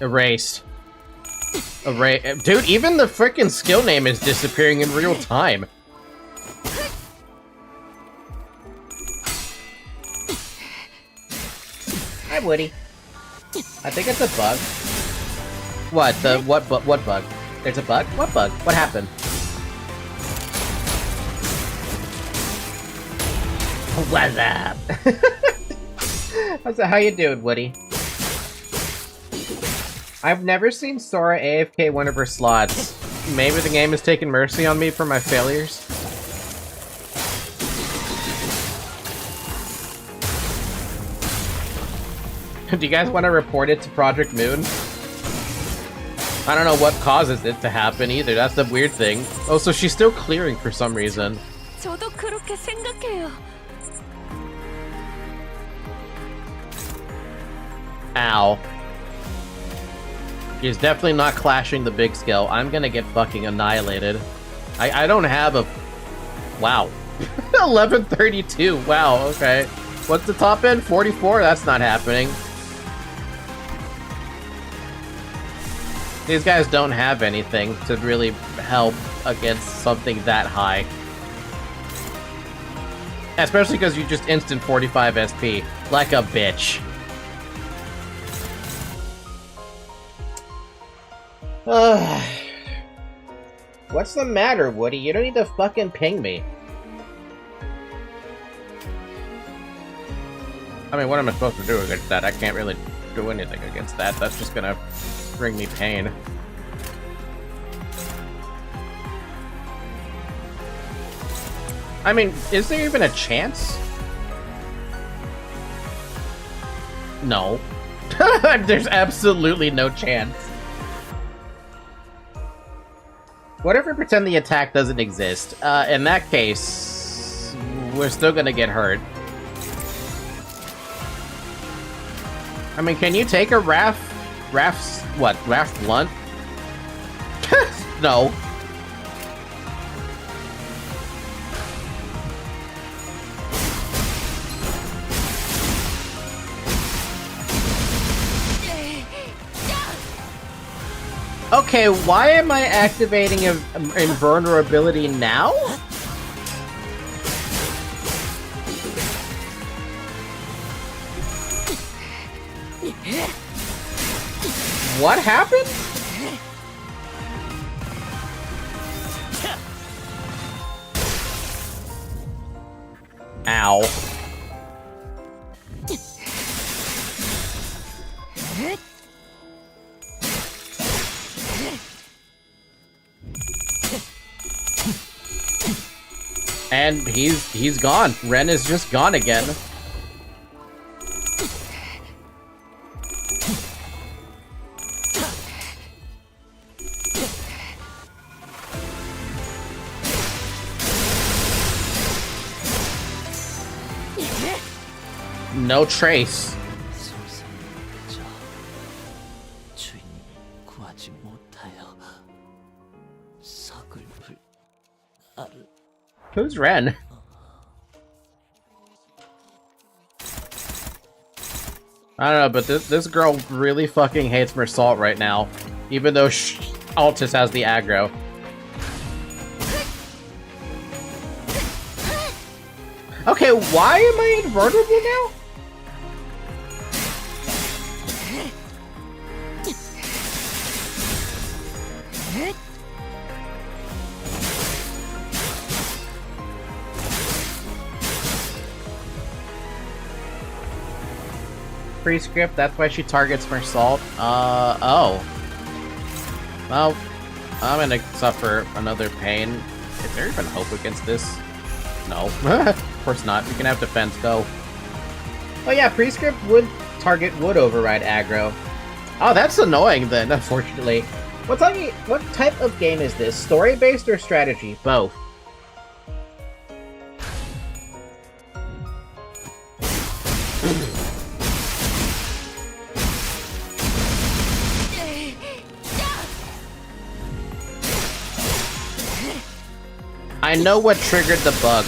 Erased. Dude, even the frickin' skill name is disappearing in real time. Hi, Woody. I think it's a bug. What? What bug? There's a bug? What bug? What happened? What's up? How you doing, Woody? I've never seen Sora AFK one of her slots. Maybe the game has taken mercy on me for my failures. Do you guys want to report it to Project Moon? I don't know what causes it to happen either. That's the weird thing. Oh, so she's still clearing for some reason. 저도 그렇게 생각해요. Ow. He's definitely not clashing the big skill. I'm gonna get fucking annihilated. I don't have a... Wow. 1132. Wow, okay. What's the top end? 44? That's not happening. These guys don't have anything to really help against something that high. Especially because you just instant 45 SP. Like a bitch. What's the matter, Woody? You don't need to fucking ping me. I mean, what am I supposed to do against that? I can't really do anything against that. That's just gonna bring me pain. I mean, is there even a chance? No. There's absolutely no chance. What if we pretend the attack doesn't exist? In that case, we're still gonna get hurt. I mean, can you take a Raph Blunt? No. Okay, why am I activating invulnerability now? What happened? Ow. And he's gone. Ren is just gone again. No trace. Who's Ren? I don't know, but this girl really fucking hates Mersault right now, even though Altus has the aggro. Okay, why am I invulnerable now? Prescript, that's why she targets Mersault. Oh. Well, I'm gonna suffer another pain. Is there even hope against this? No. Of course not. We can have defense go. Oh yeah, Prescript would override aggro. Oh, that's annoying then, unfortunately. What type of game is this? Story-based or strategy? Both. I know what triggered the bug.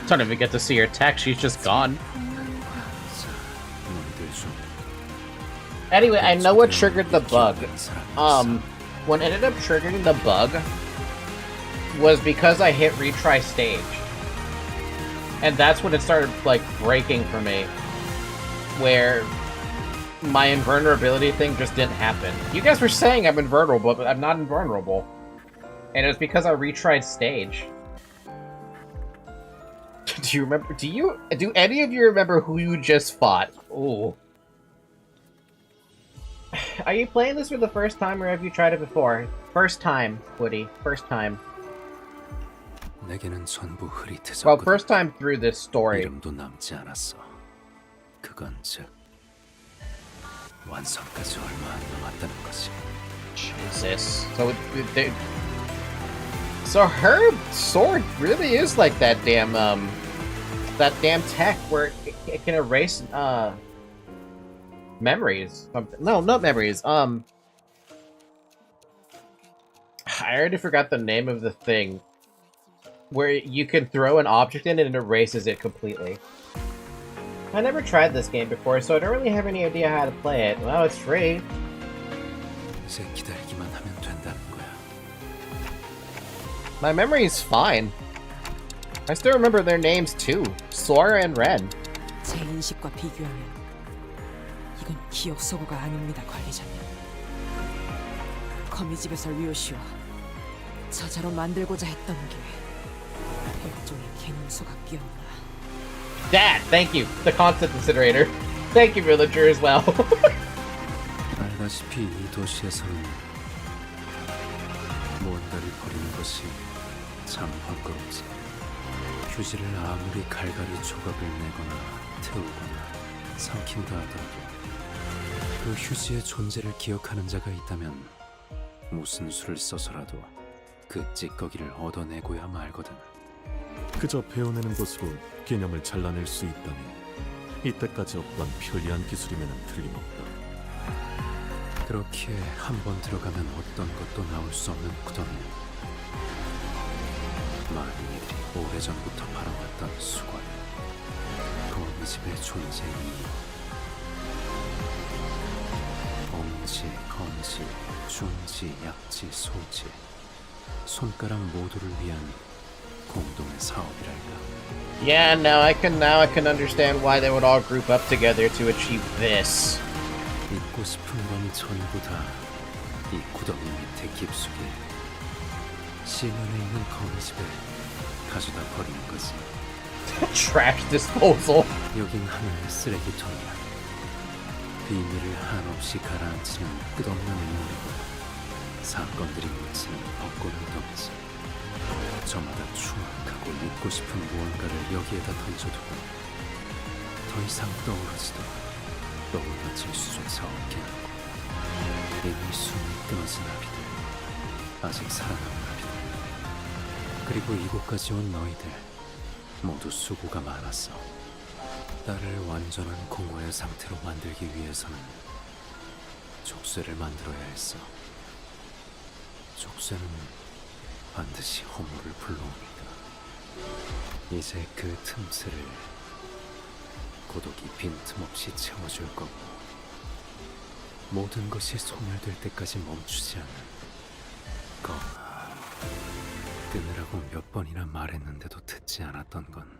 Don't even get to see her tech, she's just gone. Anyway, I know what triggered the bug. What ended up triggering the bug was because I hit retry stage. And that's when it started, like, breaking for me. Where my invulnerability thing just didn't happen. You guys were saying I'm invulnerable, but I'm not invulnerable. And it was because I retried stage. Do you remember? Do any of you remember who you just fought? Ooh. Are you playing this for the first time, or have you tried it before? First time, Woody. First time. Well, first time through this story. Jesus. So her sword really is like that damn tech where it can erase memories. No, not memories. I already forgot the name of the thing where you can throw an object in and it erases it completely. I never tried this game before, so I don't really have any idea how to play it. Well, it's free. My memory is fine. I still remember their names too. Sora and Ren. 제 인식과 비교하면 이건 기억 소고가 아닙니다, 관리자님. 거미집에서 류시와 저자로 만들고자 했던 게 일종의 개념소가 끼었나. Dad, thank you. The constant incinerator. Thank you, villager, as well. 알다시피 이 도시에서는 무언가를 버리는 것이 참 번거롭지. 휴지를 아무리 갈갈이 조각을 내거나 태우거나 삼킨다 하더라도 그 휴지의 존재를 기억하는 자가 있다면 무슨 수를 써서라도 그 찌꺼기를 얻어내고야 말거든. 그저 배워내는 것으로 개념을 잘라낼 수 있다면 이때까지 없던 편리한 기술이면 틀림없다. 그렇게 한 번 들어가면 어떤 것도 나올 수 없는 구덩이. 많은 이들이 오래전부터 바라왔던 수건. 그 집의 존재 이유. 엄지, 검지, 중지, 약지, 소지. 손가락 모두를 위한 공동의 사업이랄까. Yeah, now I can understand why they would all group up together to achieve this. 잊고 싶은 건 전부 다 이 구덩이 밑에 깊숙이 시면에 있는 거미집에 가져다 버리는 거지. Trash disposal. 여긴 하나의 쓰레기통이야. 비밀을 한없이 가라앉히는 끝없는 인물이고 사건들이 묻히는 벚꽃 무덤이지. 저마다 추악하고 잊고 싶은 무언가를 여기에다 던져두고 더 이상 떠오르지도 떠올라질 수조차 없게 하고 이미 숨이 끊어진 아비들, 아직 살아남은 아비들, 그리고 이곳까지 온 너희들 모두 수고가 많았어. 나를 완전한 공허의 상태로 만들기 위해서는 족쇄를 만들어야 했어. 족쇄는 반드시 허물을 불러오니까. 이제 그 틈새를 고독이 빈틈없이 채워줄 거고 모든 것이 소멸될 때까지 멈추지 않는 거. 끊으라고 몇 번이나 말했는데도 듣지 않았던 건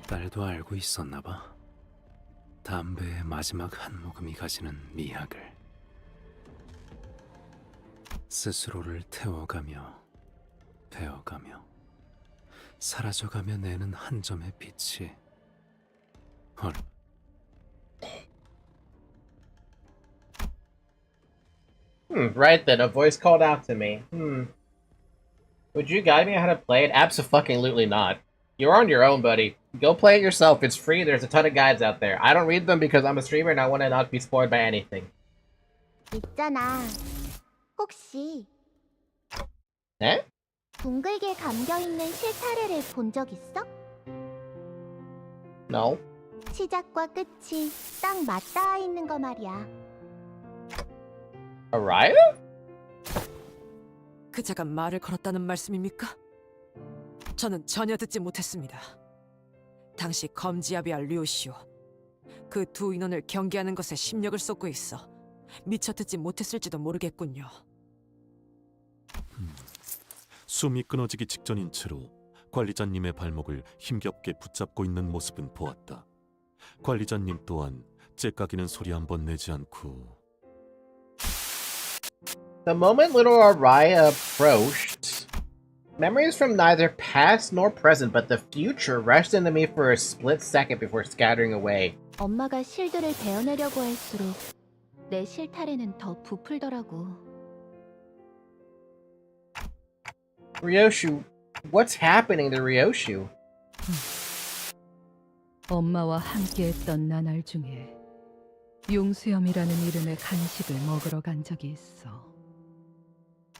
딸도 알고 있었나 봐. 담배의 마지막 한 모금이 가지는 미학을. 스스로를 태워가며 베어가며 사라져가며 내는 한 점의 빛이 Right then, a voice called out to me. Would you guide me on how to play it? Abso-fucking-lutely not. You're on your own, buddy. Go play it yourself. It's free. There's a ton of guides out there. I don't read them because I'm a streamer and I want to not be spoiled by anything. 있잖아. 혹시 에? 둥글게 감겨있는 실타래를 본 적 있어? No. 시작과 끝이 딱 맞닿아 있는 거 말이야. Araya? 그자가 말을 걸었다는 말씀입니까? 저는 전혀 듣지 못했습니다. 당시 검지아비와 류시오, 그 두 인원을 경계하는 것에 심력을 쏟고 있어 미처 듣지 못했을지도 모르겠군요. 숨이 끊어지기 직전인 채로 관리자님의 발목을 힘겹게 붙잡고 있는 모습은 보았다. 관리자님 또한 째까기는 소리 한 번 내지 않고 The moment little Araya approached, memories from neither past nor present but the future rushed into me for a split second before scattering away. 엄마가 실드를 베어내려고 할수록 내 실타래는 더 부풀더라고. Ryoshu, what's happening to Ryoshu? 엄마와 함께했던 나날 중에 용수염이라는 이름의 간식을 먹으러 간 적이 있어.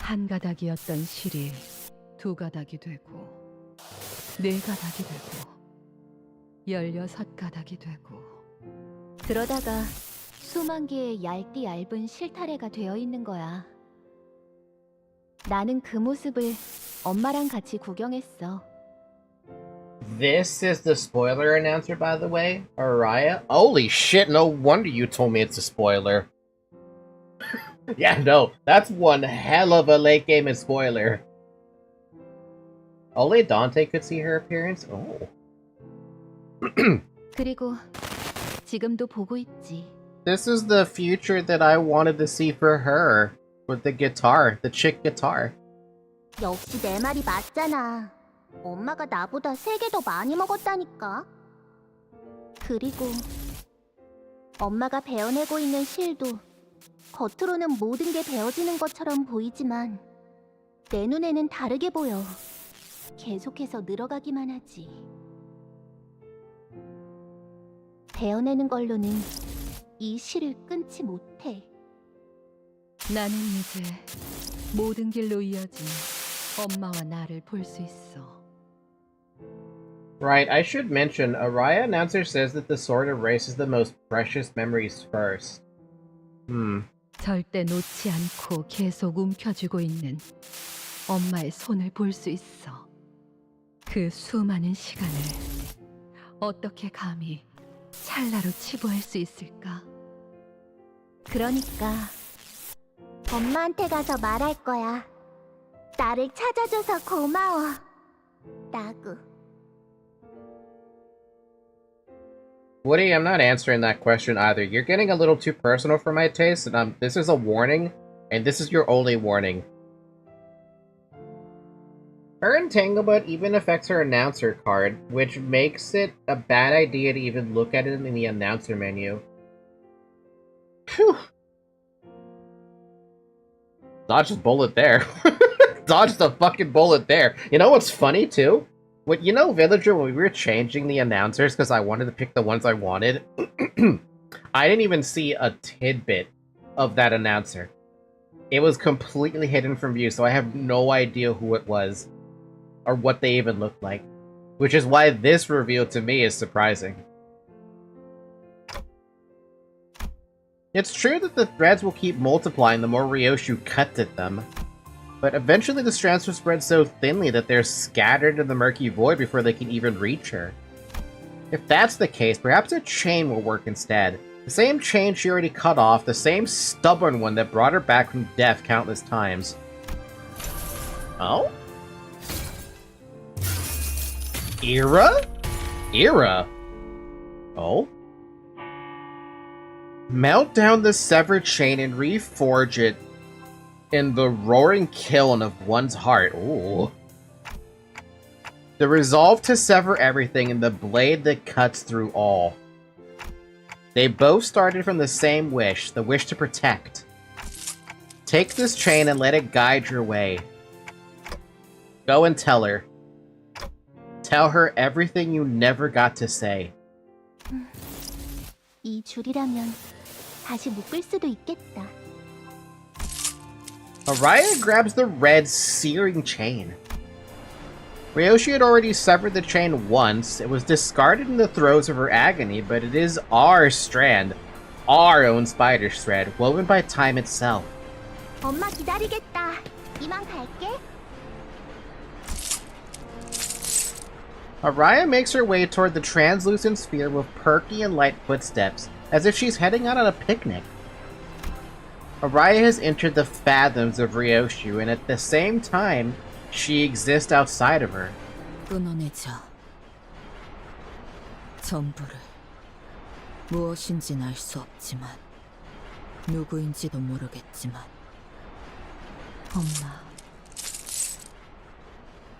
한 가닥이었던 실이 두 가닥이 되고, 네 가닥이 되고, 16가닥이 되고. 그러다가 수만 개의 얇디 얇은 실타래가 되어 있는 거야. 나는 그 모습을 엄마랑 같이 구경했어. This is the spoiler announcer, by the way, Araya. Holy shit, no wonder you told me it's a spoiler. Yeah, no, that's one hell of a late game spoiler. Only Dante could see her appearance? Oh. 그리고 지금도 보고 있지. This is the future that I wanted to see for her. With the guitar, the chick guitar. 역시 내 말이 맞잖아. 엄마가 나보다 3개 더 많이 먹었다니까. 그리고 엄마가 베어내고 있는 실도 겉으로는 모든 게 베어지는 것처럼 보이지만 내 눈에는 다르게 보여. 계속해서 늘어가기만 하지. 베어내는 걸로는 이 실을 끊지 못해. 나는 이제 모든 길로 이어진 엄마와 나를 볼 수 있어. Right, I should mention, Araya announcer says that the sword erases the most precious memories first. 절대 놓지 않고 계속 움켜쥐고 있는 엄마의 손을 볼 수 있어. 그 수많은 시간을 어떻게 감히 찰나로 치부할 수 있을까? 그러니까 엄마한테 가서 말할 거야. 나를 찾아줘서 고마워. 라고. Woody, I'm not answering that question either. You're getting a little too personal for my taste, and this is a warning, and this is your only warning. Her entanglement even affects her announcer card, which makes it a bad idea to even look at it in the announcer menu. Phew. Dodged a bullet there. Dodged a fucking bullet there. You know what's funny, too? Villager, when we were changing the announcers because I wanted to pick the ones I wanted, I didn't even see a tidbit of that announcer. It was completely hidden from view, so I have no idea who it was or what they even looked like. Which is why this reveal to me is surprising. It's true that the threads will keep multiplying the more Ryoshu cuts at them, but eventually the strands will spread so thinly that they're scattered in the murky void before they can even reach her. If that's the case, perhaps a chain will work instead. The same chain she already cut off, the same stubborn one that brought her back from death countless times. Oh? Era? Oh? Melt down the severed chain and reforge it in the roaring kiln of one's heart. Ooh. The resolve to sever everything in the blade that cuts through all. They both started from the same wish, the wish to protect. Take this chain and let it guide your way. Go and tell her. Tell her everything you never got to say. 이 줄이라면 다시 묶을 수도 있겠다. Araya grabs the red, searing chain. Ryoshi had already severed the chain once. It was discarded in the throes of her agony, but it is our strand, our own spider's thread, woven by time itself. 엄마 기다리겠다. 이만 갈게. Araya makes her way toward the translucent sphere with perky and light footsteps, as if she's heading out on a picnic. Araya has entered the fathoms of Ryoshu, and at the same time, she exists outside of her. 끊어내자. 전부를. 무엇인지는 알 수 없지만, 누구인지도 모르겠지만. 엄마,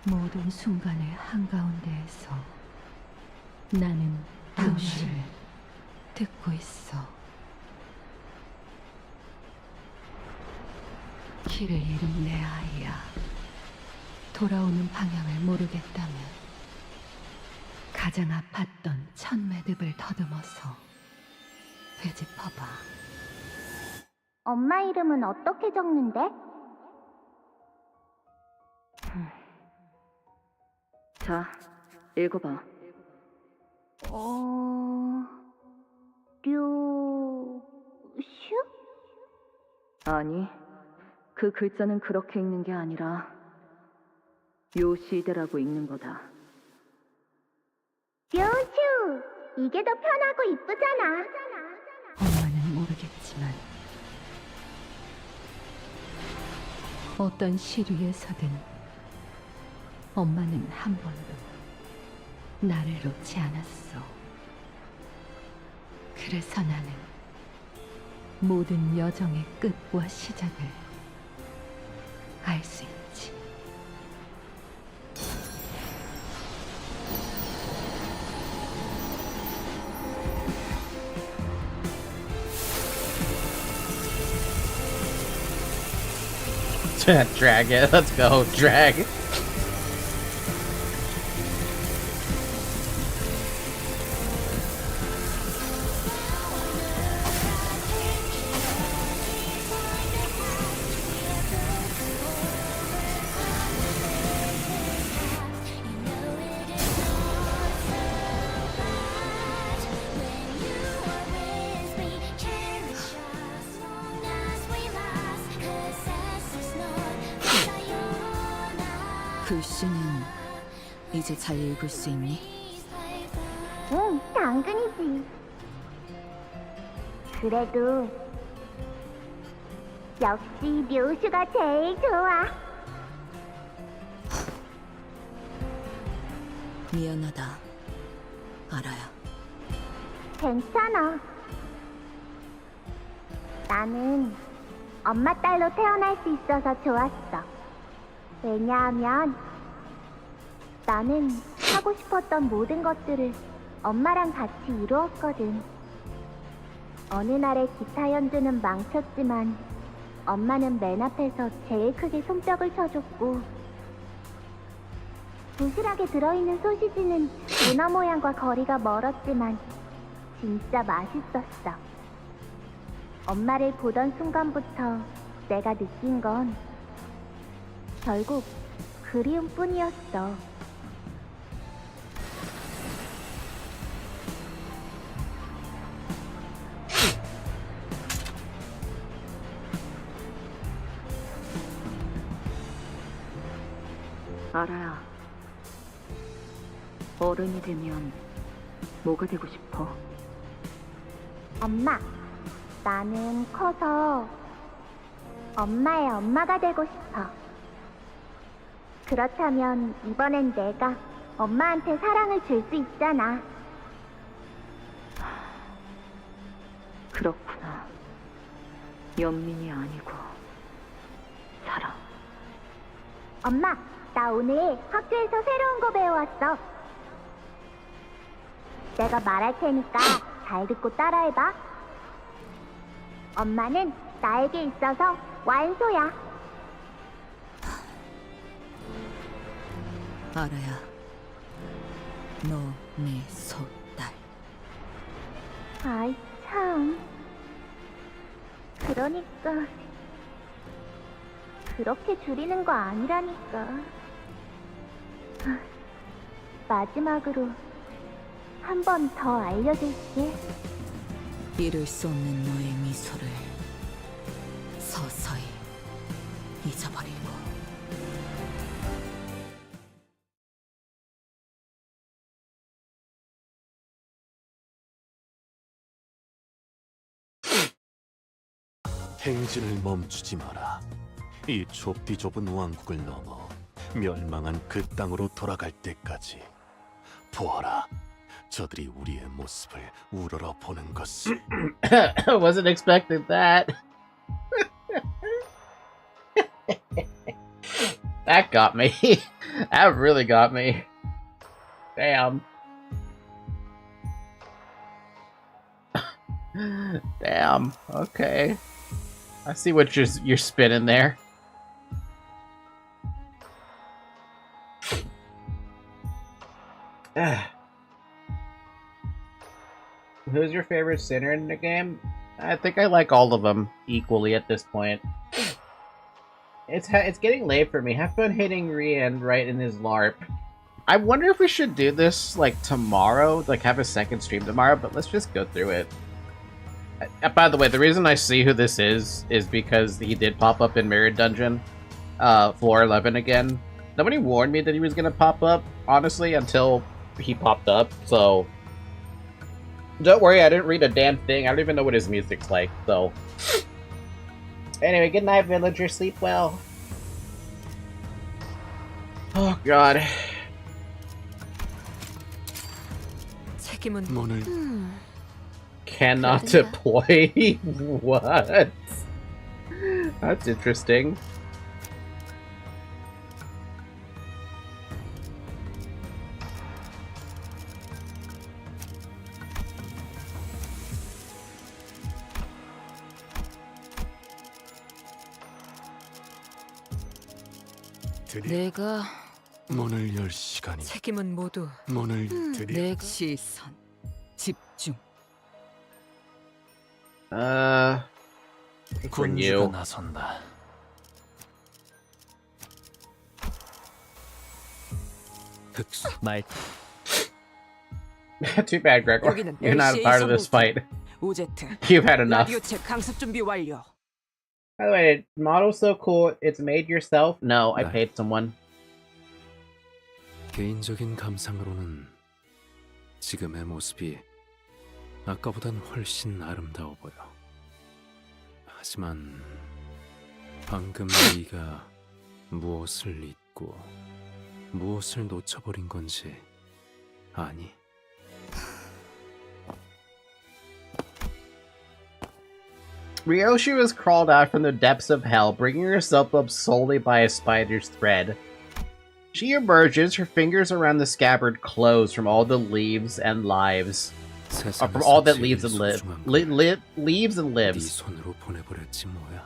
모든 순간의 한가운데에서 나는 당신을 듣고 있어. 길을 잃은 내 아이야. 돌아오는 방향을 모르겠다면 가장 아팠던 첫 매듭을 더듬어서 되짚어봐. 엄마 이름은 어떻게 적는데? 자, 읽어봐. 류슈? 아니, 그 글자는 그렇게 읽는 게 아니라 요시대라고 읽는 거다. 류슈! 이게 더 편하고 이쁘잖아. 엄마는 모르겠지만 어떤 시류에서든 엄마는 한 번도 나를 놓지 않았어. 그래서 나는 모든 여정의 끝과 시작을 알 수 있지. Drag it. Let's go. Drag. 글씨는 이제 잘 읽을 수 있니? 응, 당근이지. 그래도 역시 류슈가 제일 좋아. 미안하다, 알아야. 괜찮아. 나는 엄마 딸로 태어날 수 있어서 좋았어. 왜냐하면 나는 하고 싶었던 모든 것들을 엄마랑 같이 이루었거든. 어느 날의 기타 연주는 망쳤지만 엄마는 맨 앞에서 제일 크게 손뼉을 쳐줬고, 도시락에 들어있는 소시지는 문어 모양과 거리가 멀었지만 진짜 맛있었어. 엄마를 보던 순간부터 내가 느낀 건 결국 그리움뿐이었어. 알아야. 어른이 되면 뭐가 되고 싶어? 엄마, 나는 커서 엄마의 엄마가 되고 싶어. 그렇다면 이번엔 내가 엄마한테 사랑을 줄 수 있잖아. 그렇구나. 연민이 아니고 사랑. 엄마, 나 오늘 학교에서 새로운 거 배워왔어. 내가 말할 테니까 잘 듣고 따라해봐. 엄마는 나에게 있어서 완소야. 알아야, 너 내 소딸. 아이 참. 그러니까 그렇게 줄이는 거 아니라니까. 마지막으로 한 번 더 알려줄게. 이룰 수 없는 너의 미소를 서서히 잊어버리고. 행진을 멈추지 마라. 이 좁디 좁은 왕국을 넘어 멸망한 그 땅으로 돌아갈 때까지. 보아라, 저들이 우리의 모습을 우러러 보는 것을. Wasn't expecting that. That got me. That really got me. Damn. Damn. Okay. I see what you're spinning there. Who's your favorite sinner in the game? I think I like all of them equally at this point. It's getting late for me. Have fun hitting Rian right in his LARP. I wonder if we should do this like tomorrow, like have a second stream tomorrow, but let's just go through it. By the way, the reason I see who this is because he did pop up in Mirrored Dungeon, floor 11 again. Nobody warned me that he was gonna pop up, honestly, until he popped up, so... Don't worry, I didn't read a damn thing. I don't even know what his music's like, so... Anyway, good night, villager. Sleep well. Oh, God. 책임은... Cannot deploy? What? That's interesting. 내가 문을 열 시간이. 책임은 모두 문을 내 시선 집중. 군주가 나선다. 흑수 말. Too bad, Gregor. You're not a part of this fight. You've had enough. 강습 준비 완료. By the way, model's so cool. It's made yourself? No, I paid someone. 개인적인 감상으로는 지금의 모습이 아까보단 훨씬 아름다워 보여. 하지만 방금 네가 무엇을 잊고 무엇을 놓쳐버린 건지 아니? Ryoshi was crawled out from the depths of hell, bringing herself up solely by a spider's thread. She emerges, her fingers around the scabbard close from all the leaves and lives. From all that leaves and leaves and 네 lives. 손으로 보내버렸지 뭐야.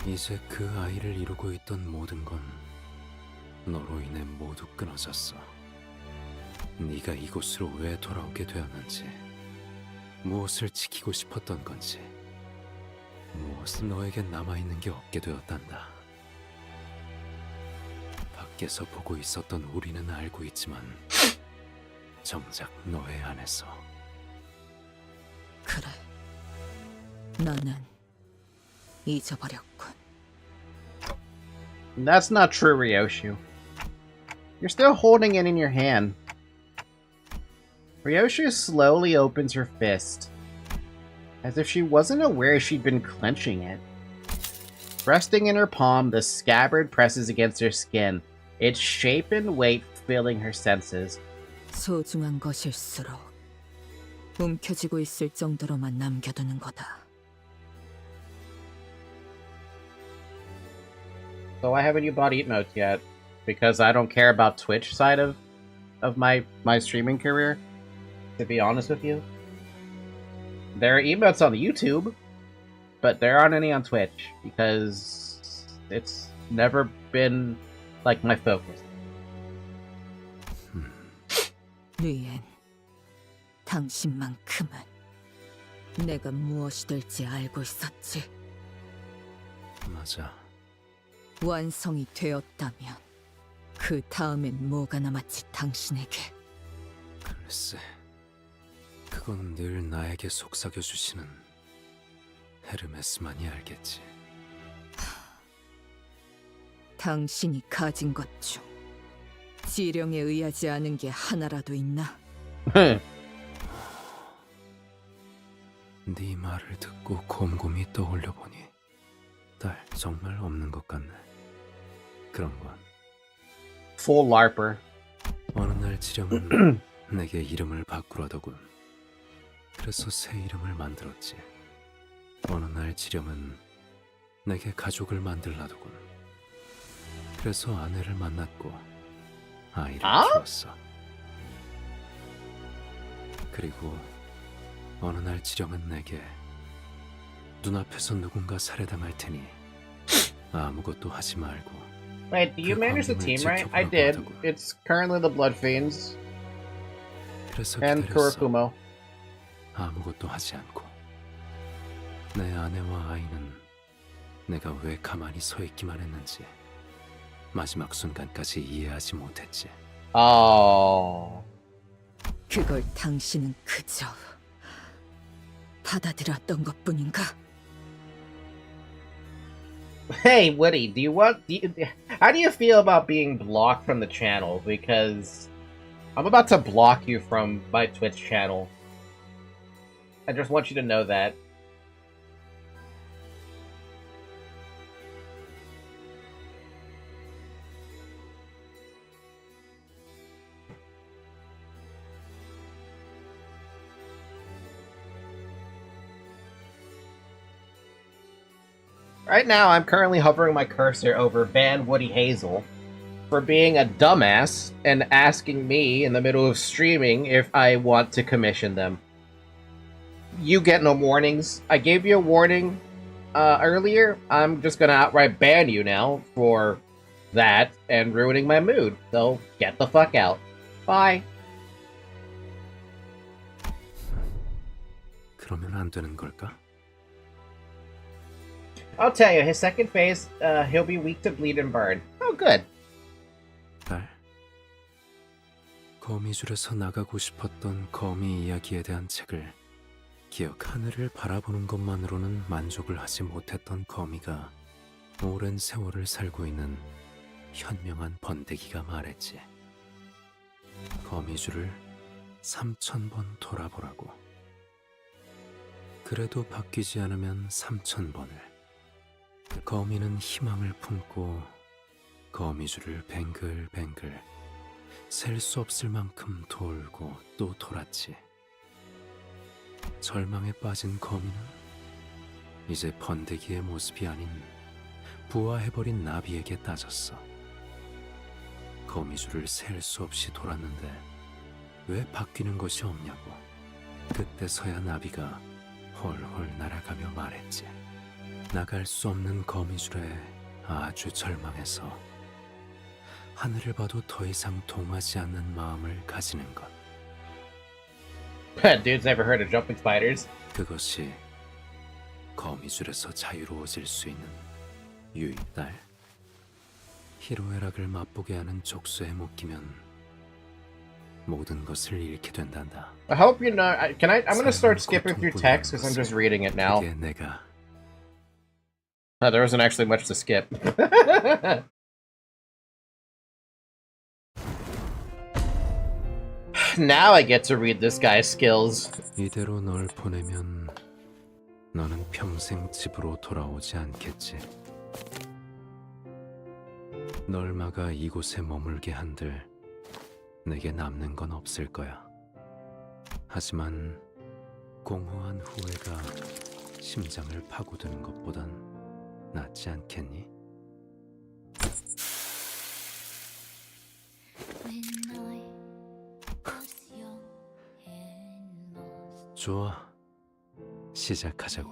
이제 그 아이를 이루고 있던 모든 건 너로 인해 모두 끊어졌어. 네가 이곳으로 왜 돌아오게 되었는지, 무엇을 지키고 싶었던 건지, 무엇은 너에게 남아있는 게 없게 되었단다. 밖에서 보고 있었던 우리는 알고 있지만 정작 너의 안에서. 그래. 나는 잊어버렸군. That's not true, Ryoshu. You're still holding it in your hand. Ryoshu slowly opens her fist, as if she wasn't aware she'd been clenching it. Resting in her palm, the scabbard presses against her skin, its shape and weight filling her senses. 소중한 것일수록 움켜쥐고 있을 정도로만 남겨두는 거다. So why haven't you bought emotes yet? Because I don't care about Twitch side of my streaming career, to be honest with you. There are emotes on YouTube, but there aren't any on Twitch because it's never been like my focus. 리엔, 당신만큼은 내가 무엇이 될지 알고 있었지. 맞아. 완성이 되었다면 그 다음엔 뭐가 남았지 당신에게. 글쎄, 그건 늘 나에게 속삭여주시는 헤르메스만이 알겠지. 당신이 가진 것 중 지령에 의하지 않은 게 하나라도 있나? 네 말을 듣고 곰곰이 떠올려보니 딸 정말 없는 것 같네. 그런 건 Full LARPer. 어느 날 지령은 내게 이름을 바꾸라더군. 그래서 새 이름을 만들었지. 어느 날 지령은 내게 가족을 만들라더군. 그래서 아내를 만났고 아이를 키웠어. 그리고 어느 날 지령은 내게 눈앞에서 누군가 살해당할 테니 아무것도 하지 말고. Wait, do you manage the team right? I did. It's currently the Blood Fiends 그래서 and 기다렸어. Kurikumo. 아무것도 하지 않고. 내 아내와 아이는 내가 왜 가만히 서 있기만 했는지 마지막 순간까지 이해하지 못했지. 그걸 당신은 그저 받아들였던 것뿐인가? Hey, Woody, how do you feel about being blocked from the channel? Because I'm about to block you from my Twitch channel. I just want you to know that. Right now, I'm currently hovering my cursor over Van Woody Hazel for being a dumbass and asking me in the middle of streaming if I want to commission them. You get no warnings. I gave you a warning earlier. I'm just gonna outright ban you now for that and ruining my mood. So get the fuck out. Bye. 그러면 안 되는 걸까? I'll tell you, his second phase, he'll be weak to bleed and burn. Oh, good. 딸, 거미줄에서 나가고 싶었던 거미 이야기에 대한 책을 기억 하늘을 바라보는 것만으로는 만족을 하지 못했던 거미가 오랜 세월을 살고 있는 현명한 번데기가 말했지. 거미줄을 3000번 돌아보라고. 그래도 바뀌지 않으면 3000번을. 거미는 희망을 품고 거미줄을 뱅글뱅글 셀 수 없을 만큼 돌고 또 돌았지. 절망에 빠진 거미는 이제 번데기의 모습이 아닌 부화해버린 나비에게 따졌어. 거미줄을 셀 수 없이 돌았는데 왜 바뀌는 것이 없냐고. 그때서야 나비가 홀홀 날아가며 말했지. 나갈 수 없는 거미줄에 아주 절망해서 하늘을 봐도 더 이상 동하지 않는 마음을 가지는 것. Dude's never heard of jumping spiders. 그것이 거미줄에서 자유로워질 수 있는 유일달. 희로애락을 맛보게 하는 족쇄에 묶이면 모든 것을 잃게 된단다. I hope you know. I'm gonna start skipping through text because I'm just reading it now. 그게 내가 There wasn't actually much to skip. Now I get to read this guy's skills. 이대로 널 보내면 너는 평생 집으로 돌아오지 않겠지. 널 막아 이곳에 머물게 한들 내게 남는 건 없을 거야. 하지만 공허한 후회가 심장을 파고드는 것보단 낫지 않겠니? 좋아, 시작하자고.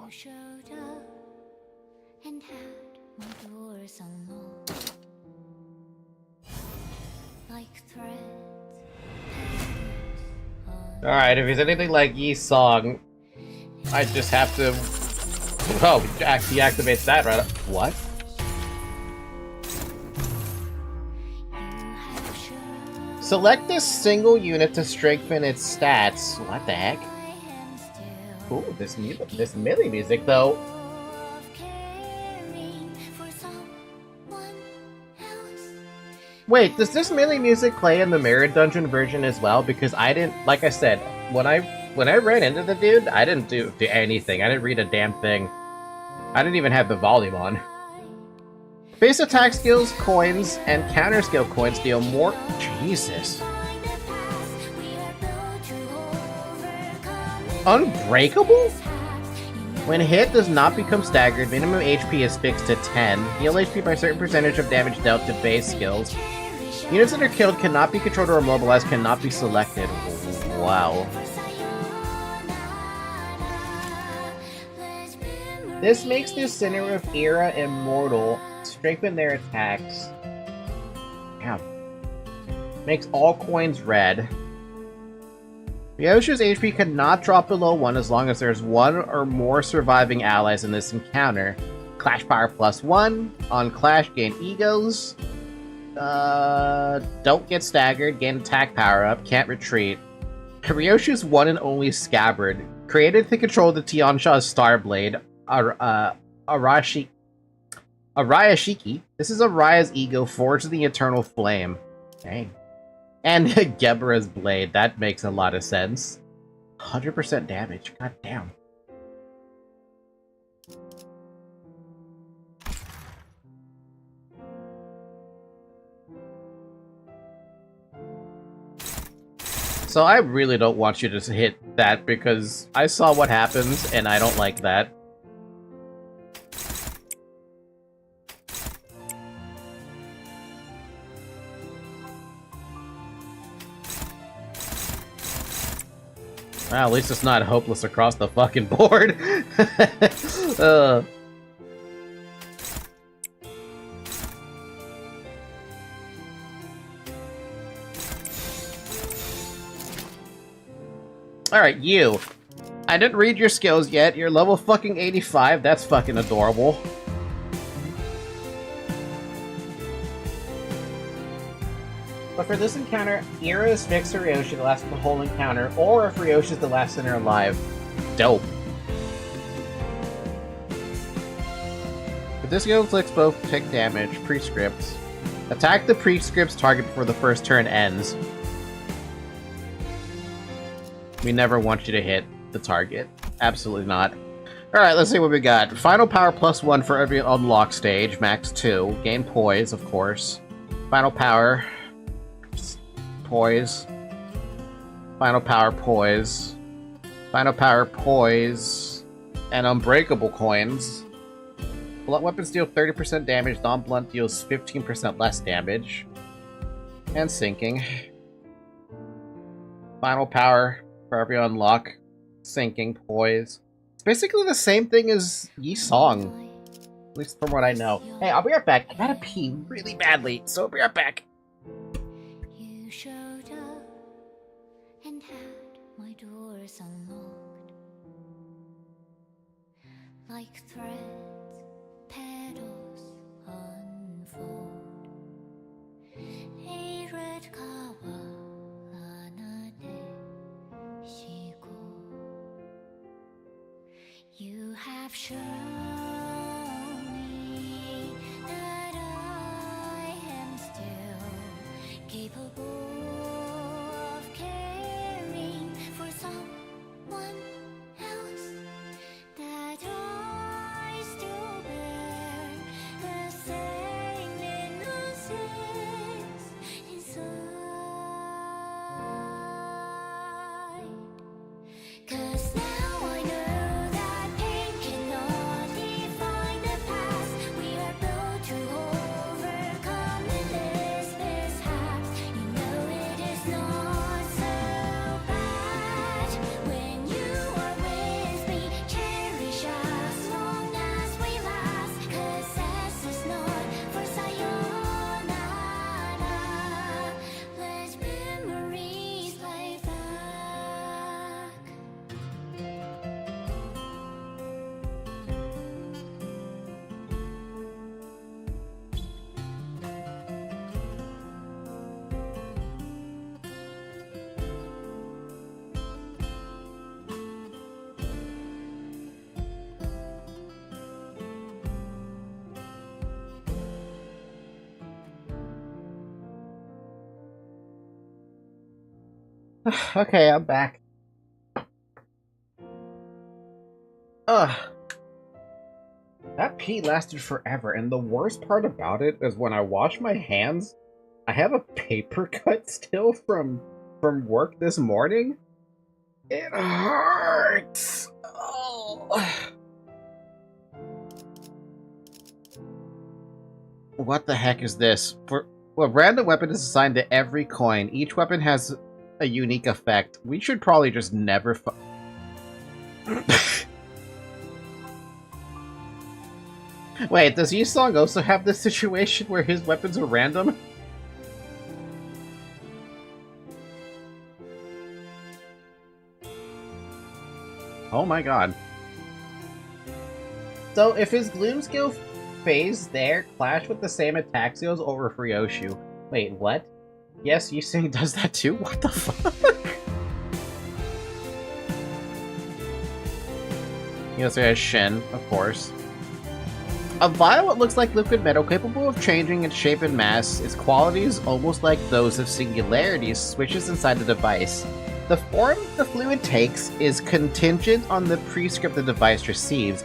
Alright, if he's anything like Yi's song, I just have to... Oh, deactivates that right up. What? Select a single unit to strengthen its stats. What the heck? Ooh, this melee music though. Wait, does this melee music play in the Mirror Dungeon version as well? Because I didn't, like I said, when I ran into the dude, I didn't do anything. I didn't read a damn thing. I didn't even have the volume on. Base attack skills, coins, and counter skill coins deal more. Jesus. Unbreakable? When hit, does not become staggered. Minimum HP is fixed to 10. Heal HP by a certain percentage of damage dealt to base skills. Units that are killed cannot be controlled or immobilized, cannot be selected. Wow. This makes the Center of Era immortal. Strengthen their attacks. Yeah. Makes all coins red. Ryoshi's HP cannot drop below 1 as long as there's 1 or more surviving allies in this encounter. Clash power +1. On Clash, gain egos. Don't get staggered. Gain attack power up. Can't retreat. Ryoshi's one and only scabbard. Created to control the Tianxia Starblade. Arayashiki. This is Araya's ego forged in the eternal flame. Dang. And Gebera's blade. That makes a lot of sense. 100% damage. God damn. So I really don't want you to hit that because I saw what happens and I don't like that. Well, at least it's not hopeless across the fucking board. Alright, you. I didn't read your skills yet. You're level fucking 85. That's fucking adorable. But for this encounter, Ira is fixed to Ryoshi to last the whole encounter, or if Ryoshi is the last center alive. Dope. But this skill inflicts both tick damage, prescripts. Attack the prescript's target before the first turn ends. We never want you to hit the target. Absolutely not. Alright, let's see what we got. Final power +1 for every unlock stage, max 2. Gain poise, of course. Final power. Poise. Final power, poise. Final power, poise. And unbreakable coins. Blunt weapons deal 30% damage, non-blunt deals 15% less damage. And sinking. Final power for every unlock. Sinking, poise. It's basically the same thing as Yi Song. At least from what I know. Hey, I'll be right back. I gotta pee really badly, so I'll be right back. You showed up and had my doors unlocked. Like threads, petals unfold. A red kawa anade shigo. You have shown me that I am still capable of caring for someone else. That I still bear the same innocence inside. 'Cause now I know that pain cannot define the past. We are built to overcome endless mishaps. You know it is not so bad when you are with me. Cherish as long as we last. 'Cause S is not for sayonara. Let memories play back. Okay, I'm back. Ugh. That pee lasted forever, and the worst part about it is when I wash my hands, I have a paper cut still from work this morning. It hurts. Oh. What the heck is this? Well, random weapon is assigned to every coin. Each weapon has a unique effect. We should probably just never Wait, does Yusong also have this situation where his weapons are random? Oh my god. So if his Gloom skill phase there clash with the same attack skills over Ryoshu. Wait, what? Yes, Yusong does that too? What the fuck? He also has Shin, of course. A vial what looks like liquid metal capable of changing its shape and mass, its qualities almost like those of singularities, switches inside the device. The form the fluid takes is contingent on the prescript the device receives.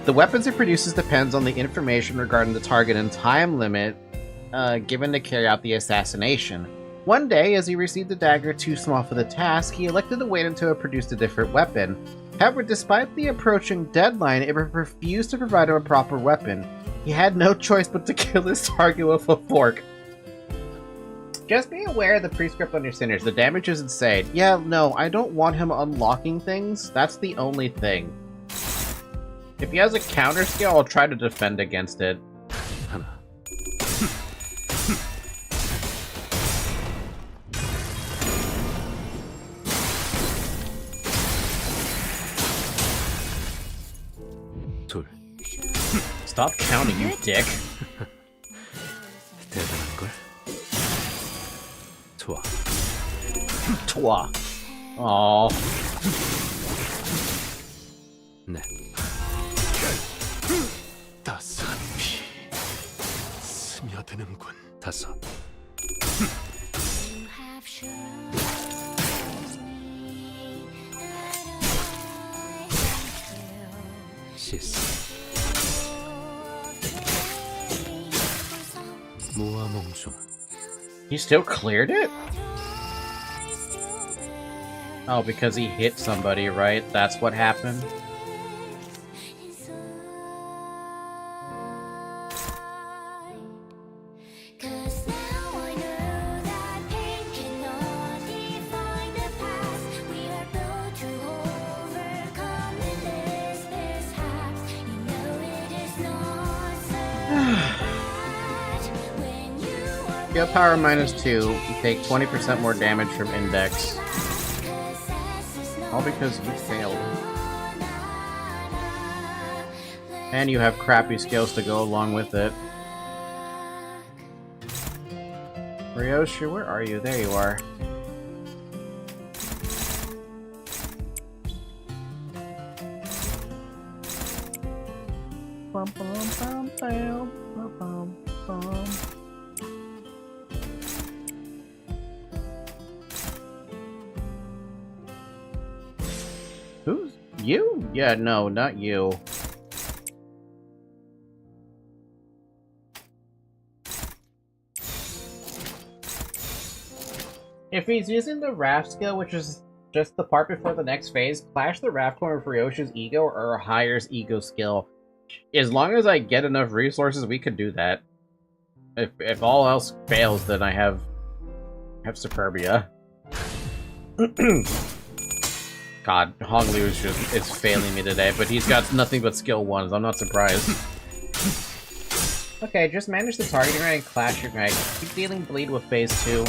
The weapons it produces depends on the information regarding the target and time limit given to carry out the assassination. One day, as he received a dagger too small for the task, he elected to wait until it produced a different weapon. However, despite the approaching deadline, it refused to provide him a proper weapon. He had no choice but to kill his target with a fork. Just be aware of the prescript on your sinners. The damage is insane. Yeah, no, I don't want him unlocking things. That's the only thing. If he has a counter skill, I'll try to defend against it. Stop counting, you dick. 대단한걸? 좋아. 좋아. Aww. 네. 따스한 피 스며드는군. 5. 시스. 무아몽중. He still cleared it? Oh, because he hit somebody, right? That's what happened? Skill power -2. You take 20% more damage from index. All because you failed. And you have crappy skills to go along with it. Ryoshi, where are you? There you are. Who's you? Yeah, no, not you. If he's using the raft skill, which is just the part before the next phase, clash the raft coin with Ryoshi's ego or Hire's ego skill. As long as I get enough resources, we could do that. If all else fails, then I have Superbia. God, Honglu is failing me today, but he's got nothing but skill 1s. I'm not surprised. Okay, just manage the targeting right and clash your guy. Keep dealing bleed with phase 2.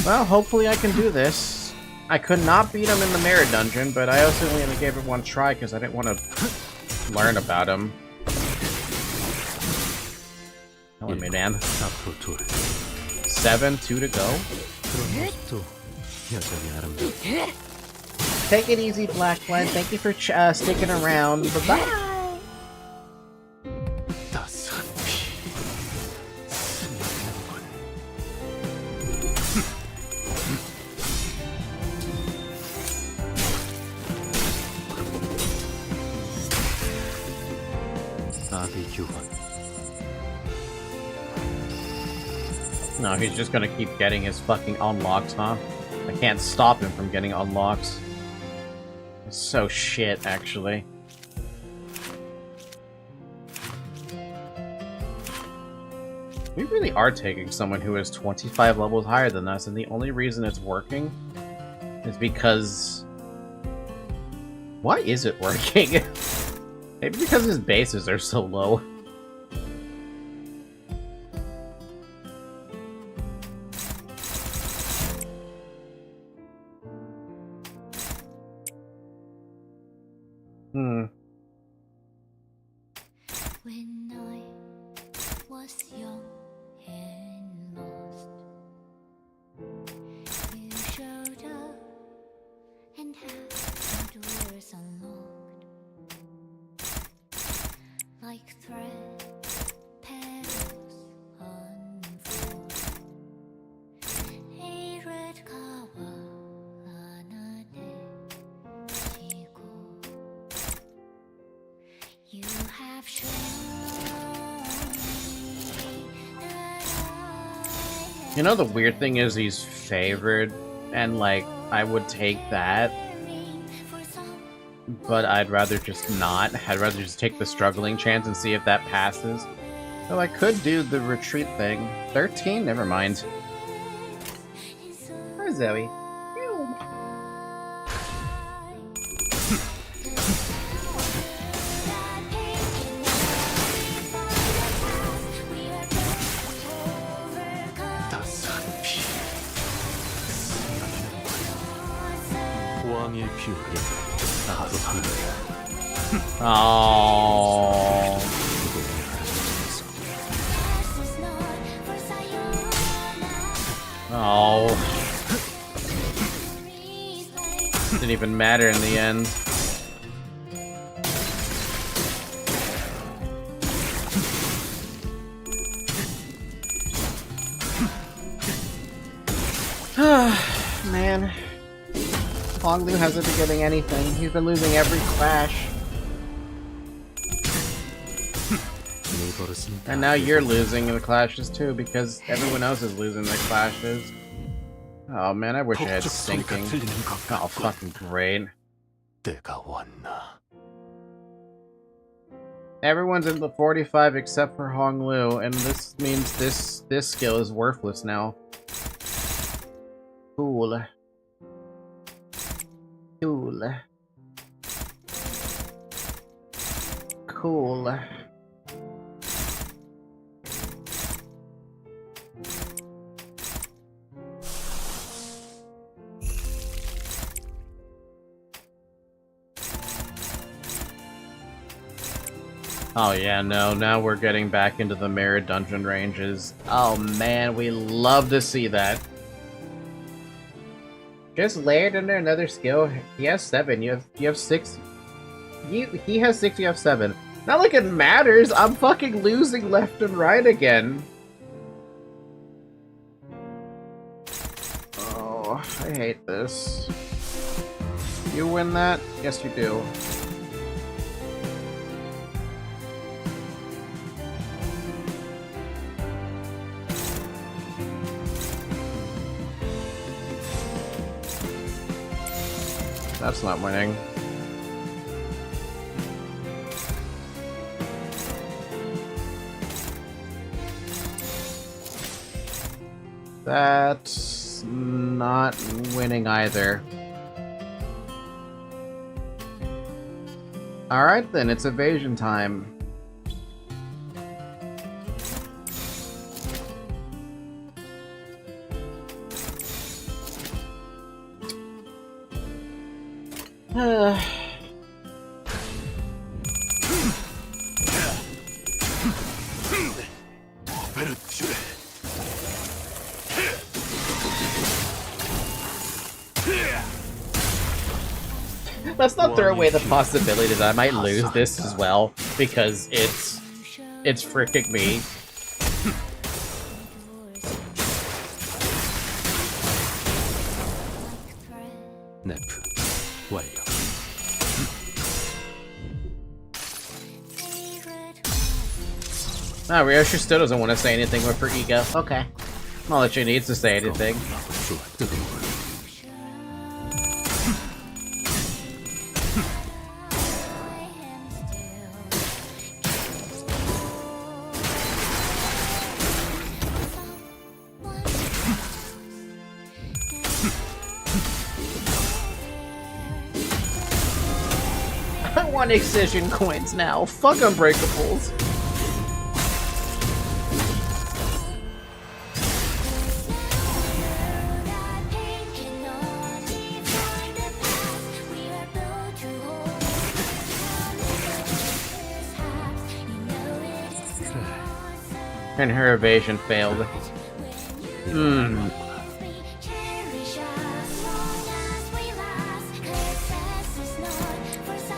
Well, hopefully I can do this. I could not beat him in the Merit Dungeon, but I also only gave it one try because I didn't want to learn about him. Tell me, man. 7, 2 to go. Take it easy, Blackline. Thank you for sticking around. Bye-bye. No, he's just gonna keep getting his fucking unlocks, huh? I can't stop him from getting unlocks. It's so shit, actually. We really are taking someone who is 25 levels higher than us, and the only reason it's working is because... Why is it working? Maybe because his bases are so low. When I was young and lost, you showed up and had the doors unlocked. Like thread petals unfold. A red kawa you have shown You know, the weird thing is he's favored, and like, I would take that, but I'd rather just not. I'd rather just take the struggling chance and see if that passes. So I could do the retreat thing. 13? Never mind. Hi, Zoe. Oh. Oh. Didn't even matter in the end. Man. Honglu hasn't been getting anything. He's been losing every clash. And now you're losing the clashes too, because everyone else is losing their clashes. Oh man, I wish I had sinking. Oh, fucking great. Everyone's in the 45 except for Honglu, and this means this skill is worthless now. Cool. Cool. Cool. Oh yeah, no, now we're getting back into the mirror dungeon ranges. Oh man, we love to see that. Just layered under another skill. He has 7. You have 6. He has 6. You have 7. Not like it matters. I'm fucking losing left and right again. Oh, I hate this. You win that? Yes, you do. That's not winning. That's not winning either. Alright then, it's evasion time. Let's not throw away the possibility that I might lose this as well, because it's freaking me. 네프 완료. Ah, Ryoshi still doesn't want to say anything with her ego. Okay. Not that she needs to say anything. I want Excision coins now. Fuck Unbreakables. And her evasion failed.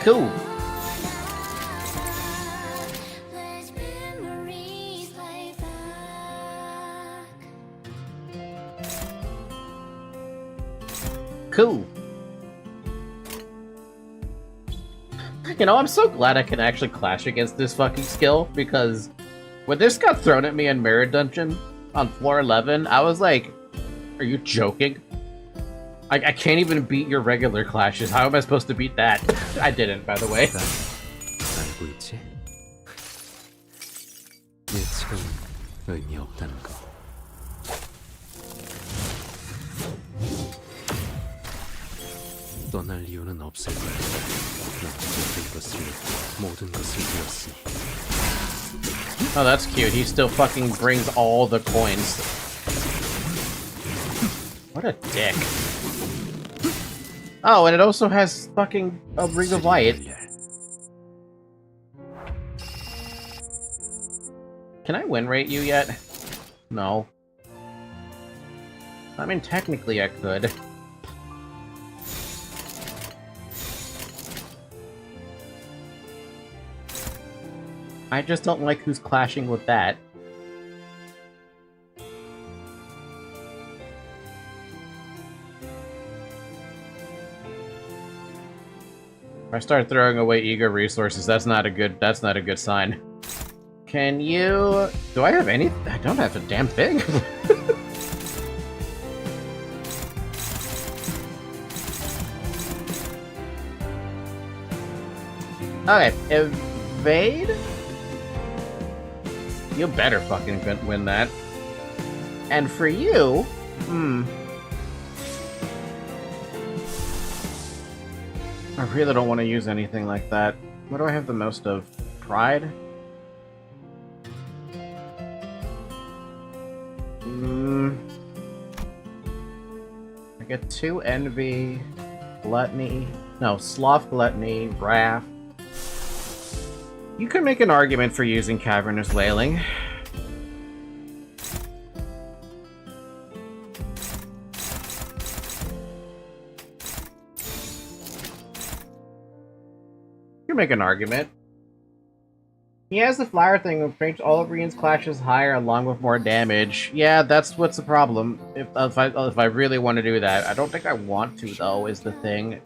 Cool. Cool. You know, I'm so glad I can actually clash against this fucking skill, because when this got thrown at me in Mirror Dungeon on floor 11, I was like, are you joking? I can't even beat your regular clashes. How am I supposed to beat that? I didn't, by the way. 알고 있지? 예측은 의미 없다는 거. 떠날 이유는 없을 거야. 넌 모든 것을 잃었으니. Oh, that's cute. He still fucking brings all the coins. What a dick. Oh, and it also has fucking a Ring of Light. Can I win rate you yet? No. I mean, technically I could. I just don't like who's clashing with that. If I start throwing away ego resources, that's not a good sign. Can you... Do I have any... I don't have a damn thing. Okay, evade? You better fucking win that. And for you... I really don't want to use anything like that. What do I have the most of? Pride? I get 2 envy, gluttony, no, sloth, gluttony, wrath. You could make an argument for using cavernous wailing. You can make an argument. He has the flower thing which makes all of Rian's clashes higher along with more damage. Yeah, that's what's the problem. If I really want to do that. I don't think I want to, though, is the thing.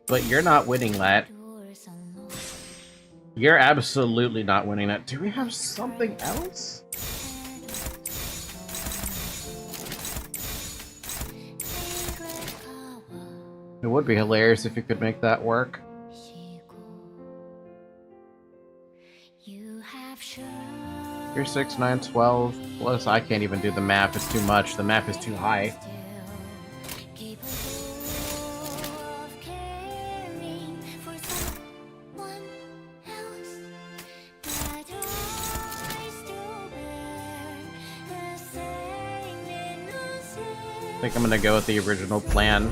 But you're not winning that. You're absolutely not winning that. Do we have something else? It would be hilarious if you could make that work. You're 6, 9, 12. Plus, I can't even do the math. It's too much. The math is too high. I think I'm gonna go with the original plan.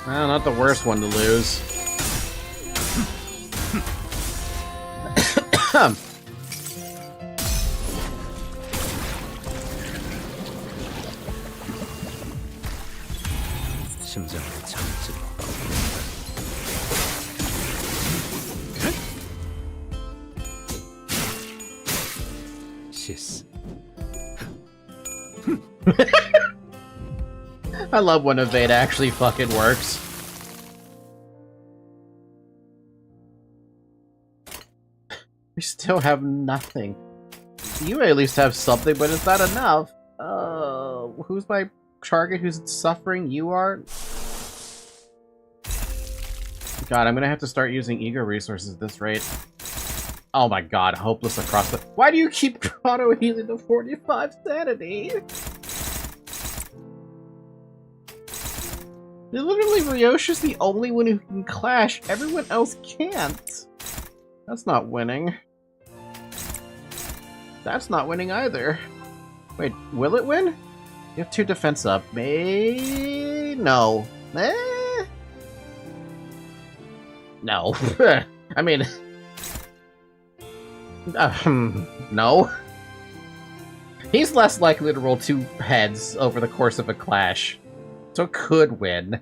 Well, not the worst one to lose. 심장을 참지. 시스. I love when evade actually fucking works. We still have nothing. You at least have something, but is that enough? Who's my target who's suffering? You are? God, I'm gonna have to start using ego resources at this rate. Oh my god, hopeless across the— Why do you keep auto-healing to 45 sanity? Literally, Ryosha's the only one who can clash. Everyone else can't. That's not winning. That's not winning either. Wait, will it win? You have 2 defense up. No. No. I mean... no. He's less likely to roll 2 heads over the course of a clash. So could win.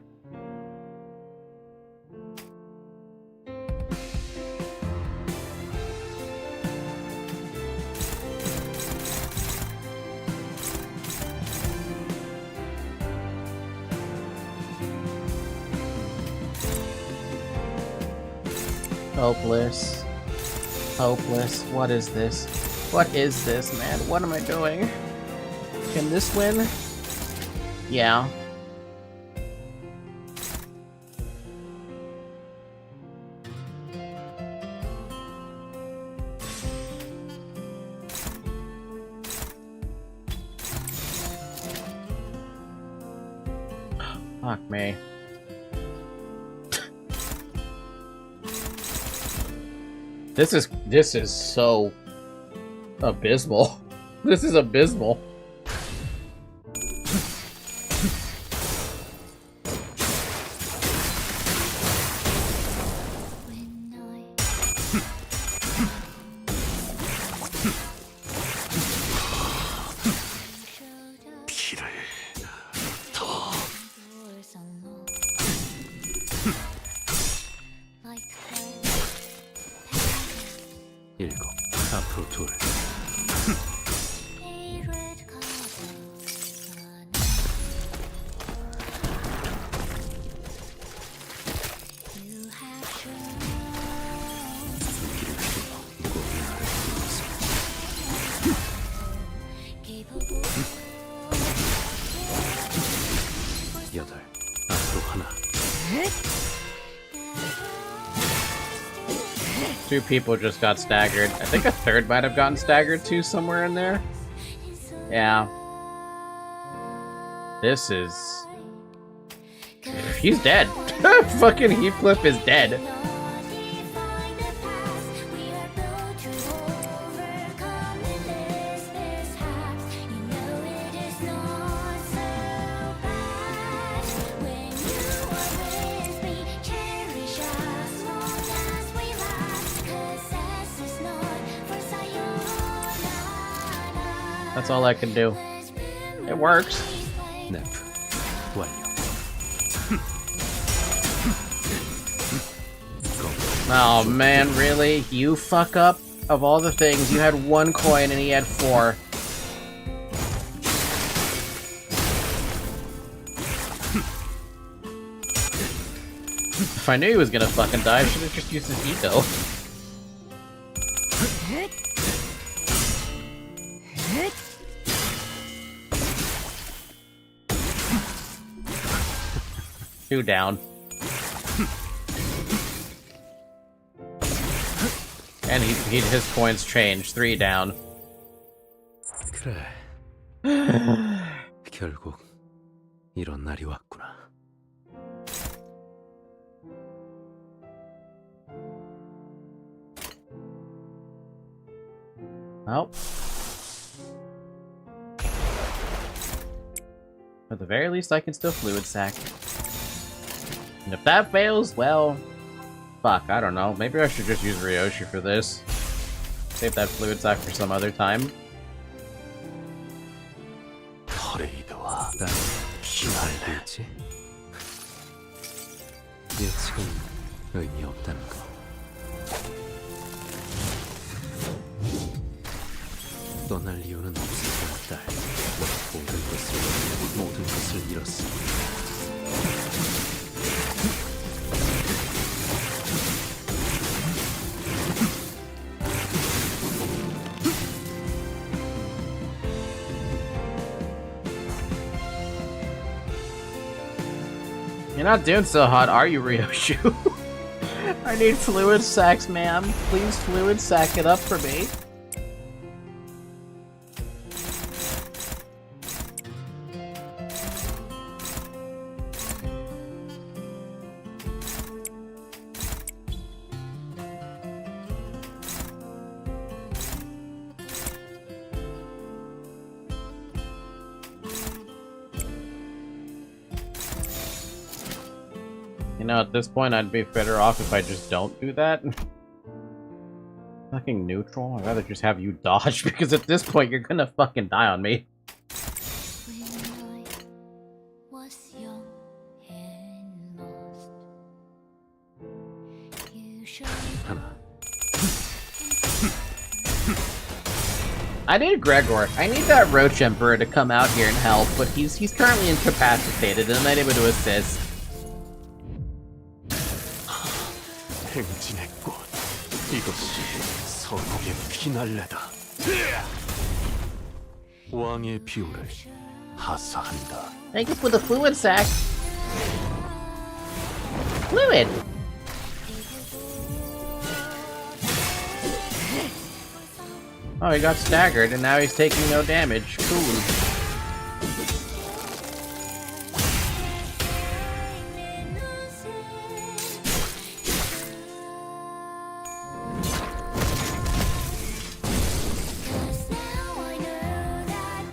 Hopeless. Hopeless. What is this? What is this, man? What am I doing? Can this win? Yeah. Fuck me. This is so abysmal. This is abysmal. 앞으로 둘. 여덟. 앞으로 하나. 2 people just got staggered. I think a 3rd might have gotten staggered too somewhere in there. Yeah. This is... He's dead. Fucking Heathcliff is dead. That's all I can do. It works. Oh man, really? You fuck up? Of all the things, you had 1 coin and he had 4. If I knew he was gonna fucking die, I should have just used his ego. Two down. And his points changed. 3 down. 그래. 결국 이런 날이 왔구나. Oh. At the very least, I can still fluid sack. And if that fails, well... Fuck, I don't know. Maybe I should just use Ryoshi for this. Save that fluid sack for some other time. 퍼레이드와 난 알고 있지? 예측은 의미 없다는 거. 떠날 이유는 없을 거야, 딸. 모든 것을 잃었어. You're not doing so hot, are you, Ryoshu? I need fluid sacks, ma'am. Please fluid sack it up for me. You know, at this point, I'd be better off if I just don't do that. Fucking neutral? I'd rather just have you dodge, because at this point, you're gonna fucking die on me. I need Gregor. I need that Roach Emperor to come out here and help, but he's currently incapacitated and I'm not able to assist. 행진의 꽃, 이것이 선옥의 피날레다. 왕의 비호를 하사한다. Thank you for the fluid sack. Fluid. Oh, he got staggered and now he's taking no damage. Cool.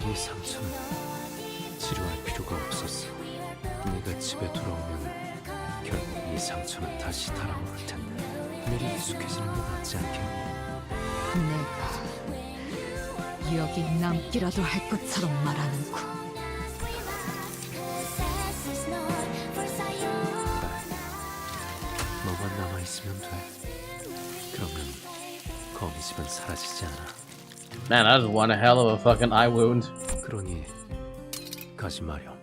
이 상처는 치료할 필요가 없었어. 네가 집에 돌아오면 결국 이 상처는 다시 달아오를 텐데 미리 익숙해지는 게 낫지 않겠니? 내가 여기 남기라도 할 것처럼 말하는군. 너만 남아있으면 돼. 그러면 거미집은 사라지지 않아. Man, that was one hell of a fucking eye wound. 그러니 가지 마렴.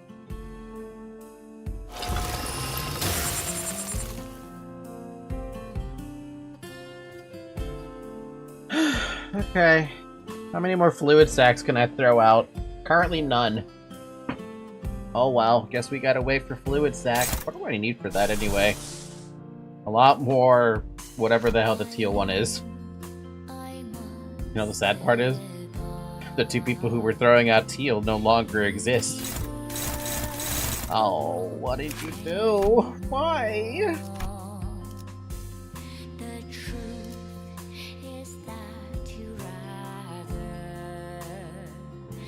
Okay. How many more fluid sacks can I throw out? Currently none. Oh well, guess we gotta wait for fluid sack. What do I need for that anyway? A lot more whatever the hell the teal one is. You know the sad part is? The two people who were throwing out teal no longer exist. Oh, what did you do? Why?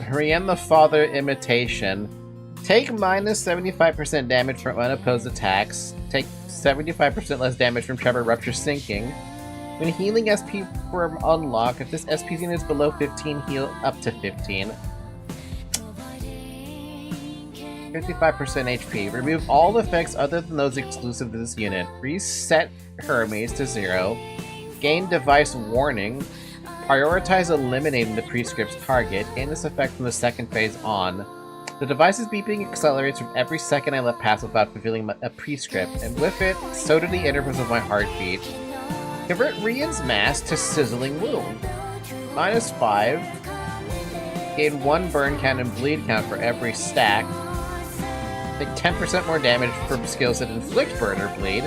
Hurrien the Father imitation. Take minus 75% damage from unopposed attacks. Take 75% less damage from Trevor Rupture Sinking. When healing SP from unlock, if this SP unit is below 15, heal up to 15. 55% HP. Remove all effects other than those exclusive to this unit. Reset Hermes to 0. Gain device warning. Prioritize eliminating the prescript's target. Gain this effect from the second phase on. The device's beeping accelerates from every second I let pass without fulfilling a prescript, and with it, so do the intervals of my heartbeat. Convert Rian's mass to Sizzling Wound. Minus 5. Gain 1 burn count and bleed count for every stack. Take 10% more damage from skills that inflict burn or bleed.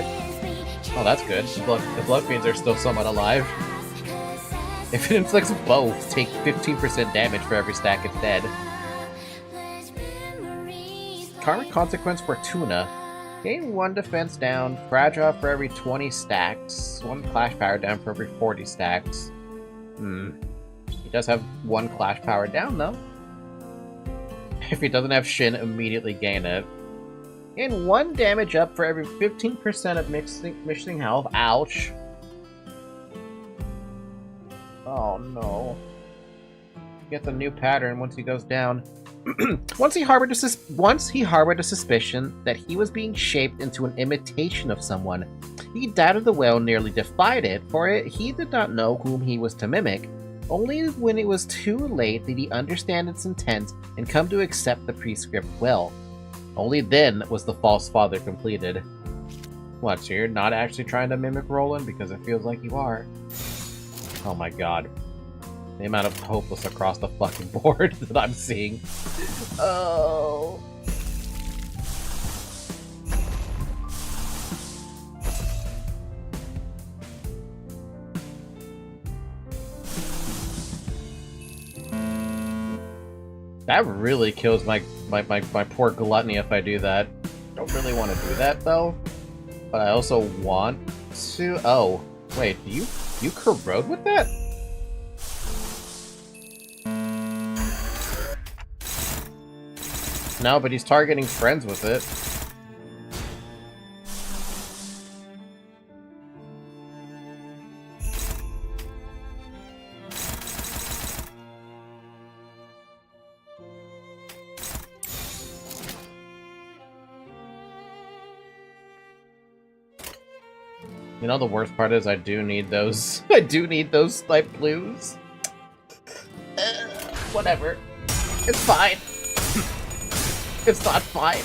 Oh, that's good. The blood fiends are still somewhat alive. If it inflicts both, take 15% damage for every stack instead. Karmic Consequence Fortuna. Gain 1 defense down, fragile for every 20 stacks, 1 clash power down for every 40 stacks. He does have 1 clash power down though. If he doesn't have Shin, immediately gain it. Gain 1 damage up for every 15% of mixing health. Ouch. Oh no. Gets a new pattern once he goes down. Once he harbored a suspicion that he was being shaped into an imitation of someone. He doubted the whale, nearly defied it, for he did not know whom he was to mimic. Only when it was too late did he understand its intent and come to accept the prescript will. Only then was the false father completed. What, so you're not actually trying to mimic Roland? Because it feels like you are. Oh my god. The amount of hopeless across the fucking board that I'm seeing. Oh. That really kills my poor gluttony if I do that. Don't really want to do that though. But I also want to... Oh, wait, you corrode with that? No, but he's targeting friends with it. You know the worst part is I do need those. I do need those light blues. Whatever. It's fine. It's not fine.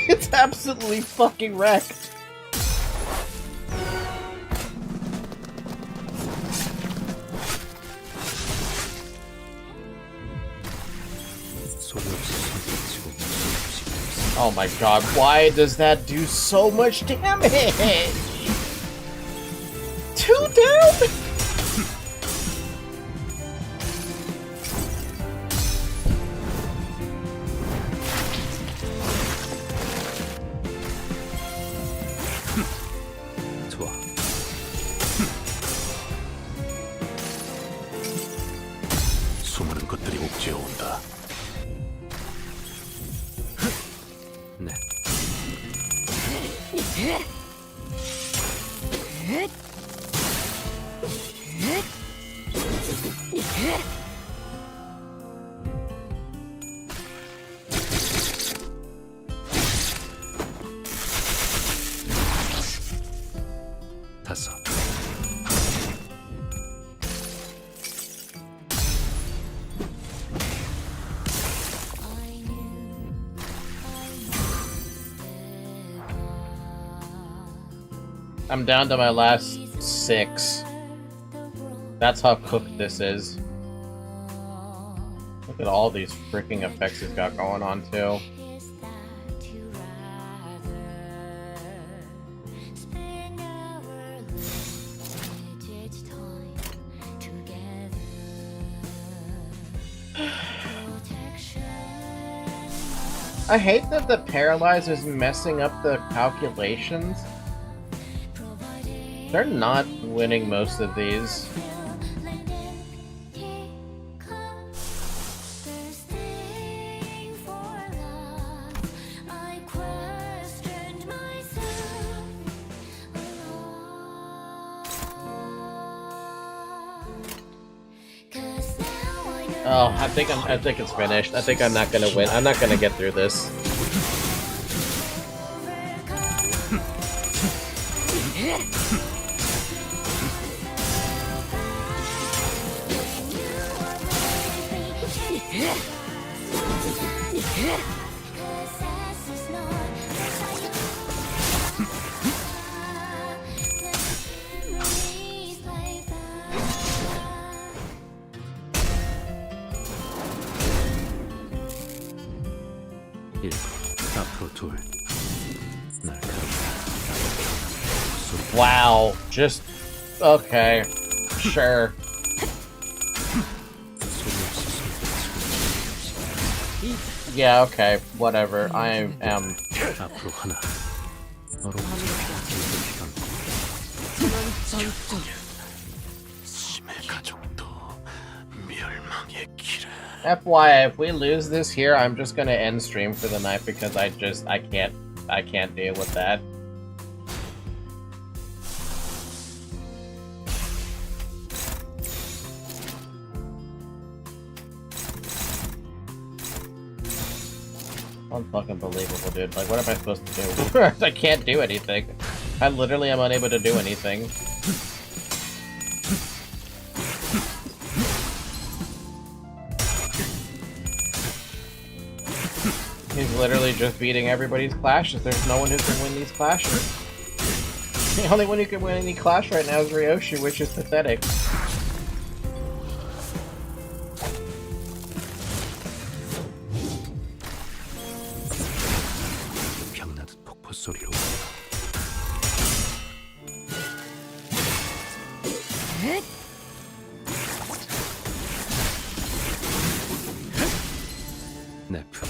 It's absolutely fucking wrecked. Oh my god, why does that do so much damage? 2 down? 수많은 것들이 옥죄어 온다. 네. 다섯. I'm down to my last 6. That's how cooked this is. Look at all these freaking effects he's got going on too. I hate that the paralyze is messing up the calculations. They're not winning most of these. Oh, I think it's finished. I think I'm not gonna win. I'm not gonna get through this. 앞으로 둘. 날 Wow, just okay, sure. Yeah, okay, whatever. I am. 앞으로 하나. 심해 가족도 멸망의 길에. FYI, if we lose this here, I'm just gonna end stream for the night because I can't deal with that. Unfucking believable, dude. Like, what am I supposed to do? I can't do anything. I literally am unable to do anything. He's literally just beating everybody's clashes. There's no one who can win these clashes. The only one who can win any clash right now is Ryoshi, which is pathetic. 병나듯 폭포 소리로. 네프.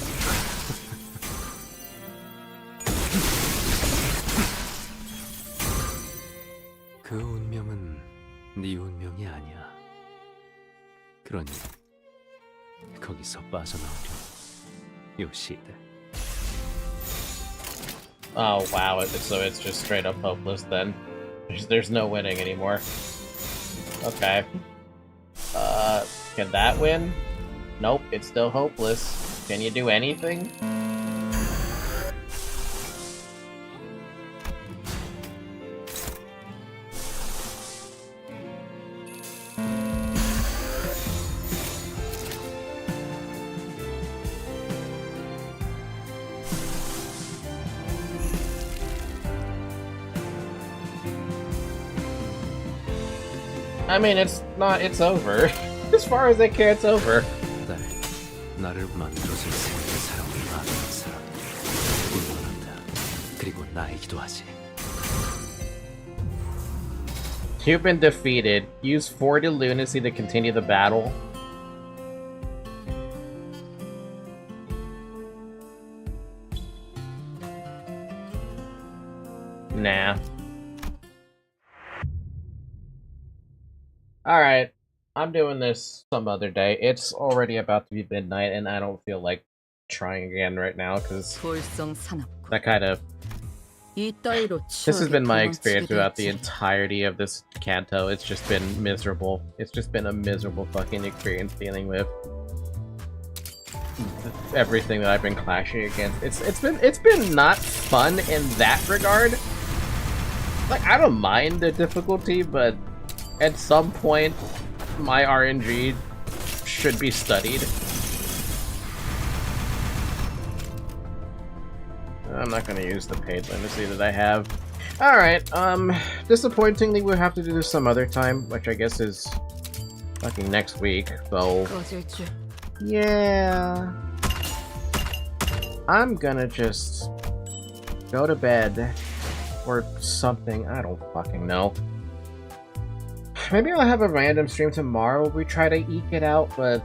그 운명은 네 운명이 아니야. 그러니 거기서 빠져나오렴, 요시대. Oh wow, so it's just straight up hopeless then. There's no winning anymore. Okay. Can that win? Nope, it's still hopeless. Can you do anything? I mean, it's over. As far as I care, it's over. 나를 만들어줄 생각의 사람을 아는 사람. 응원한다. 그리고 나이기도 하지. You've been defeated. Use 40 lunacy to continue the battle. Nah. Alright. I'm doing this some other day. It's already about to be midnight, and I don't feel like trying again right now, because that kind of... This has been my experience throughout the entirety of this Canto. It's just been miserable. It's just been a miserable fucking experience dealing with everything that I've been clashing against. It's been not fun in that regard. Like, I don't mind the difficulty, but at some point, my RNG should be studied. I'm not gonna use the paid lunacy that I have. Alright, disappointingly we'll have to do this some other time, which I guess is fucking next week, so... Yeah... I'm gonna just go to bed, or something, I don't fucking know. Maybe I'll have a random stream tomorrow where we try to eke it out, but...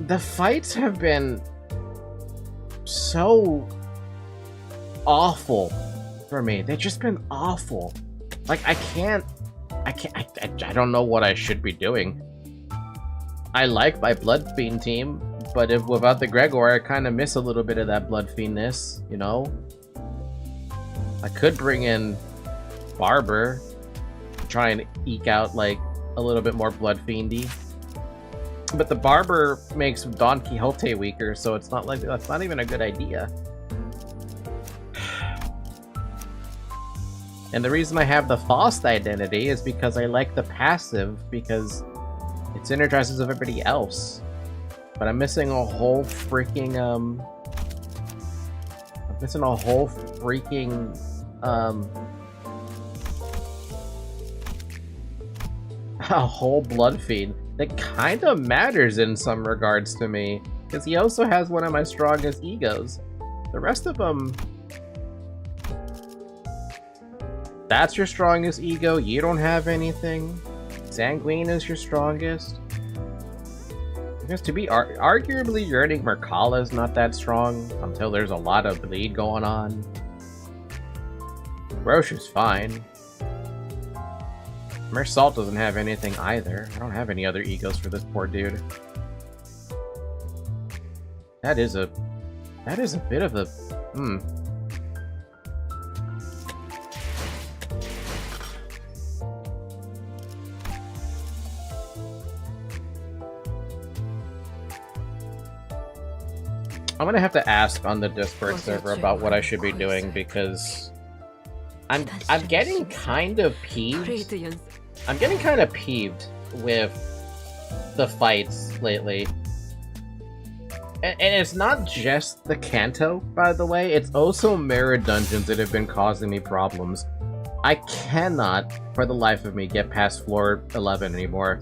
the fights have been so awful for me. They've just been awful. Like, I don't know what I should be doing. I like my Blood Fiend team, but if without the Gregor, I kind of miss a little bit of that Blood Fiendness, you know? I could bring in Barber, try and eke out, like, a little bit more Blood Fiendy. But the Barber makes Don Quixote weaker, so it's not like, that's not even a good idea. And the reason I have the Faust identity is because I like the passive, because it synergizes with everybody else. But I'm missing a whole freaking, a whole Blood Fiend that kind of matters in some regards to me, because he also has one of my strongest egos. The rest of them, that's your strongest ego, you don't have anything. Sanguine is your strongest. Because to be arguably, Yearning Merkala is not that strong until there's a lot of bleed going on. Roche is fine. Mersault doesn't have anything either. I don't have any other egos for this poor dude. That is a bit of a I'm gonna have to ask on the Discord server about what I should be doing, because I'm getting kind of peeved. I'm getting kind of peeved with the fights lately. And it's not just the Canto, by the way, it's also mirror dungeons that have been causing me problems. I cannot, for the life of me, get past floor 11 anymore.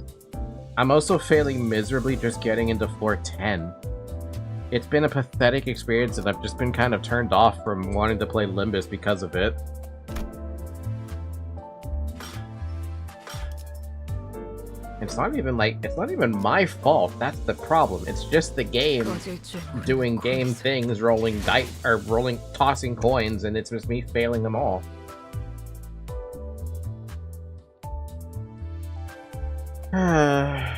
I'm also failing miserably just getting into floor 10. It's been a pathetic experience, and I've just been kind of turned off from wanting to play Limbus because of it. It's not even my fault. That's the problem. It's just the game doing game things, rolling dice or tossing coins, and it's just me failing them all. I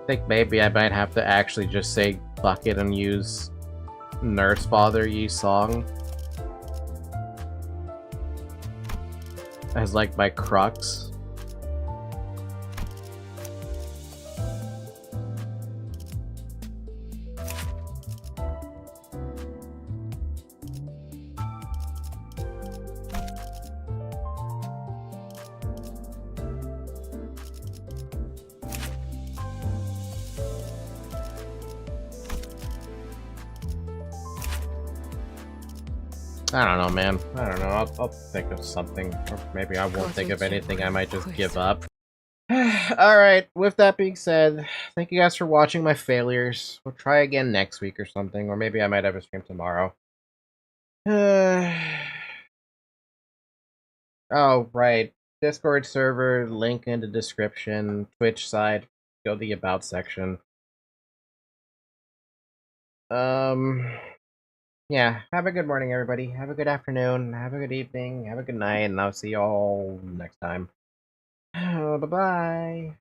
think maybe I might have to actually just say fuck it and use Nurse Father Yi Song as like my crux. I don't know, man. I don't know. I'll think of something. Or maybe I won't think of anything. I might just give up. Alright, with that being said, thank you guys for watching my failures. We'll try again next week or something. Or maybe I might have a stream tomorrow. Oh, right. Discord server, link in the description. Twitch side, go to the About section. Yeah, have a good morning, everybody. Have a good afternoon. Have a good evening. Have a good night. And I'll see you all next time. Bye-bye.